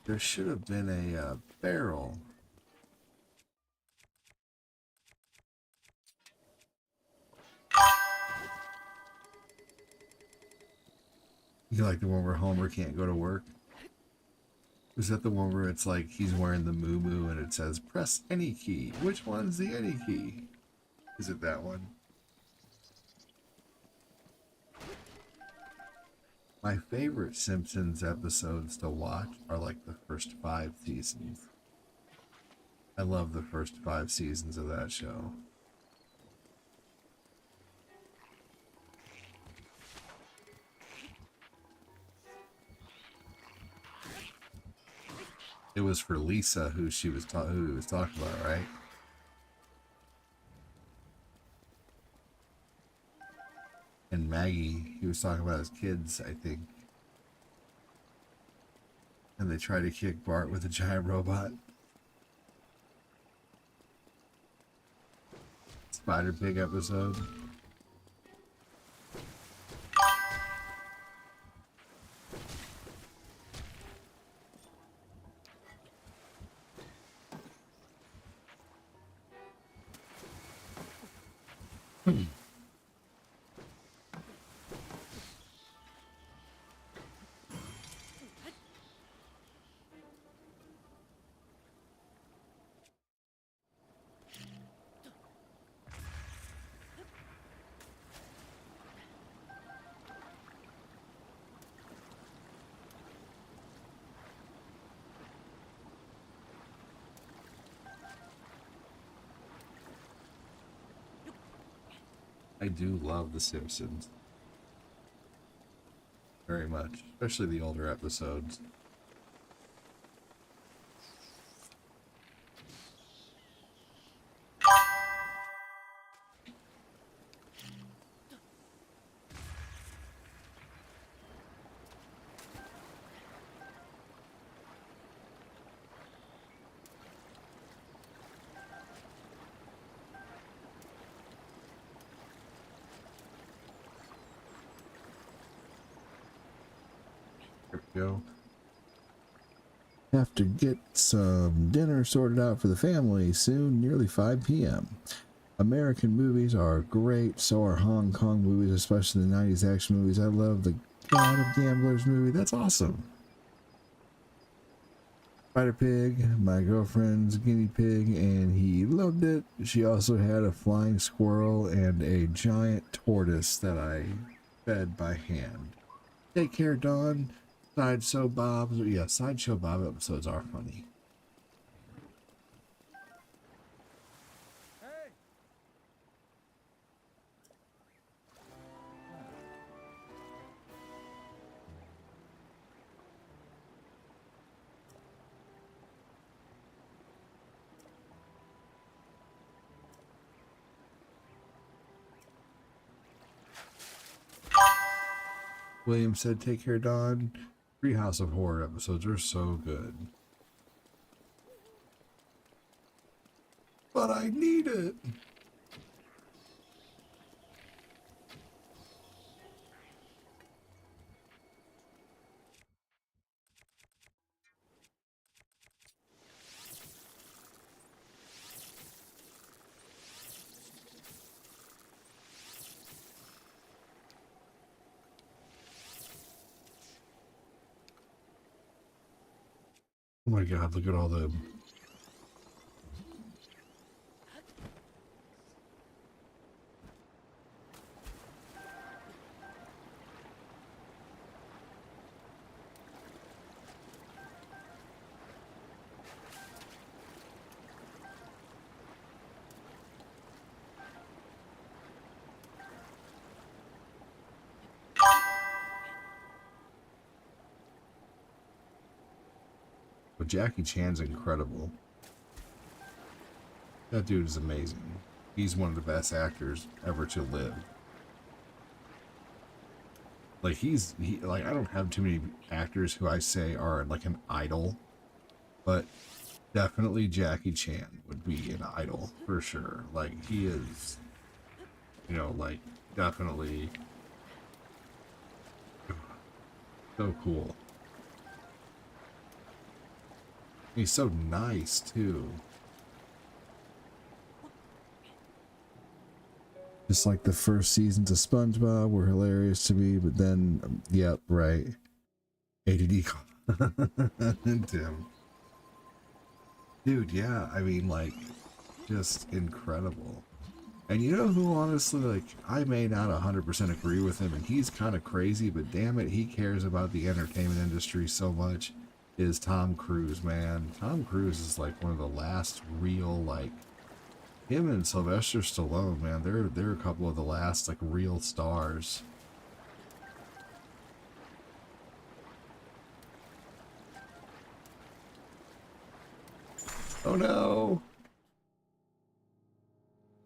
There should have been a barrel. You like the one where Homer can't go to work? Was that the one where it's like he's wearing the moo and it says press any key? Which one's the any key? Is it that one? My favorite Simpsons episodes to watch are like the first 5 seasons. I love the first 5 seasons of that show. It was for Lisa who he was talking about, right? And Maggie, he was talking about his kids, I think. And they try to kick Bart with a giant robot. Spider Pig episode. I do love The Simpsons. Very much. Especially the older episodes. Here we go. Have to get some dinner sorted out for the family soon, nearly 5 p.m. American movies are great, so are Hong Kong movies, especially the 90s action movies. I love the God of Gamblers movie. That's awesome. Spider Pig, my girlfriend's guinea pig, and he loved it. She also had a flying squirrel and a giant tortoise that I fed by hand. Take care, Dawn. Sideshow Bob. Yeah, Sideshow Bob episodes are funny. William said, take care, Dawn. Treehouse of Horror episodes are so good. But I need it. Oh my God, look at all the... Jackie Chan's incredible. That dude is amazing. He's one of the best actors ever to live. Like like I don't have too many actors who I say are like an idol, but definitely Jackie Chan would be an idol for sure. Like he is, you know, like definitely so cool. He's so nice too. Just like the first seasons of SpongeBob were hilarious to me, but then, yep, right. ADD. Tim. Dude, yeah, I mean, like, just incredible. And you know who, honestly, like, I may not 100% agree with him, and he's kind of crazy, but damn it, he cares about the entertainment industry so much, is Tom Cruise, man. Tom Cruise is, like, one of the last real, like, him and Sylvester Stallone, man, they're a couple of the last, like, real stars. Oh no!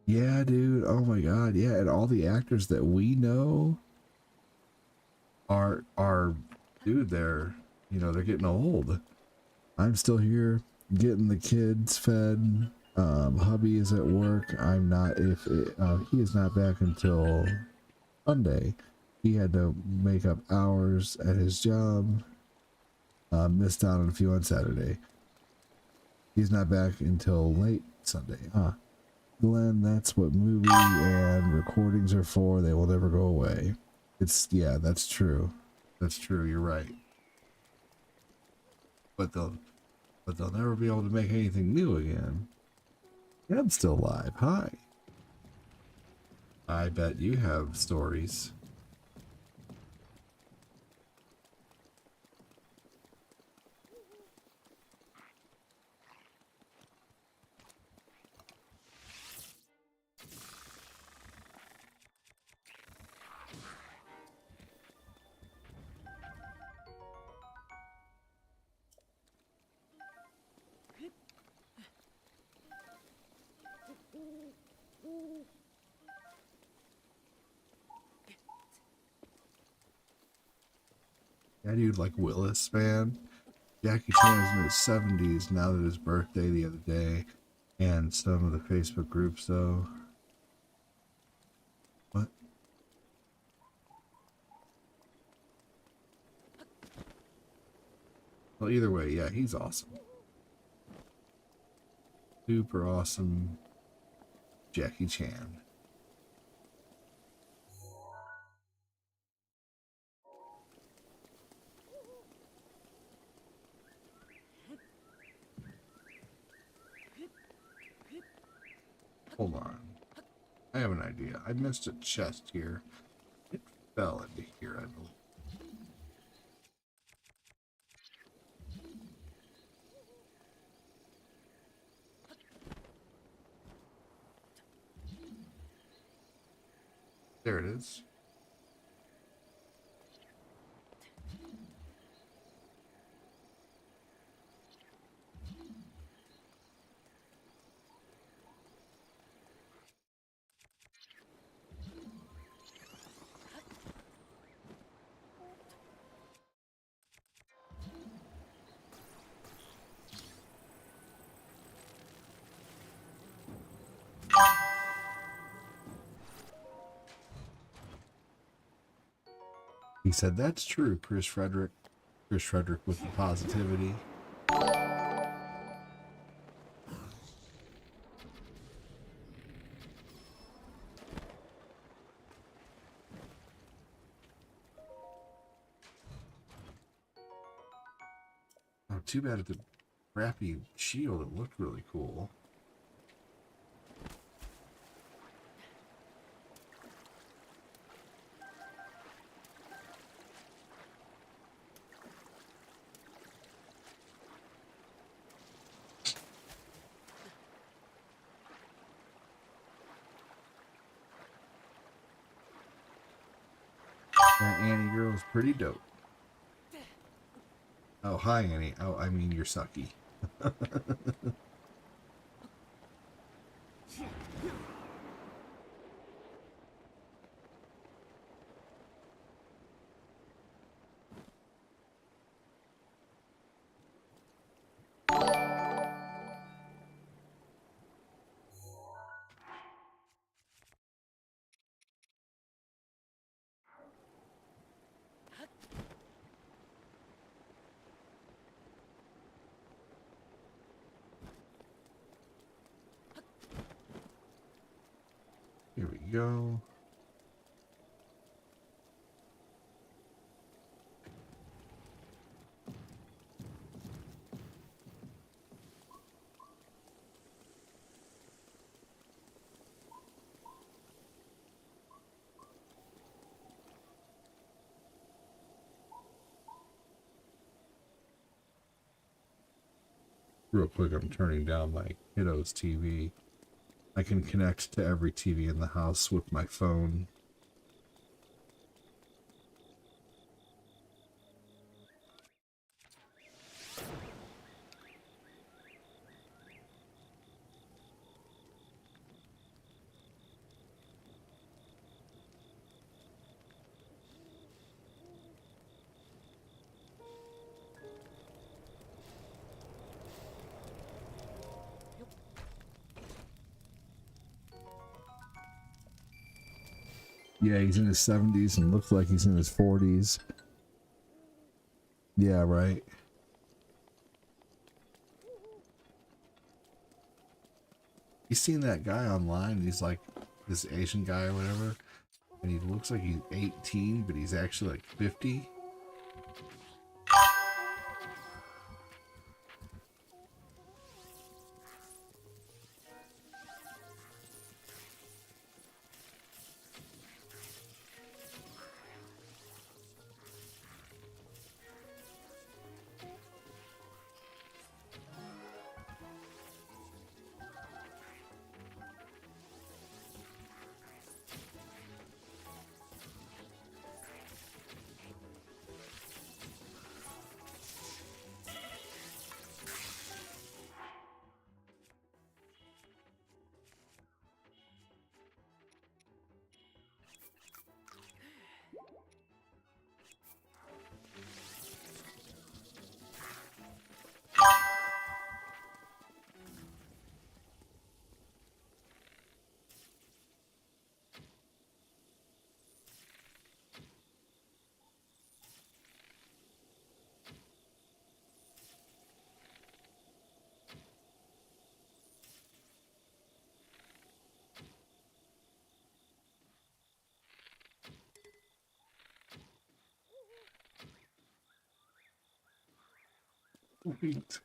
Yeah, dude. Oh my god. Yeah, and all the actors that we know are dude, they're, you know, they're getting old. I'm still here getting the kids fed. Hubby is at work. I'm not. He is not back until Sunday. He had to make up hours at his job. Missed out on a few on Saturday. He's not back until late Sunday. Glenn, that's what movie and recordings are for. They will never go away. Yeah, that's true. That's true. You're right. But they'll never be able to make anything new again. Yeah, I'm still alive. Hi. I bet you have stories. Yeah, dude, like Willis, man. Jackie Chan is in his 70s now that his birthday the other day, and some of the Facebook groups, though. What? Well, either way, yeah, he's awesome. Super awesome Jackie Chan. Hold on. I have an idea. I missed a chest here. It fell into here, I believe. There it is. He said, that's true, Chris Frederick. Chris Frederick with the positivity. Oh, too bad at the crappy shield. It looked really cool. That Annie girl is pretty dope. Oh, hi, Annie. Oh, I mean, you're sucky. Here we go. Real quick, I'm turning down my kiddo's TV. I can connect to every TV in the house with my phone. Yeah, he's in his 70s and looks like he's in his 40s. Yeah, right. You seen that guy online? He's like this Asian guy or whatever, and he looks like he's 18, but he's actually like 50. Sweet.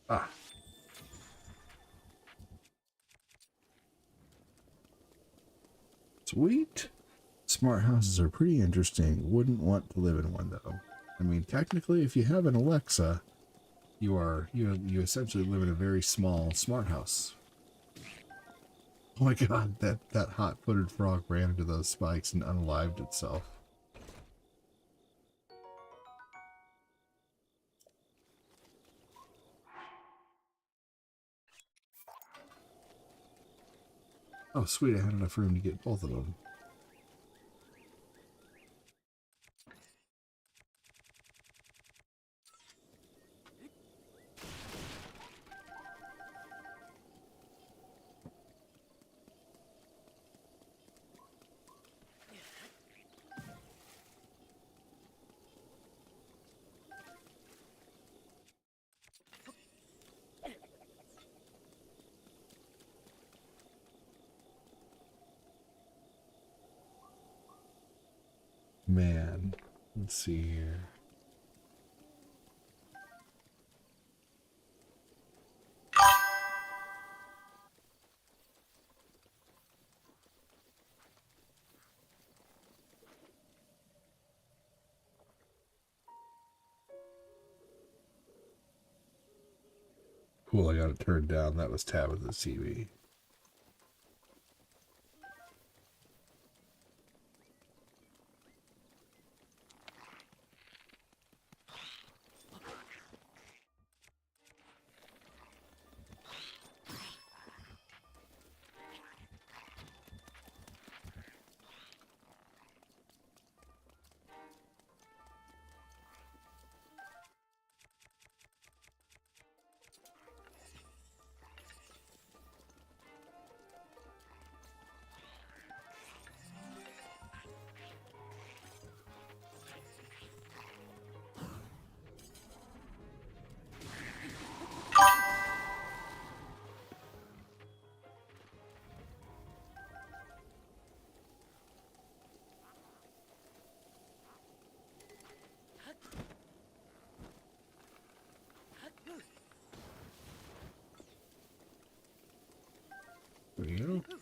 Ah. Sweet. Smart houses are pretty interesting. Wouldn't want to live in one though. I mean, technically, if you have an Alexa, you essentially live in a very small smart house. Oh my god, that hot-footed frog ran into those spikes and unalived itself. Oh sweet, I had enough room to get both of them. Man, let's see here. Cool, I got it turned down. That was Tabitha's TV. There you go.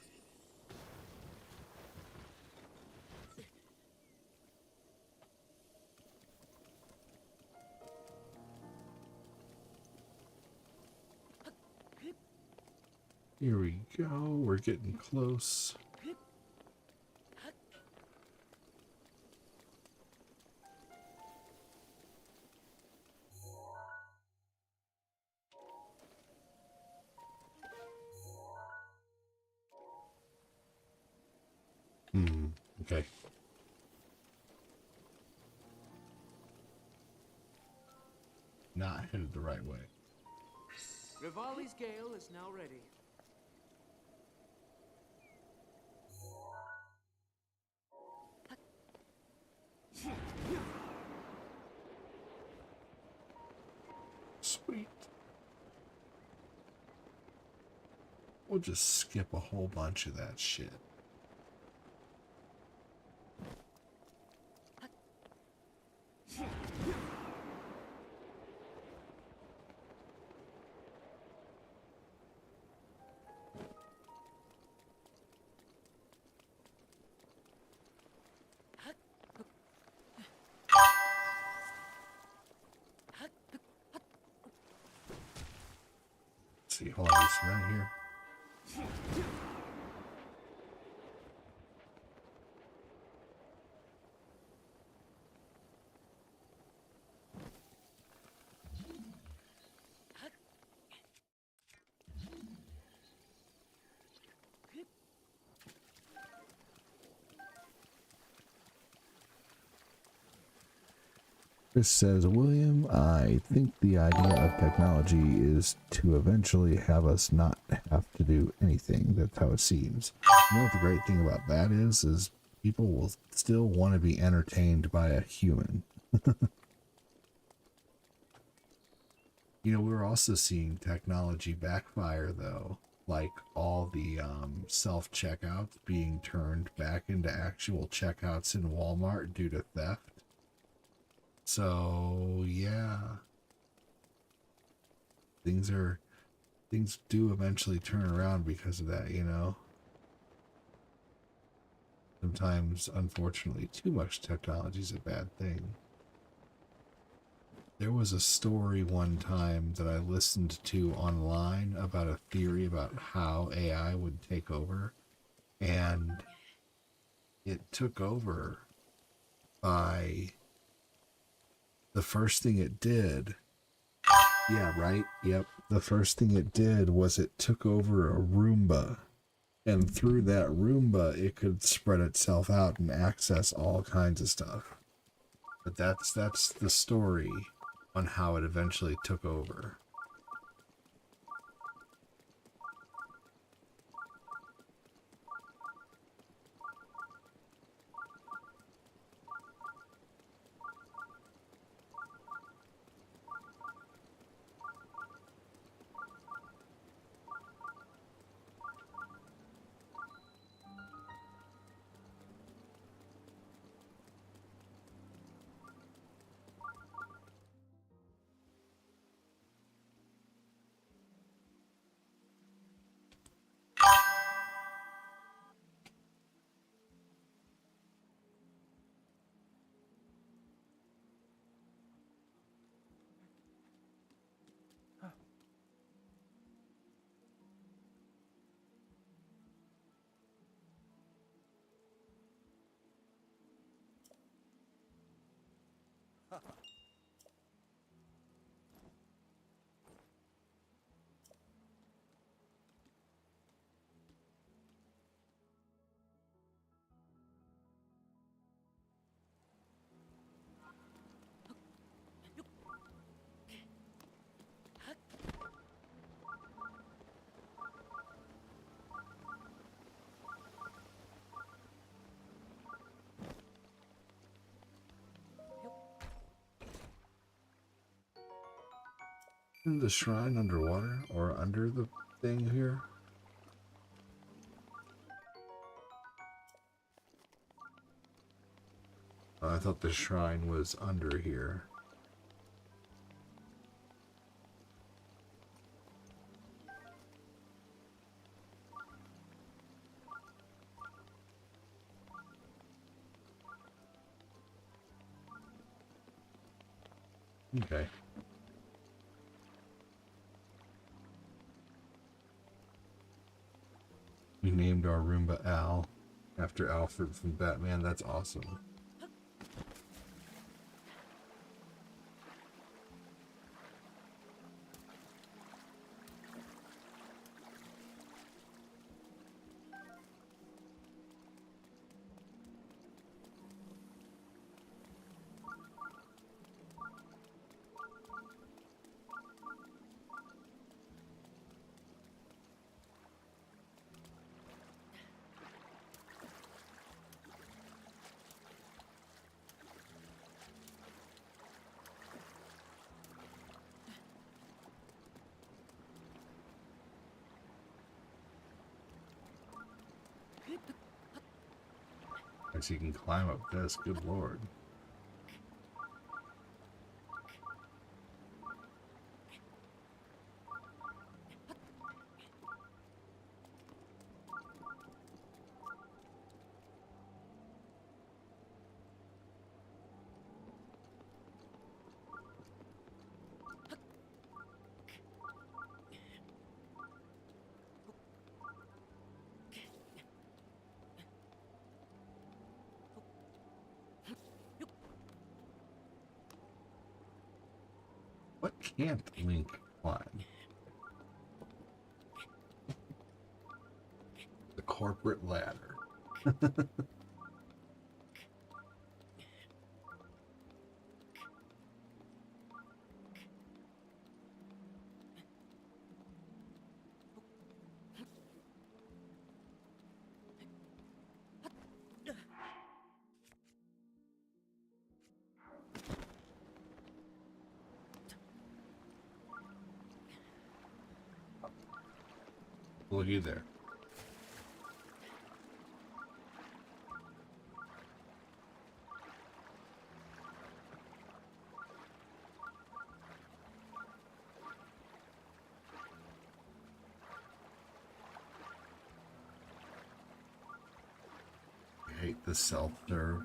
Here we go. We're getting close. Okay. Not headed the right way. Rivali's Gale is now ready. Sweet. We'll just skip a whole bunch of that shit. See, hold on, right here. Chris says, William, I think the idea of technology is to eventually have us not have to do anything. That's how it seems. You know what the great thing about that is people will still want to be entertained by a human. You know, we're also seeing technology backfire, though. Like all the self-checkouts being turned back into actual checkouts in Walmart due to theft. So, yeah. Things do eventually turn around because of that, you know. Sometimes, unfortunately, too much technology is a bad thing. There was a story one time that I listened to online about a theory about how AI would take over, and it took over by the first thing it did. Yeah, right? Yep. The first thing it did was it took over a Roomba, and through that Roomba, it could spread itself out and access all kinds of stuff. But that's the story on how it eventually took over. Isn't the shrine underwater or under the thing here? I thought the shrine was under here. Okay. We named our Roomba Al after Alfred from Batman. That's awesome. So you can climb up this, good lord. What can't Link climb? The corporate ladder. Looky there. I hate the self-serve.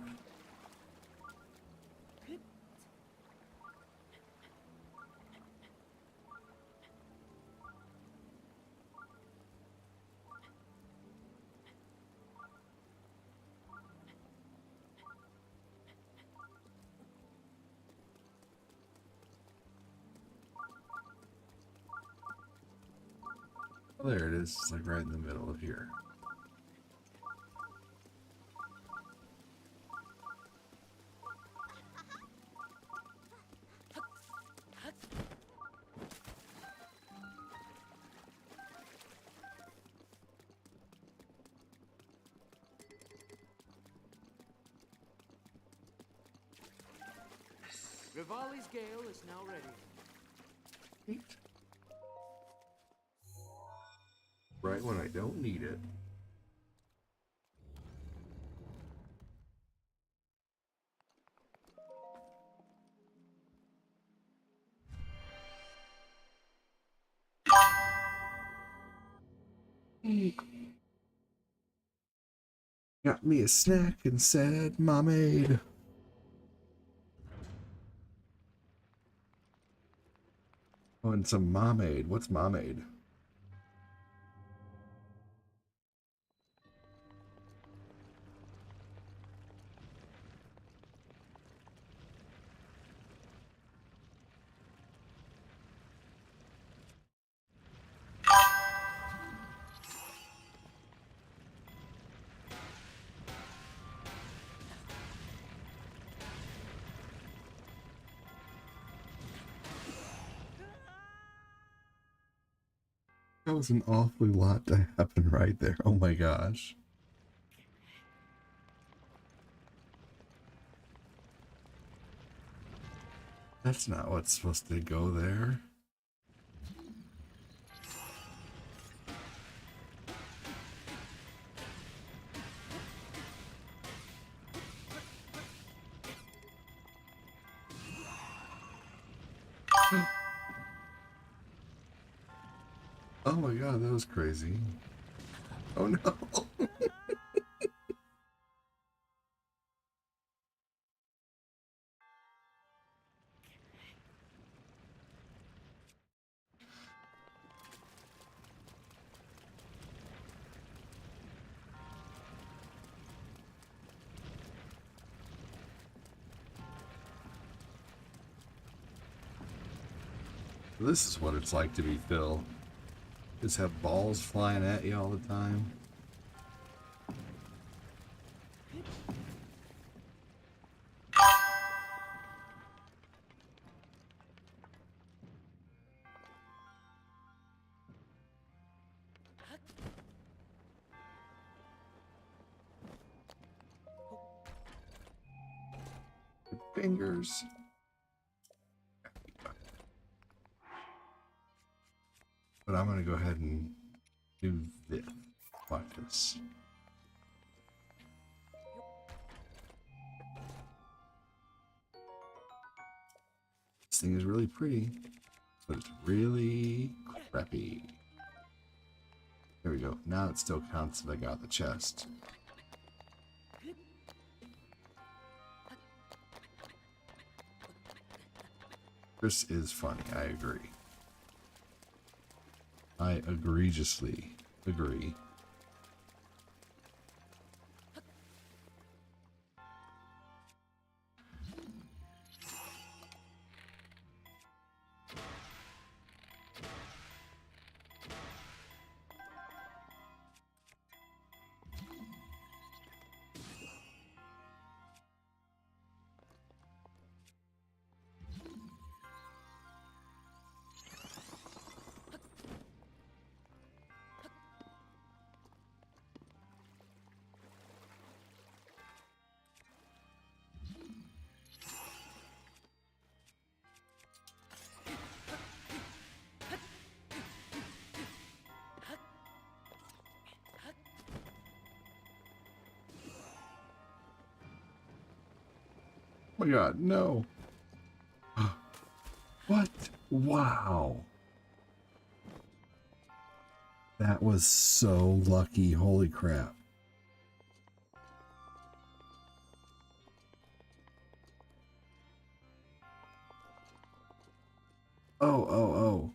Oh, there it is. It's like right in the middle of here. Rivali's gale is now ready. Right when I don't need it. Got me a snack and said, "Momade." Oh, and some momade. What's momade? That was an awfully lot to happen right there. Oh my gosh. That's not what's supposed to go there. Oh my god, that was crazy. Oh no. This is what it's like to be Phil. Just have balls flying at you all the time. Fingers. But I'm going to go ahead and do this. Watch this. This thing is really pretty, but it's really crappy. There we go. Now it still counts that I got the chest. This is funny, I agree. I egregiously agree. Oh my god, no. What? Wow. That was so lucky. Holy crap. Oh.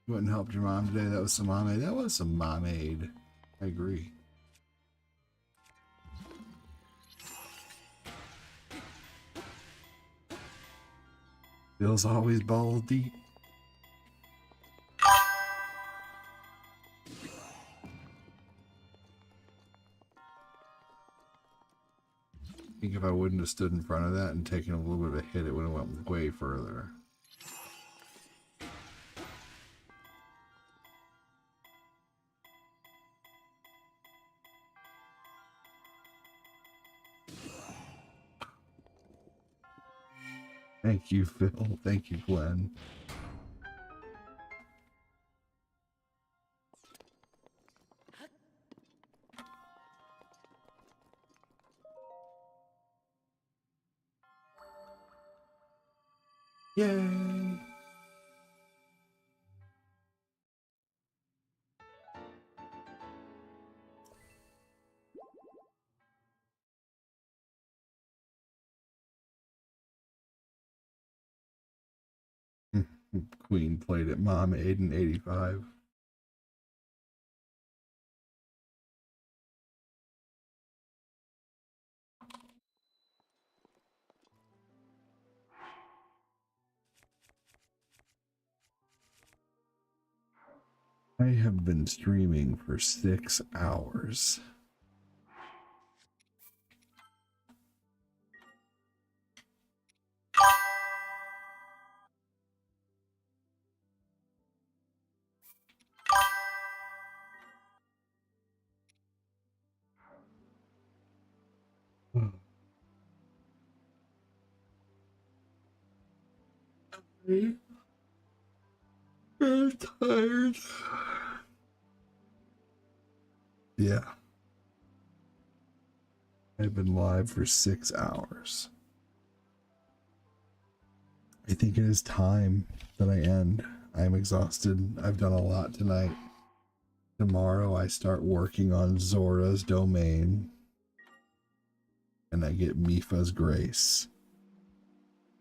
You went and helped your mom today? That was some momade. That was some momade. I agree. Bill's always balls deep. I think if I wouldn't have stood in front of that and taken a little bit of a hit, it would have went way further. Thank you, Phil. Thank you, Glenn. Yay! Queen played at Mom Aiden 85. I have been streaming for 6 hours. I'm tired. Yeah. I've been live for 6 hours. I think it is time that I end. I'm exhausted. I've done a lot tonight. Tomorrow I start working on Zora's Domain. And I get Mifa's Grace.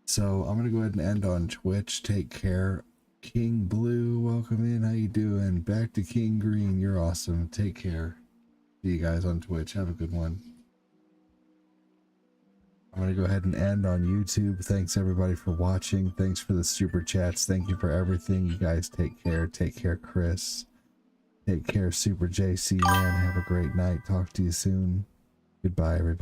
So I'm going to go ahead and end on Twitch. Take care. King Blue, welcome in. How you doing? Back to King Green. You're awesome. Take care. See you guys on Twitch. Have a good one. I'm going to go ahead and end on YouTube. Thanks everybody for watching. Thanks for the super chats. Thank you for everything. You guys take care. Take care, Chris. Take care, Super JC, man. Have a great night. Talk to you soon. Goodbye, everybody.